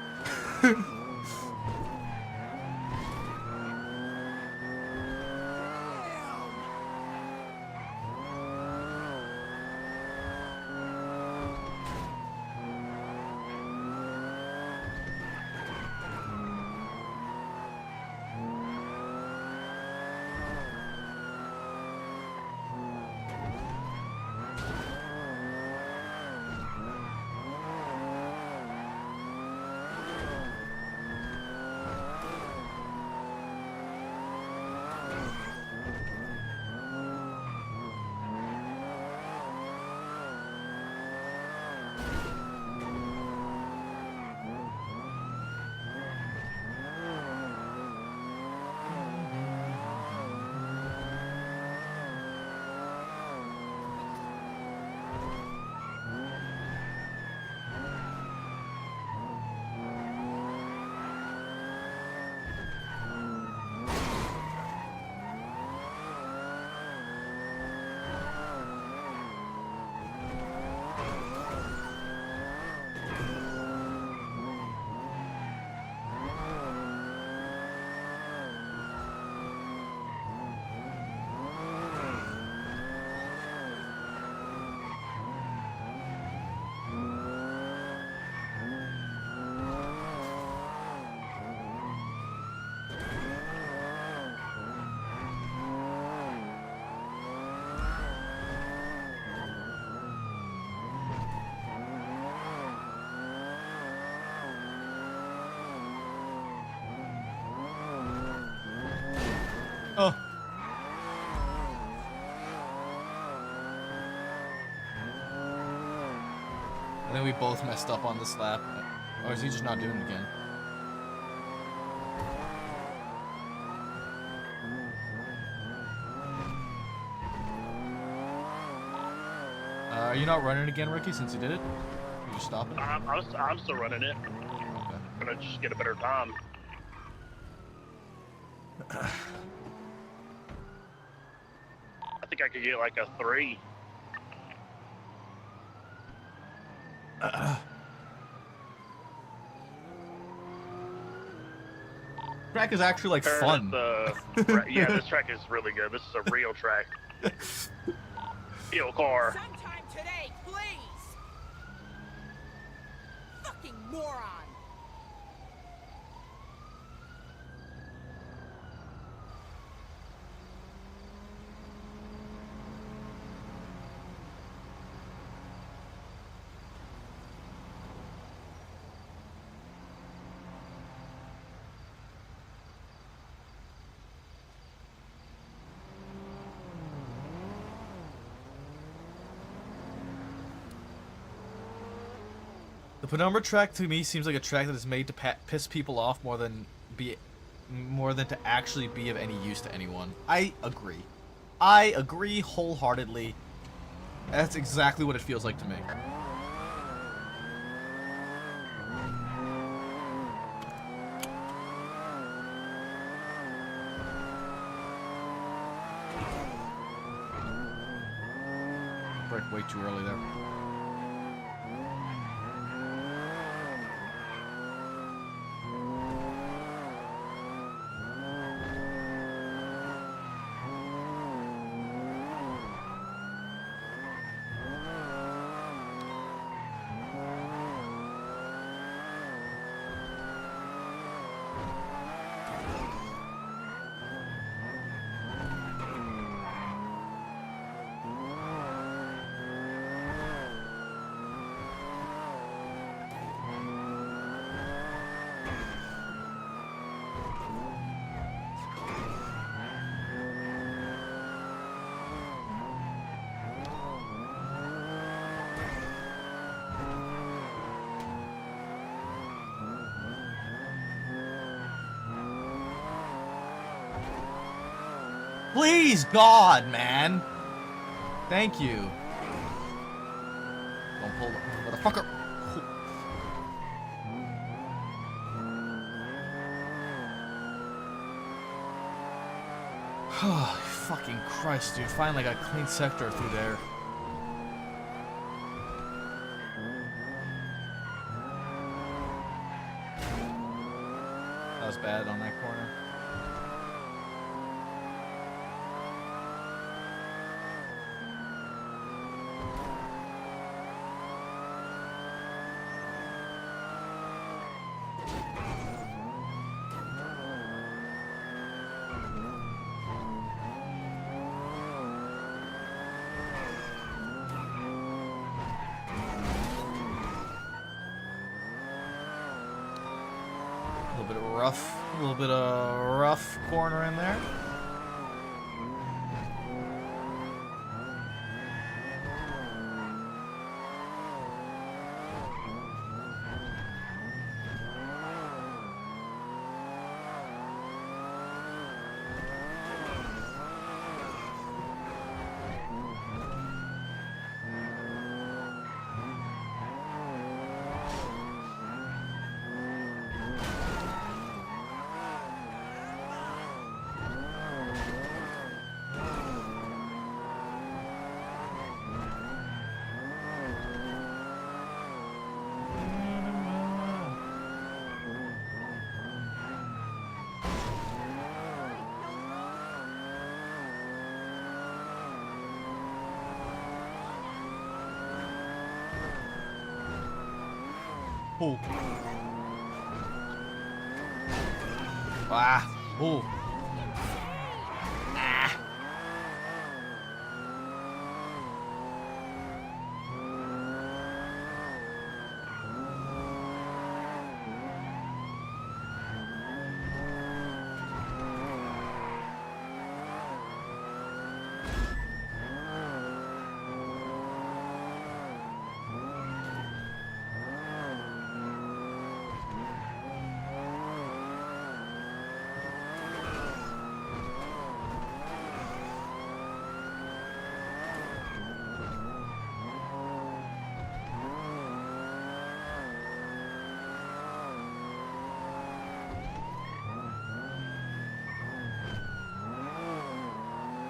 Oh. I think we both messed up on this lap. Or is he just not doing it again? Are you not running again, Ricky, since you did it? You just stop it? I'm still running it. Okay. I'm gonna just get a better time. I think I could get like a 3. Track is actually like fun. Yeah, this track is really good. This is a real track. Real car. Sometime today, please. Fucking moron. The Penumbra track to me seems like a track that is made to piss people off more than to actually be of any use to anyone. I agree. I agree wholeheartedly. That's exactly what it feels like to me. Brake way too early there. Please, God, man. Thank you. Don't pull up, motherfucker. Oh, fucking Christ, dude. Finally got clean sector through there. That was bad on that corner. A little bit of rough corner in there. Oh. Ah. Oh. Ah.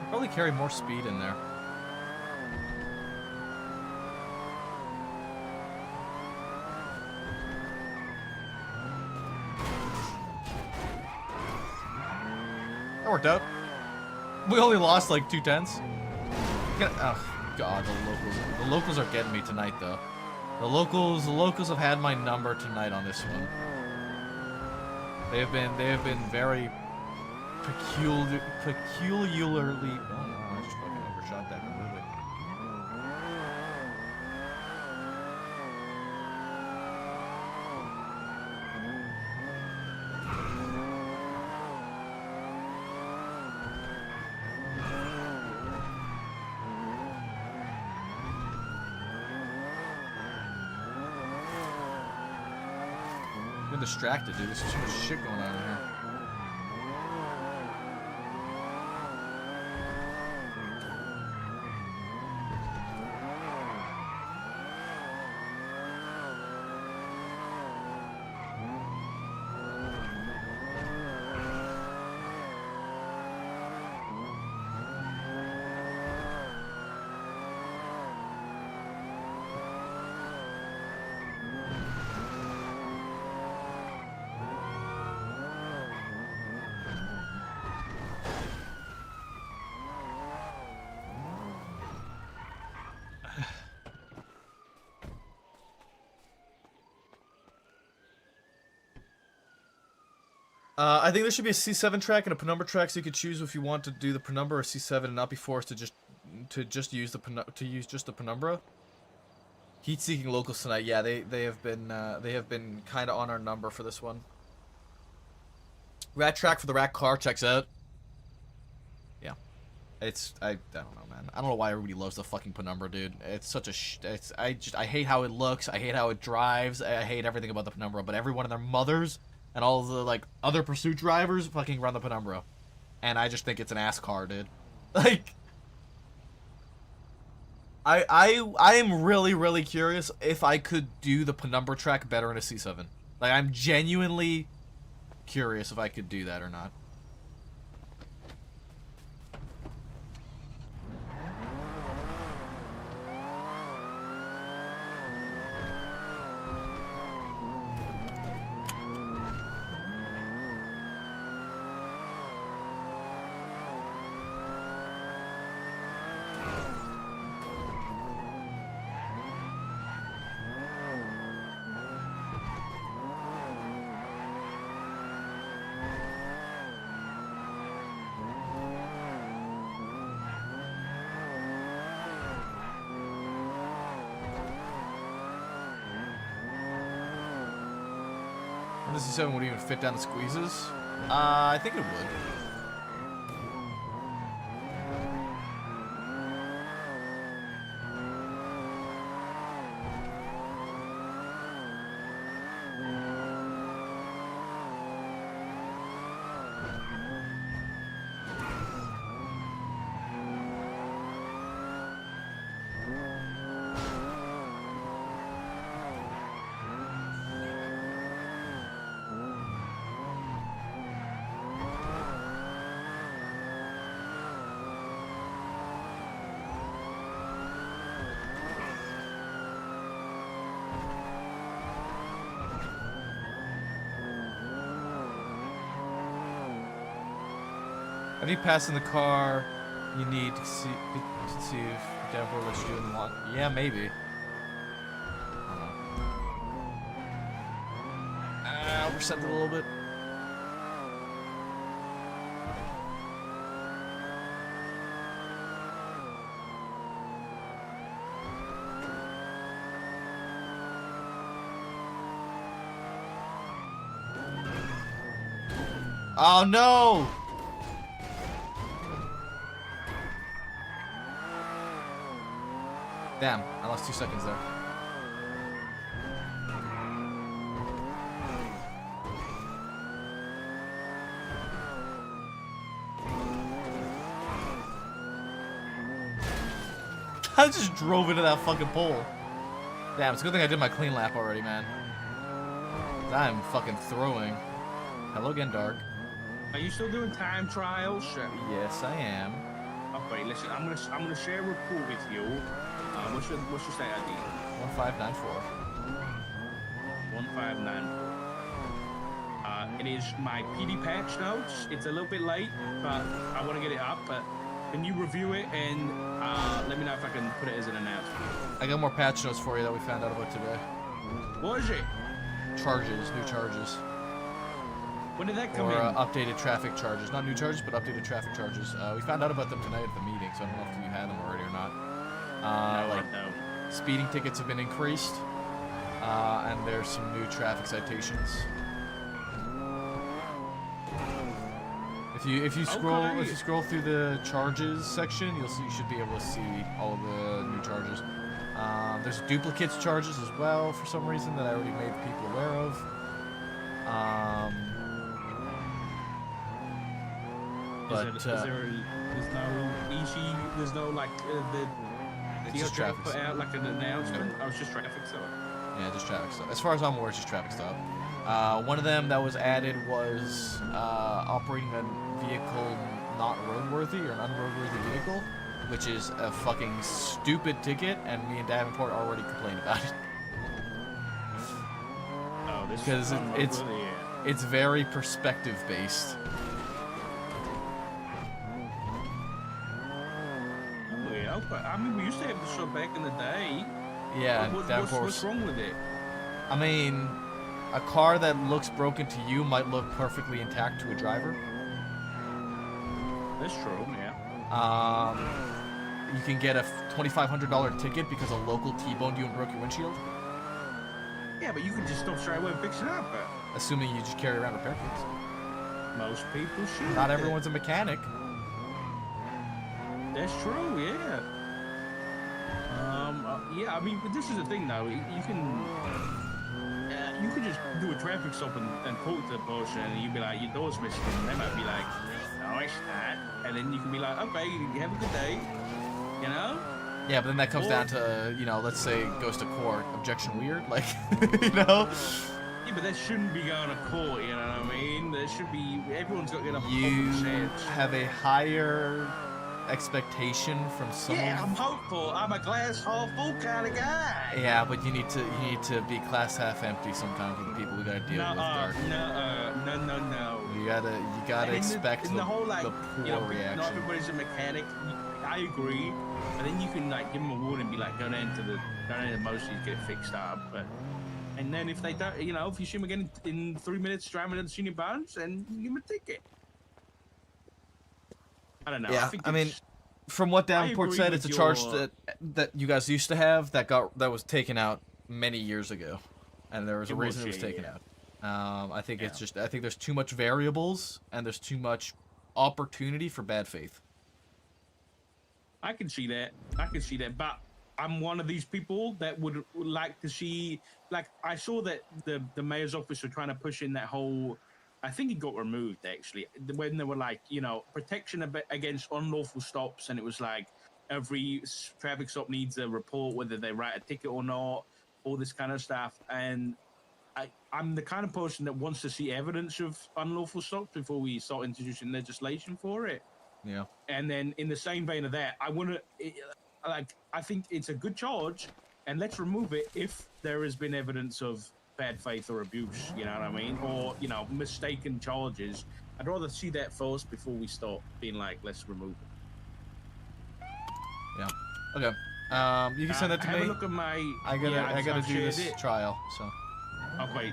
Probably carry more speed in there. That worked out. We only lost like 2/10. Oh God, the locals are getting me tonight though. The locals have had my number tonight on this one. They have been very peculiarly. Oh no, I just fucking overshot that completely. I've been distracted, dude. There's too much shit going on in here. I think there should be a C7 track and a penumbra track, so you could choose if you want to do the penumbra or C7 and not be forced to just use the penumbra. Heat-seeking locals tonight. Yeah, they have been kind of on our number for this one. Rat track for the rat car checks out. Yeah, I don't know, man. I don't know why everybody loves the fucking penumbra, dude. It's such a I hate how it looks. I hate how it drives. I hate everything about the penumbra. But everyone and their mothers and all the like other pursuit drivers fucking run the penumbra, and I just think it's an ass car, dude. Like, I am really curious if I could do the penumbra track better in a C7. Like, I'm genuinely curious if I could do that or not. The C7 would even fit down the squeezes? I think it would. Have you passed in the car? You need to see if Deborah what you do and want. Yeah, maybe. Overset it a little bit. Oh no! Damn, I lost 2 seconds there. I just drove into that fucking pole. Damn, it's a good thing I did my clean lap already, man. I'm fucking throwing. Hello again, Dark. Are you still doing time trials? Yes, I am. Okay, listen, I'm gonna share a report with you. What's your state ID? 1594. 1594. It is my PD patch notes. It's a little bit late, but I want to get it up. But can you review it and let me know if I can put it as an announcement? I got more patch notes for you that we found out about today. What is it? Charges, new charges. When did that come in? in? Updated traffic charges. Not new charges, but updated traffic charges. We found out about them tonight at the meeting, so I don't know if you had them already or not. Speeding tickets have been increased, and there's some new traffic citations. If you scroll through the charges section, you should be able to see all of the new charges. There's duplicates charges as well for some reason that I already made people aware of. But there's no easy, there's no like the it's just traffic put stop. out like an announcement. Oh, it's just traffic stop. Yeah, just traffic stop. As far as I'm aware, it's just traffic stop. One of them that was added was operating a vehicle not roadworthy or an unroadworthy vehicle, which is a fucking stupid ticket, and me and Davenport already complained about it. Oh, this Because it's very perspective based. Oh yeah, okay. I mean, we used to have the show back in the day. Yeah, what's wrong with it? I mean, a car that looks broken to you might look perfectly intact to a driver. That's true, yeah. You can get a $2,500 ticket because a local T-boned you and broke your windshield. Yeah, but you can just stop straight away and fix it up. Assuming you just carry around repair kits. Most people should. Not everyone's a mechanic. That's true, yeah. Yeah, I mean, but this is the thing, though. You can just do a traffic stop and talk to the person, and you'd be like, your door's missing, and they might be like, no, it's not. And then you can be like, okay, you have a good day, you know? Yeah, but then that comes down to, you know, let's say it goes to court. Objection weird? Like, you know? Yeah, but that shouldn't be going to court, you know what I mean? There should be, everyone's got to get a You fucking chance. have a higher expectation from someone. Yeah, I'm hopeful. I'm a glass half full kind of guy. Yeah, but you need to be glass half empty sometimes with the people we gotta deal with. No. You gotta expect the whole like the poor you know, reaction. not everybody's a mechanic. I agree, but then you can like give them a warning and be like, go down to the Mosley's, get it fixed up. And then if they don't, you know, if you see them again in 3 minutes driving to the senior bonds, then you give them a ticket. I don't know. Yeah, I mean, from what Davenport said, it's a charge that you guys used to have that was taken out many years ago, and there was a reason it was taken out. I think it's just I think there's too much variables and there's too much opportunity for bad faith. I can see that. But I'm one of these people that would like to see, like, I saw that the mayor's office were trying to push in that whole, I think it got removed actually, when they were like, you know, protection against unlawful stops, and it was like every traffic stop needs a report, whether they write a ticket or not, all this kind of stuff. And I'm the kind of person that wants to see evidence of unlawful stops before we start introducing legislation for it. Yeah. And then in the same vein of that, I think it's a good charge, and let's remove it if there has been evidence of bad faith or abuse, you know what I mean? Or, you know, mistaken charges. I'd rather see that first before we start being like, let's remove it. Yeah. Okay. You can send that to me. Have a look at my... I gotta do this trial, so. Okay,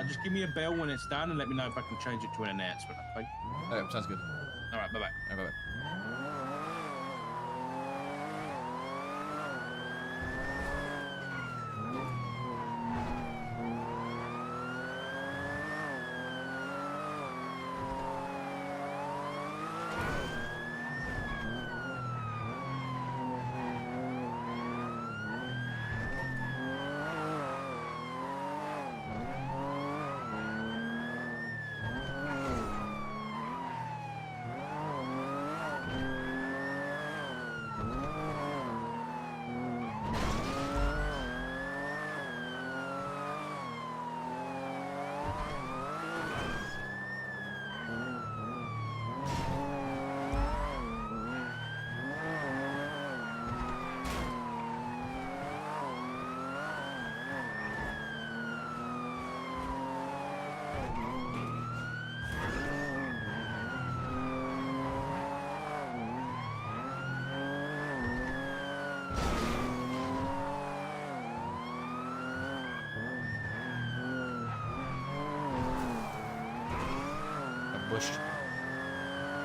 just give me a bell when it's done and let me know if I can change it to an announcement, okay? Okay, sounds good. All right, bye-bye. All right, bye-bye.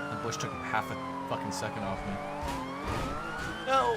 The bush took half a fucking second off me. No!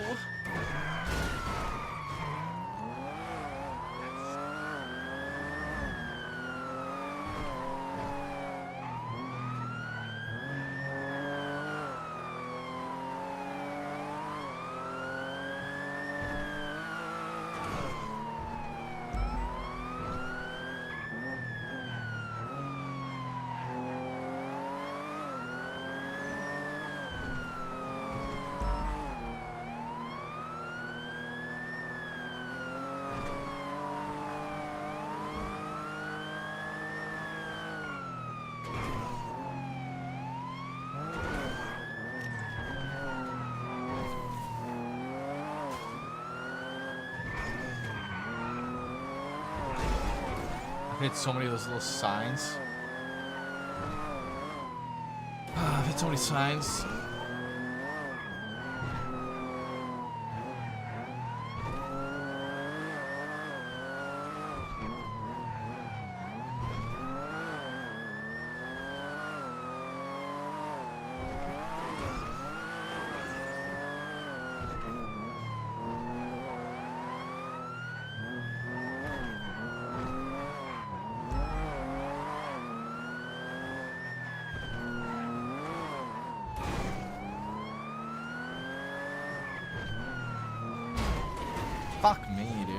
I've hit so many of those little signs. I've hit so many signs. Fuck me, dude.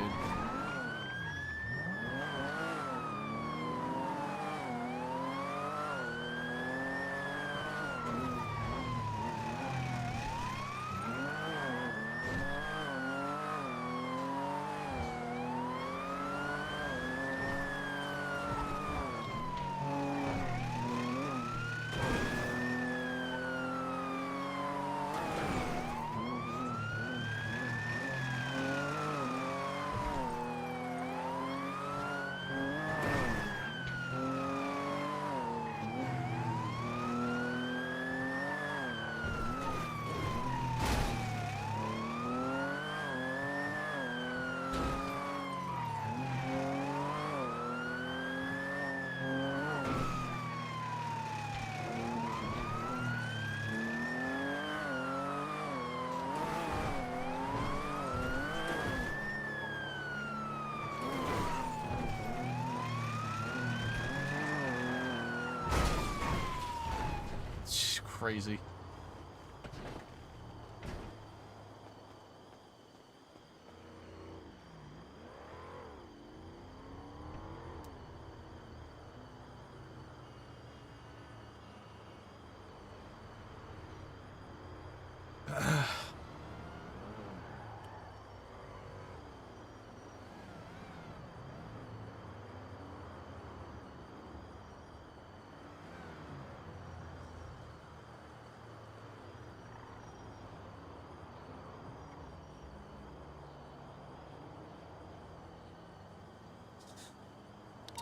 It's crazy.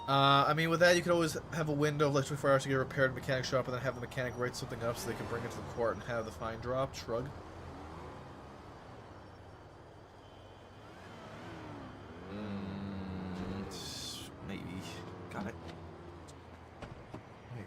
I mean, with that, you could always have a window of like 24 hours to get it repaired in the mechanic shop and then have the mechanic write something up so they can bring it to the court and have the fine dropped. Shrug. Maybe. Got it. Wait.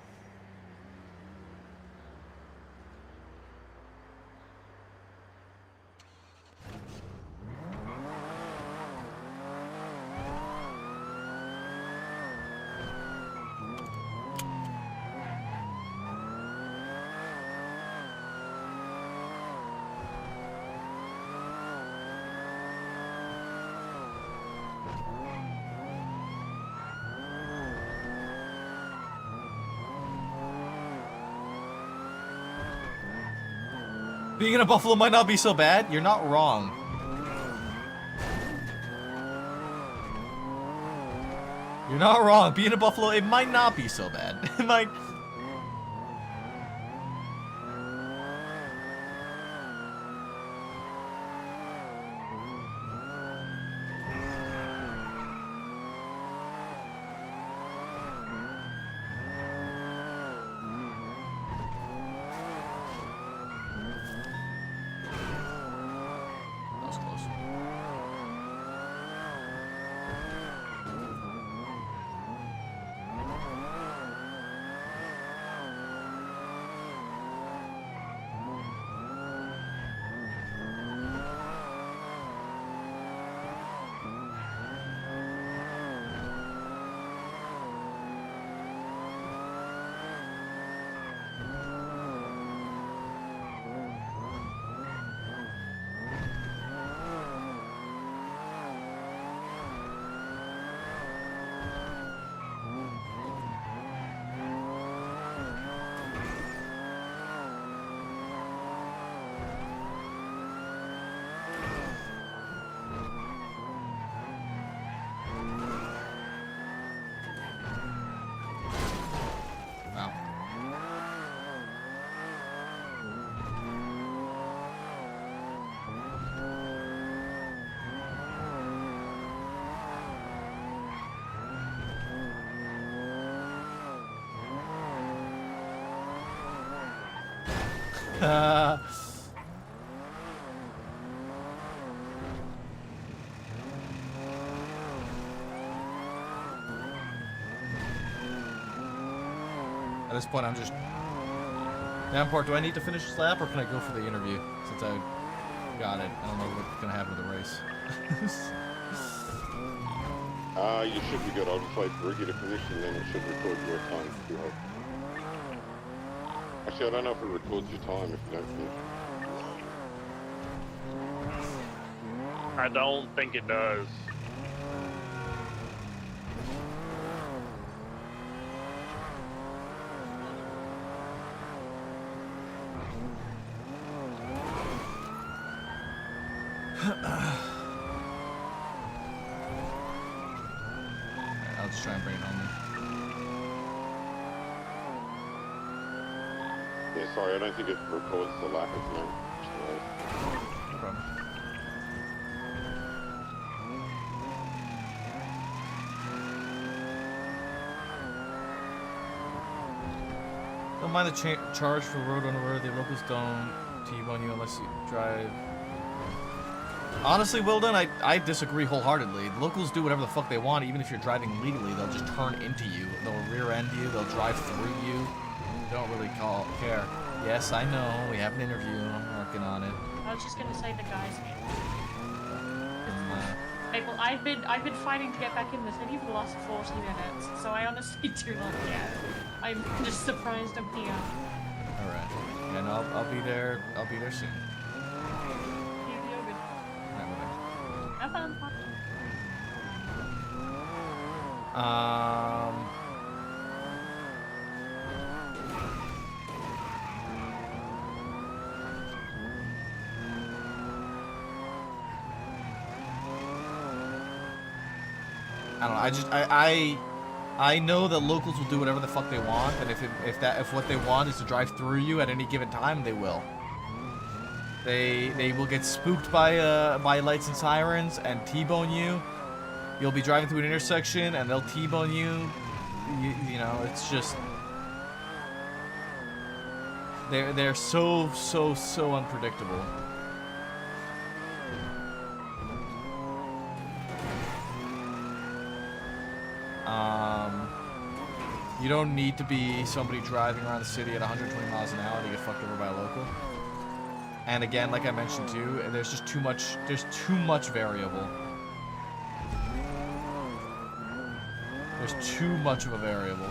Being in a buffalo might not be so bad. You're not wrong. You're not wrong. Being a buffalo, it might not be so bad. It might. That was close. At this point, I'm just... Davenport, do I need to finish this lap, or can I go for the interview? Since I got it. I don't know what's going to happen to the race. You should be good. I'll just wait for Ricky to finish, and then it should record your time if you hope. Actually, I don't know if it records your time if you don't finish. I don't think it does. I'll just try and bring it home then. Yeah, sorry, I don't think it records the lap of no. No problem. Don't mind the charge for road on the road. The locals don't T-bone you unless you drive. Honestly, Wilden, I disagree wholeheartedly. The locals do whatever the fuck they want, even if you're driving legally. They'll just turn into you. They'll rear end you. They'll drive through you. They don't really care. Yes, I know. We have an interview. I'm working on it. I was just gonna say the guys. Maple, I've been fighting to get back in the city for the last 40 minutes, so I honestly do not care. I'm just surprised I'm here. All right. And I'll be there. I'll be there soon. You're good. Have fun. I don't know. I know that locals will do whatever the fuck they want, and if what they want is to drive through you at any given time, they will. They will get spooked by lights and sirens and T-bone you. You'll be driving through an intersection and they'll T-bone you. You know, it's just they're so unpredictable. You don't need to be somebody driving around the city at 120 miles an hour to get fucked over by a local. And again, like I mentioned too, there's just too much variable. There's too much of a variable.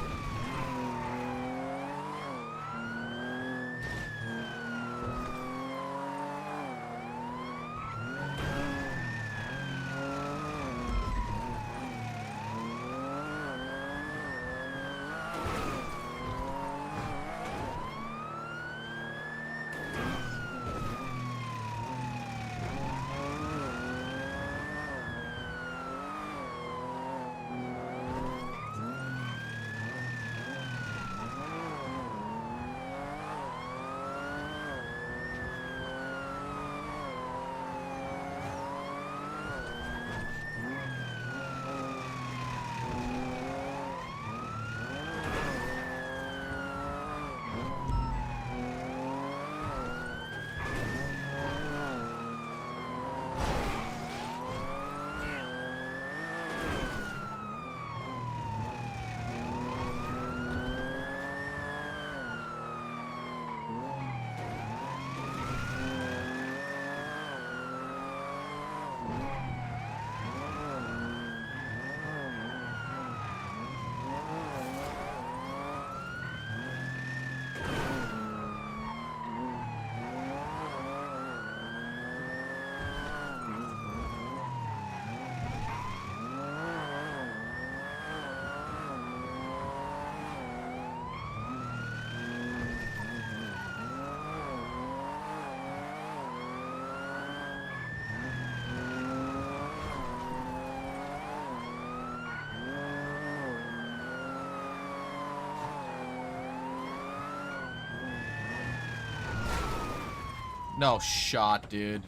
No shot, dude.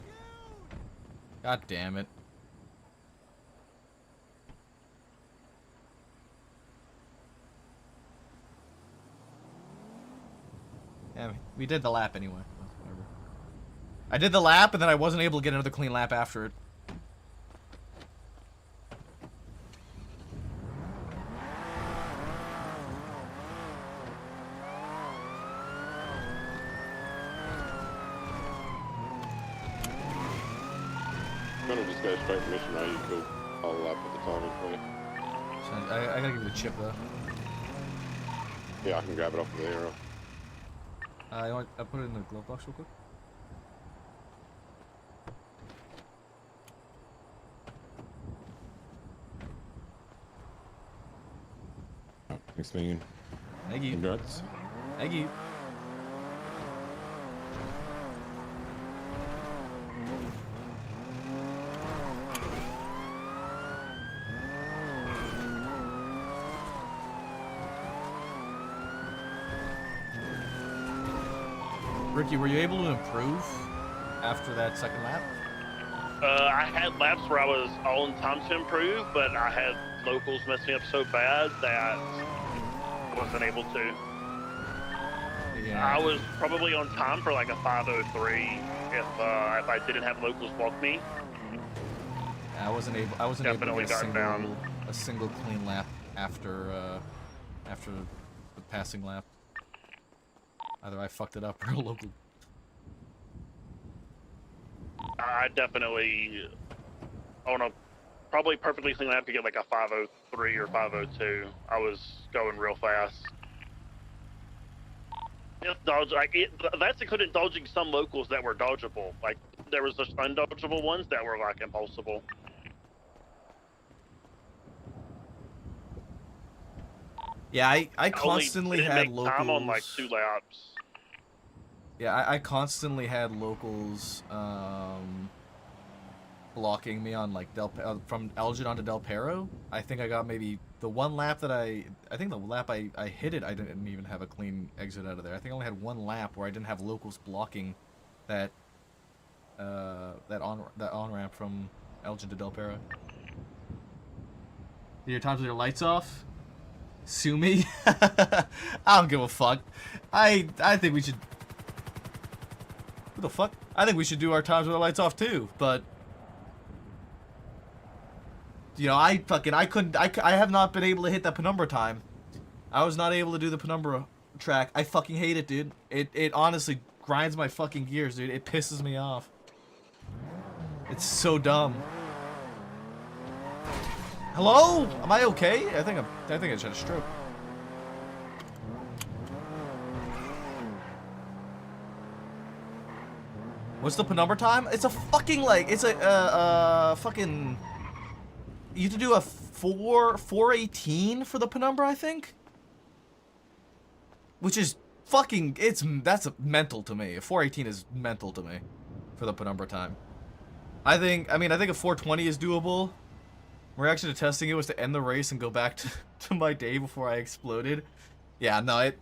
God damn it. Yeah, we did the lap anyway. I did the lap, and then I wasn't able to get another clean lap after it. I'm gonna just go straight to mission road. You cool. I'll lap with the timing for you. So I gotta give you the chip, though. Yeah, I can grab it off of there. I put it in the glove box real quick. Thanks, man. Thank you. Congrats. Thank you. Ricky, were you able to improve after that second lap? I had laps where I was on time to improve, but I had locals mess me up so bad that I wasn't able to. Yeah. I was probably on time for like a 5:03 if I didn't have locals block me. I wasn't able to Definitely get got a single clean lap after after the passing lap. Either I fucked it up or a local. I definitely on a probably perfectly clean lap to get like a 5:03 or 5:02. I was going real fast. Just dodge that's including dodging some locals that were dodgeable. Like there was just undodgeable ones that were like impossible. Yeah, I constantly didn't had make locals. time on like 2 laps. Yeah, I constantly had locals blocking me on like from Elgin onto Del Perro. I think I got maybe the one lap that I think the lap I hit it, I didn't even have a clean exit out of there. I think I only had one lap where I didn't have locals blocking that that on ramp from Elgin to Del Perro. Your times with your lights off? Sue me? I don't give a fuck. I think we should. What the fuck? I think we should do our times with our lights off too, but you know, I have not been able to hit that penumbra time. I was not able to do the penumbra track. I fucking hate it, dude. It honestly grinds my fucking gears, dude. It pisses me off. It's so dumb. Hello? Am I okay? I think I just had a stroke. What's the penumbra time? It's a fucking like it's a fucking. You have to do a 4:18 for the penumbra, I think. Which is fucking that's mental to me. A 4:18 is mental to me for the penumbra time. I think a 4:20 is doable. My reaction to testing it was to end the race and go back to my day before I exploded. Yeah, no,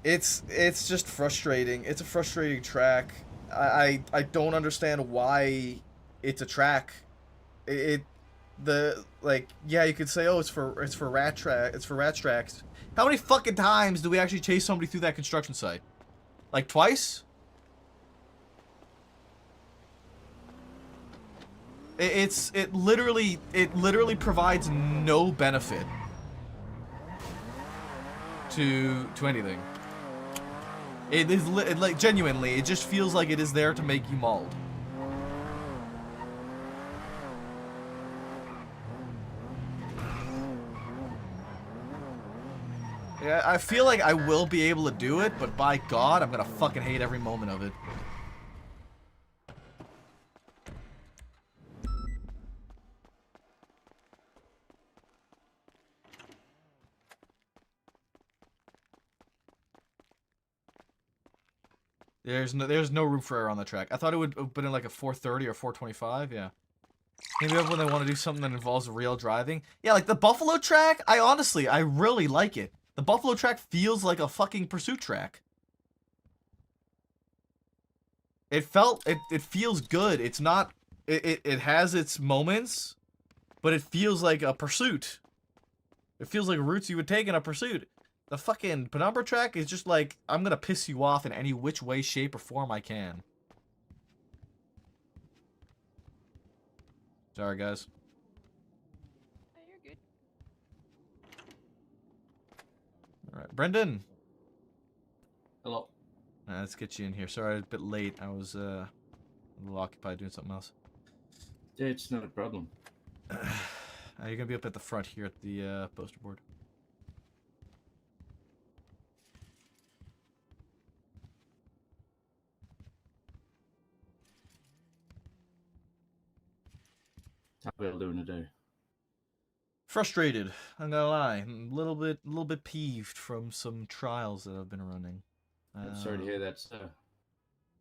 it's just frustrating. It's a frustrating track. I don't understand why it's a track. Yeah, you could say, oh, it's for rat tracks. How many fucking times do we actually chase somebody through that construction site? Like twice? It literally provides no benefit to anything. It is like genuinely, it just feels like it is there to make you mauled. Yeah, I feel like I will be able to do it, but by God, I'm gonna fucking hate every moment of it. There's no room for error on the track. I thought it would have been in like a 4:30 or 4:25. Yeah. Maybe when they want to do something that involves real driving. Yeah, like the Buffalo track. I really like it. The Buffalo track feels like a fucking pursuit track. It feels good. It's not. It has its moments, but it feels like a pursuit. It feels like routes you would take in a pursuit. The fucking Penumbra track is just like, I'm gonna piss you off in any which way, shape, or form I can. Sorry, guys. Oh, you're good. All right, Brendan. Hello. Let's get you in here. Sorry, I was a bit late. I was a little occupied doing something else. Yeah, it's not a problem. You're gonna be up at the front here at the poster board. How are you doing today? Frustrated. I'm gonna lie. A little bit peeved from some trials that I've been running. I'm sorry to hear that, sir.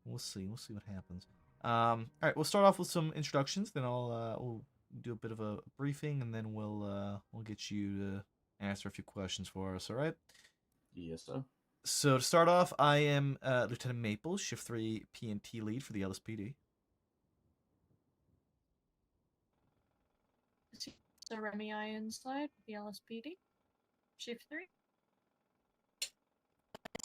We'll see. We'll see what happens. All right. We'll start off with some introductions. Then we'll do a bit of a briefing, and then we'll get you to answer a few questions for us. All right. Yes, sir. So to start off, I am Lieutenant Maple, Shift 3 P&T lead for the LSPD. So Remy Ironside, the LSPD, Shift 3.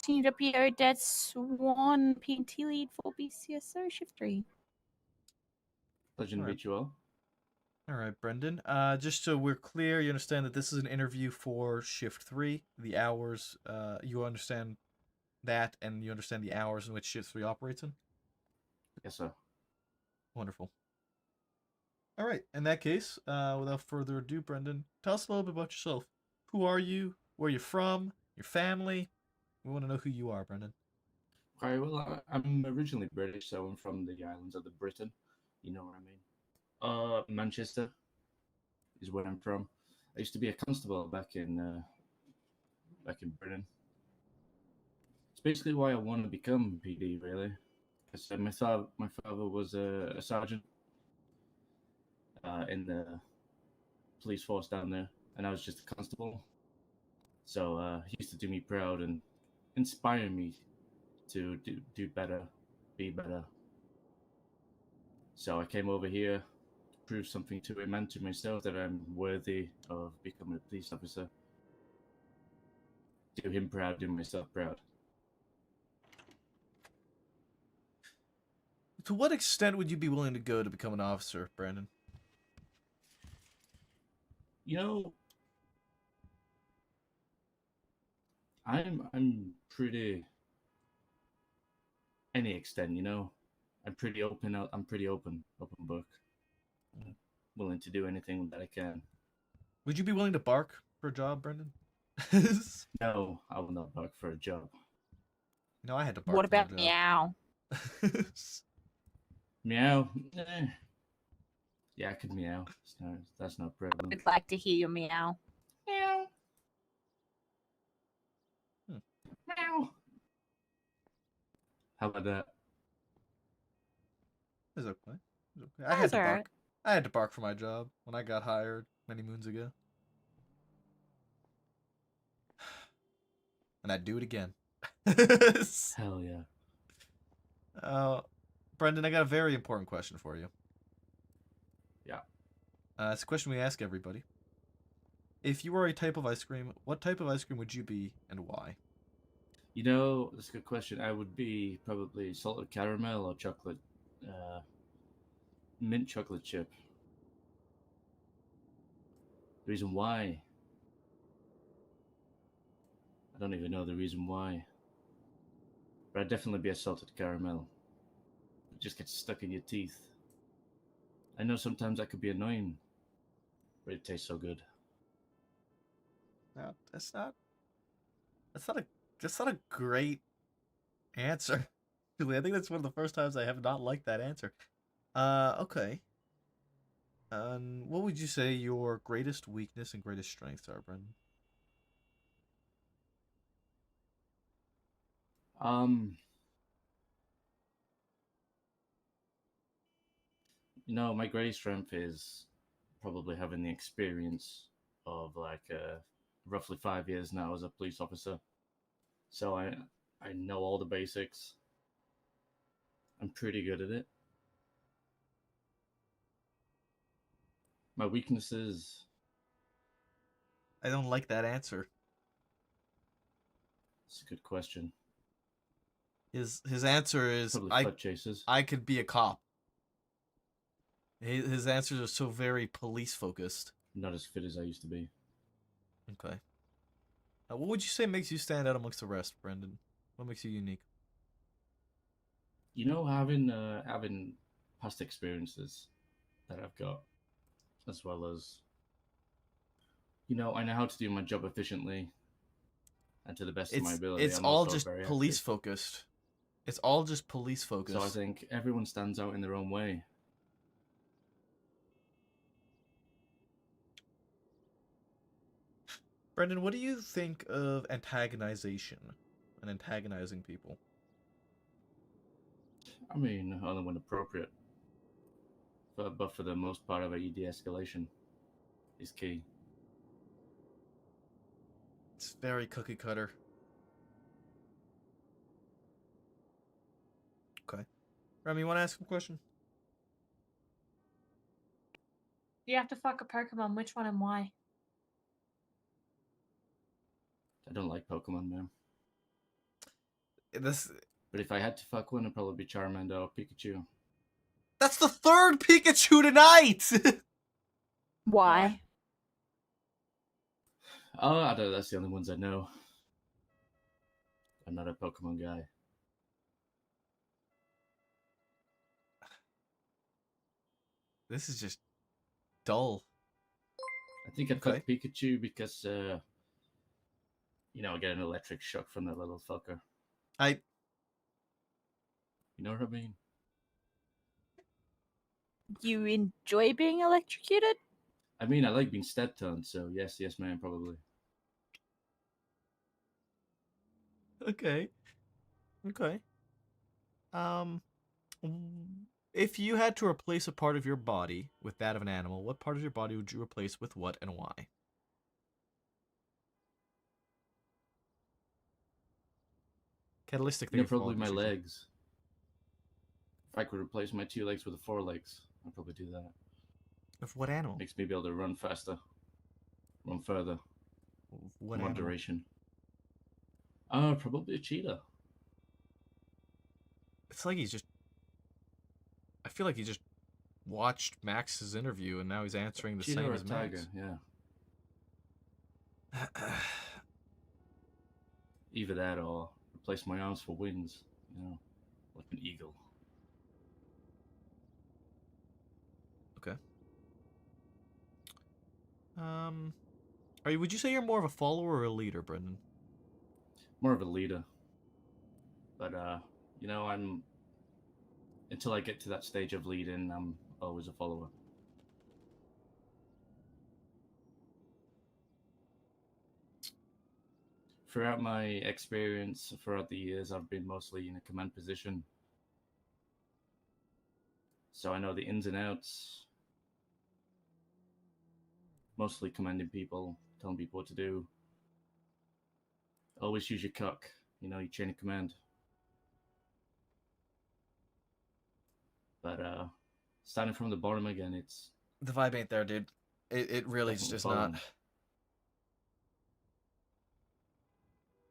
TWO Dead Swan, PNT lead for BCSO, Shift 3. Pleasure to All right. meet you all. All right, Brendan. Just so we're clear, you understand that this is an interview for Shift 3. The hours, you understand that, and you understand the hours in which Shift 3 operates in? Yes, sir. Wonderful. All right, in that case, without further ado, Brendan, tell us a little bit about yourself. Who are you? Where are you from? Your family? We want to know who you are, Brendan. Okay, well, I'm originally British, so I'm from the islands of the Britain. You know what I mean? Manchester is where I'm from. I used to be a constable back in Britain. It's basically why I want to become PD, really. Because my father was a sergeant in the police force down there, and I was just a constable. So he used to do me proud and inspire me to do better, be better. So I came over here to prove something to him and to myself that I'm worthy of becoming a police officer. Do him proud, do myself proud. To what extent would you be willing to go to become an officer, Brandon? You know, I'm pretty any extent, you know. I'm pretty open open book. Willing to do anything that I can. Would you be willing to bark for a job, Brendan? No, I will not bark for a job. No, I had to bark. What for a about job. meow? Meow? Yeah, I could meow. That's no problem. I'd like to hear your meow. Meow. Meow. How about that? It's okay. It's okay. I had to bark. I had to bark for my job when I got hired many moons ago. And I'd do it again. Hell yeah. Brendan, I got a very important question for you. Yeah. It's a question we ask everybody. If you were a type of ice cream, what type of ice cream would you be and why? You know, that's a good question. I would be probably salted caramel or chocolate, mint chocolate chip. The reason why, I don't even know the reason why, but I'd definitely be a salted caramel. It just gets stuck in your teeth. I know sometimes that could be annoying, but it tastes so good. No, that's not a great answer. I think that's one of the first times I have not liked that answer. Okay. What would you say your greatest weakness and greatest strengths are, Brendan? You know, my greatest strength is probably having the experience of roughly 5 years now as a police officer. So I know all the basics. I'm pretty good at it. My weaknesses. I don't like that answer. It's a good question. His answer is Probably foot chases. I could be a cop. His answers are so very police focused. Not as fit as I used to be. Okay. What would you say makes you stand out amongst the rest, Brendan? What makes you unique? You know, having past experiences that I've got, as well as, you know, I know how to do my job efficiently and to the best of my ability. It's I'm all also just very police active. focused. It's all just police focused. So I think everyone stands out in their own way. Brendan, what do you think of antagonization and antagonizing people? I mean, only when appropriate. But for the most part of it, de-escalation is key. It's very cookie cutter. Okay. Remy, you want to ask him a question? You have to fuck a Pokemon. Which one and why? I don't like Pokemon, man. This. But if I had to fuck one, it'd probably be Charmander or Pikachu. That's the third Pikachu tonight! Why? Oh, I don't know. That's the only ones I know. I'm not a Pokemon guy. This is just dull. I think I'd fuck Pikachu because, you know, I get an electric shock from that little fucker. You know what I mean? You enjoy being electrocuted? I mean, I like being stepped on, so yes, man, probably. Okay. If you had to replace a part of your body with that of an animal, what part of your body would you replace with what and why? Catalytic. You know, probably my legs. If I could replace my 2 legs with 4 legs, I'd probably do that. Of what animal? Makes me be able to run faster, run further. What more animal? duration. Probably a cheetah. It's like he's just. I feel like he just watched Max's interview and now he's answering the Cheetah same or as a tiger, Max. yeah. Either that or replace my arms for wings, you know, like an eagle. Okay. Would you say you're more of a follower or a leader, Brendan? More of a leader. But you know, until I get to that stage of leading, I'm always a follower. Throughout my experience, throughout the years, I've been mostly in a command position. So I know the ins and outs. Mostly commanding people, telling people what to do. Always use your cock, you know, your chain of command. But starting from the bottom again, it's... The vibe ain't there, dude. It really is just not.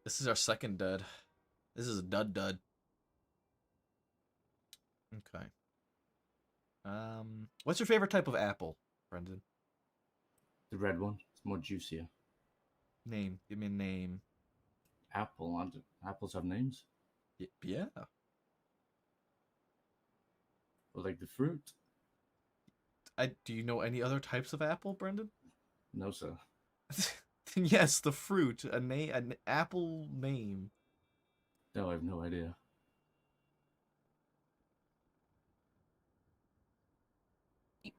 This is our second dud. This is a dud. Okay. What's your favorite type of apple, Brendan? The red one. It's more juicier. Name. Give me a name. Apple. Apples have names? Yeah. Well, like the fruit. Do you know any other types of apple, Brendan? No, sir. Yes, the fruit. An apple name. No, I have no idea.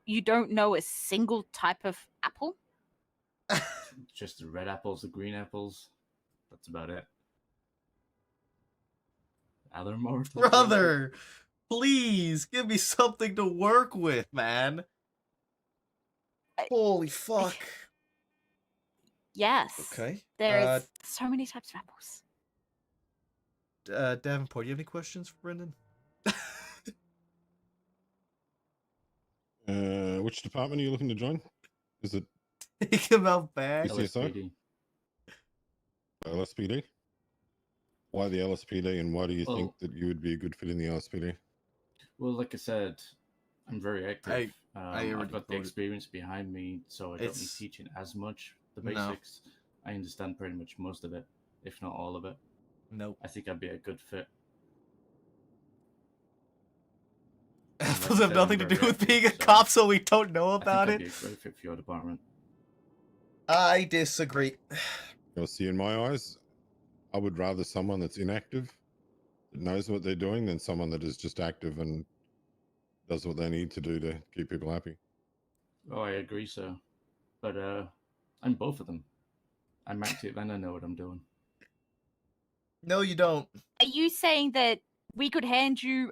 You don't know a single type of apple? Just the red apples, the green apples. That's about it. Are there more? Brother, please give me something to work with, man. Holy fuck. Yes. Okay. There's so many types of apples. Davenport, do you have any questions for Brendan? Which department are you looking to join? Is it Take him out back. LSPD. LSPD? Why the LSPD, and why do you think that you would be a good fit in the LSPD? Well, like I said, I'm very active. I already I've got the voted. experience behind me, so I don't need It's- teaching as much. The No. basics, I understand pretty much most of it, if not all of it. Nope. I think I'd be a good fit. Apples have nothing to do with being a cop, so we don't know about I think I'd it. be a great fit for your department. I disagree. You'll see, in my eyes, I would rather someone that's inactive, that knows what they're doing, than someone that is just active and does what they need to do to keep people happy. Oh, I agree, sir. But I'm both of them. I'm active and I know what I'm doing. No, you don't. Are you saying that we could hand you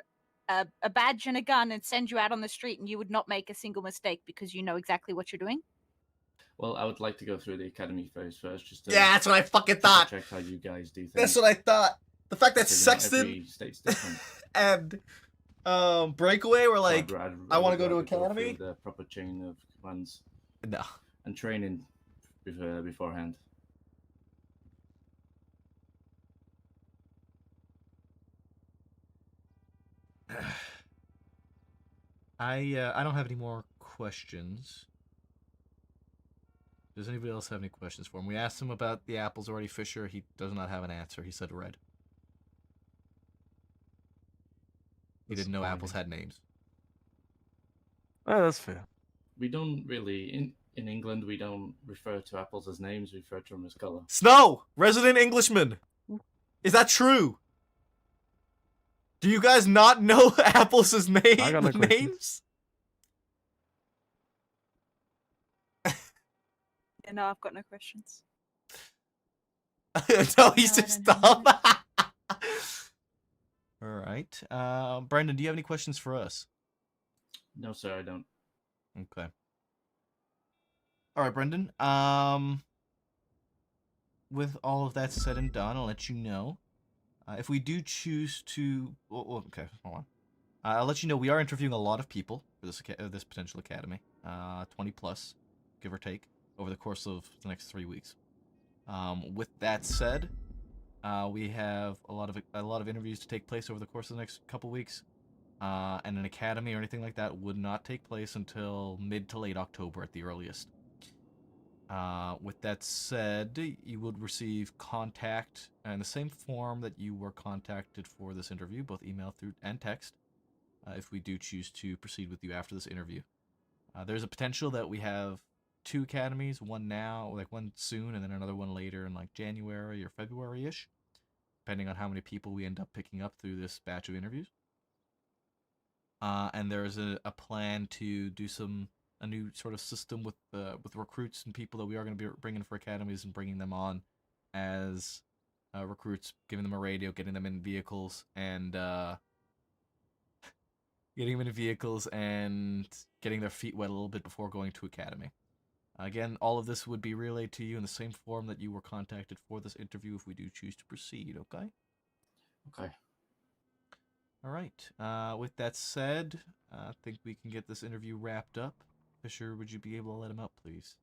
a badge and a gun and send you out on the street and you would not make a single mistake because you know exactly what you're doing? Well, I would like to go through the academy phase first, just to Yeah, that's what I fucking thought. check how you guys do things. That's what I thought. The fact that Because, you know, Sexton every state's different. and Breakaway were like, So I want to go to rather academy. through the proper chain of commands. No. And training beforehand. I don't have any more questions. Does anybody else have any questions for him? We asked him about the apples already, Fisher. He does not have an answer. He said red. He didn't know apples had names. Oh, that's fair. We don't really in England we don't refer to apples as names, we refer to them as colour. Snow! Resident Englishman! Is that true? Do you guys not know apples' I got no questions. names? Yeah, no, I've got no questions. No, he's just dumb. Alright. Brendan, do you have any questions for us? No, sir, I don't. Okay. Alright, Brendan. With all of that said and done, I'll let you know. If we do choose to... Well, okay, hold on. I'll let you know we are interviewing a lot of people for this potential academy. 20 plus, give or take, over the course of the next 3 weeks. With that said, we have a lot of interviews to take place over the course of the next couple weeks. And an academy or anything like that would not take place until mid to late October at the earliest. With that said, you would receive contact in the same form that you were contacted for this interview, both email through and text, if we do choose to proceed with you after this interview. There's a potential that we have 2 academies, one now, like one soon, and then another one later in like January or February-ish, depending on how many people we end up picking up through this batch of interviews. And there's a plan to do a new sort of system with recruits and people that we are going to be bringing for academies and bringing them on as recruits, giving them a radio, getting them in vehicles, and getting their feet wet a little bit before going to academy. Again, all of this would be relayed to you in the same form that you were contacted for this interview if we do choose to proceed, okay? Okay. All right. With that said, I think we can get this interview wrapped up. Fisher, would you be able to let him up, please?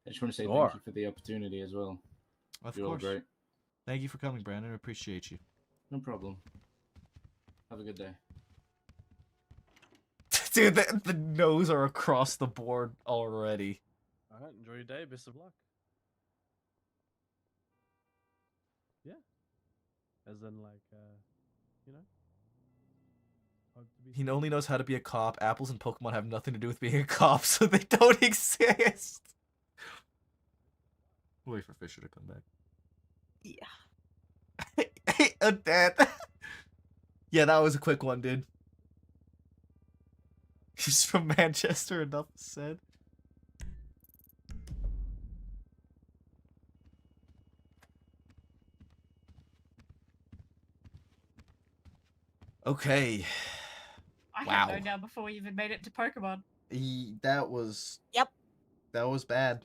I just want to say Sure. thank you for the opportunity as well. Of You're all course. great. Thank you for coming, Brandon. I appreciate you. No problem. Have a good day. Dude, the no's are across the board already. Alright, enjoy your day. Best of luck. Yeah. As in, like, you know? Hope to be He only knows how to be a cop. Apples and Pokemon have nothing to do with being a cop, so they don't exist. Wait for Fisher to come back. Yeah. Dad. Yeah, that was a quick one, dude. He's from Manchester, enough said. Okay. I Wow. had no now before we even made it to Pokemon. That was... Yep. That was bad.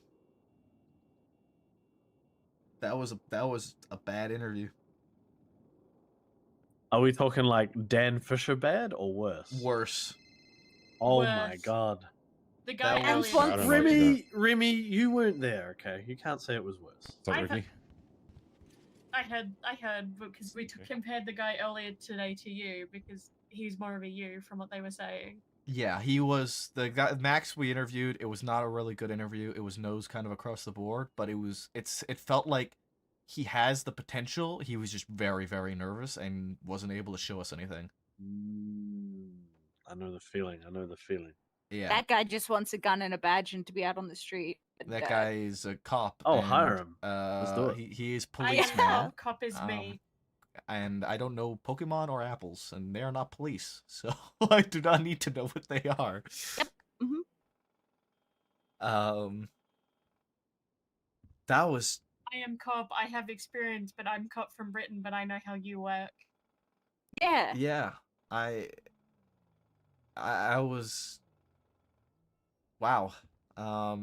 That was a bad interview. Are we talking like Dan Fisher bad or worse? Worse. Oh my Worse. god. The guy And earlier. Remy, you weren't there, okay? You can't say it was worse. I heard because we compared the guy earlier today to you because he's more of a you from what they were saying. Yeah, he was the guy. Max we interviewed. It was not a really good interview. It was nose kind of across the board, but it felt like he has the potential. He was just very, very nervous and wasn't able to show us anything. I know the feeling. I know the feeling. Yeah. That guy just wants a gun and a badge and to be out on the street. And, That guy is a cop. Oh, and, hire him. Let's do it. He is I policeman. am. Cop is me. And I don't know Pokemon or apples, and they are not police, so I do not need to know what they are. Yep. That was. I am cop. I have experience, but I'm cop from Britain, but I know how you work. Yeah. Yeah, I was. Wow. I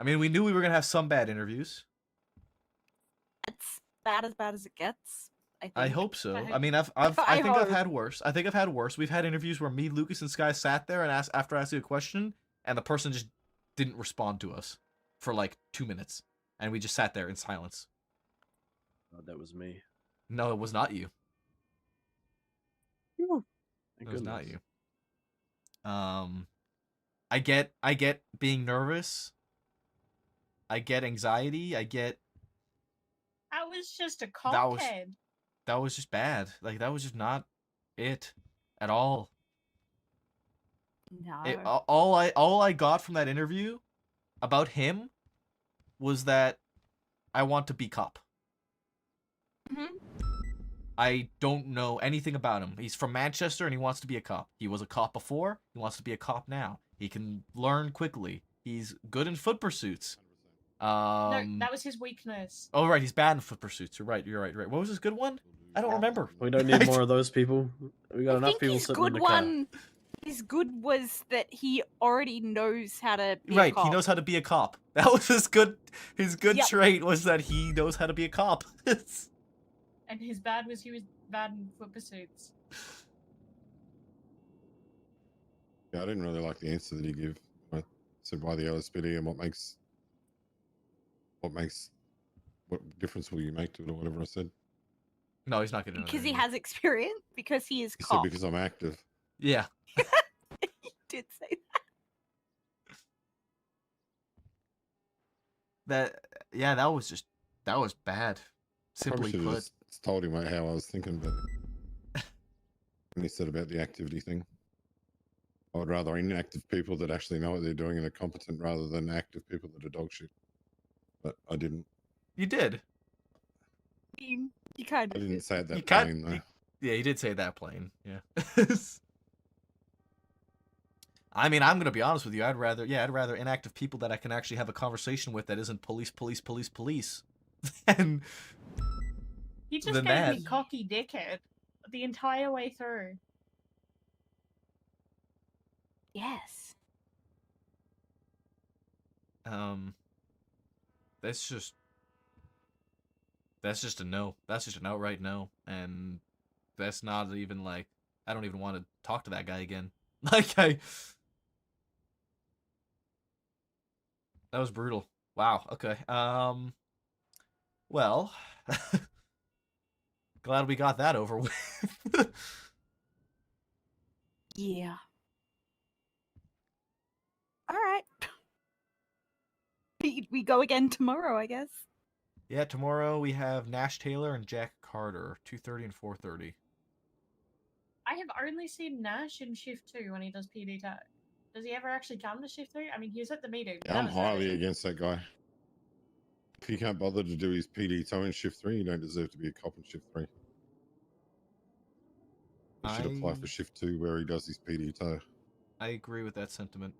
mean, we knew we were gonna have some bad interviews. It's about as bad as it gets. I think. I hope so. I mean, I think I've hope. had worse. I think I've had worse. We've had interviews where me, Lucas, and Sky sat there and after asking a question, and the person just didn't respond to us for like 2 minutes, and we just sat there in silence. Oh, that was me. No, it was not you. It was not goodness. you. I get being nervous. I get anxiety. I get That was just a cop That was- head. that was just bad. Like that was just not it at all. No. All I got from that interview about him was that I want to be cop. I don't know anything about him. He's from Manchester and he wants to be a cop. He was a cop before. He wants to be a cop now. He can learn quickly. He's good in foot pursuits. No, that was his weakness. Oh right, he's bad in foot pursuits. You're right. What was his good one? I don't remember. We don't need more of those people. We got enough people His sitting in good the car. one. His good was that he already knows how to be a Right, cop. he knows how to be a cop. That was his good Yep. trait was that he knows how to be a cop. And his bad was he was bad in foot pursuits. Yeah, I didn't really like the answer that he gave. I said why the LSPD and what difference will you make to it or whatever I said. No, he's not getting Because he has experience. Because he is He said cop. because I'm active. Yeah. He did say That was bad. Probably Simply should have put. just told him how I was thinking, but when he said about the activity thing, I would rather inactive people that actually know what they're doing and are competent rather than active people that are dog shit. But I didn't. You did. You kind I of. didn't say it that You plain though. Yeah, you did say that plain. Yeah. I mean, I'm gonna be honest with you. I'd rather inactive people that I can actually have a conversation with that isn't police, and He just than gave that. me cocky dickhead the entire way through. Yes. That's just a no. That's just an outright no, and that's not even like I don't even want to talk to that guy again. Like that was brutal. Wow. Okay. Well, glad we got that over with. Yeah. All right. We go again tomorrow, I guess. Yeah, tomorrow we have Nash Taylor and Jack Carter, 2:30 and 4:30. I have only seen Nash in shift 2 when he does PD tag. Does he ever actually come to shift 3? I mean, he was at the meeting. Yeah, That I'm was highly it. against that guy. If he can't bother to do his PD tow in shift 3, you don't deserve to be a cop in shift 3. He should apply for shift 2 where he does his PD tow. I agree with that sentiment.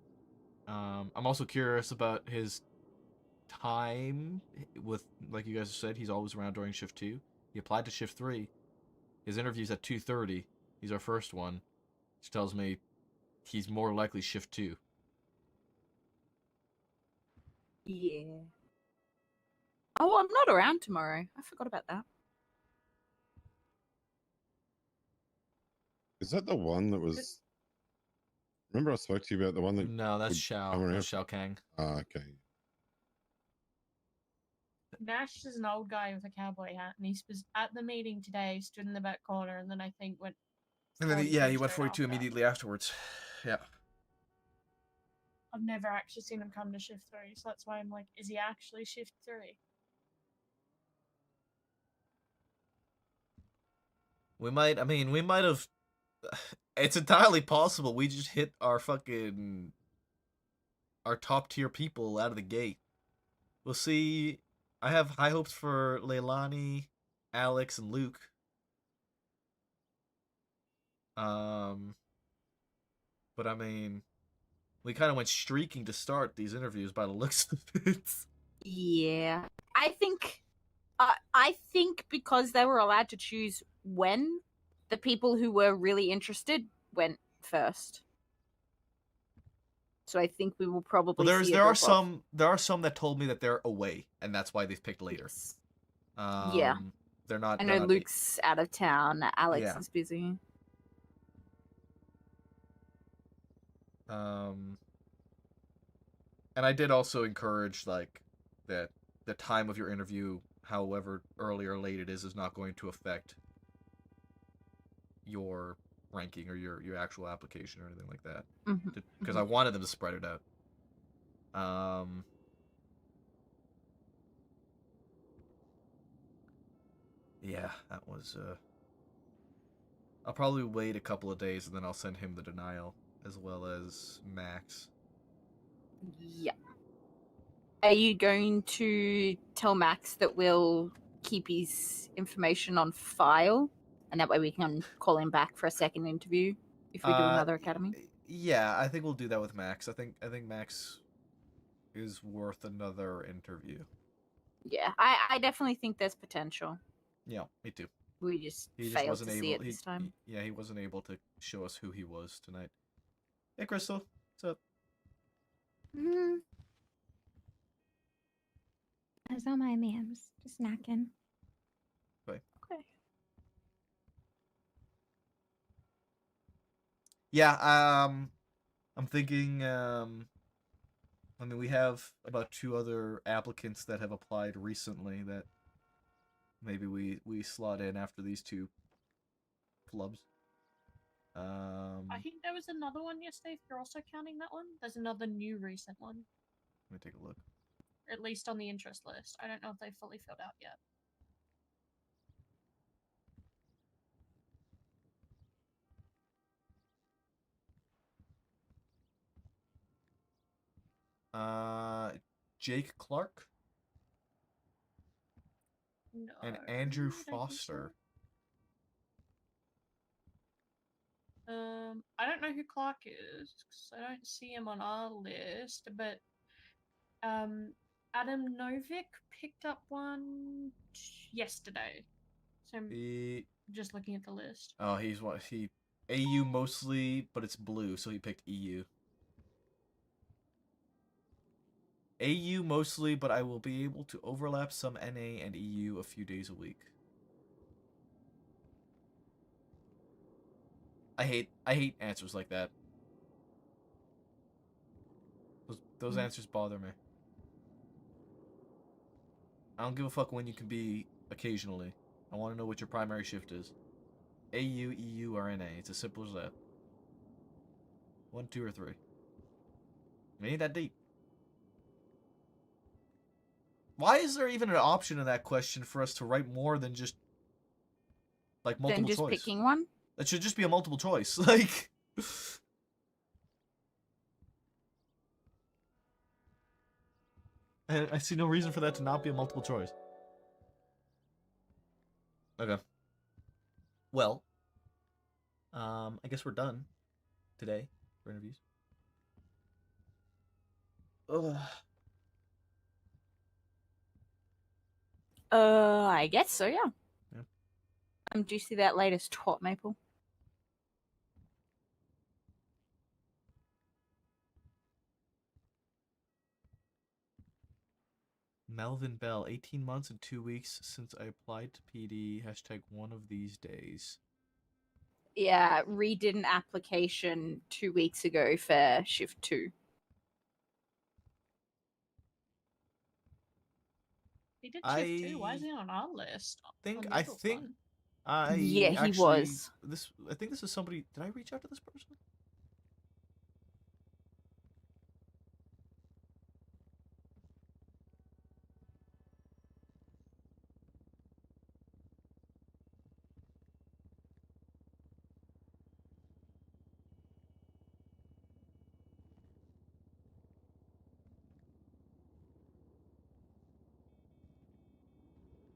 I'm also curious about his time with, like you guys said, he's always around during shift 2. He applied to shift 3. His interview's at 2:30. He's our first one, which tells me he's more likely shift 2. Yeah. Oh, I'm not around tomorrow. I forgot about that. Is that the one that was... Remember I spoke to you about the one that... No, that's would Shao. come around? That's Shao Kang. Ah, okay. Nash is an old guy with a cowboy hat, and he was at the meeting today, stood in the back corner, and then I think went. And then, 42 yeah, he went straight 42 after. immediately afterwards. Yeah. I've never actually seen him come to shift 3, so that's why I'm like, is he actually shift 3? We might have. It's entirely possible we just hit our top tier people out of the gate. We'll see. I have high hopes for Leilani, Alex, and Luke. But I mean, we kind of went streaking to start these interviews by the looks of it. Yeah, I think because they were allowed to choose when, the people who were really interested went first. So I think we will probably Well, see there are some that told me that they're away, and that's why they've picked later. Yeah. They're not. I they're know not- Luke's out of town. Alex Yeah. is busy. And I did also encourage like that the time of your interview, however early or late it is not going to affect your ranking or your actual application or anything like that. Mhm, Because mhm. I wanted them to spread it out. Yeah, that was. I'll probably wait a couple of days and then I'll send him the denial as well as Max. Yeah. Are you going to tell Max that we'll keep his information on file, and that way we can call him back for a second interview if we do another academy? Yeah, I think we'll do that with Max. I think Max is worth another interview. Yeah, I definitely think there's potential. Yeah, me too. We just He just failed wasn't to able. see it this time. Yeah, he wasn't able to show us who he was tonight. Hey, Crystal, what's up? Mm. That's all my man. Just snacking. Bye. Okay. Yeah, I'm thinking. I mean, we have about 2 other applicants that have applied recently that maybe we slot in after these 2 flubs. I think there was another one yesterday, if you're also counting that one. There's another new recent one, Let me take a look. at least on the interest list. I don't know if they fully filled out yet. Jake Clark No, and Andrew I don't think so. Foster. I don't know who Clark is, 'cause I don't see him on our list, but Adam Novick picked up one yesterday. So I'm just looking at the list. Oh, he's what he AU mostly, but it's blue, so he picked EU. AU mostly, but I will be able to overlap some NA and EU a few days a week. I hate answers like that. Those answers bother me. I don't give a fuck when you can be occasionally. I want to know what your primary shift is. AU, EU, or NA. It's as simple as that. 1, 2, or 3. It ain't that deep. Why is there even an option in that question for us to write more than just like multiple Then just choice? picking one? That should just be a multiple choice. Like I see no reason for that to not be a multiple choice. Okay. Well, I guess we're done today for interviews. Ugh. I guess so, yeah. Yeah. Do you see that latest Hot Maple? Melvin Bell, 18 months and 2 weeks since I applied to PD. # one of these days. Yeah, redid an application 2 weeks ago for shift 2. He did shift 2. Why is he on our list? On the I Eagles think one? I Yeah, he actually was. I think this is somebody. Did I reach out to this person?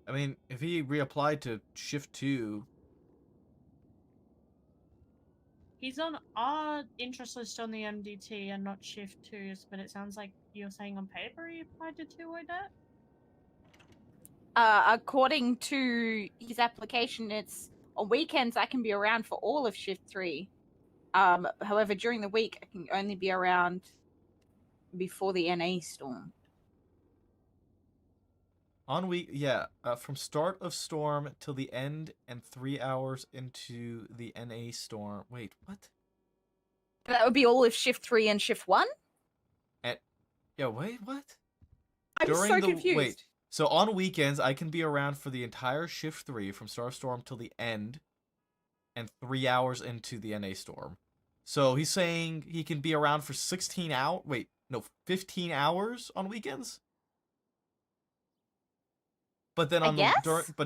I mean, if he reapplied to shift 2, He's on our interest list on the MDT and not shift 2s, but it sounds like you're saying on paper he applied to 2 Odette? According to his application, it's on weekends I can be around for all of shift 3. However, during the week I can only be around before the NA storm. on week, yeah, from start of storm till the end and 3 hours into the NA storm. Wait, what? That would be all of shift 3 and shift 1? Yeah, wait, what? I'm so confused. Wait, so on weekends I can be around for the entire shift 3 from start of storm till the end and 3 hours into the NA storm. So he's saying he can be around for 16 hours. Wait, no, 15 hours on weekends? But then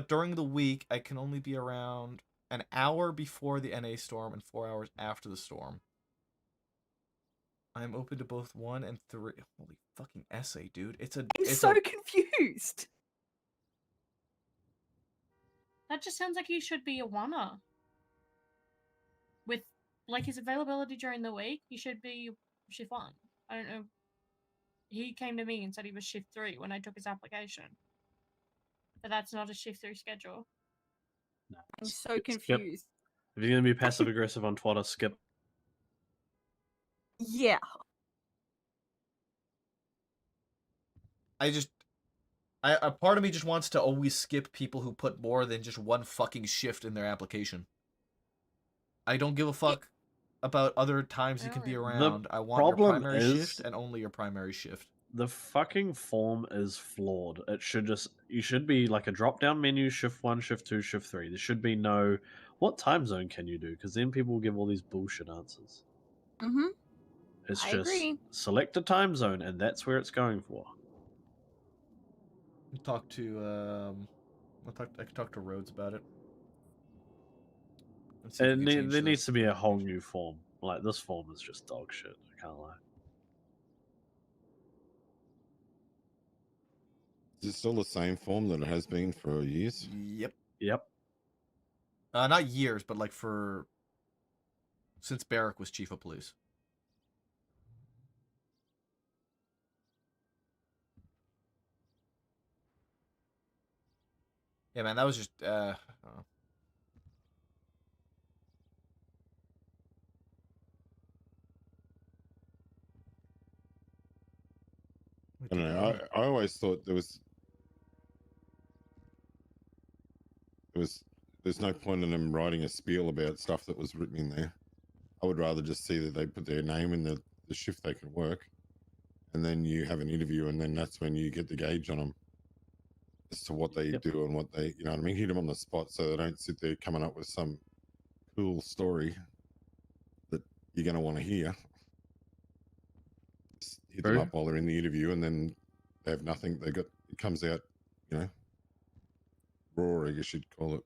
during the week, I can only be around an hour before the NA storm and 4 hours after the storm. I'm open to both 1 and 3. Holy fucking essay, dude! I'm so confused. That just sounds like he should be a oneer. With like his availability during the week, he should be shift 1. I don't know. He came to me and said he was shift 3 when I took his application. But that's not a shift 3 schedule. I'm so Skip. confused. If you're going to be passive aggressive on Twitter, skip. Yeah. A part of me just wants to always skip people who put more than just one fucking shift in their application. I don't give a fuck about other times you can be around. I want your problem primary is- shift and only your primary shift. The fucking form is flawed. It should just you should be like a drop down menu, shift 1, shift 2, shift 3. There should be no what time zone can you do, because then people give all these bullshit answers. Mm-hmm. It's I just agree. select a time zone and that's where it's going for. Talk to I can talk to Rhodes about it. Let's see if we can change There this. needs to be a whole new form. Like this form is just dog shit. I can't lie. Is it still the same form that it has been for years? Yep. Yep. Not years, but like since Barrack was chief of police. Yeah, man, that was just I don't know. I don't know. I always thought there's no point in them writing a spiel about stuff that was written in there. I would rather just see that they put their name in the shift they can work, and then you have an interview, and then that's when you get the gauge on them as to what they do and what they, you know what I mean? Hit them on the spot so they don't sit there coming up with some cool story that you're going to want to hear. Just hit them up while they're in the interview, and then they have nothing. It comes out, you know, raw, I guess you'd call it.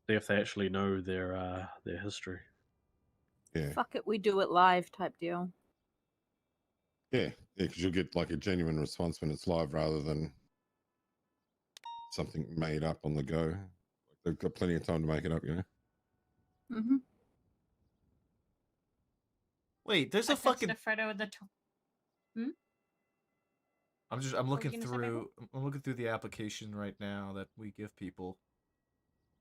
See if they actually know their history. Yeah. Fuck it, we do it live type deal. Yeah, because you'll get like a genuine response when it's live rather than something made up on the go. They've got plenty of time to make it up, you know. Mm-hmm. Wait, there's I a fucking. texted Fredo at the top. Hmm? I'm What were looking you gonna say, through. I'm looking through the application right now that we give people.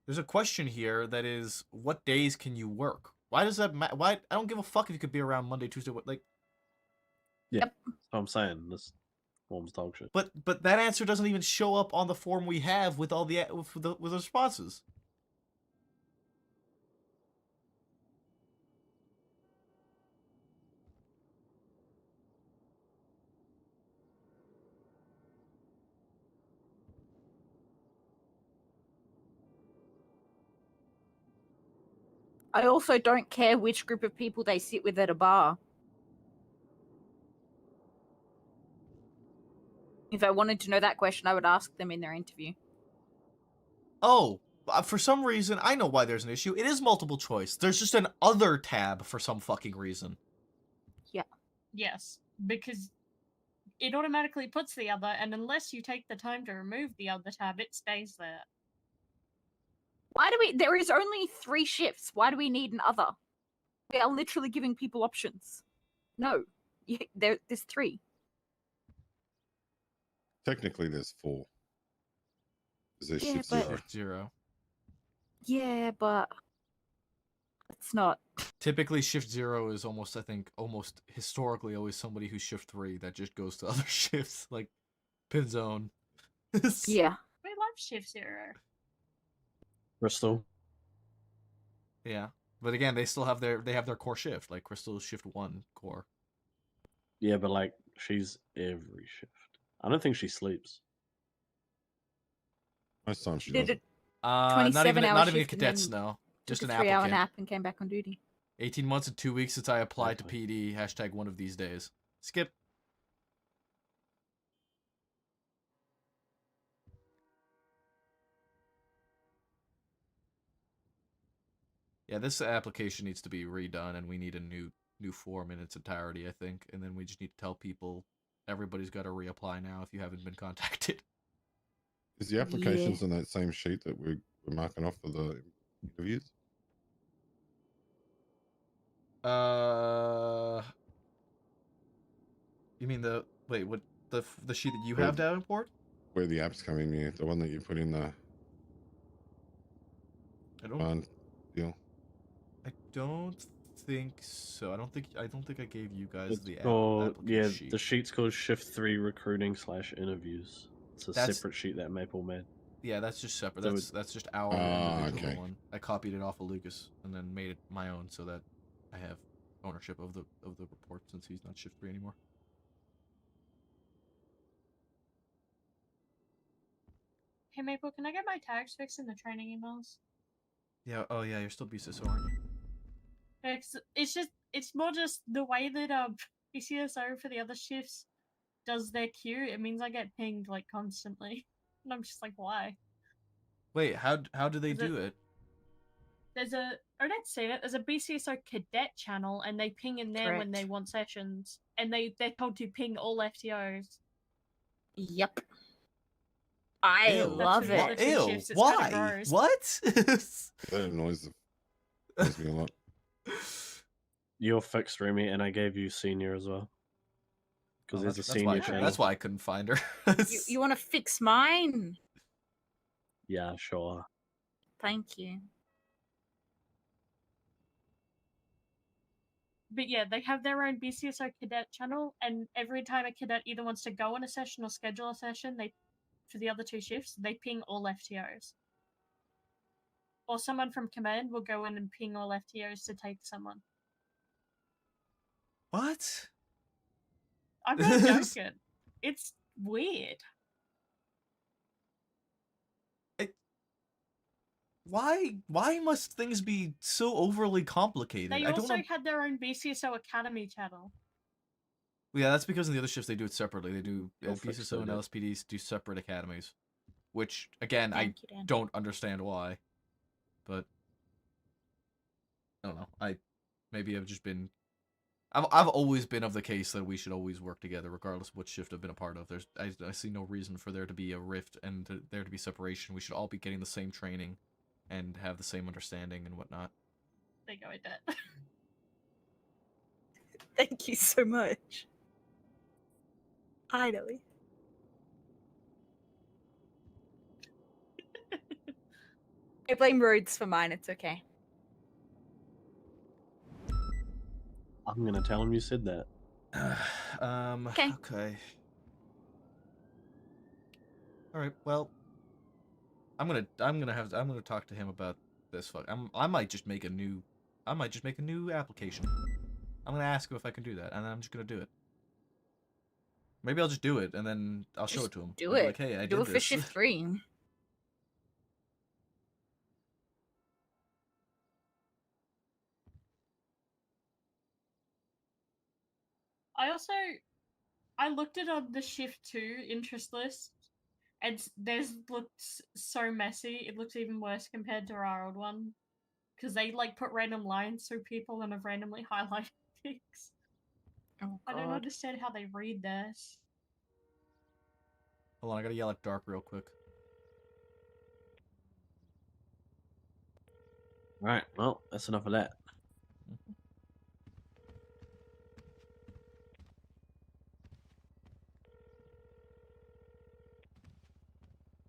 There's a question here that is, what days can you work? Why does that matter? Why? I don't give a fuck if you could be around Monday, Tuesday. Like. Yeah, that's what I'm saying. This form's dog shit. But that answer doesn't even show up on the form we have with all with the responses. I also don't care which group of people they sit with at a bar. If I wanted to know that question, I would ask them in their interview. Oh, for some reason, I know why there's an issue. It is multiple choice. There's just an other tab for some fucking reason. Yeah. Yes, because it automatically puts the other, and unless you take the time to remove the other tab, it stays there. Why do we? There is only 3 shifts. Why do we need an other? We are literally giving people options. No, there's 3. Technically, there's 4. There's Yeah, shift but- zero. Shift 0. Yeah, but it's not. Typically, shift 0 is almost, I think, almost historically always somebody who's shift 3 that just goes to other shifts, like pin zone. Yeah. We love Shift 0. Bristol. Yeah, but again, they still have their core shift, like Crystal's shift 1 core. Yeah, but like she's every shift. I don't think she sleeps. Most times she Did doesn't. it Not 27 even hour not even a shift and cadets, then no. Just took an a 3-hour applicant. nap and came back on duty. 18 months and 2 weeks since I applied to PD. Hashtag one of these days. Skip. Yeah, this application needs to be redone, and we need a new form in its entirety, I think. And then we just need to tell people everybody's got to reapply now if you haven't been contacted. Is the applications on that same sheet that we're marking off for the interviews? You mean the wait? What the sheet that you Where- have down in port? Where the app's coming in, the one that you put in the I don't. deal. I don't think so. I don't think I gave you guys It's the called, application yeah, sheet. the sheet's called Shift 3 Recruiting / Interviews. It's a That's- separate sheet that Maple made. Yeah, that's just separate. So That's just our individual okay. one. I copied it off of Lucas and then made it my own so that I have ownership of the report since he's not shift 3 anymore. Hey Maple, can I get my tags fixed in the training emails? Yeah. Oh yeah, you're still BCSO, aren't you? It's more just the way that BCSO for the other shifts does their queue. It means I get pinged like constantly, and I'm just like, why? Wait, how do they Is it- do it? There's a I don't see it. There's a BCSO cadet channel, and they ping in there when Correct. they want sessions, and they're told to ping all FTOs. Yep. I Ew. love That's it. the Ew. shifts, it's kinda Why? gross. What? That annoys me a lot. You're fixed, Remy, and I gave you senior as well. Because there's a that's senior why, channel. That's why I couldn't find her. You want to fix mine? Yeah, sure. Thank you. But yeah, they have their own BCSO cadet channel, and every time a cadet either wants to go on a session or schedule a session, for the other 2 shifts, they ping all FTOs. Or someone from command will go in and ping all FTOs to take someone. What? I'm not joking. It's weird. Why must things be so overly complicated? They I don't also know. had their own BCSO Academy channel. Yeah, that's because in the other shifts they do it separately. They do You'll fix BCSO and it. LSPDs do separate academies, which again Thank you, Dan. don't understand why, but I don't know. Maybe I've just been. I've always been of the case that we should always work together, regardless of what shift I've been a part of. I see no reason for there to be a rift and there to be separation. We should all be getting the same training, and have the same understanding and whatnot. They go with that. Thank you so much. Finally. I blame Rhodes for mine. It's okay. I'm going to tell him you said that. Okay. All right. Well, I'm gonna talk to him about this. I might just make a new application. I'm gonna ask him if I can do that, and I'm just gonna do it. Maybe I'll just do it, and then I'll show it to him. Do I'll be it. Like, hey, I do did it for this. shift 3. I looked it on the Shift 2 interest list, and theirs looks so messy. It looks even worse compared to our old one, because they like put random lines through people and have randomly highlighted things. Oh, I don't God. understand how they read this. Hold on, I gotta yell at Dark real quick. All right, well, that's enough of that.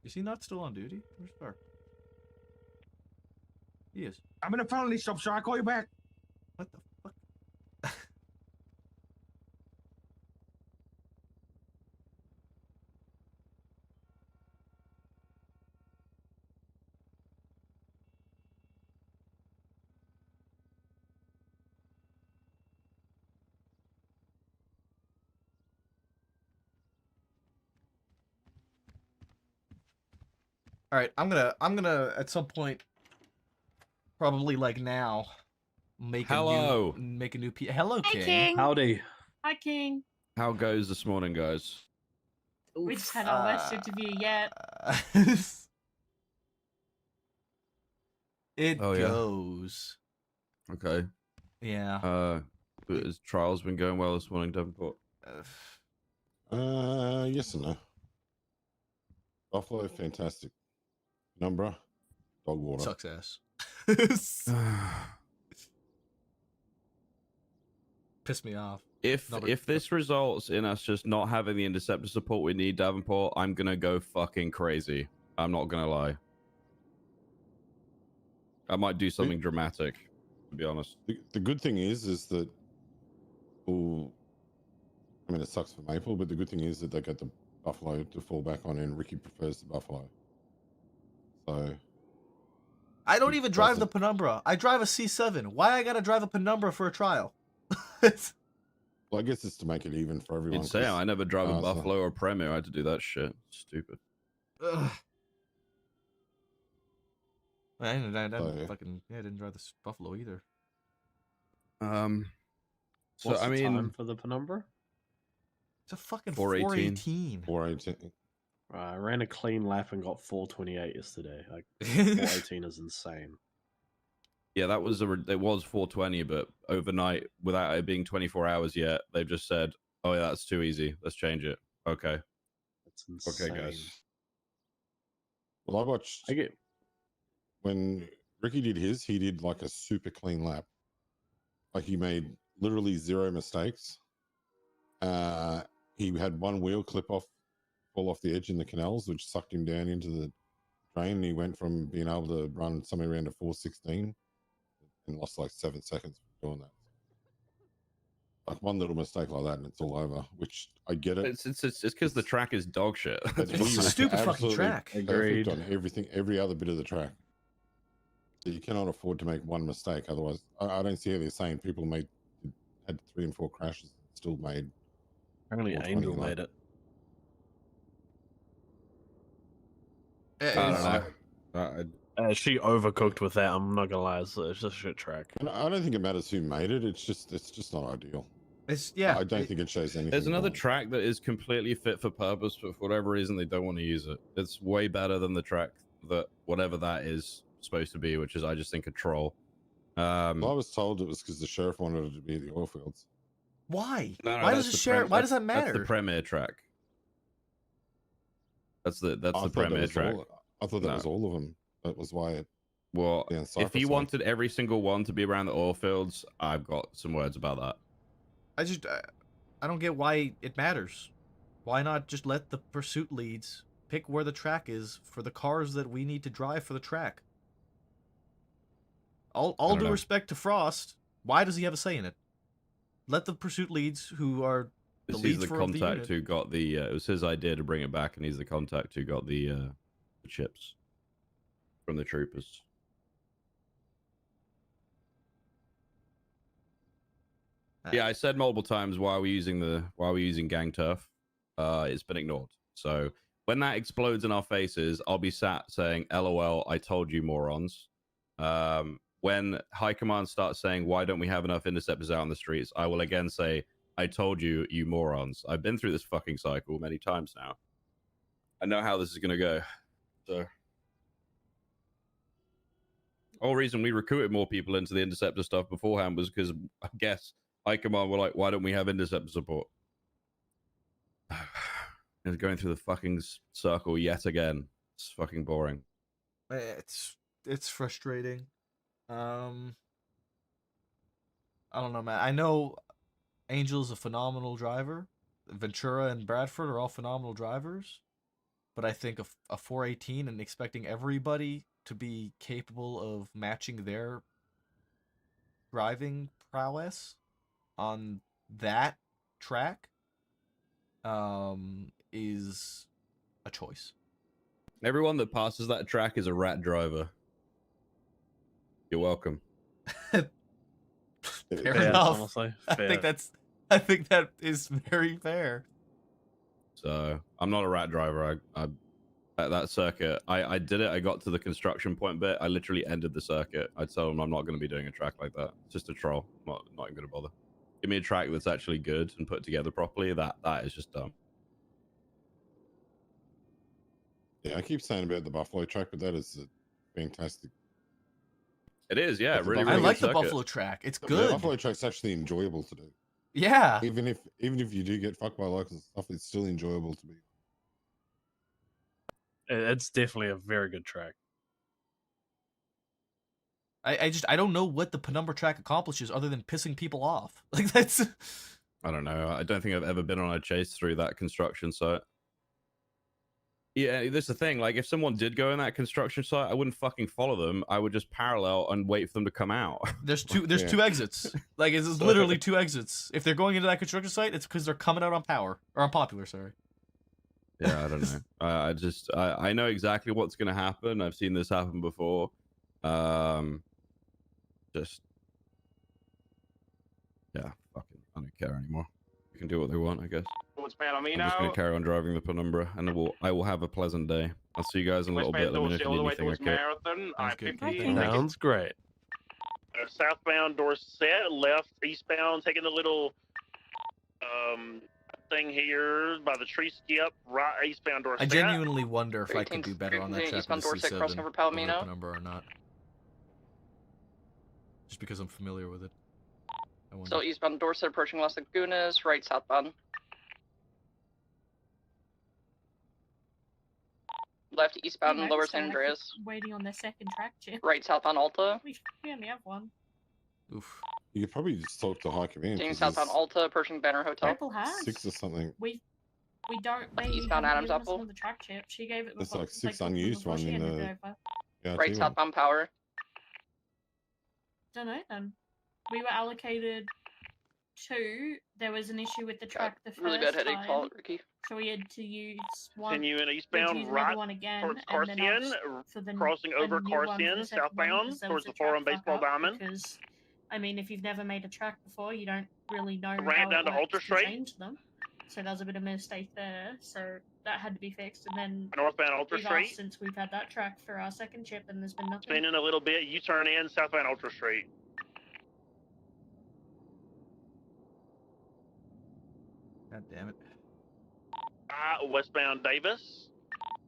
Is he not still on duty? Where's Dark? He is. I'm in a felony stop, sir. I'll call you back. What the fuck? All right, I'm gonna at some point, probably like now, make Hello. a new Hello, Hey, King. King. Howdy. Hi, King. How goes this morning, guys? We just had our last interview yet. It Oh, yeah. goes. Okay. Yeah. Has trials been going well this morning, Davenport? Yes and no. Buffalo, fantastic. Penumbra, dog water. Sucks ass. Piss me off. If this results in us just not having the interceptor support we need, Davenport, I'm gonna go fucking crazy. I'm not gonna lie. I might do something dramatic, to be honest. The good thing is that, well, I mean, it sucks for Maple, but the good thing is that they got the Buffalo to fall back on, and Ricky prefers the Buffalo. So I don't even drive the Penumbra. I drive a C7. Why I gotta drive a Penumbra for a trial? Well, I guess it's to make it even for everyone. Insane. I never drive a so- Buffalo or a Premier. I had to do that shit. Stupid. Ugh. I didn't yeah. I didn't drive this Buffalo either. So What's I the mean, time for the Penumbra? It's a fucking 418. 418. I ran a clean lap and got 428 yesterday. Like 418 is insane. Yeah, it was 420, but overnight, without it being 24 hours yet, they've just said, "Oh yeah, that's too easy. Let's change it." Okay. That's insane. Okay, guys. Well, I watched. When Ricky did his, he did like a super clean lap. Like he made literally zero mistakes. He had one wheel fall off the edge in the canals, which sucked him down into the drain. He went from being able to run somewhere around a 416 and lost like 7 seconds doing that. Like one little mistake like that, and it's all over. Which I get it. It's because the track is dog shit. But That's he what's was stupid fucking absolutely track. perfect Agreed. on everything, every other bit of the track. You cannot afford to make one mistake. Otherwise, I don't see how they're saying people had 3 and 4 crashes and still made. Only 420 Angel in, like, made it. It is. She overcooked with that. I'm not gonna lie. It's just a shit track. And I don't think it matters who made it. It's just not ideal. It's I don't think it shows anything. There's another wrong. track that is completely fit for purpose, but for whatever reason, they don't want to use it. It's way better than the track that whatever that is supposed to be, which is, I just think, a troll. Well, I was told it was because the sheriff wanted it to be the oil fields. Why? No, Why that's does the it share? Why does that That's matter? the Premier track. That's the I thought that Premier was track. I thought that No. was all of them. That was why it. Well, Yeah, if Cypress you side. wanted every single one to be around the oil fields, I've got some words about that. I don't get why it matters. Why not just let the pursuit leads pick where the track is for the cars that we need to drive for the track? All don't due know. respect to Frost, why does he have a say in it? Let the pursuit leads, who are the He's leads the for the contact unit. who got the. It was his idea to bring it back, and he's the contact who got the chips from the troopers. Yeah, I said multiple times why are we using gang turf. It's been ignored. So when that explodes in our faces, I'll be sat saying, "LOL, I told you, morons." When High Command starts saying, "Why don't we have enough interceptors out on the streets?" I will again say, I told you, you morons. I've been through this fucking cycle many times now. I know how this is gonna go. So, whole reason we recruited more people into the interceptor stuff beforehand was because I guess High Command were like, why don't we have interceptor support? It's going through the fucking circle yet again. It's fucking boring. It's frustrating. I don't know, man. I know Angel's a phenomenal driver. Ventura and Bradford are all phenomenal drivers. But I think a 418 and expecting everybody to be capable of matching their driving prowess on that track is a choice. Everyone that passes that track is a rat driver. You're welcome. Fair enough. Honestly. I think that is very fair. So I'm not a rat driver. I at that circuit, I did it. I got to the construction point bit. I literally ended the circuit. I told them I'm not going to be doing a track like that. It's just a troll. Not even going to bother. Give me a track that's actually good and put together properly. That is just dumb. Yeah, I keep saying about the Buffalo track, but that is a fantastic. It is, yeah, really. I like the Buffalo track. It's good. The Buffalo track's actually enjoyable to do. Yeah. Even if you do get fucked by locals and stuff, it's still enjoyable to be. It's definitely a very good track. I don't know what the Penumbra track accomplishes other than pissing people off. Like that's. I don't know. I don't think I've ever been on a chase through that construction site. Yeah, that's the thing. Like, if someone did go in that construction site, I wouldn't fucking follow them. I would just parallel and wait for them to come out. There's two exits. Like, it's literally two exits. If they're going into that construction site, it's because they're coming out on power or on popular. Sorry. Yeah, I don't know. I know exactly what's gonna happen. I've seen this happen before. Just yeah, fucking, I don't care anymore. You can do what they want, I guess. I'm just gonna carry on driving the Penumbra, and I will have a pleasant day. I'll see you guys in a little bit. Let me know if you need anything. Okay. Marathon, I-50. Sounds great. Southbound Dorset, left, eastbound, taking the little thing here by the tree skip, right, eastbound Dorset. I genuinely wonder if I could do better on that track eastbound with the Dorset, C7 crossing over over Palomino. the Penumbra or not. Just because I'm familiar with it. I wonder. Still eastbound Dorset, approaching Las Lagunas, right southbound. Left eastbound Yeah, Lower so San I keep Andreas. Waiting on their second track chip. Right southbound Alta. We only have one. Oof. You could probably just talk to High Command. Taking 'cause southbound there's Alta, approaching Banner Hotel. Purple has. 6 or something. We don't. They Eastbound haven't Adams given us Apple. another track chip. She gave it There's before. like 6 before unused one she in handed the. it over. Yeah, Right southbound Power. Don't know then. We were allocated 2. There was an issue with the track the first Really bad headache, time, call it, Ricky. so we had to use one. Continuing we had to eastbound use another right one again, towards and then Carcian, for the crossing a over new one for Carcian, the second one, southbound 'cause there towards was the a 4 on track Baseball fuck up, Diamond. Because I mean, if you've never made a track before, you don't really know Ran how down it to Ultra works to Straight. change them. So there was a bit of a mistake there. So that had to be fixed, and then Northbound Ultra we've Straight. asked since we've had that track for our second chip, and there's been nothing. Spinning a little bit, U-turn in, southbound Ultra Straight. God damn it. Westbound Davis.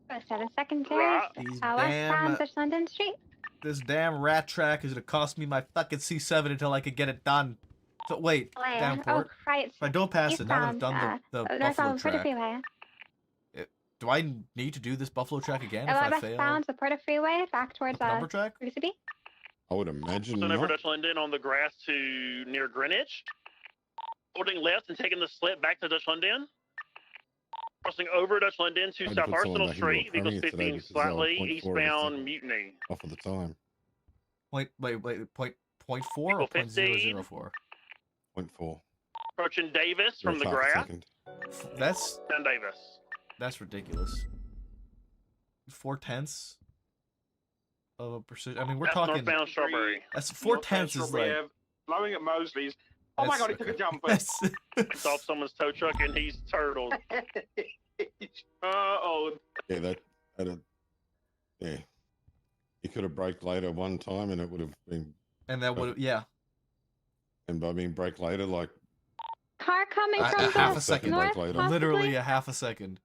First at a second Right. These westbound damn, Dutch London Street. this damn rat track is gonna cost me my fucking C7 until I can get it done. So wait, Where? downport. Oh, right. If I don't pass it, now that I've Eastbound, done the Buffalo northbound Porter track, Freeway. do I need to do this Buffalo track again if Oh, I fail? westbound the Porter Freeway back towards Penumbra track? City. I would imagine Crossing over not. Dutch Linden on the grass to near Greenwich. Holding left and taking the slip back to Dutch Linden. Crossing over Dutch Linden to I had to South put someone Arsenal back into a Street. Vehicles permit today 15 because, slightly 0.4 eastbound was Mutiny. Off of the time. Point 0.4 or 0.004? 0.4. Approaching Davis from the Half a grass. second. That's Down Davis. ridiculous. 4/10 of a precision. I mean, we're That's talking. northbound Strawberry. That's 4/10 is like. Blowing at Mosley's. Oh my That's- god, he took a jump. It's off someone's tow truck and he's turtled. Uh-oh. Yeah, that yeah. He could have braked later one time and it would have been. And that would, yeah. And by being brake later, like. Car coming from a half the a second, north, literally possibly? a half a second.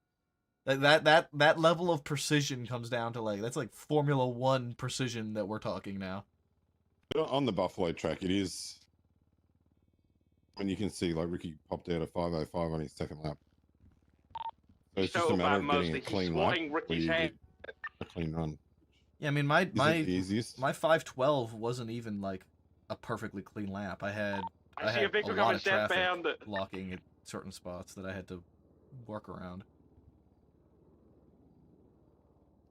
That level of precision comes down to that's like Formula One precision that we're talking now. On the Buffalo track, it is. And you can see, like, Ricky popped out a 5:05 on his second lap. So it's just a matter of getting a clean lap where you get a clean run. Yeah, I mean my the easiest. my 5:12 wasn't even like a perfectly clean lap. I had I see a had a vehicle lot coming of traffic southbound. blocking at certain spots that I had to work around.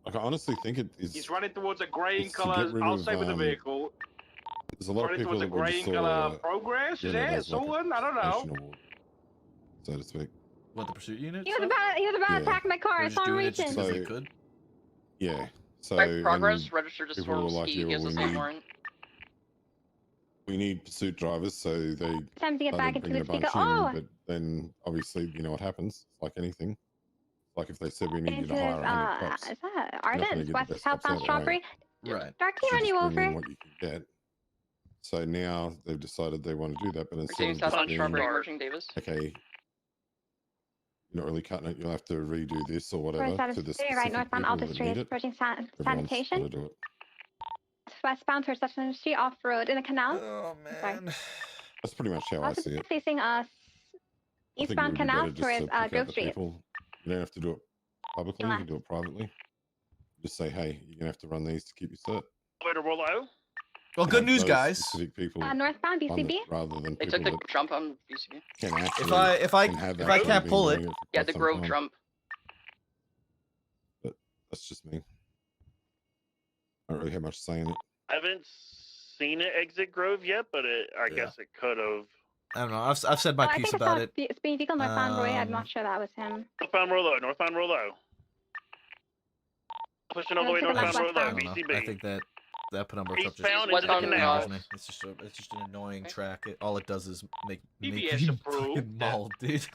Like, I honestly think it is. He's running towards a grey it's to colour. get rid I'll of, stay with the vehicle. There's a lot of Running people towards a that would grey just colour progress. Is that someone? I don't know. award, so to speak. What, the pursuit unit? He was about to attack my car. I saw him reaching. So, yeah. So Right, progress, and registered to people were like, Swarovski, yeah, gives well, us a warrant. we need pursuit drivers, so they Time to get back started into bringing the a bunch speaker. Oh, in, but then obviously you know what happens. It's like anything. Like if they said we need you this to is hire 100 cops, is that you're not gonna Ardent? get the West best cops southbound out, strawberry. right? Dark, can You run you just bring in over? what you can get. So now they've decided they want to do that, but instead Receiving of just southbound being, strawberry, merging Davis. okay, you're not really cutting it. You'll have to redo this or We're whatever at to the City specific right northbound people Alta that Street, need it. approaching Everyone's sanitation. got to do it. Westbound towards Sutton Street off road in the canal. Oh man. That's pretty much how I see it. Facing us I think it eastbound would be canal better just towards to pick out Grove the Street. people. You don't have to do it publicly. You can do it privately. Just say, hey, you're gonna have to run these to keep your cert. Later, Willow. Well, good news, Those guys. Specific people northbound on BCB. the- rather than They people took the that jump on BCB. can actually If I can have if I actually can't been pull doing it, for Yeah, quite the some Grove time. jump. But that's just me. I don't really have much say in it. I haven't seen it exit Grove yet, but I guess it could have. I don't know. I've said my I piece think I about saw it. speed vehicle northbound Roy. I'm not sure that was him. Northbound Rollo, northbound Rollo. Pushing all the way Looks like northbound a Rollo, I don't know. BCB. I think that penumbra stuff Eastbound just into the canal. bothers me. It's just an annoying track. All it does is make PBS me approved. fucking mauled, dude.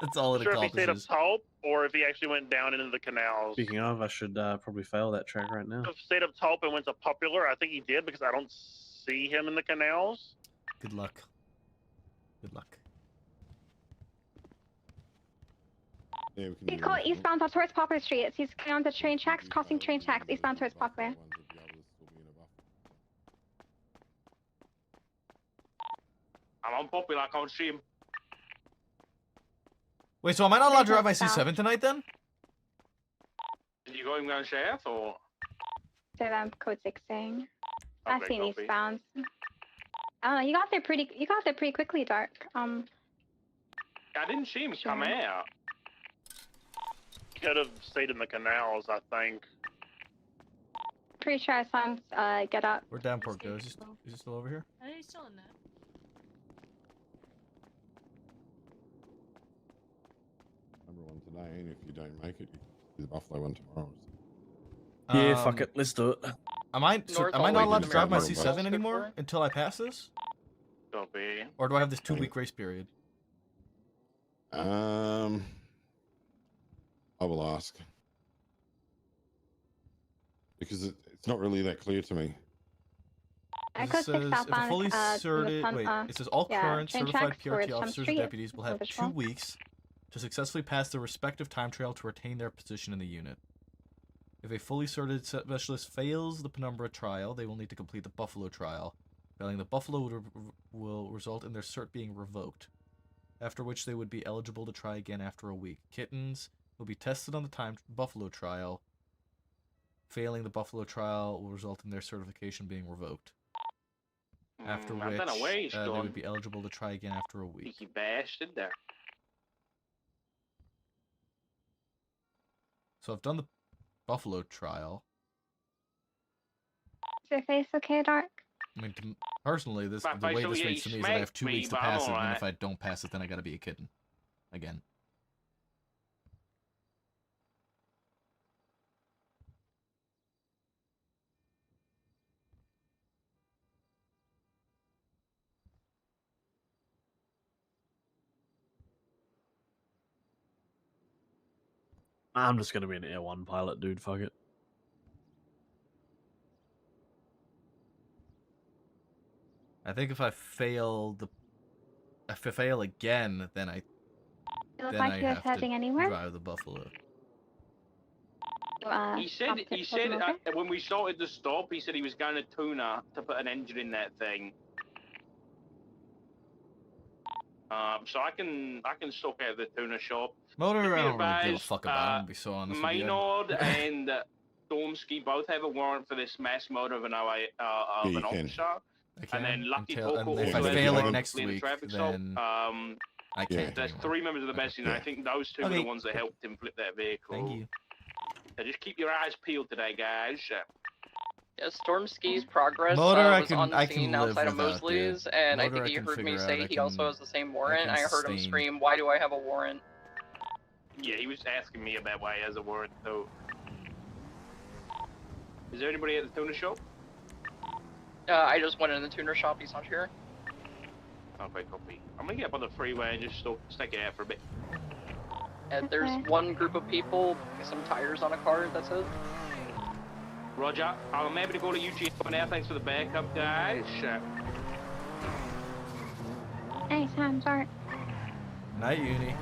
That's all it Not sure if he stayed up accomplishes. top or if he actually went down into the canals. Speaking of, I should probably fail that track right now. If he stayed up top and went to Popular, I think he did because I don't see him in the canals. Good luck. Good luck. Yeah, we can He's do called that. eastbound towards Poplar Street. He's coming on the train tracks, crossing train tracks, eastbound towards Poplar. I'm on Popular. I can't see him. Wait, so am I not allowed to drive my Southbound. C7 tonight then? Are you going down south or? Code 6 saying. I've Okay, seen copy. eastbounds. I don't know. You got there pretty quickly, Dark. I didn't see him come out. He could have stayed in the canals, I think. Pretty sure I saw him get up. Where'd Downport go? Is he still over here? I think he's still in there. Number one today, and if you don't make it, you can do the Buffalo one tomorrow. Yeah, fuck it. Let's do it. Am I North am I all not the way allowed to to drive my American C7 Bus. anymore until I pass this? Don't be. Or do I have this 2-week grace period? I will ask because it's not really that clear to me. I It could says, fix if a southbound. fully certified, Sun, it says all yeah, current train certified tracks towards PRT Sun officers or Street, deputies will have 2 visual. weeks to successfully pass their respective time trial to retain their position in the unit. If a fully certified specialist fails the penumbra trial, they will need to complete the buffalo trial. Failing the buffalo will result in their cert being revoked, after which they would be eligible to try again after a week. Kittens will be tested on the time buffalo trial. Failing the buffalo trial will result in their certification being revoked. After I don't know where which he's they gone. would be eligible to try again after a week. Cheeky bastard there. So I've done the buffalo trial. Is your face okay, Dark? I mean, personally, the My way face, this yeah, reads to he me is that I have smacked 2 me, weeks to but I'm pass it, and then alright. if I don't pass it, then I gotta be a kitten. Again. I'm just gonna be an Air 1 pilot, dude. Fuck it. I think if I fail again, then I It looks then like I you're have to heading anywhere. drive the Buffalo. He said when we started the stop, he said he was going to Tuna to put an engine in that thing. So I can stock out the Tuna shop. Motor, Just I be don't really give a advised, fuck about. I'm gonna be so honest with you. Maynard and Stormsky both have a warrant for this mass murder of an Yeah, you can. officer. I can, And then Lucky until- Talker and if also I has fail a it warrant next for the week, traffic stop. then I Yeah. can't. There's anymore. 3 members of the best unit. Yeah. I think those 2 were Okay. the ones that helped him flip that vehicle. Thank you. So just keep your eyes peeled today, guys. Yeah, Stormsky's progress Motor, I was can- on I scene can live outside of without, dude. Mosley's, and I Motor, think I he can heard me figure say out. he also has the same warrant. I heard him sustain. scream, "Why do I have a warrant?" Yeah, he was asking me about why he has a warrant, so. Is there anybody at the tuner shop? I just went in the tuner shop. He's not here. Okay, copy. I'm gonna get up on the freeway and just stick it out for a bit. And there's one group of people, some tires on a car. That's it. Roger. I'm happy to go to UG for now. Thanks for the backup, guys. Anytime, Bart. Night, Uni.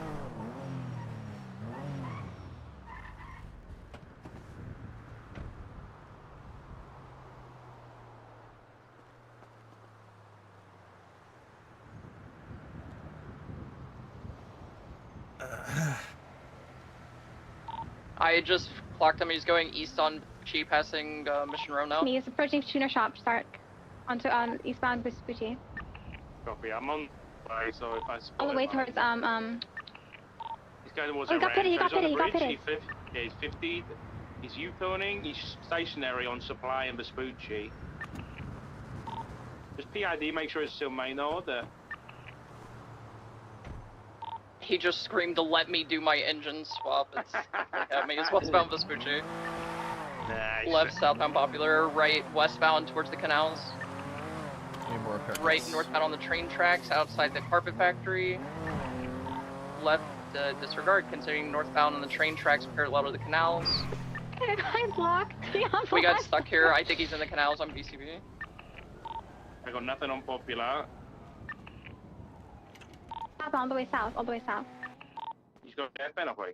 I just clocked him. He's going east on Chi, passing Mission Row now. He's approaching tuner shop, Stark. Onto eastbound Vespucci. Copy. I'm on the way, so if I spot All the way him, towards He's going towards Oh, he the got pitted, he ranch. got He's on the pitted, he bridge. got pitted. Yeah, he's 50. He's U-turning. He's stationary on Supply and Vespucci. Just PID, make sure it's still Maynard. He just screamed to let me do my engine swap. It's yeah, I mean, it's westbound Vespucci. Nice. Left southbound Popular, right westbound towards the canals. Need more parallels. Right northbound on the train tracks outside the carpet factory. Left disregard, considering northbound on the train tracks parallel to the canals. I blocked. We got stuck here. I think he's in the canals on BCB. I got nothing on Popular. All the way south, all the way south. He's got that penalty.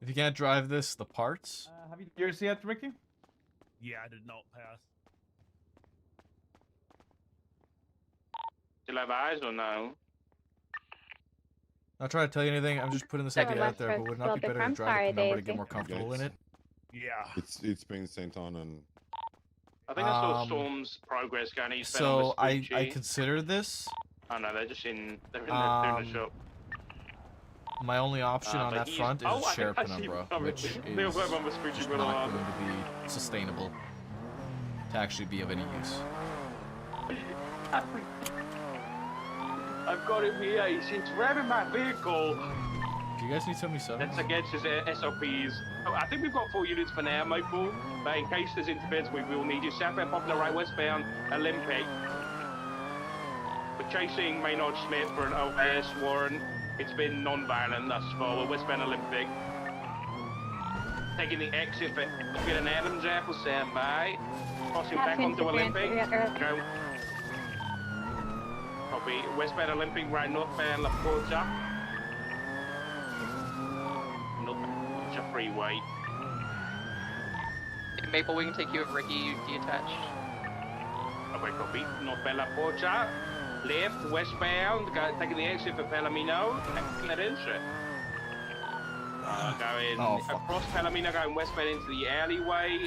If you can't drive this, the parts. Have you yours yet, Ricky? Yeah, I did not pass. Still have eyes or no? Not trying to tell you anything. I'm just putting this idea out there. But would it not be better to drive the number to get more comfortable in it? Yeah. It's been sent on and. I think I saw Storm's progress going eastbound So on I Vespucci. consider this. Oh no, they're in the shop. My only option on but that he's- front is oh, a I share think I see penumbra, him coming. which is They'll have on Vespucci just with not a- going to be sustainable to actually be of any use. I've got him here. He's ramming my vehicle. Do you guys need 77? That's against his SOPs. Oh, I think we've got 4 units for now, Maple. But in case there's interference, we will need you. Southbound Popular, right westbound, Olympic. We're chasing Maynard Smith for an OS warrant. It's been non-violent thus far. We're westbound Olympic. Taking the exit for get an Adams apple, stand by. Crossing back onto Olympic. Go. Copy. Westbound Olympic, right northbound La Porta. North freeway. Maple, we can take you if Ricky detached. Okay, copy. Northbound La Porta. Left, westbound, taking the exit for Palomino. That is it. Going across Palomino, going westbound into the alleyway.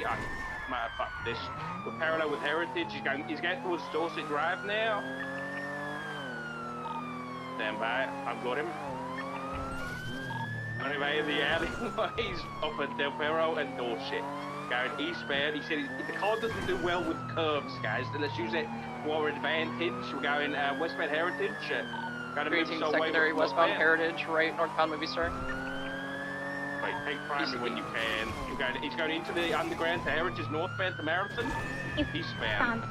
Fuck this. We're parallel with Heritage. He's going towards Dorset Drive now. Stand by. I've got him. Anyway, the alleyways off at Del Perro and Dorset. Going eastbound. He said the car doesn't do well with curves, guys. So let's use it to our advantage. We're going westbound Heritage. Got to move Creating so secondary way westbound Heritage, right northbound movie star. Wait, take primary when you can. He's going into the underground to Heritage, northbound to Marathon. Eastbound.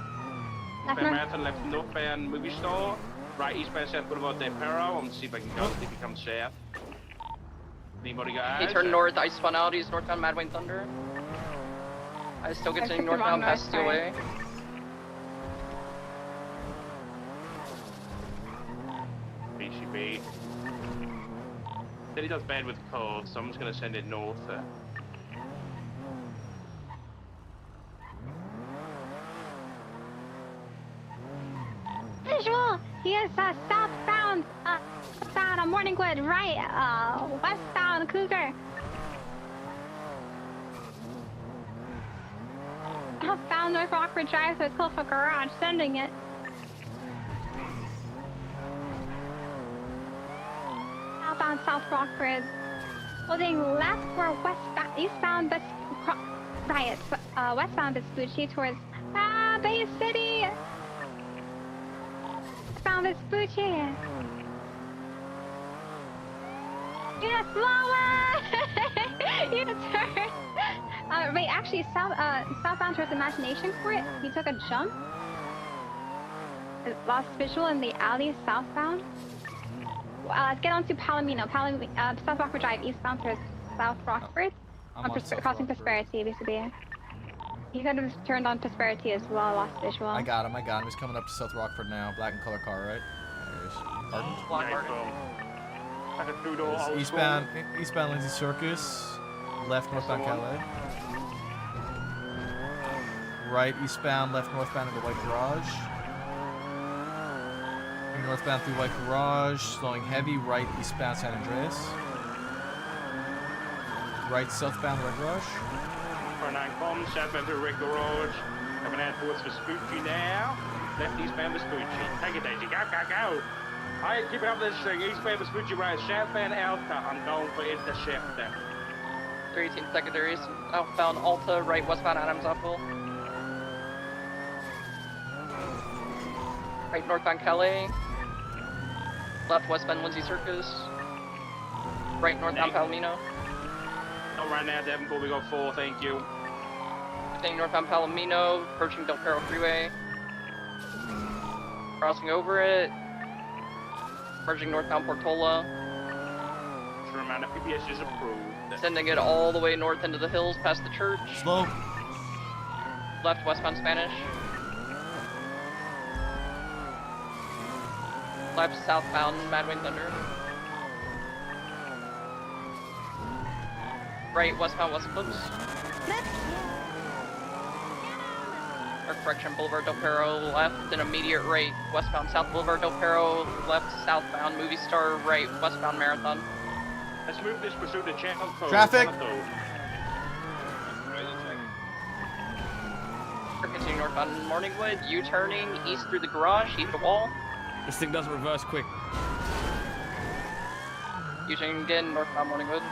Eastbound Marathon, left northbound movie store. Right, eastbound South Boulevard Del Perro. I'm going to see if I can go if he comes south. Anybody got He eyes? turned north, I spun out, he's northbound Mad Wayne Thunder. I still get to northbound past Steel Way. BCB. Said he does bad with cold, so I'm just gonna send it north. Visual! He is southbound, southbound on Morningwood, right, westbound Cougar. Southbound North Rockford Drive, so it's called for garage, sending it. Southbound South Rockford. Holding left for westbound, eastbound, but right, westbound Vespucci towards Bay City. Westbound Vespucci. Yeah, slower! You turn. Wait, actually, southbound towards Imagination Court. He took a jump. Lost visual in the alley southbound. Get onto Palomino. South Rockford Drive, eastbound towards South Rockford. I'm on South Crossing Rockford. Prosperity, BCB. He could have turned on Prosperity as well, lost visual. I got him. He's coming up to South Rockford now. Black and color car, right? There he is. Pardon? Black Martin. Like a two-door It's old eastbound Lindsay Circus. Left northbound Calais. Right eastbound, left northbound into White Garage. Northbound through White Garage, slowing heavy, right eastbound San Andreas. Right southbound Red Garage. For 9 comms, southbound through Red Garage. Coming out towards Vespucci now. Left eastbound Vespucci. Take it, Daisy. Go, go, go. Alright, keep it up this thing. Eastbound Vespucci, right. Southbound Alta. I'm going for interceptor. 318 secondaries. Outbound Alta, right westbound Adams Apple. Right northbound Calais. Left westbound Lindsay Circus. Right northbound Palomino. Not right now, Devonport. We got 4, thank you. Staying northbound Palomino, approaching Del Perro Freeway. Crossing over it. Merging northbound Portola. Sure amount of PPS is approved. Sending it all the way north into the hills past the church. Slow. Left westbound Spanish. Left southbound Mad Wing Thunder. Right westbound West Clips. Or correction, Boulevard Del Perro, left and immediate right westbound South Boulevard Del Perro, left southbound Movie Star, right westbound Marathon. Let's move this pursuit to Channel Code. Traffic! Continuing northbound Morningwood, U-turning east through the garage, east of the wall. This thing doesn't reverse quick. U-turning again, northbound Morningwood.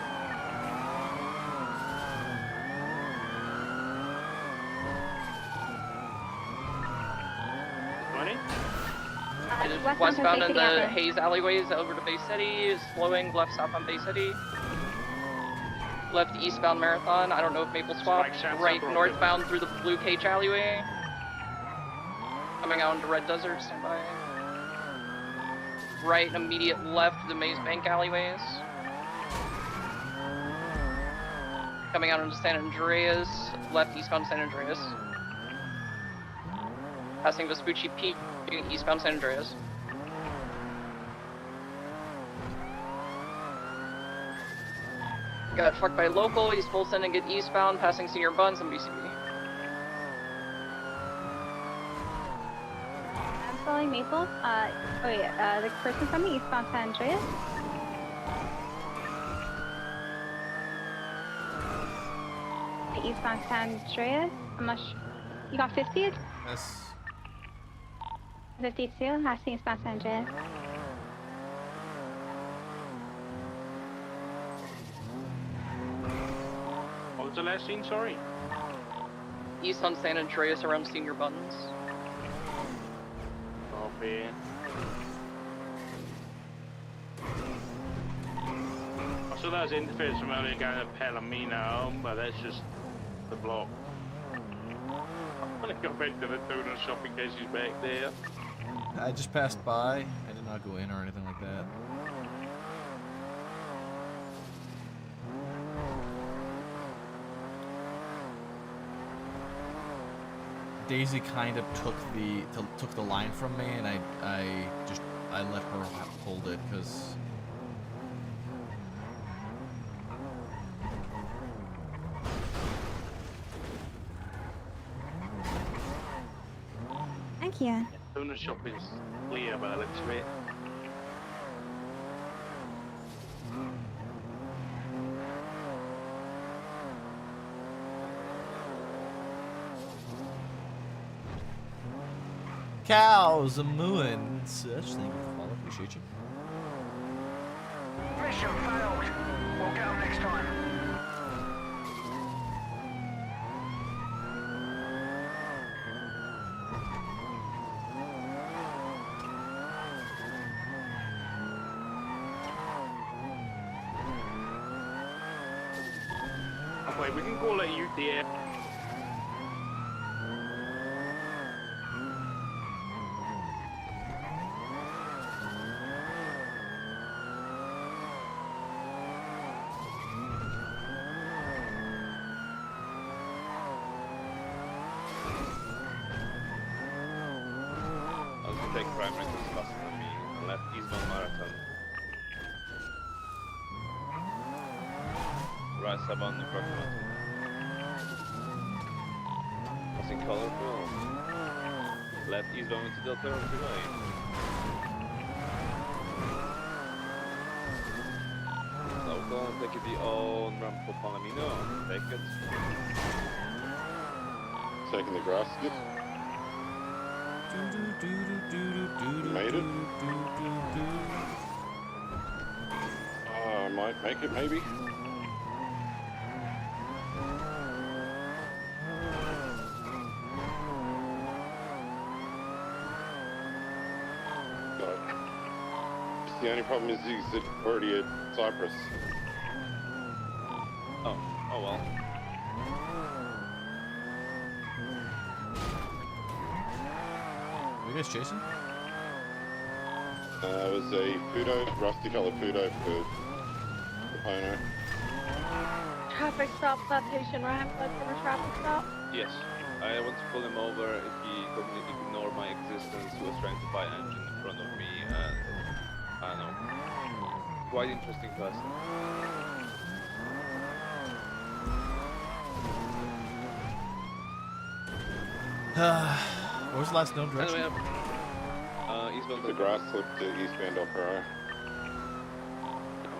It is westbound in the Hayes alleyways over to Bay City, slowing left southbound Bay City. Left eastbound Marathon, I don't know if Maple Swap. Right northbound through the Blue Cage alleyway. Coming out into Red Desert, stand by. Right and immediate left the Maze Bank alleyways. Coming out into San Andreas, left eastbound San Andreas. Passing Vespucci Peak, eastbound San Andreas. Got fucked by local, he's full sending it eastbound, passing Senior Buns and BCB. I'm following Maple. The person from the eastbound San Andreas. The eastbound San Andreas. I'm not sure. You got 50? Yes. 52. I see eastbound San Andreas. What was the last scene? Sorry. East on San Andreas around Senior Buns. Copy. I saw those interfaces from earlier going to Palomino, but that's just the block. I'm gonna go back to the donut shop in case he's back there. I just passed by. I did not go in or anything like that. Daisy kind of took the line from me, and I let her hold it because here. Tuna shop is clear by the looks of it. Cows a mooing such. Thank you for follow. Appreciate you. Mission failed. We'll get them next time. Wait, we can call it UTF. I'll just take primary to this faster than me and left eastbound marathon. Right sub on the approximate. Passing colorful. Left eastbound into Delta Freeway. Local, take it the old ramp for Palomino. Take it. Taking the grass skip. Made it. I might make it, maybe. The only problem is he's already at Cyprus. Oh well. Are you guys chasing? It was a Fudo, rusty colored Fudo for Capone. Traffic stop, plantation ramp, left from a traffic stop. Yes. I want to pull him over if he completely ignored my existence. He was trying to buy engine in front of me. I don't know. Quite interesting person. What was the last known direction? Anyway, eastbound The grass slipped to eastbound Opera.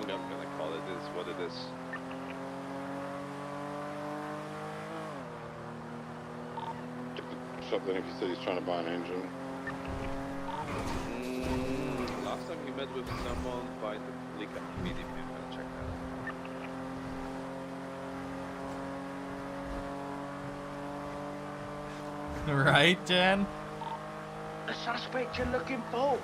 I'm gonna call it is what it is. Shop then if he said he's trying to buy an engine. Last time he met with someone by the Flick PDP. I'm gonna check that. Right, Jen? The suspect you're looking for.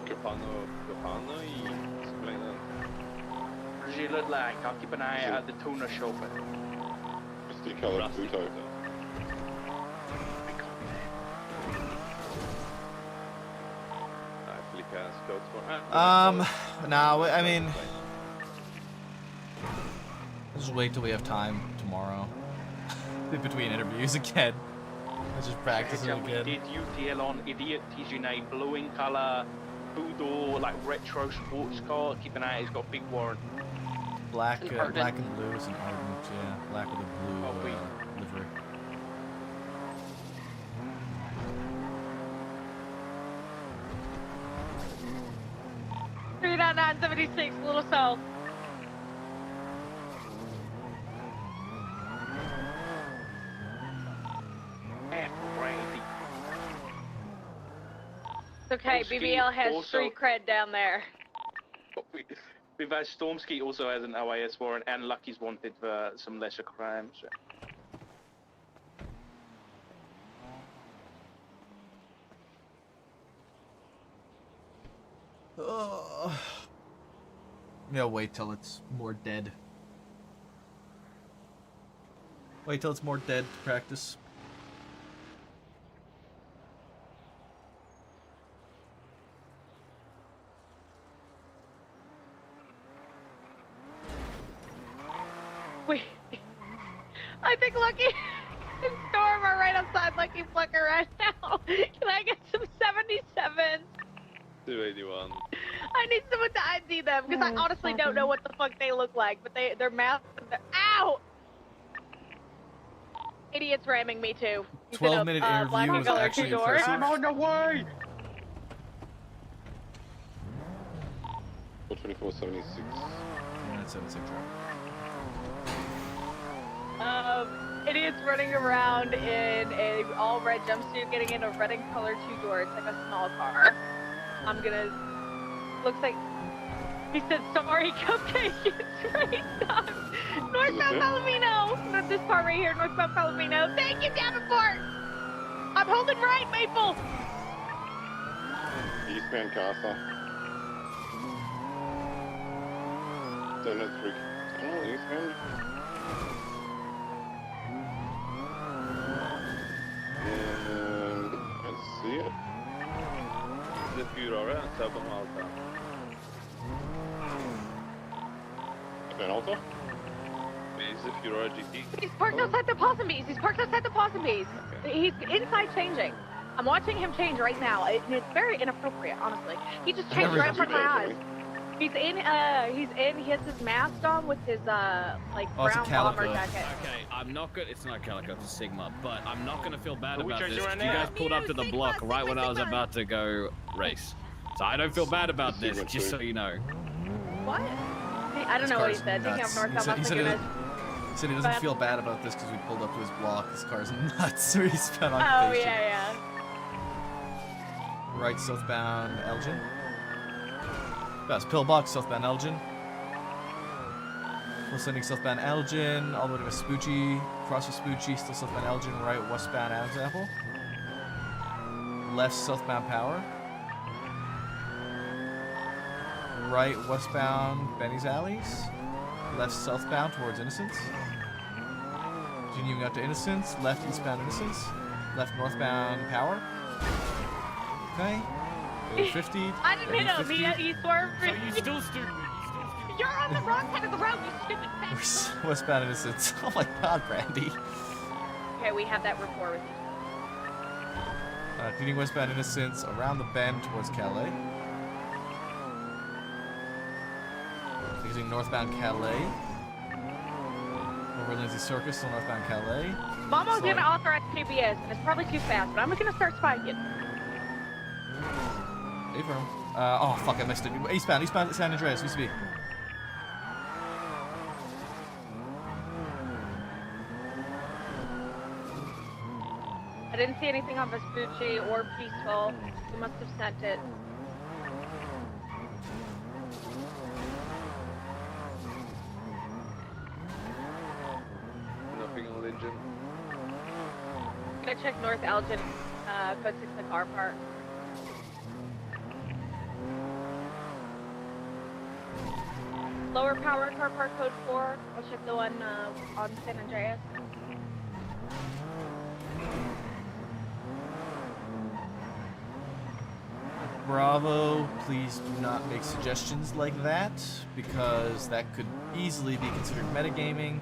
Capano, something like that. What does he look like? I'll keep an eye out at the tuna shop. Rusty colored Pluto. Flick has codes for. Nah, I mean, let's just wait till we have time tomorrow. Between interviews again. Let's just practice it We again. did UTL on Idiot, TGNA, blue in colour, two-door, like retro sports car. Keep an eye, he's got a big warrant. Black, An Ardent. black and blue is an Ardent, yeah. Black with a blue livery. Three 976, Little South. It's okay, Stormsky BBL has also- street cred down there. We've had Stormsky also has an OAS warrant, and Lucky's wanted for some lesser crimes. Yeah, wait till it's more dead. Wait till it's more dead to practice. Wait. I think Lucky and Storm are right outside Lucky Flicker right now. Can I get some 77s? 281. I need someone to ID them because I honestly don't know what the fuck they look like, but their mouth, ow! Idiot's ramming me too. He's 12-minute interview was actually impressive. I'm on the way. 2476. That's 76, Idiot's running around in a all red jumpsuit, getting in a red and colored 2-door. It's like a small car. I'm gonna. Looks like. He said, sorry, Cupcake. It's right on. Northbound Palomino. Not this part right here, northbound Palomino. Thank you, Davenport. I'm holding right, Maple. Eastbound Castle. Donut 3. Oh, eastbound. And let's see it. The Furore and Sabon Malta. Van Alta? Is the Furore GT? He's parked outside the Possum Bees. He's parked outside the Possum Bees. He's inside changing. I'm watching him change right now. It's very inappropriate, honestly. He just changed right in front of my eyes. He has his mask on with his, like, brown bomber jacket. Okay, I'm not good. It's not Calico, it's a Sigma, but I'm not gonna feel bad Are we about this. changing right You now? guys pulled up to the block right when I was about to go race. So I don't feel bad about this, just so you know. What? I don't know what he said. Taking up northbound, He said he doesn't feel bad about this because we pulled up to his block. His car's nuts, so he's been on Oh, vacation. yeah. Right, southbound Elgin. That's Pillbox, southbound Elgin. We're sending southbound Elgin, all the way to Vespucci, cross Vespucci, still southbound Elgin, right, westbound Adam's Apple. Left, southbound Power. Right, westbound Benny's Alleys. Left, southbound towards Innocence. Continuing out to Innocence, left, eastbound Innocence. Left, northbound Power. Okay. 50. I didn't hit him. He swerved me. So you still stupid. You're on the wrong side of the road, you stupid fat. Westbound Innocence. Oh my god, Brandy. Okay, we have that rapport with you. Feeding westbound Innocence around the bend towards Calais. Using northbound Calais. Over Lindsay Circus, still northbound Calais. Momo's gonna authorize KBS, and it's probably too fast, but I'm gonna start spiking. Hey, firm. Oh, fuck, I missed it. Eastbound San Andreas, used to be. I didn't see anything on Vespucci or Peaceful. You must have sent it. Nothing on Legion. I'm gonna check North Elgin, code 6 the car park. Lower Power car park code 4. I'll check the one on San Andreas. Bravo, please do not make suggestions like that, because that could easily be considered metagaming.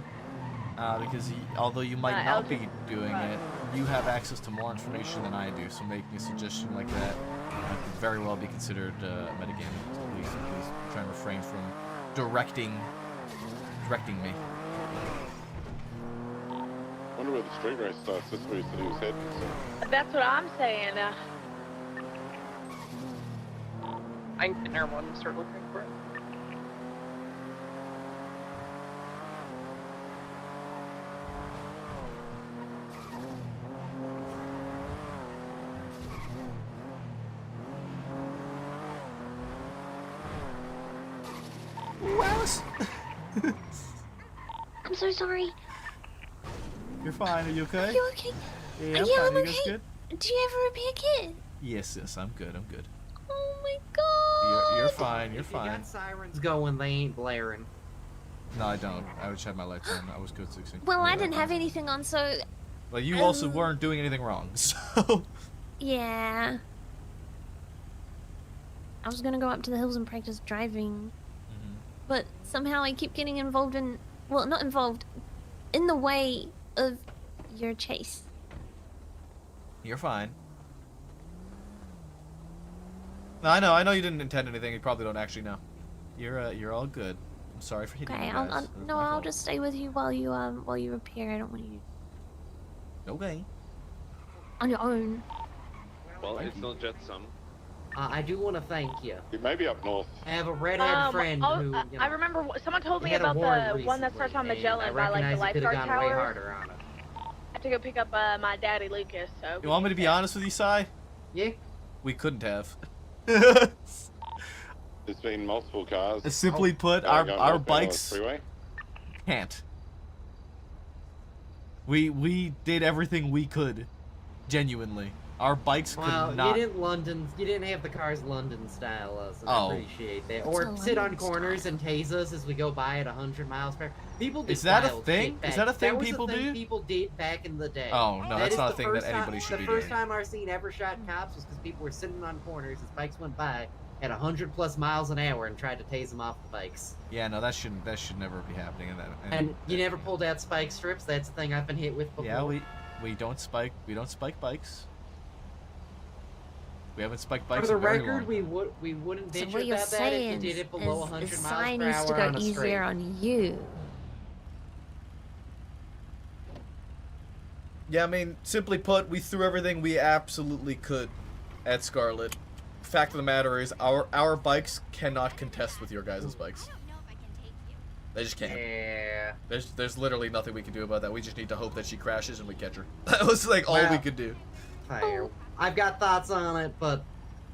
Because although you might not be doing it, you have access to more information than I do, so making a suggestion like that could very well be considered metagaming. So please try and refrain from directing me. I wonder where the street race starts. That's where he said he was heading. So. That's what I'm saying. I can get near one and start looking for it. Alice! I'm so sorry. You're fine, are you okay? Are you okay? Yeah, I'm fine. You okay. guys good? Do you have a repair kit? Yes, I'm good. Oh my god. You're fine, you're If you fine. got sirens going, they ain't blaring. No, I don't. I would have my lights on. I was code 16. Well, I didn't have anything on, so Well, you also weren't doing anything wrong, so... yeah. I was gonna go up to the hills and practice driving, but somehow I keep getting involved in, well, not involved, in the way of your chase. You're fine. No, I know you didn't intend anything. You probably don't actually know. You're all good. I'm sorry for hitting Okay, you guys. I'll just stay with you while you repair. I don't want you. Okay. On your own. Well, it's not jetsam. I do want to thank you. You may be up north. I have a redhead friend who, you know, I remember someone told he me had a about warrant the one that recently, starts on and Magellan I by like the recognize he could have lifeguard gone way towers. harder on it. I have to go pick up my daddy Lucas. So You want me to be honest with you, Sai? Yeah. We couldn't have. There's been multiple cars. Simply put, going our northbound on the bikes freeway. can't. We did everything we could, genuinely. Our bikes could Well, not. you didn't have the cars London style, so Oh. I appreciate that. What's Or a sit on London corners and tase us as we go by at 100 miles per hour. People do Is that a wild thing? shit back. Is that a thing was people the thing do? People did back in the day. Oh, no, that's is not a the thing that first time- anybody should be The first doing. time our scene ever shot cops was because people were sitting on corners as bikes went by at 100+ miles an hour and tried to tase them off the bikes. Yeah, no, that should never be happening. And you never pulled out spike strips. That's the thing I've been hit with before. Yeah, we don't spike bikes. We haven't spiked bikes. For the in very record, long. we wouldn't So venture what you're about that if you saying did it below is 100 the miles sign per needs hour to go on a straight. easier on you. Yeah, I mean, simply put, we threw everything we absolutely could at Scarlet. Fact of the matter is, our bikes cannot contest with your guys' bikes. They just can't. Yeah. There's literally nothing we can do about that. We just need to hope that she crashes and we catch her. That was like all we could do. Fair. I've got thoughts on it, but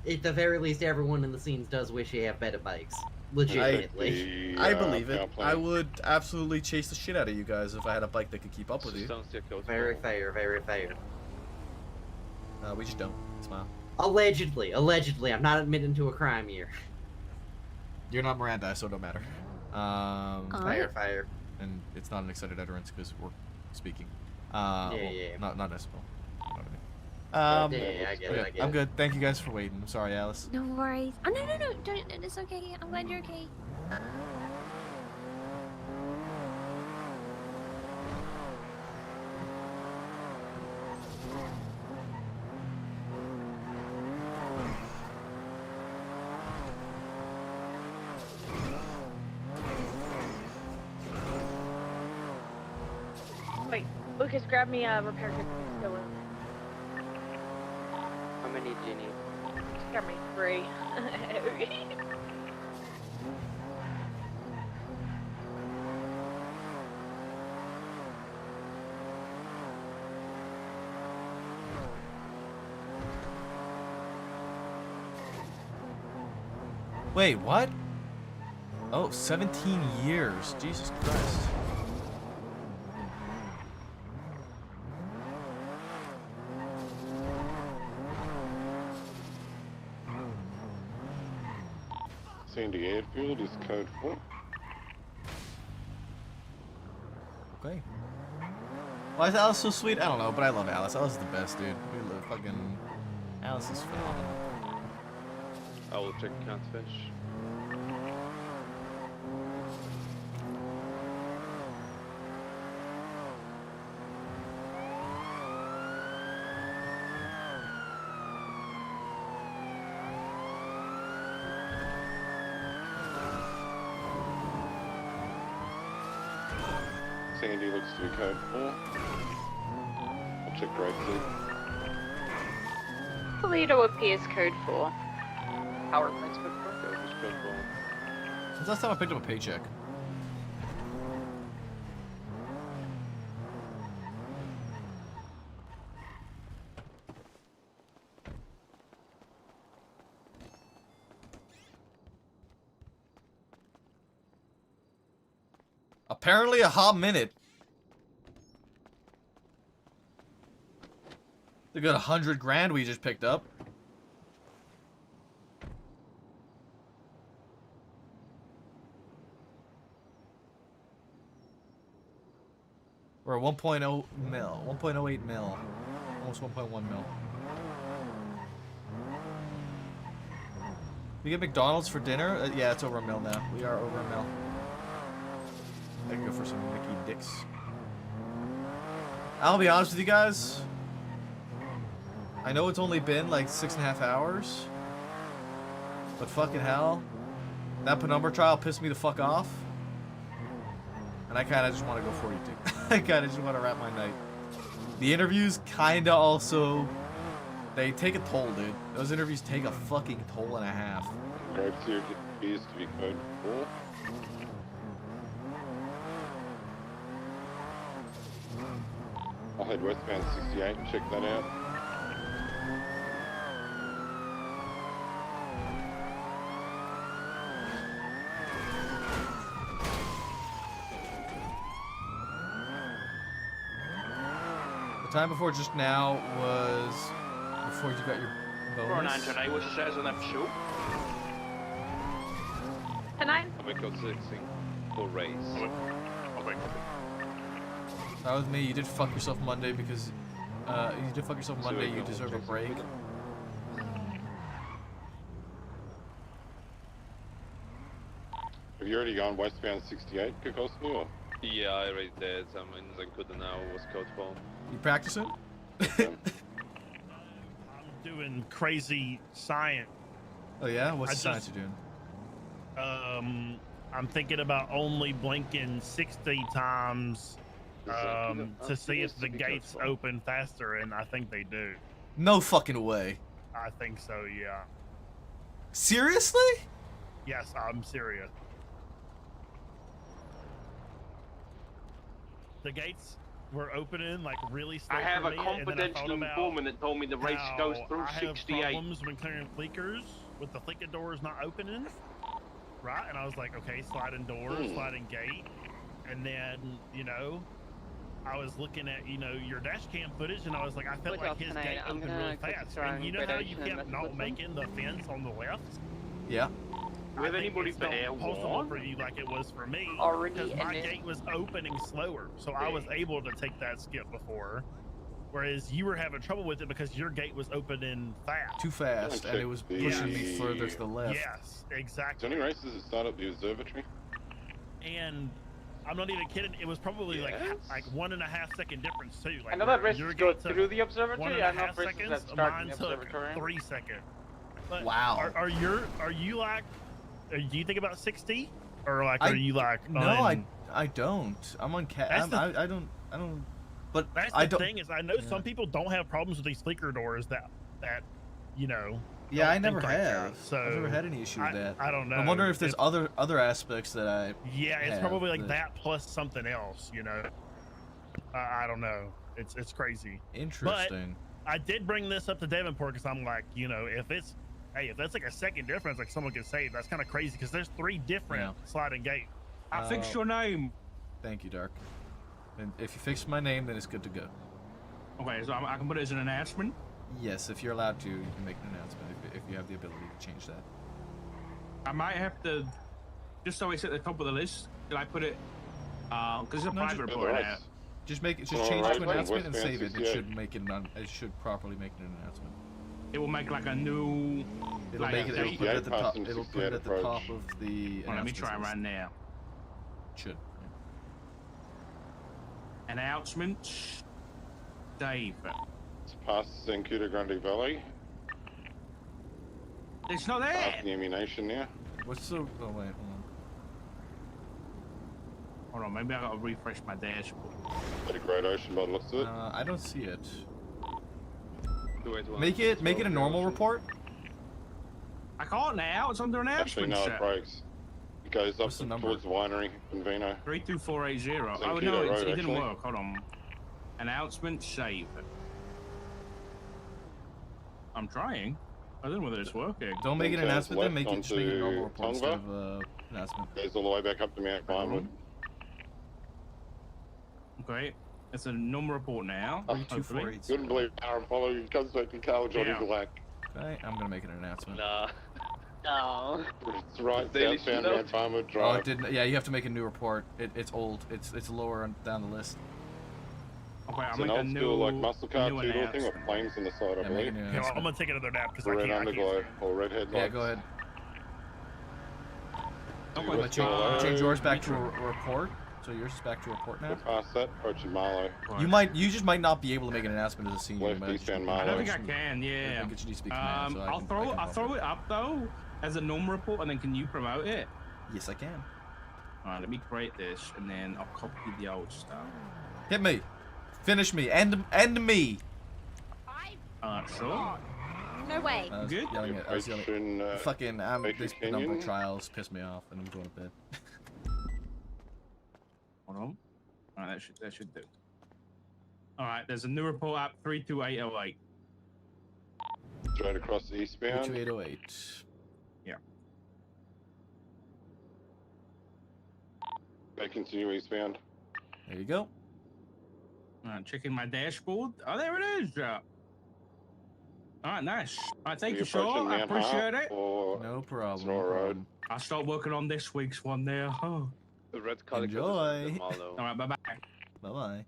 at the very least, everyone in the scenes does wish you have better bikes. Legitimately. I believe it. I would absolutely chase the shit out of you guys if I had a bike that could keep up with you. Very fair, very fair. We just don't. Smile. Allegedly. I'm not admitting to a crime here. You're not Miranda, so it don't matter. Fire. And it's not an excited utterance because we're speaking. Yeah. Not Decibel. Yeah, I get it, I get I'm it. good. Thank you guys for waiting. I'm sorry, Alice. No worries. Oh no, don't. It's okay. I'm glad you're okay. Wait, Lucas, grab me a repair kit. How many do you need? Just grab me 3. Wait, what? Oh, 17 years. Jesus Christ. Sandy Airfield is code 4. Okay. Why is Alice so sweet? I don't know, but I love Alice. Alice is the best, dude. We love fucking... Alice is phenomenal. I will check catfish. Sandy looks to be code 4. I'll check grade 2. Toledo appears code 4. Power points code 4. Code 4. Since last time I picked up a paycheck. Apparently a hot minute. The good 100 grand we just picked up. We're at 1.0 mil, 1.08 mil, almost 1.1 mil. We get McDonald's for dinner? Yeah, it's over a mil now. We are over a mil. I can go for some Mickey Dicks. I'll be honest with you guys. I know it's only been like 6.5 hours. But fucking hell. That penumbra trial pissed me the fuck off. And I kinda just want to go 42. I kinda just want to wrap my night. The interviews kinda also, they take a toll, dude. Those interviews take a fucking toll and a half. Grave tier appears to be code 4. I'll head westbound 68 and check that out. The time before just now was before you got your bonus. 49 today, which says on that show. Tonight? I'm a code 16 for race. That was me. You did fuck yourself Monday because you did fuck yourself Monday. You deserve a break. Have you already gone westbound 68, Kikosny, or? Yeah, I already did. I mean, I couldn't now was code 4. You practicing? I'm doing crazy science. Oh yeah, what's the science you're doing? I'm thinking about only blinking 60 times to see if the gates open faster, and I think they do. No fucking way. I think so, yeah. Seriously? Yes, I'm serious. The gates were opening like really slow. I have for a me, and then I confidential thought about informant that told me the race goes through I have 68. problems when clearing flickers with the flicker doors not opening, right? And I was like, okay, sliding door, sliding gate, and then I was looking at your dash cam footage, and I was like, I felt like his gate opened really fast. And you know how you kept not making the fence on the left? Yeah. With anybody but Air possible 1? for you like it was for me, Already because my ended. gate was opening slower, so I was able to take that skip before, whereas you were having trouble with it because your gate was opening fast. Too fast, and it was pushing me further to the left. Yes, exactly. Is there any races that start at the observatory? And I'm not even kidding. It was probably like 1.5 second difference too. Like I know that your races go gate took through the observatory. I know 1.5 races seconds. that start in Mine the took observatory. 3 seconds. But Wow. Are you like? Do you think about 60, or like I- are you like? No, I don't. I'm on cat. I don't. But That's I the don't. thing is, I know some people don't have problems with these flicker doors that Yeah, don't I never think like that. have. So I've never had any issue with that. I don't know. I'm wondering if there's other aspects that I. Yeah, it's have probably like that plus something else. I don't know. It's crazy. Interesting. But I did bring this up to Davenport because I'm like, if that's like a second difference, like someone could say, that's kind of crazy because there's 3 different sliding gates. I fixed your name. Thank you, Dark. And if you fix my name, then it's good to go. Okay, so I can put it as an announcement. Yes, if you're allowed to, you can make an announcement if you have the ability to change that. I might have to, just so it's at the top of the list. Did I put it? Because it's a No, private just- report now. Just change it to announcement and save it. It should make it it should properly make it an announcement. It will make like a new. It'll like, make it. It'll date. put it at the top. It'll put it at the top of the. Well, let me announcements try list. right now. Should. Announcements. Dave. It's past Zancudo Grande Valley. It's not there. Past the ammunition now. What's the? Oh wait, hold on. Hold on, maybe I gotta refresh my dashboard. At a Great Ocean by the looks of it. I don't see it. Make Make it a normal report. I can't now. It's under Actually, announcements. no, it breaks. It goes up the number? towards the winery in Vino. 32480. Oh Zancudo no, Road, it didn't actually. work. Hold on. Announcement save. I'm trying. I don't know whether it's working. Don't make it an Then announcement. Then turns make it just make it a normal left report instead onto of announcement. Goes all the way back up to Mount Vinewood. Okay. It's a normal report now. hopefully. Couldn't believe Aaron Follow comes back to Carl Johnny Yeah. Black. Okay, I'm gonna make an announcement. Nah. No. It's right Daily southbound Show. Mount Vinewood Oh, Drive. it didn't. Yeah, you have to make a new report. It's old. It's lower down the list. Okay, I'll It's an make a old new, school like muscle car new two-door thing with announcement. flames on the side, I Yeah, make believe. a new I'm announcement. gonna take another nap because Red I can't. underglow or red headlights. Yeah, go ahead. Do I'm you gonna want to go change yours back to a report. So yours is back to a report now. We're past that, approaching Marlow. You just might not be able to make an announcement as a senior. Left You might eastbound just- I Marlow. don't think I can. Yeah. I think it needs to be command, so I I'll can- throw I can I'll bump throw it up though as a normal report, and then can you promote it? Yes, I can. All right, let me create this, and then I'll copy the old stuff. Hit me. Finish me. End me. Sure. No way. I was Good. yelling at. I was yelling. Fucking. This penumbra trials piss me off, and I'm going to bed. Hold on. All right, that should do. All right, there's a new report up 32808. Straight across the eastbound. 2808. Yeah. Okay, continue eastbound. There you go. All right, checking my dashboard. Oh, there it is. All right, nice. All right, thank you, Shaw. I appreciate it. No problem. No problem. I'll start working on this week's one there. Oh. The red color. Enjoy. All right, bye-bye. Bye-bye.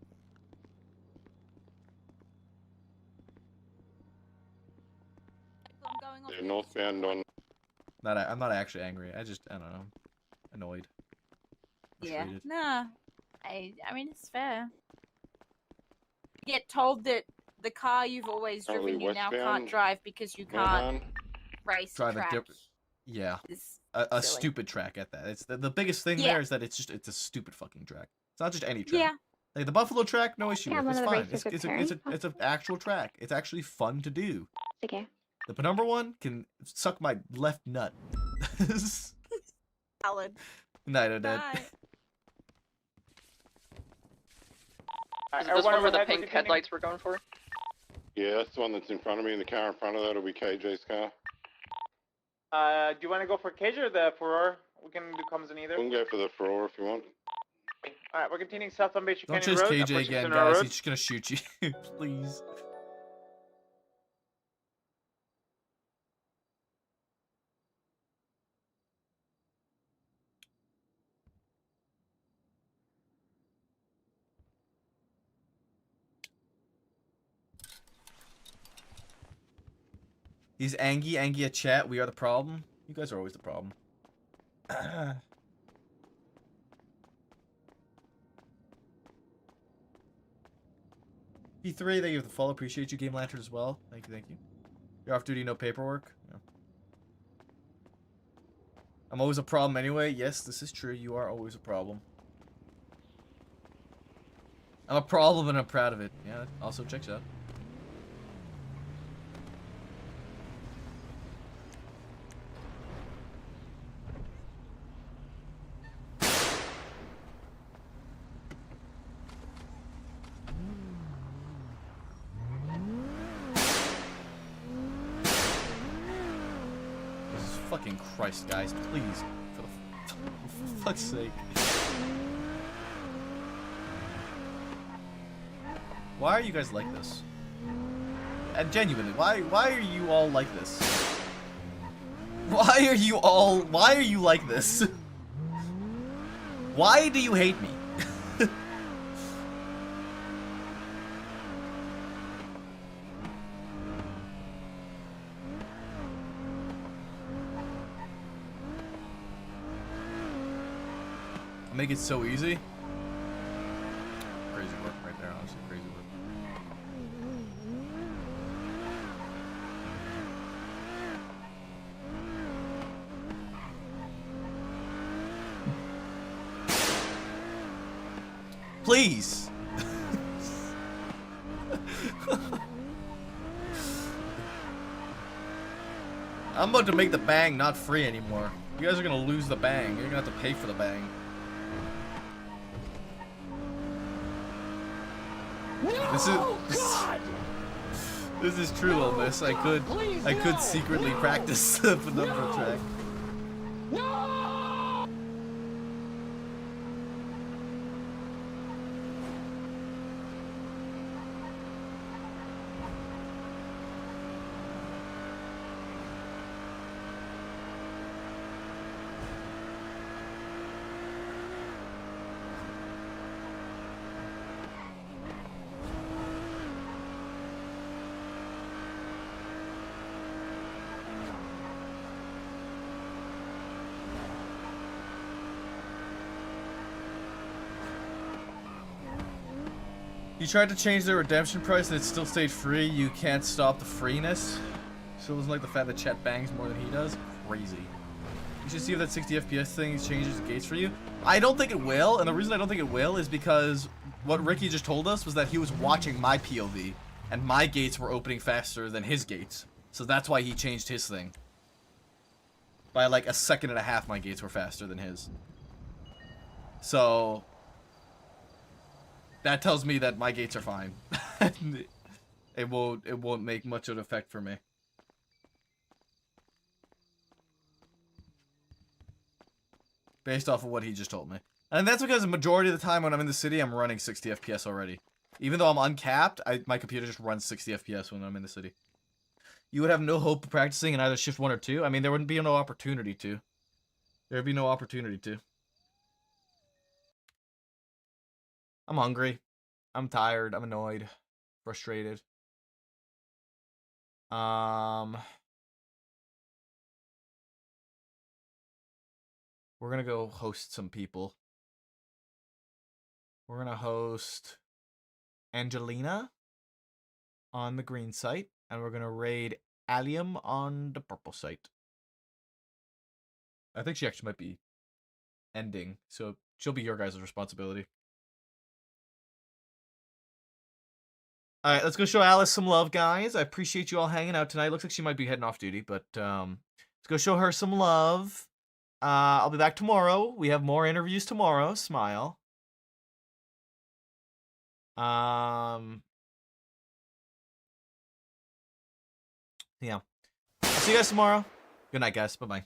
They're northbound on. I'm not actually angry. I don't know. Annoyed. Yeah. Frustrated. Nah. I mean, it's fair. You get told that the car you've always Probably driven you now can't westbound. drive because you can't race Drive track. a different. Yeah. Is A silly. stupid track at that. It's the biggest thing Yeah. there is that it's a stupid fucking track. It's not just any track. Yeah. Like the Buffalo track, no issue Yeah, with. It's one of the fine. races It's an actual track. It's actually fun to do. Okay. The penumbra one can suck my left nut. Valid. Night, I'm dead. Bye. Is this one where the pink headlights we're going for? Yeah, that's the one that's in front of me, and the car in front of that will be KJ's car. Do you want to go for KJ or the Ferrari? We can do comms in either. We can go for the Ferrari if you want. Alright, we're continuing south on Bayshore Don't Canyon chase Road. KJ approaching again, Sonora guys. Road. He's just gonna shoot you. Please. He's Angie at chat. We are the problem. You guys are always the problem. P3, thank you for the follow. Appreciate you, Game Lantern, as well. Thank you, thank you. You're off duty, no paperwork. Yeah. I'm always a problem anyway. Yes, this is true. You are always a problem. I'm a problem and I'm proud of it. Yeah, also checks out. Fucking Christ, guys, please. For fuck's sake. Why are you guys like this? And genuinely, why are you all like this? Why are you like this? Why do you hate me? Make it so easy. Crazy work right there, honestly, crazy work. Please. I'm about to make the bang not free anymore. You guys are gonna lose the bang. You're gonna have to pay for the bang. This is true, Olmis. I could secretly practice the penumbra track. You tried to change the redemption price and it still stayed free. You can't stop the freeness. So it wasn't like the fact that Chet bangs more than he does. Crazy. You should see if that 60 FPS thing changes the gates for you. I don't think it will, and the reason I don't think it will is because what Ricky just told us was that he was watching my POV, and my gates were opening faster than his gates. So that's why he changed his thing. By like a second and a half, my gates were faster than his. So that tells me that my gates are fine. It won't make much of an effect for me. Based off of what he just told me. And that's because the majority of the time when I'm in the city, I'm running 60 FPS already. Even though I'm uncapped, my computer just runs 60 FPS when I'm in the city. You would have no hope of practicing in either shift 1 or 2? I mean, there wouldn't be no opportunity to. There would be no opportunity to. I'm hungry. I'm tired. I'm annoyed. Frustrated. We're gonna go host some people. We're gonna host Angelina on the green site, and we're gonna raid Allium on the purple site. I think she actually might be ending, so she'll be your guys' responsibility. Alright, let's go show Alice some love, guys. I appreciate you all hanging out tonight. Looks like she might be heading off duty, but let's go show her some love. I'll be back tomorrow. We have more interviews tomorrow. Smile. Yeah. I'll see you guys tomorrow. Good night, guys. Bye-bye.